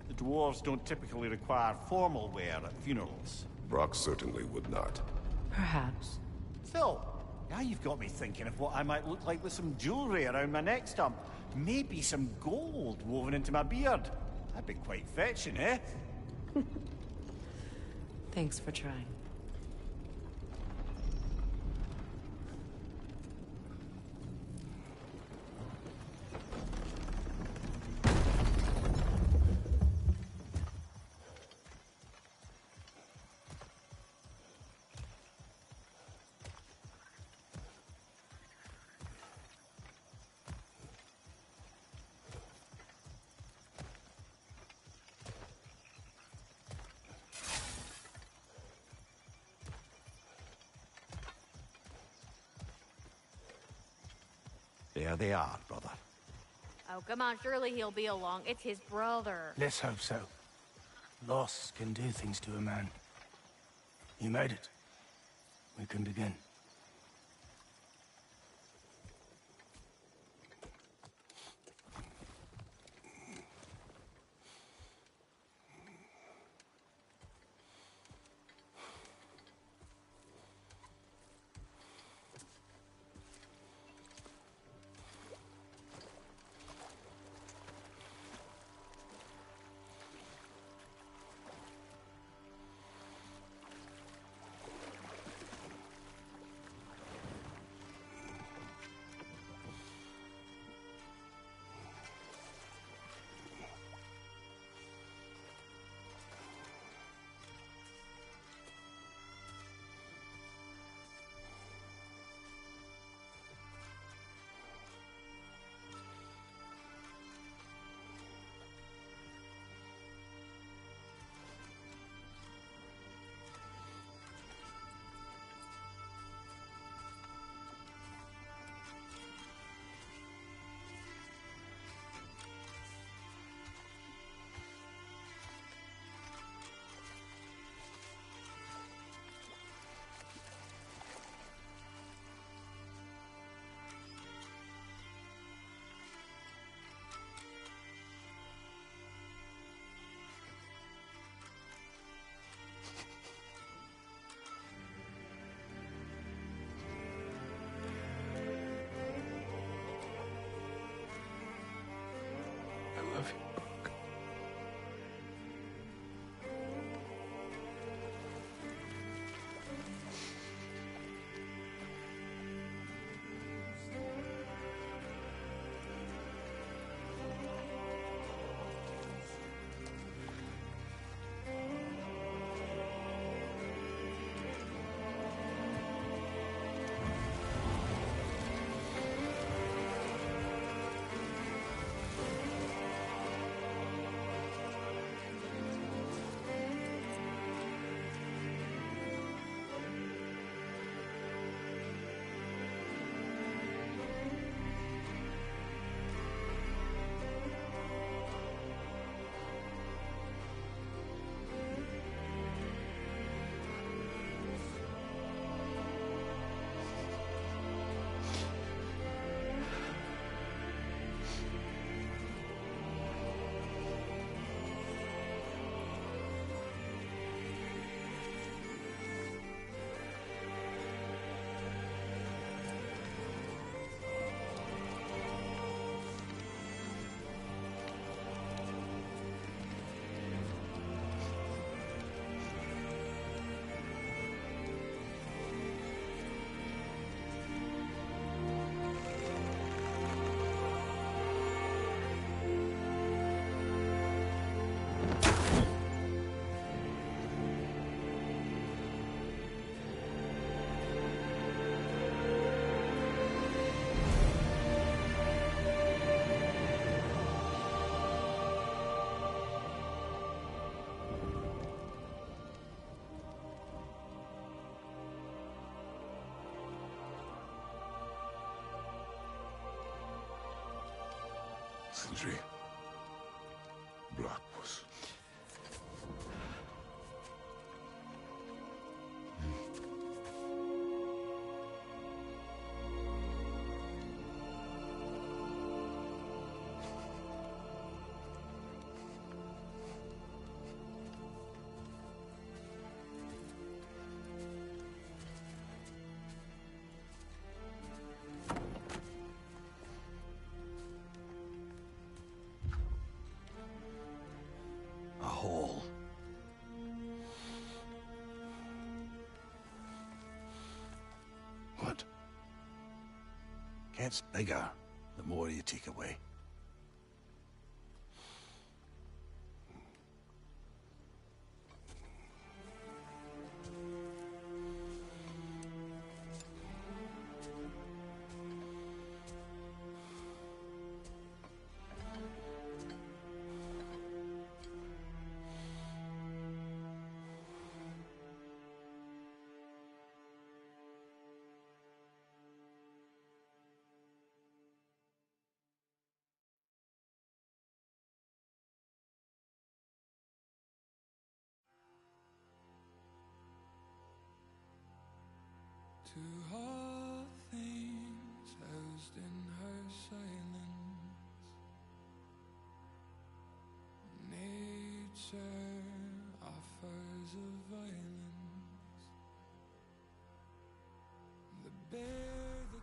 The dwarves don't typically require formal wear at funerals. Brock certainly would not. Perhaps. Still, now you've got me thinking of what I might look like with some jewelry around my neck stump. Maybe some gold woven into my beard. That'd be quite fetching, eh? Thanks for trying. There they are, brother. Oh, come on, surely he'll be along. It's his brother. Let's hope so. Loss can do things to a man. You made it. We can begin. I love you, Brooke. Sindri. Blackpuss. Gets bigger the more you take away. To all things housed in her silence, nature offers a violence. The bear, the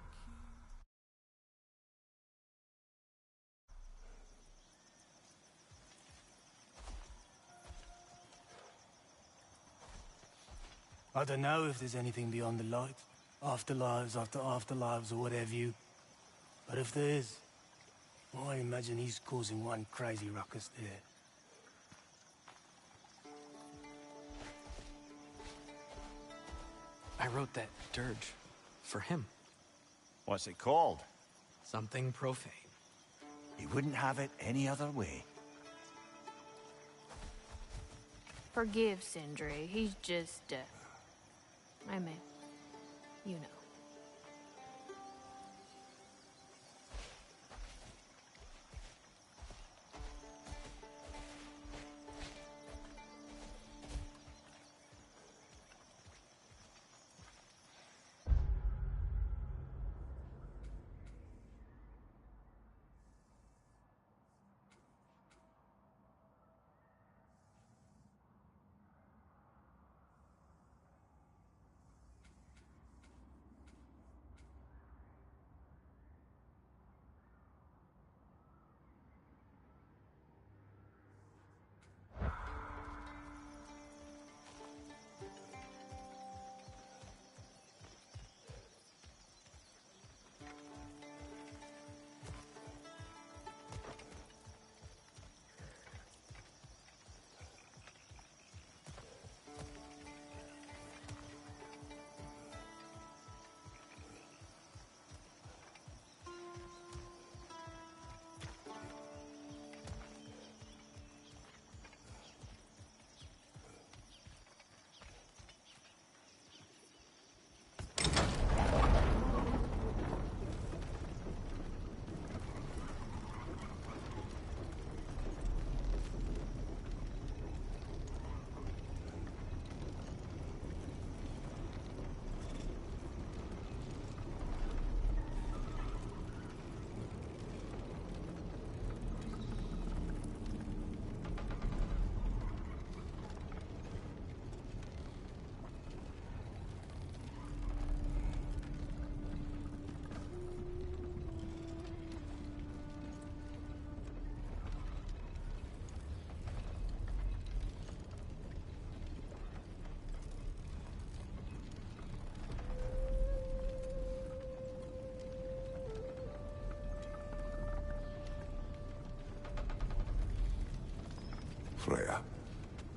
I don't know if there's anything beyond the light. Afterlives after afterlives or whatever you... But if there is, I imagine he's causing one crazy ruckus there. I wrote that dirge for him. What's it called? Something profane. He wouldn't have it any other way. Forgive Sindri. He's just, I mean, you know. Freya,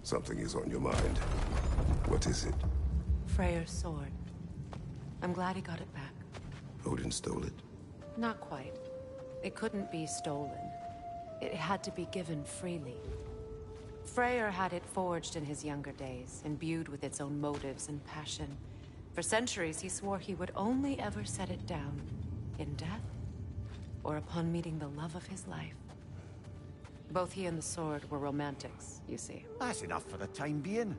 something is on your mind. What is it? Freyr's sword. I'm glad he got it back. Odin stole it? Not quite. It couldn't be stolen. It had to be given freely. Freyr had it forged in his younger days, imbued with its own motives and passion. For centuries, he swore he would only ever set it down in death or upon meeting the love of his life. Both he and the sword were romantics, you see. That's enough for the time being.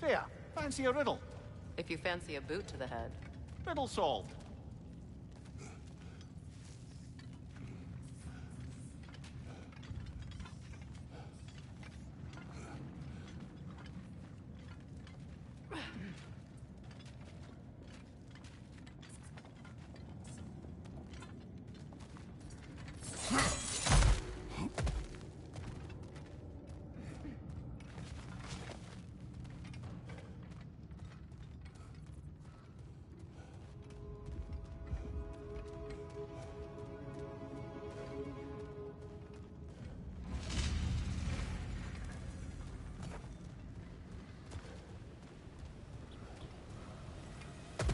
Freya, fancy a riddle? If you fancy a boot to the head. Riddle solved.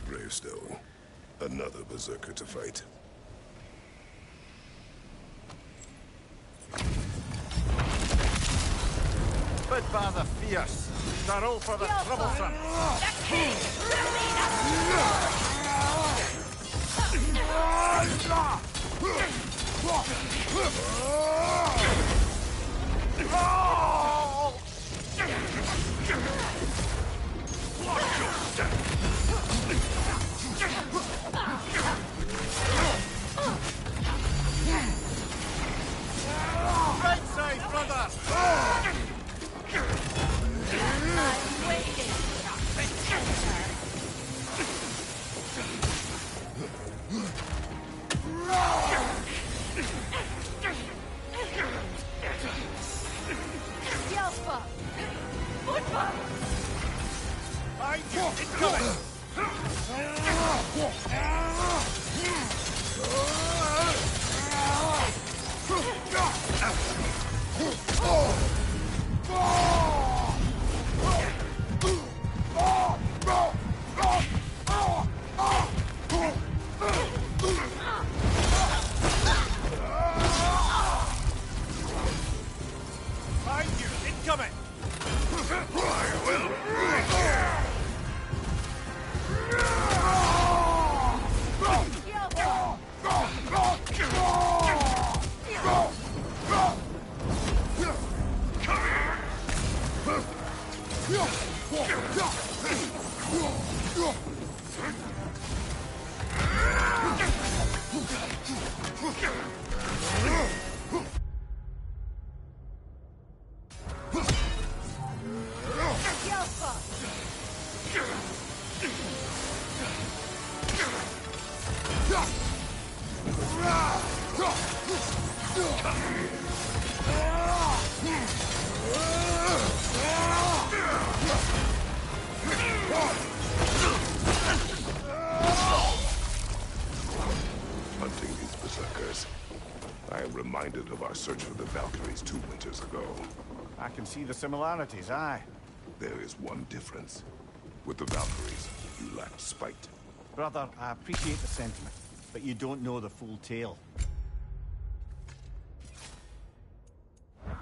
Gravestone. Another berserker to fight. Bid father fierce. Darrow for the troublesome. Right side, brother! I'm waiting. Yelpa! I just incoming! Behind you, incoming! I will break Hunting these berserkers. I am reminded of our search for the Valkyries 2 winters ago. I can see the similarities, aye. There is one difference. With the Valkyries, you lacked spite. Brother, I appreciate the sentiment, but you don't know the full tale.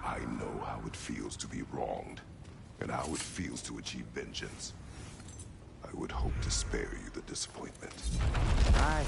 I know how it feels to be wronged, and how it feels to achieve vengeance. I would hope to spare you the disappointment. Aye.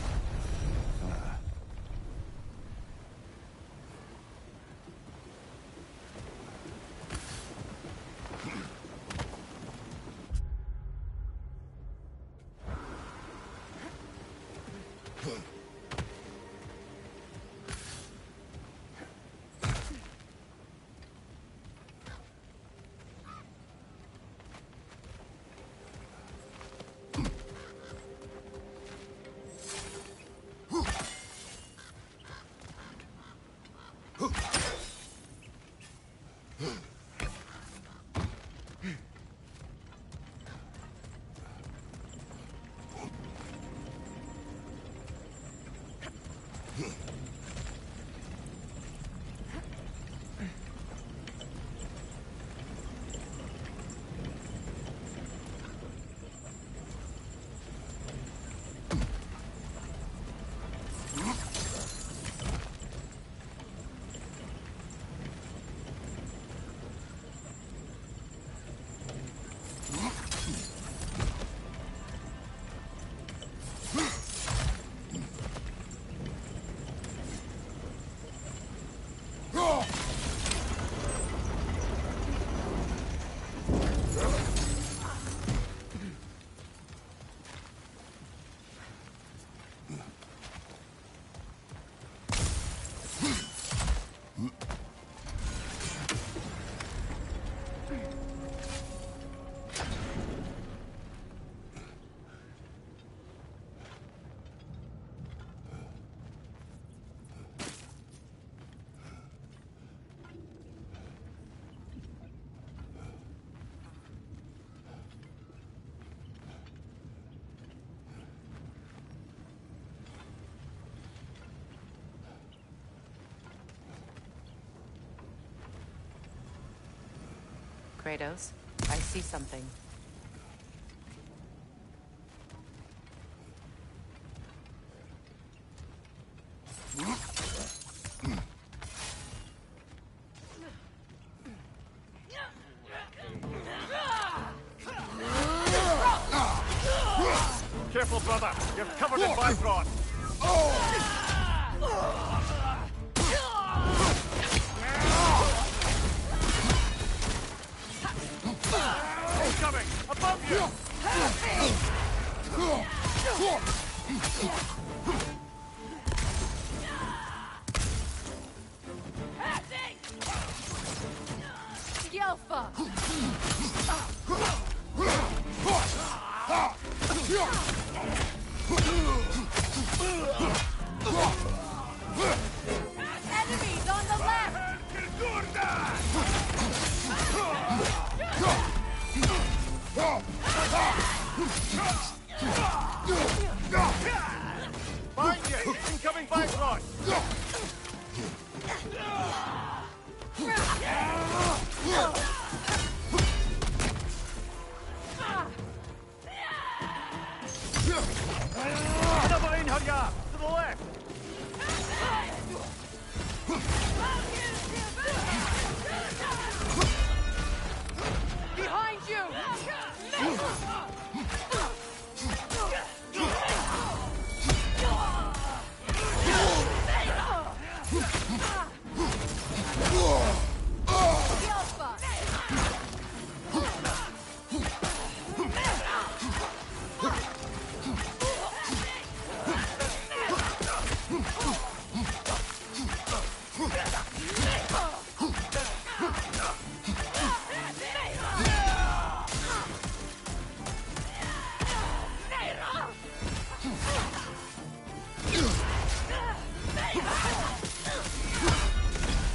Kratos. I see something. Careful, brother. You're covered in Bifrost. Incoming! Above you! Yelfa! Enemies on the left! Find you! Incoming Bifrost! Another Einherjar! To the left! Behind you!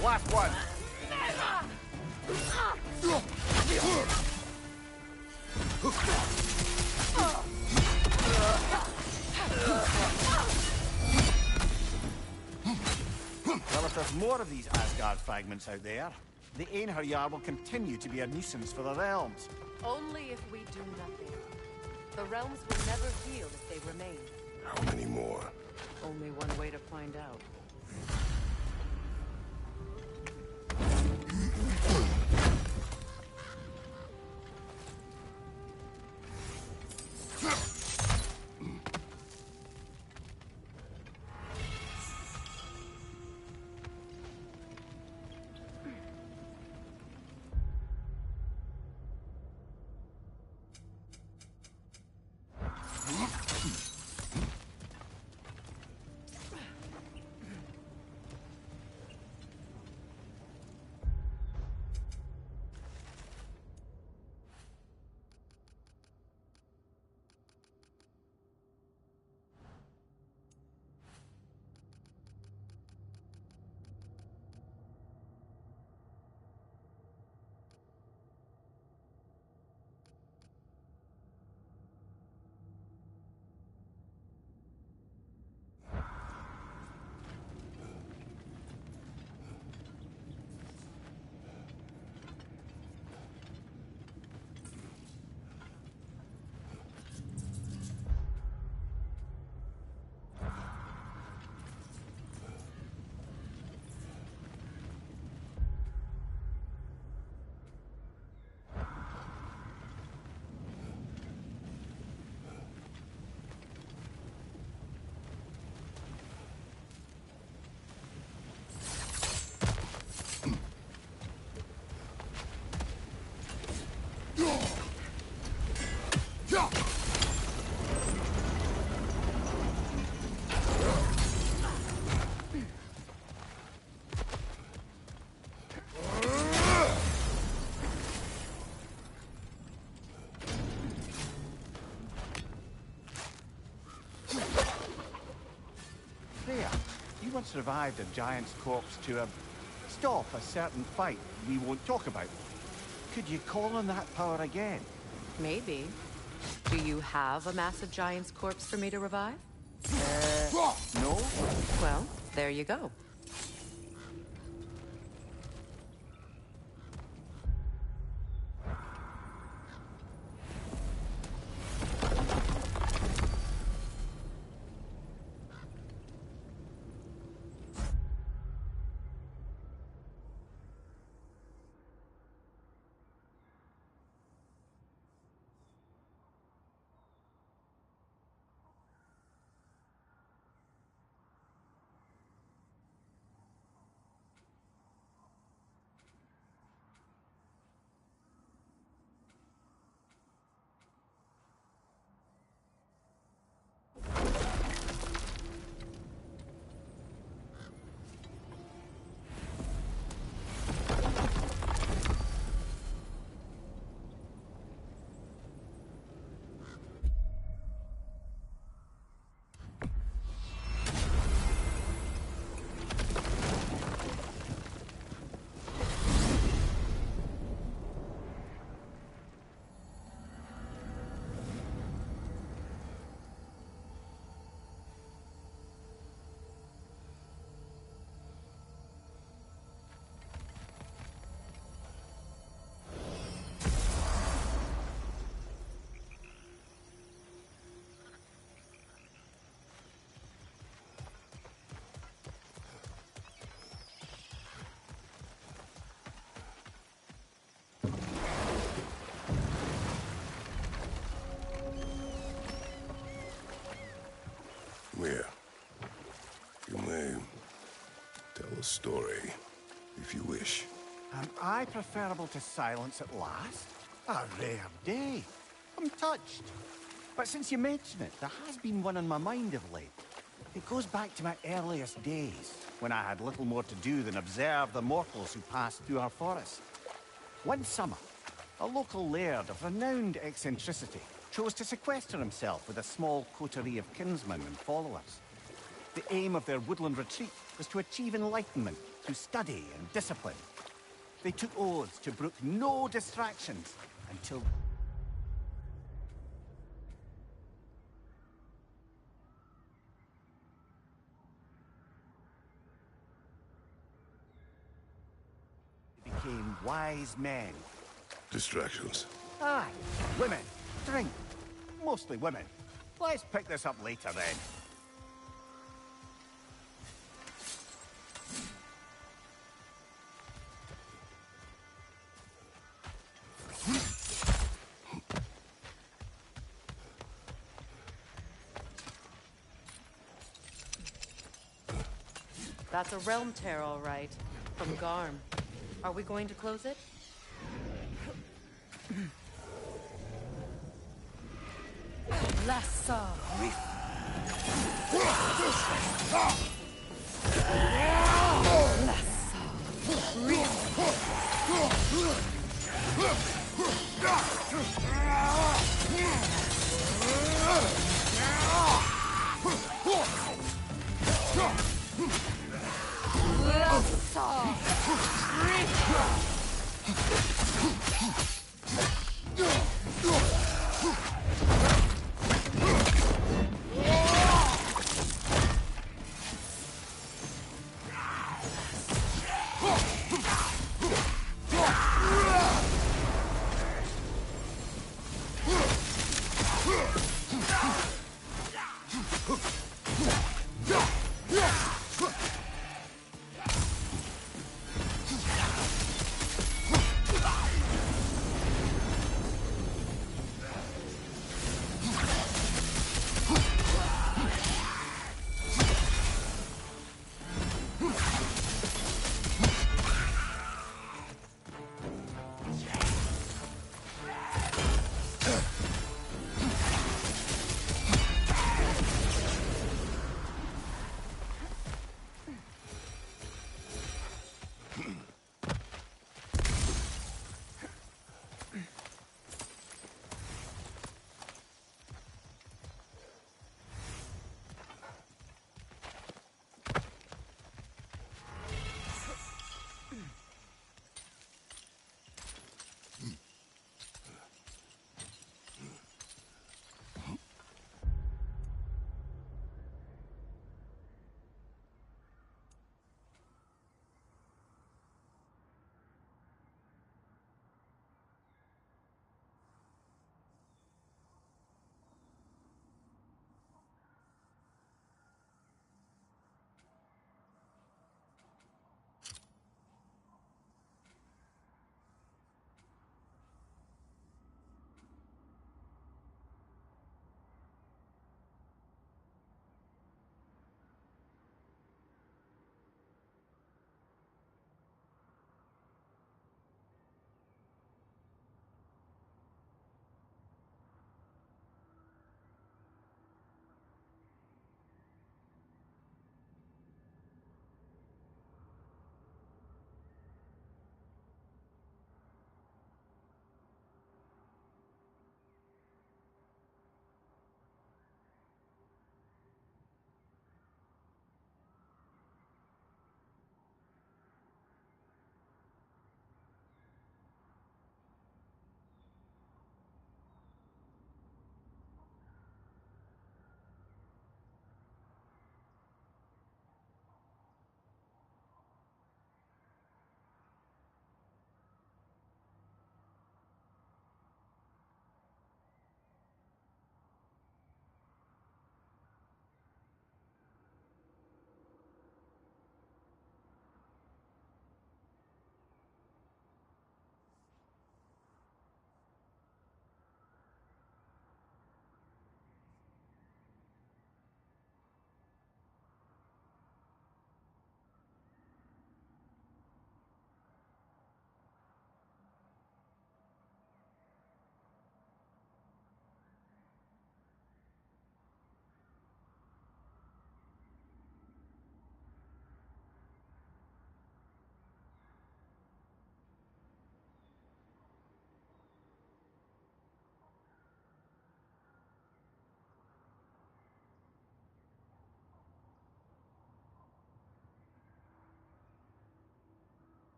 Last one! Well, if there's more of these Asgard fragments out there, the Einherjar will continue to be a nuisance for the realms. Only if we do nothing. The realms will never heal if they remain. How many more? Only one way to find out. You once revived a giant's corpse to stop a certain fight we won't talk about. Could you call on that power again? Maybe. Do you have a massive giant's corpse for me to revive? No? Well, there you go. story, if you wish. Am I preferable to silence at last? A rare day. I'm touched. But since you mention it, there has been one on my mind of late. It goes back to my earliest days, when I had little more to do than observe the mortals who passed through our forest. One summer, a local laird of renowned eccentricity chose to sequester himself with a small coterie of kinsmen and followers. The aim of their woodland retreat was to achieve enlightenment through study and discipline. They took oaths to brook no distractions until... they became wise men. Distractions. Aye, women, drink. Mostly women. Let's pick this up later then. That's a realm tear, all right. From Garm. Are we going to close it? Lassa.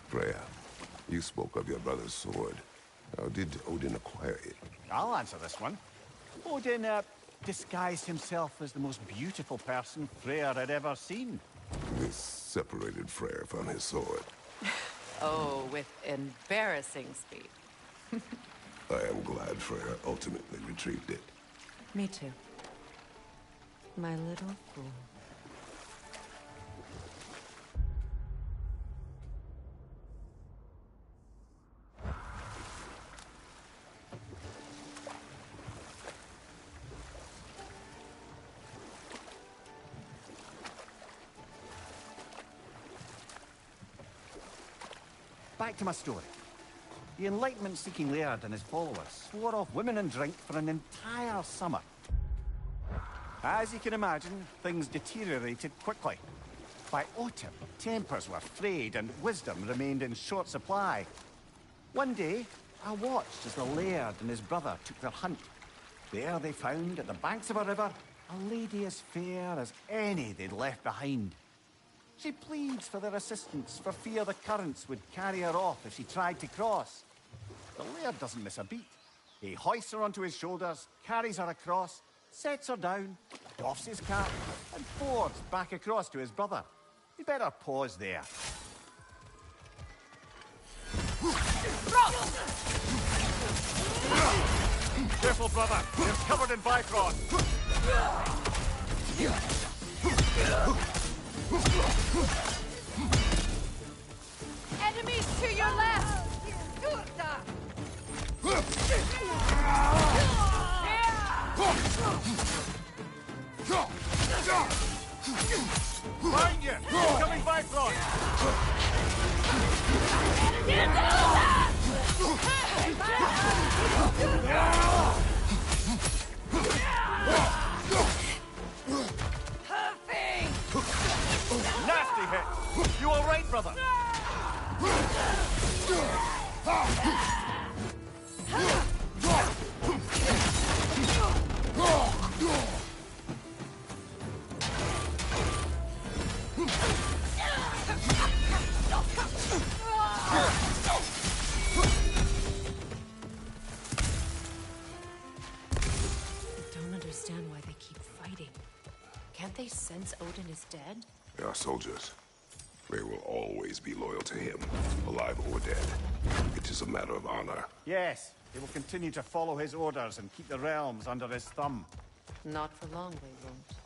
Freya, you spoke of your brother's sword. How did Odin acquire it? I'll answer this one. Odin, disguised himself as the most beautiful person Freyr had ever seen. This separated Freyr from his sword. Oh, with embarrassing speed. I am glad Freyr ultimately retrieved it. Me too. My little fool. Back to my story. The Enlightenment-seeking Laird and his followers swore off women and drink for an entire summer. As you can imagine, things deteriorated quickly. By autumn, tempers were frayed and wisdom remained in short supply. One day, I watched as the Laird and his brother took their hunt. There they found, at the banks of a river, a lady as fair as any they'd left behind. She pleads for their assistance for fear the currents would carry her off if she tried to cross. The Laird doesn't miss a beat. He hoists her onto his shoulders, carries her across, sets her down, doffs his cap, and fords back across to his brother. We better pause there. Careful, brother. They're covered in Bifrost. Enemies to your left! Behind you! Coming Bifrost! Nasty hit! You all right, brother? Don't understand why they keep fighting. Can't they sense Odin is dead? They are soldiers. They will always be loyal to him, alive or dead. It is a matter of honor. Yes, they will continue to follow his orders and keep the realms under his thumb. Not for long, they won't.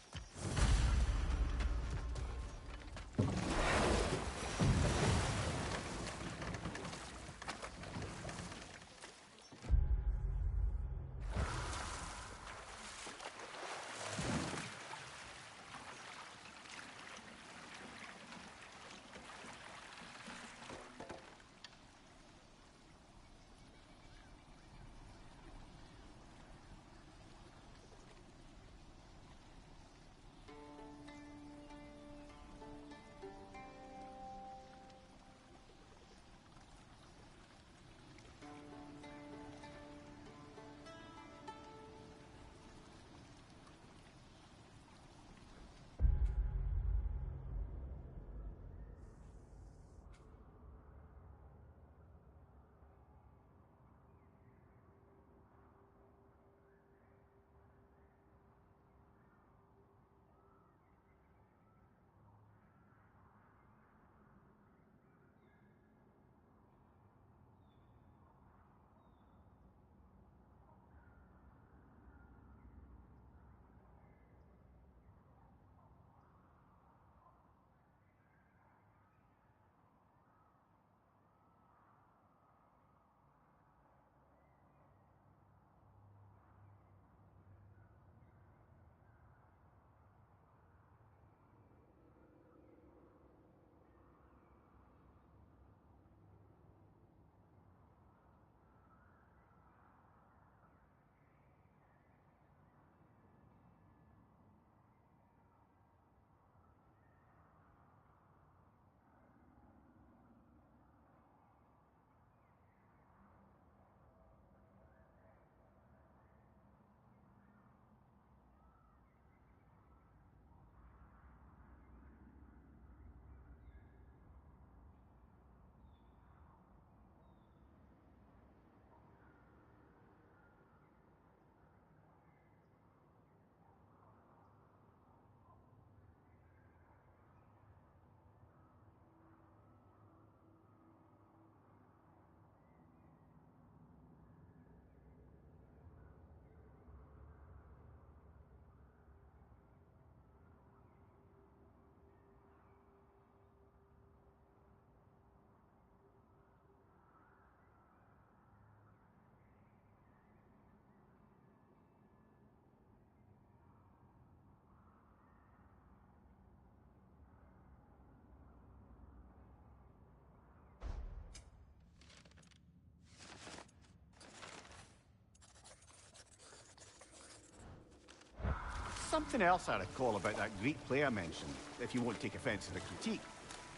something else I recall about that Greek play I mentioned, if you won't take offense to the critique.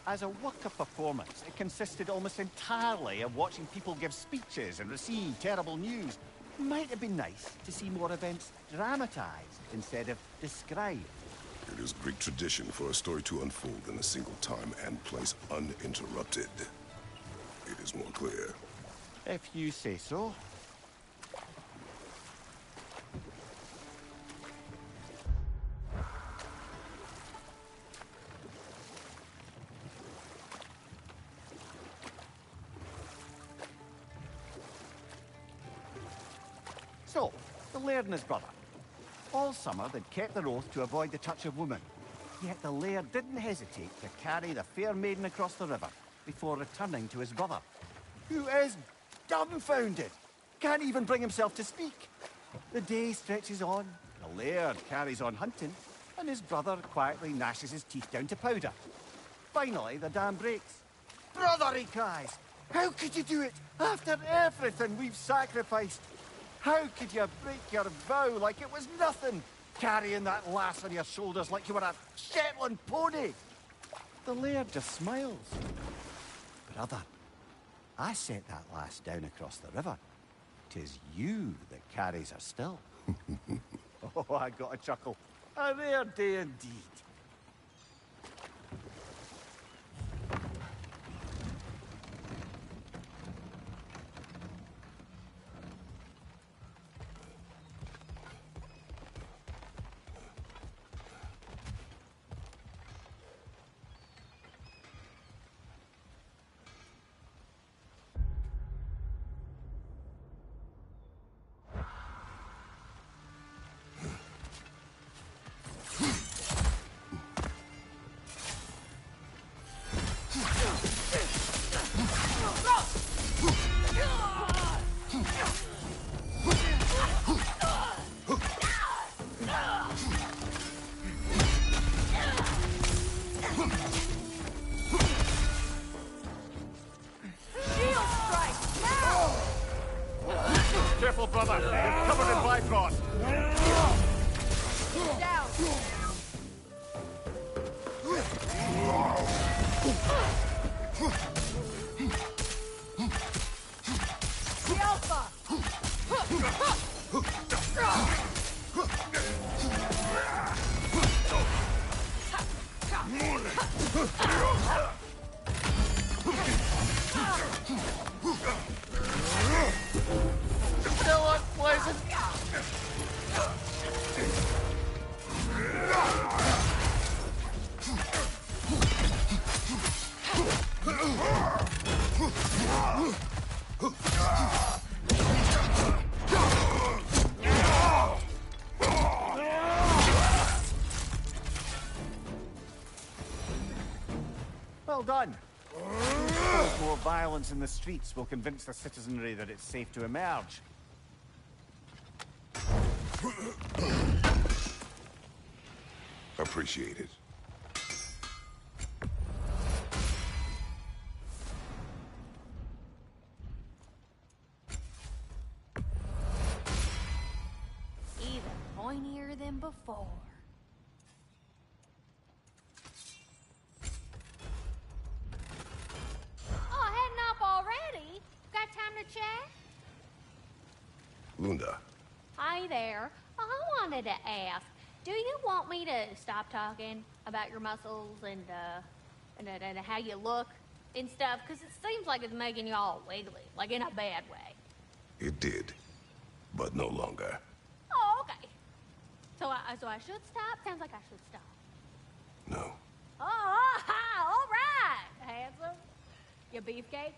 As a work of performance, it consisted almost entirely of watching people give speeches and receive terrible news. Might have been nice to see more events dramatized instead of described. It is Greek tradition for a story to unfold in a single time and place uninterrupted. It is more clear. If you say so. So, the Laird and his brother. All summer, they'd kept their oath to avoid the touch of woman. Yet the Laird didn't hesitate to carry the fair maiden across the river before returning to his brother, who is dumbfounded, can't even bring himself to speak. The day stretches on, the Laird carries on hunting, and his brother quietly gnashes his teeth down to powder. Finally, the dam breaks. "Brother," he cries, "how could you do it after everything we've sacrificed? How could you break your vow like it was nothing? Carrying that lass on your shoulders like you were a Shetland pony?" The Laird just smiles. "Brother, I set that lass down across the river. 'Tis you that carries her still." Oh, I got a chuckle. A rare day indeed. Careful, brother. You're covered in Bifrost. Down. The Alpha. Still unpleasant. Well done. More violence in the streets will convince the citizenry that it's safe to emerge. Appreciate it. Even pointier than before. Oh, heading up already? Got time to chat? Lunda, Hi there. I wanted to ask, do you want me to stop talking about your muscles and how you look and stuff? Because it seems like it's making you all wiggly, like in a bad way. it did, but no longer. Oh, okay. So I should stop? Sounds like I should stop. No. Oh, all right, handsome. You beefcake?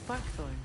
Sparkthorn.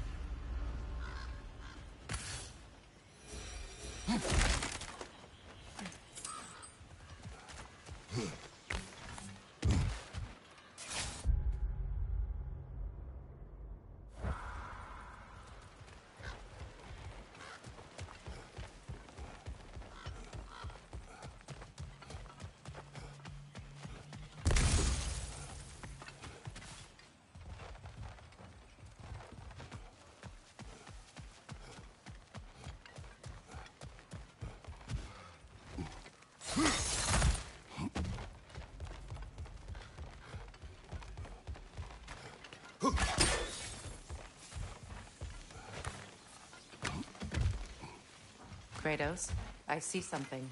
Kratos, I see something.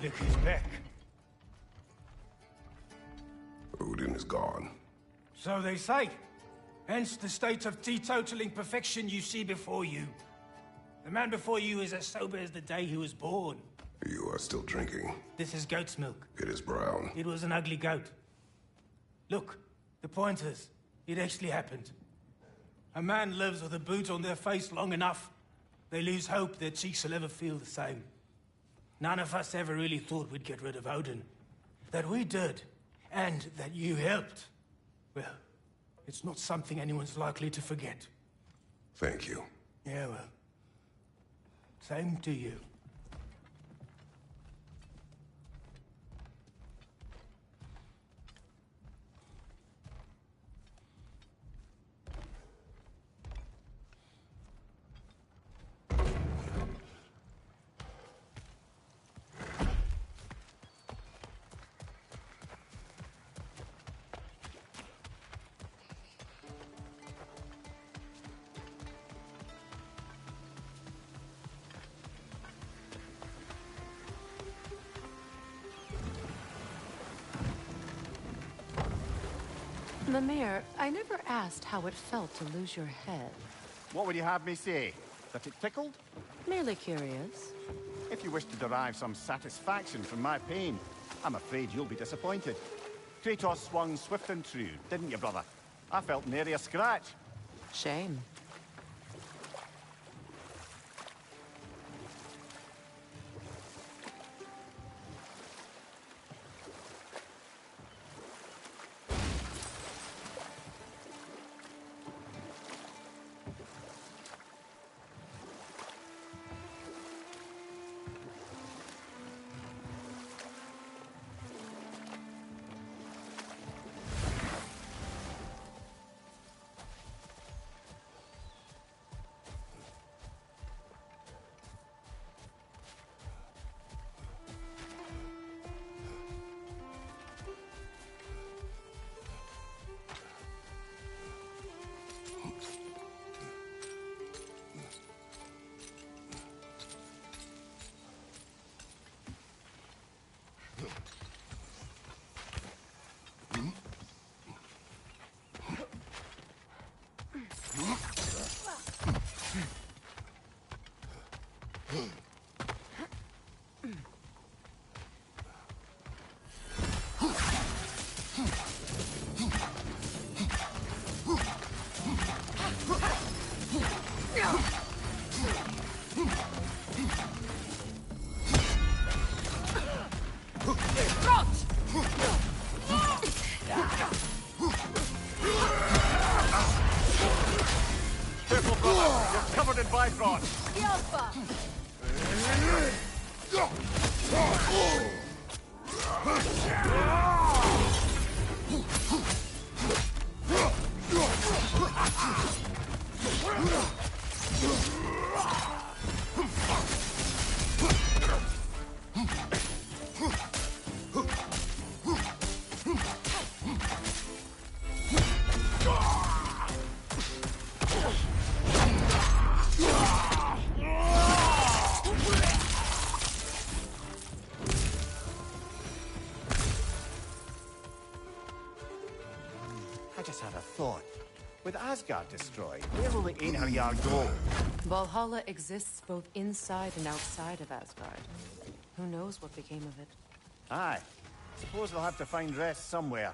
Look who's back. Odin is gone. So they say. Hence the state of teetotaling perfection you see before you. The man before you is as sober as the day he was born. You are still drinking. This is goat's milk. It is brown. It was an ugly goat. Look, the pointers. It actually happened. A man lives with a boot on their face long enough, they lose hope their cheeks will ever feel the same. None of us ever really thought we'd get rid of Odin. That we did, and that you helped. Well, it's not something anyone's likely to forget. Thank you. Yeah, well, same to you. Mimir, I never asked how it felt to lose your head. What would you have me say? That it tickled? Merely curious. If you wish to derive some satisfaction from my pain, I'm afraid you'll be disappointed. Kratos swung swift and true, didn't you, brother? I felt nary a scratch. Shame. Careful, brother. You're covered in Bifrost. I just had a thought. With Asgard destroyed, where will the Einherjar go? Valhalla exists both inside and outside of Asgard. Who knows what became of it? Aye. Suppose they'll have to find rest somewhere.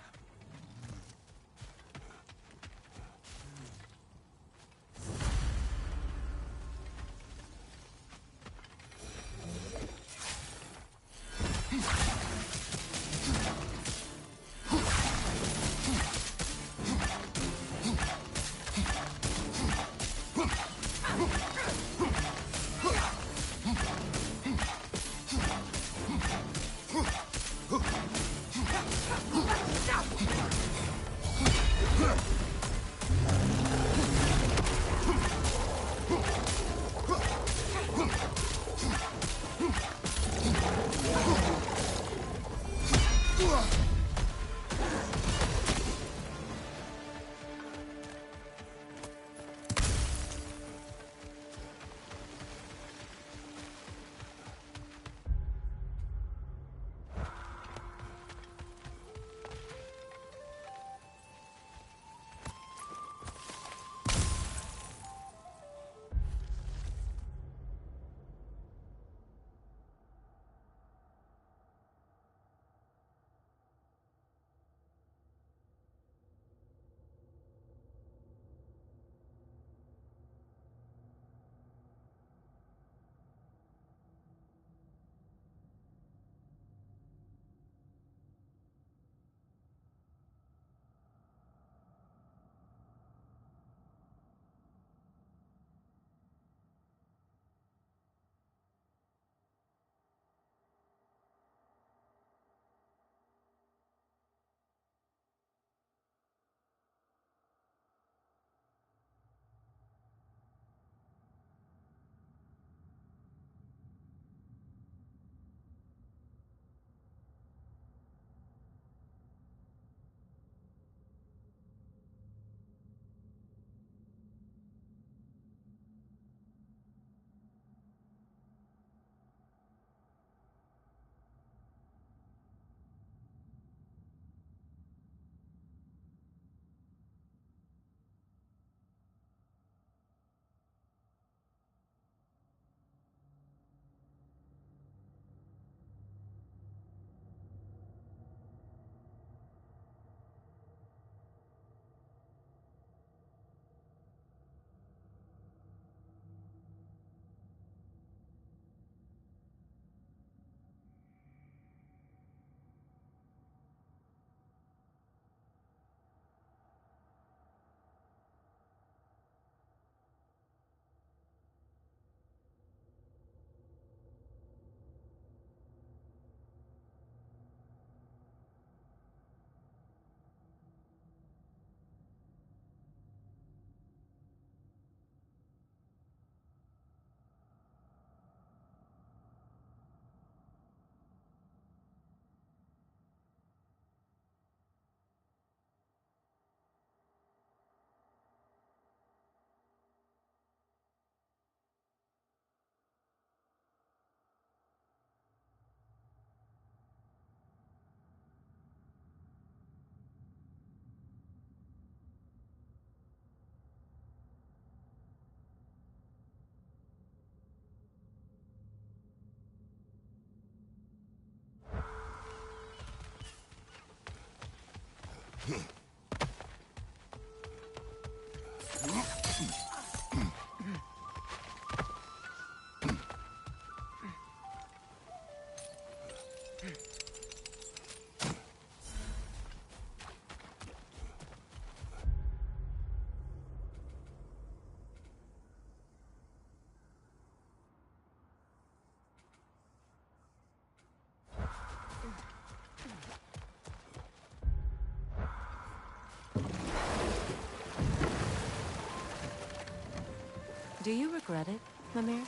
Do you regret it, Mimir?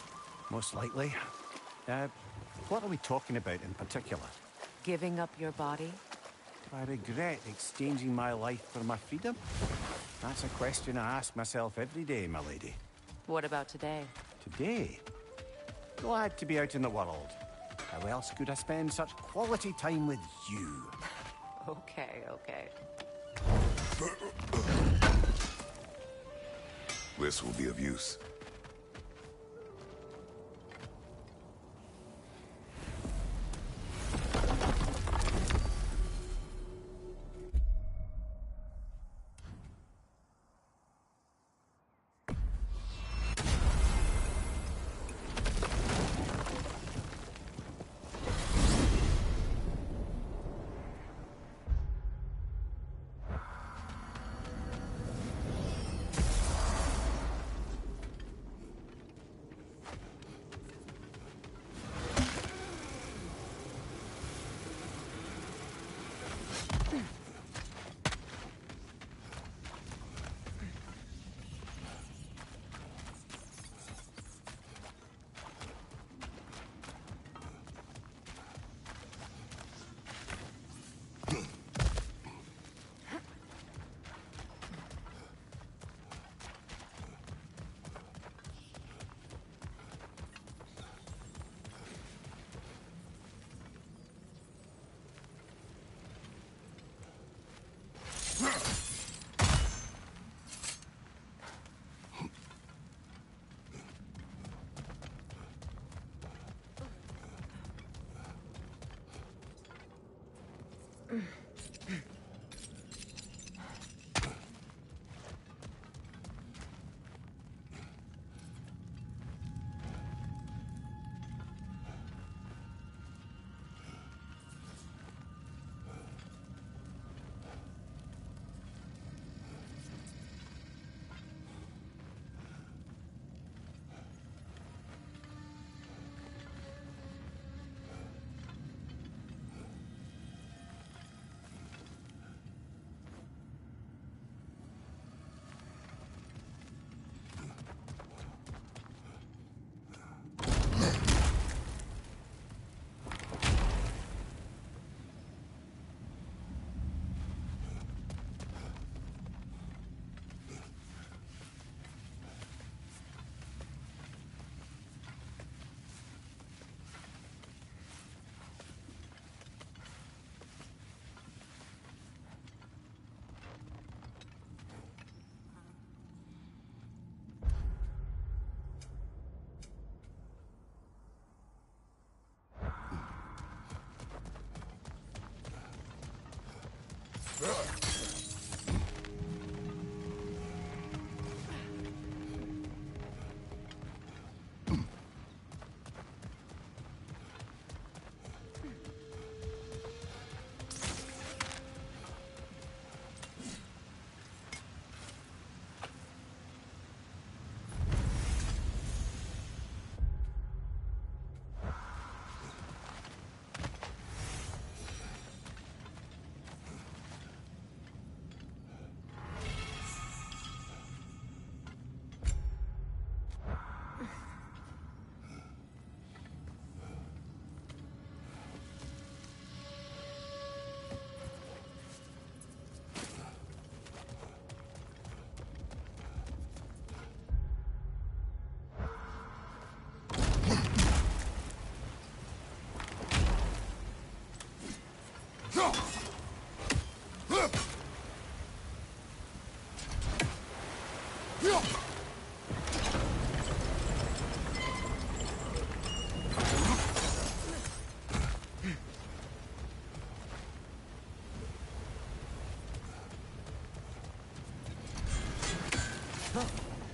Most likely. What are we talking about in particular? Giving up your body? Do I regret exchanging my life for my freedom? That's a question I ask myself every day, my lady. What about today? Today? Glad to be out in the world. How else could I spend such quality time with you? Okay, okay. This will be of use.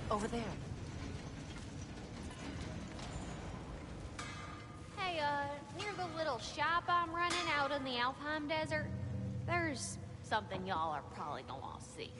Over there. Hey, near the little shop I'm running out in the Alfheim Desert, there's something y'all are probably gonna want to see.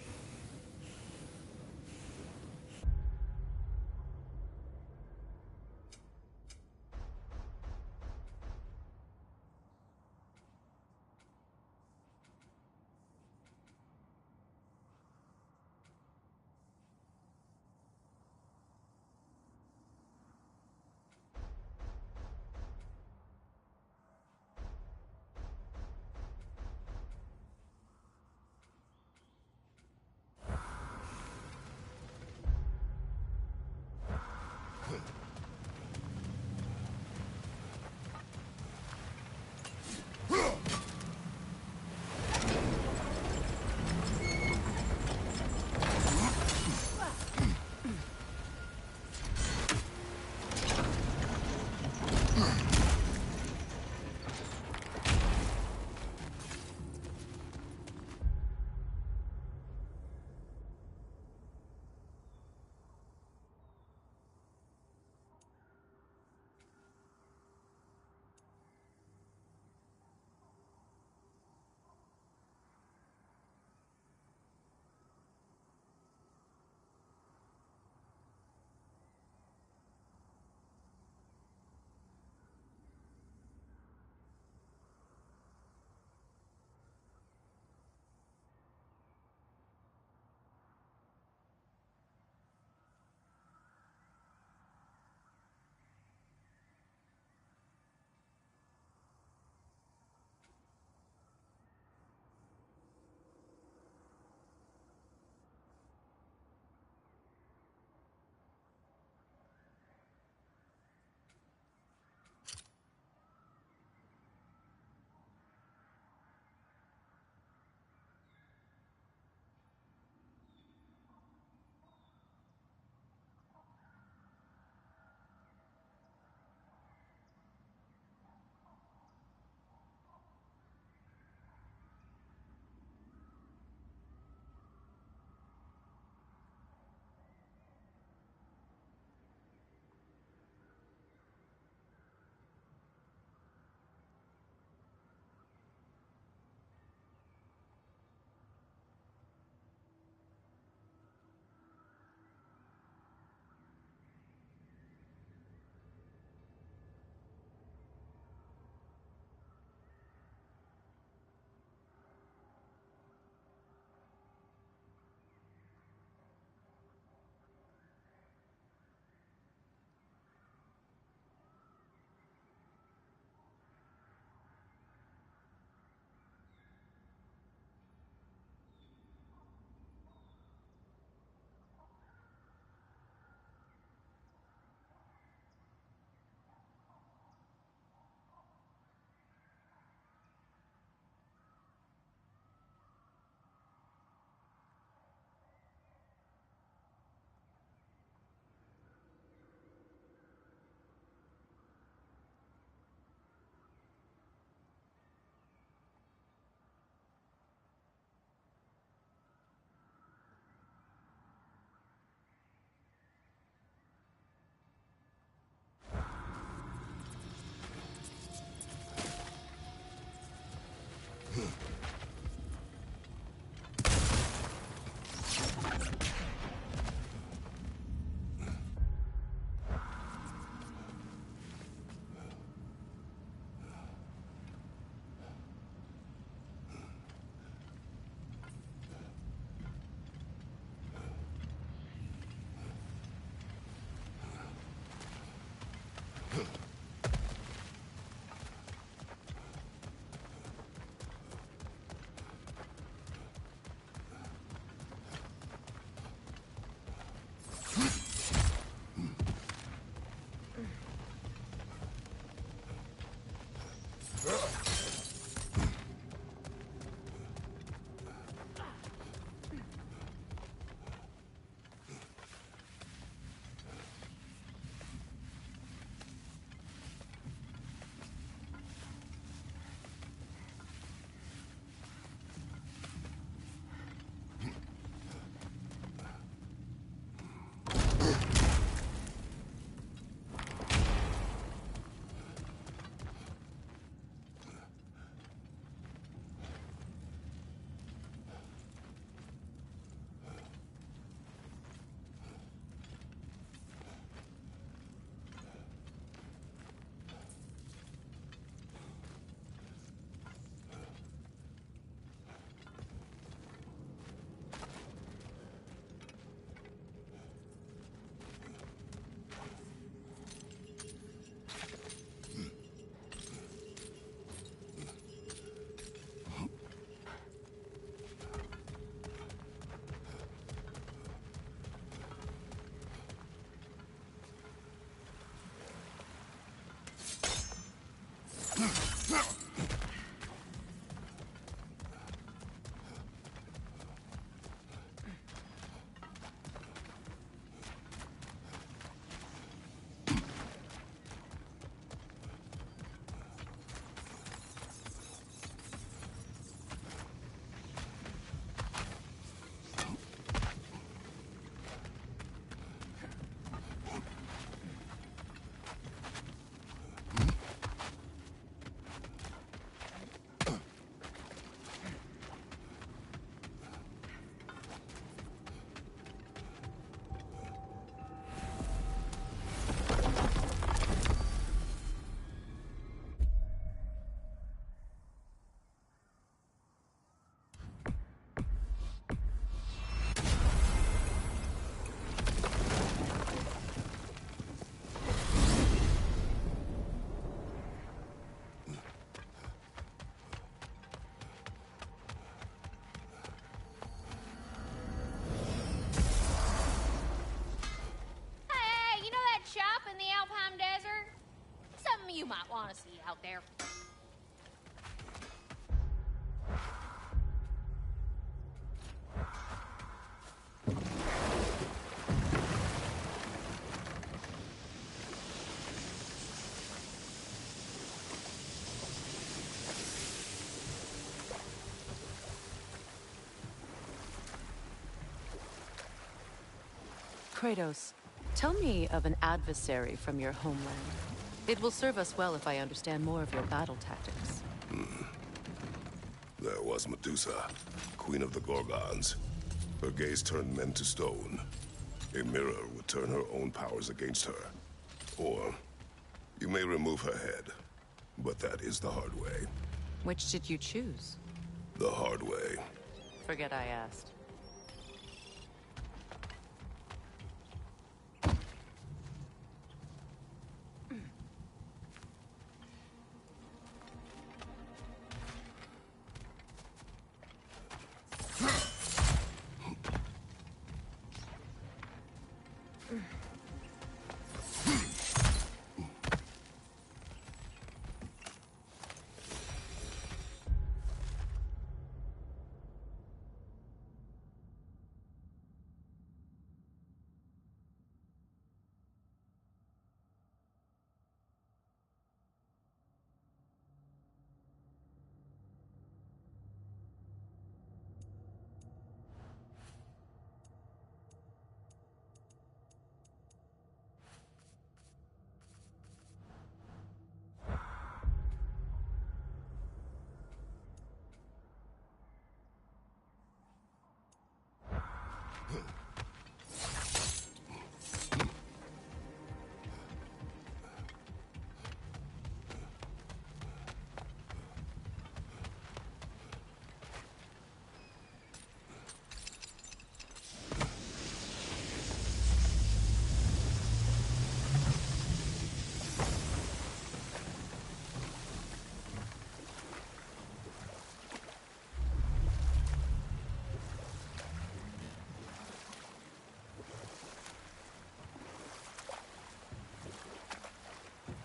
you might want to see out there. Kratos, tell me of an adversary from your homeland. It will serve us well if I understand more of your battle tactics. There was Medusa, queen of the Gorgons. Her gaze turned men to stone. A mirror would turn her own powers against her. Or, you may remove her head, but that is the hard way. Which did you choose? The hard way. Forget I asked.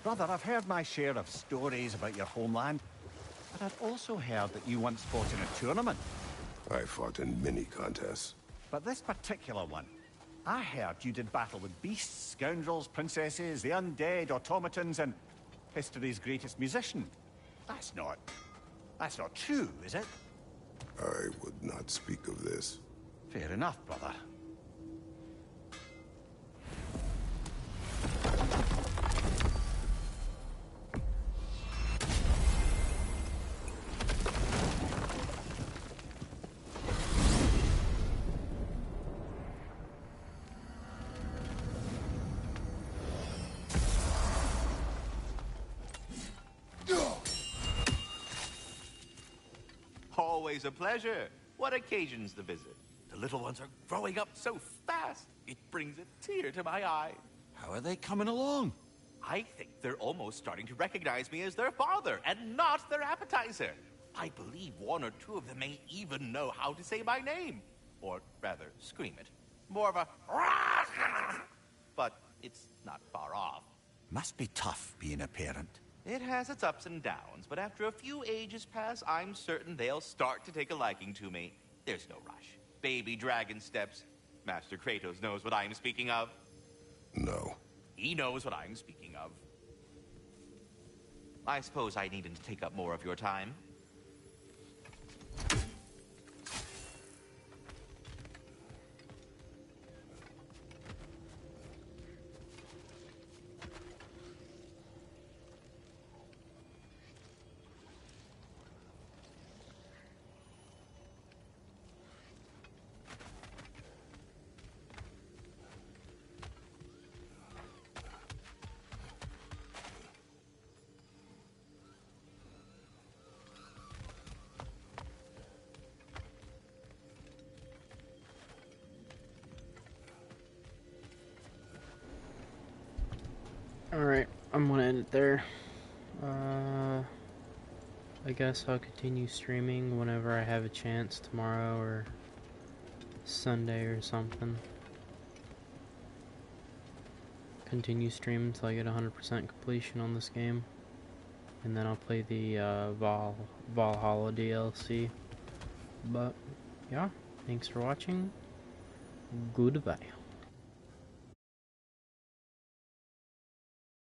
Brother, I've heard my share of stories about your homeland, but I've also heard that you once fought in a tournament. I fought in many contests. But this particular one, I heard you did battle with beasts, scoundrels, princesses, the undead, automatons, and history's greatest musician. That's not true, is it? I would not speak of this. Fair enough, brother. Always a pleasure. What occasions the visit? The little ones are growing up so fast, it brings a tear to my eye. How are they coming along? I think they're almost starting to recognize me as their father, and not their appetizer. I believe one or two of them may even know how to say my name. Or rather, scream it. More of a... But it's not far off. Must be tough being a parent. It has its ups and downs, but after a few ages pass, I'm certain they'll start to take a liking to me. There's no rush. Baby dragon steps. Master Kratos knows what I'm speaking of. No. He knows what I'm speaking of. I suppose I needn't take up more of your time. Alright, I'm gonna end it there. I guess I'll continue streaming whenever I have a chance, tomorrow or Sunday or something. Continue streaming until I get 100% completion on this game. and then I'll play the Valhalla DLC. But yeah, thanks for watching. Goodbye.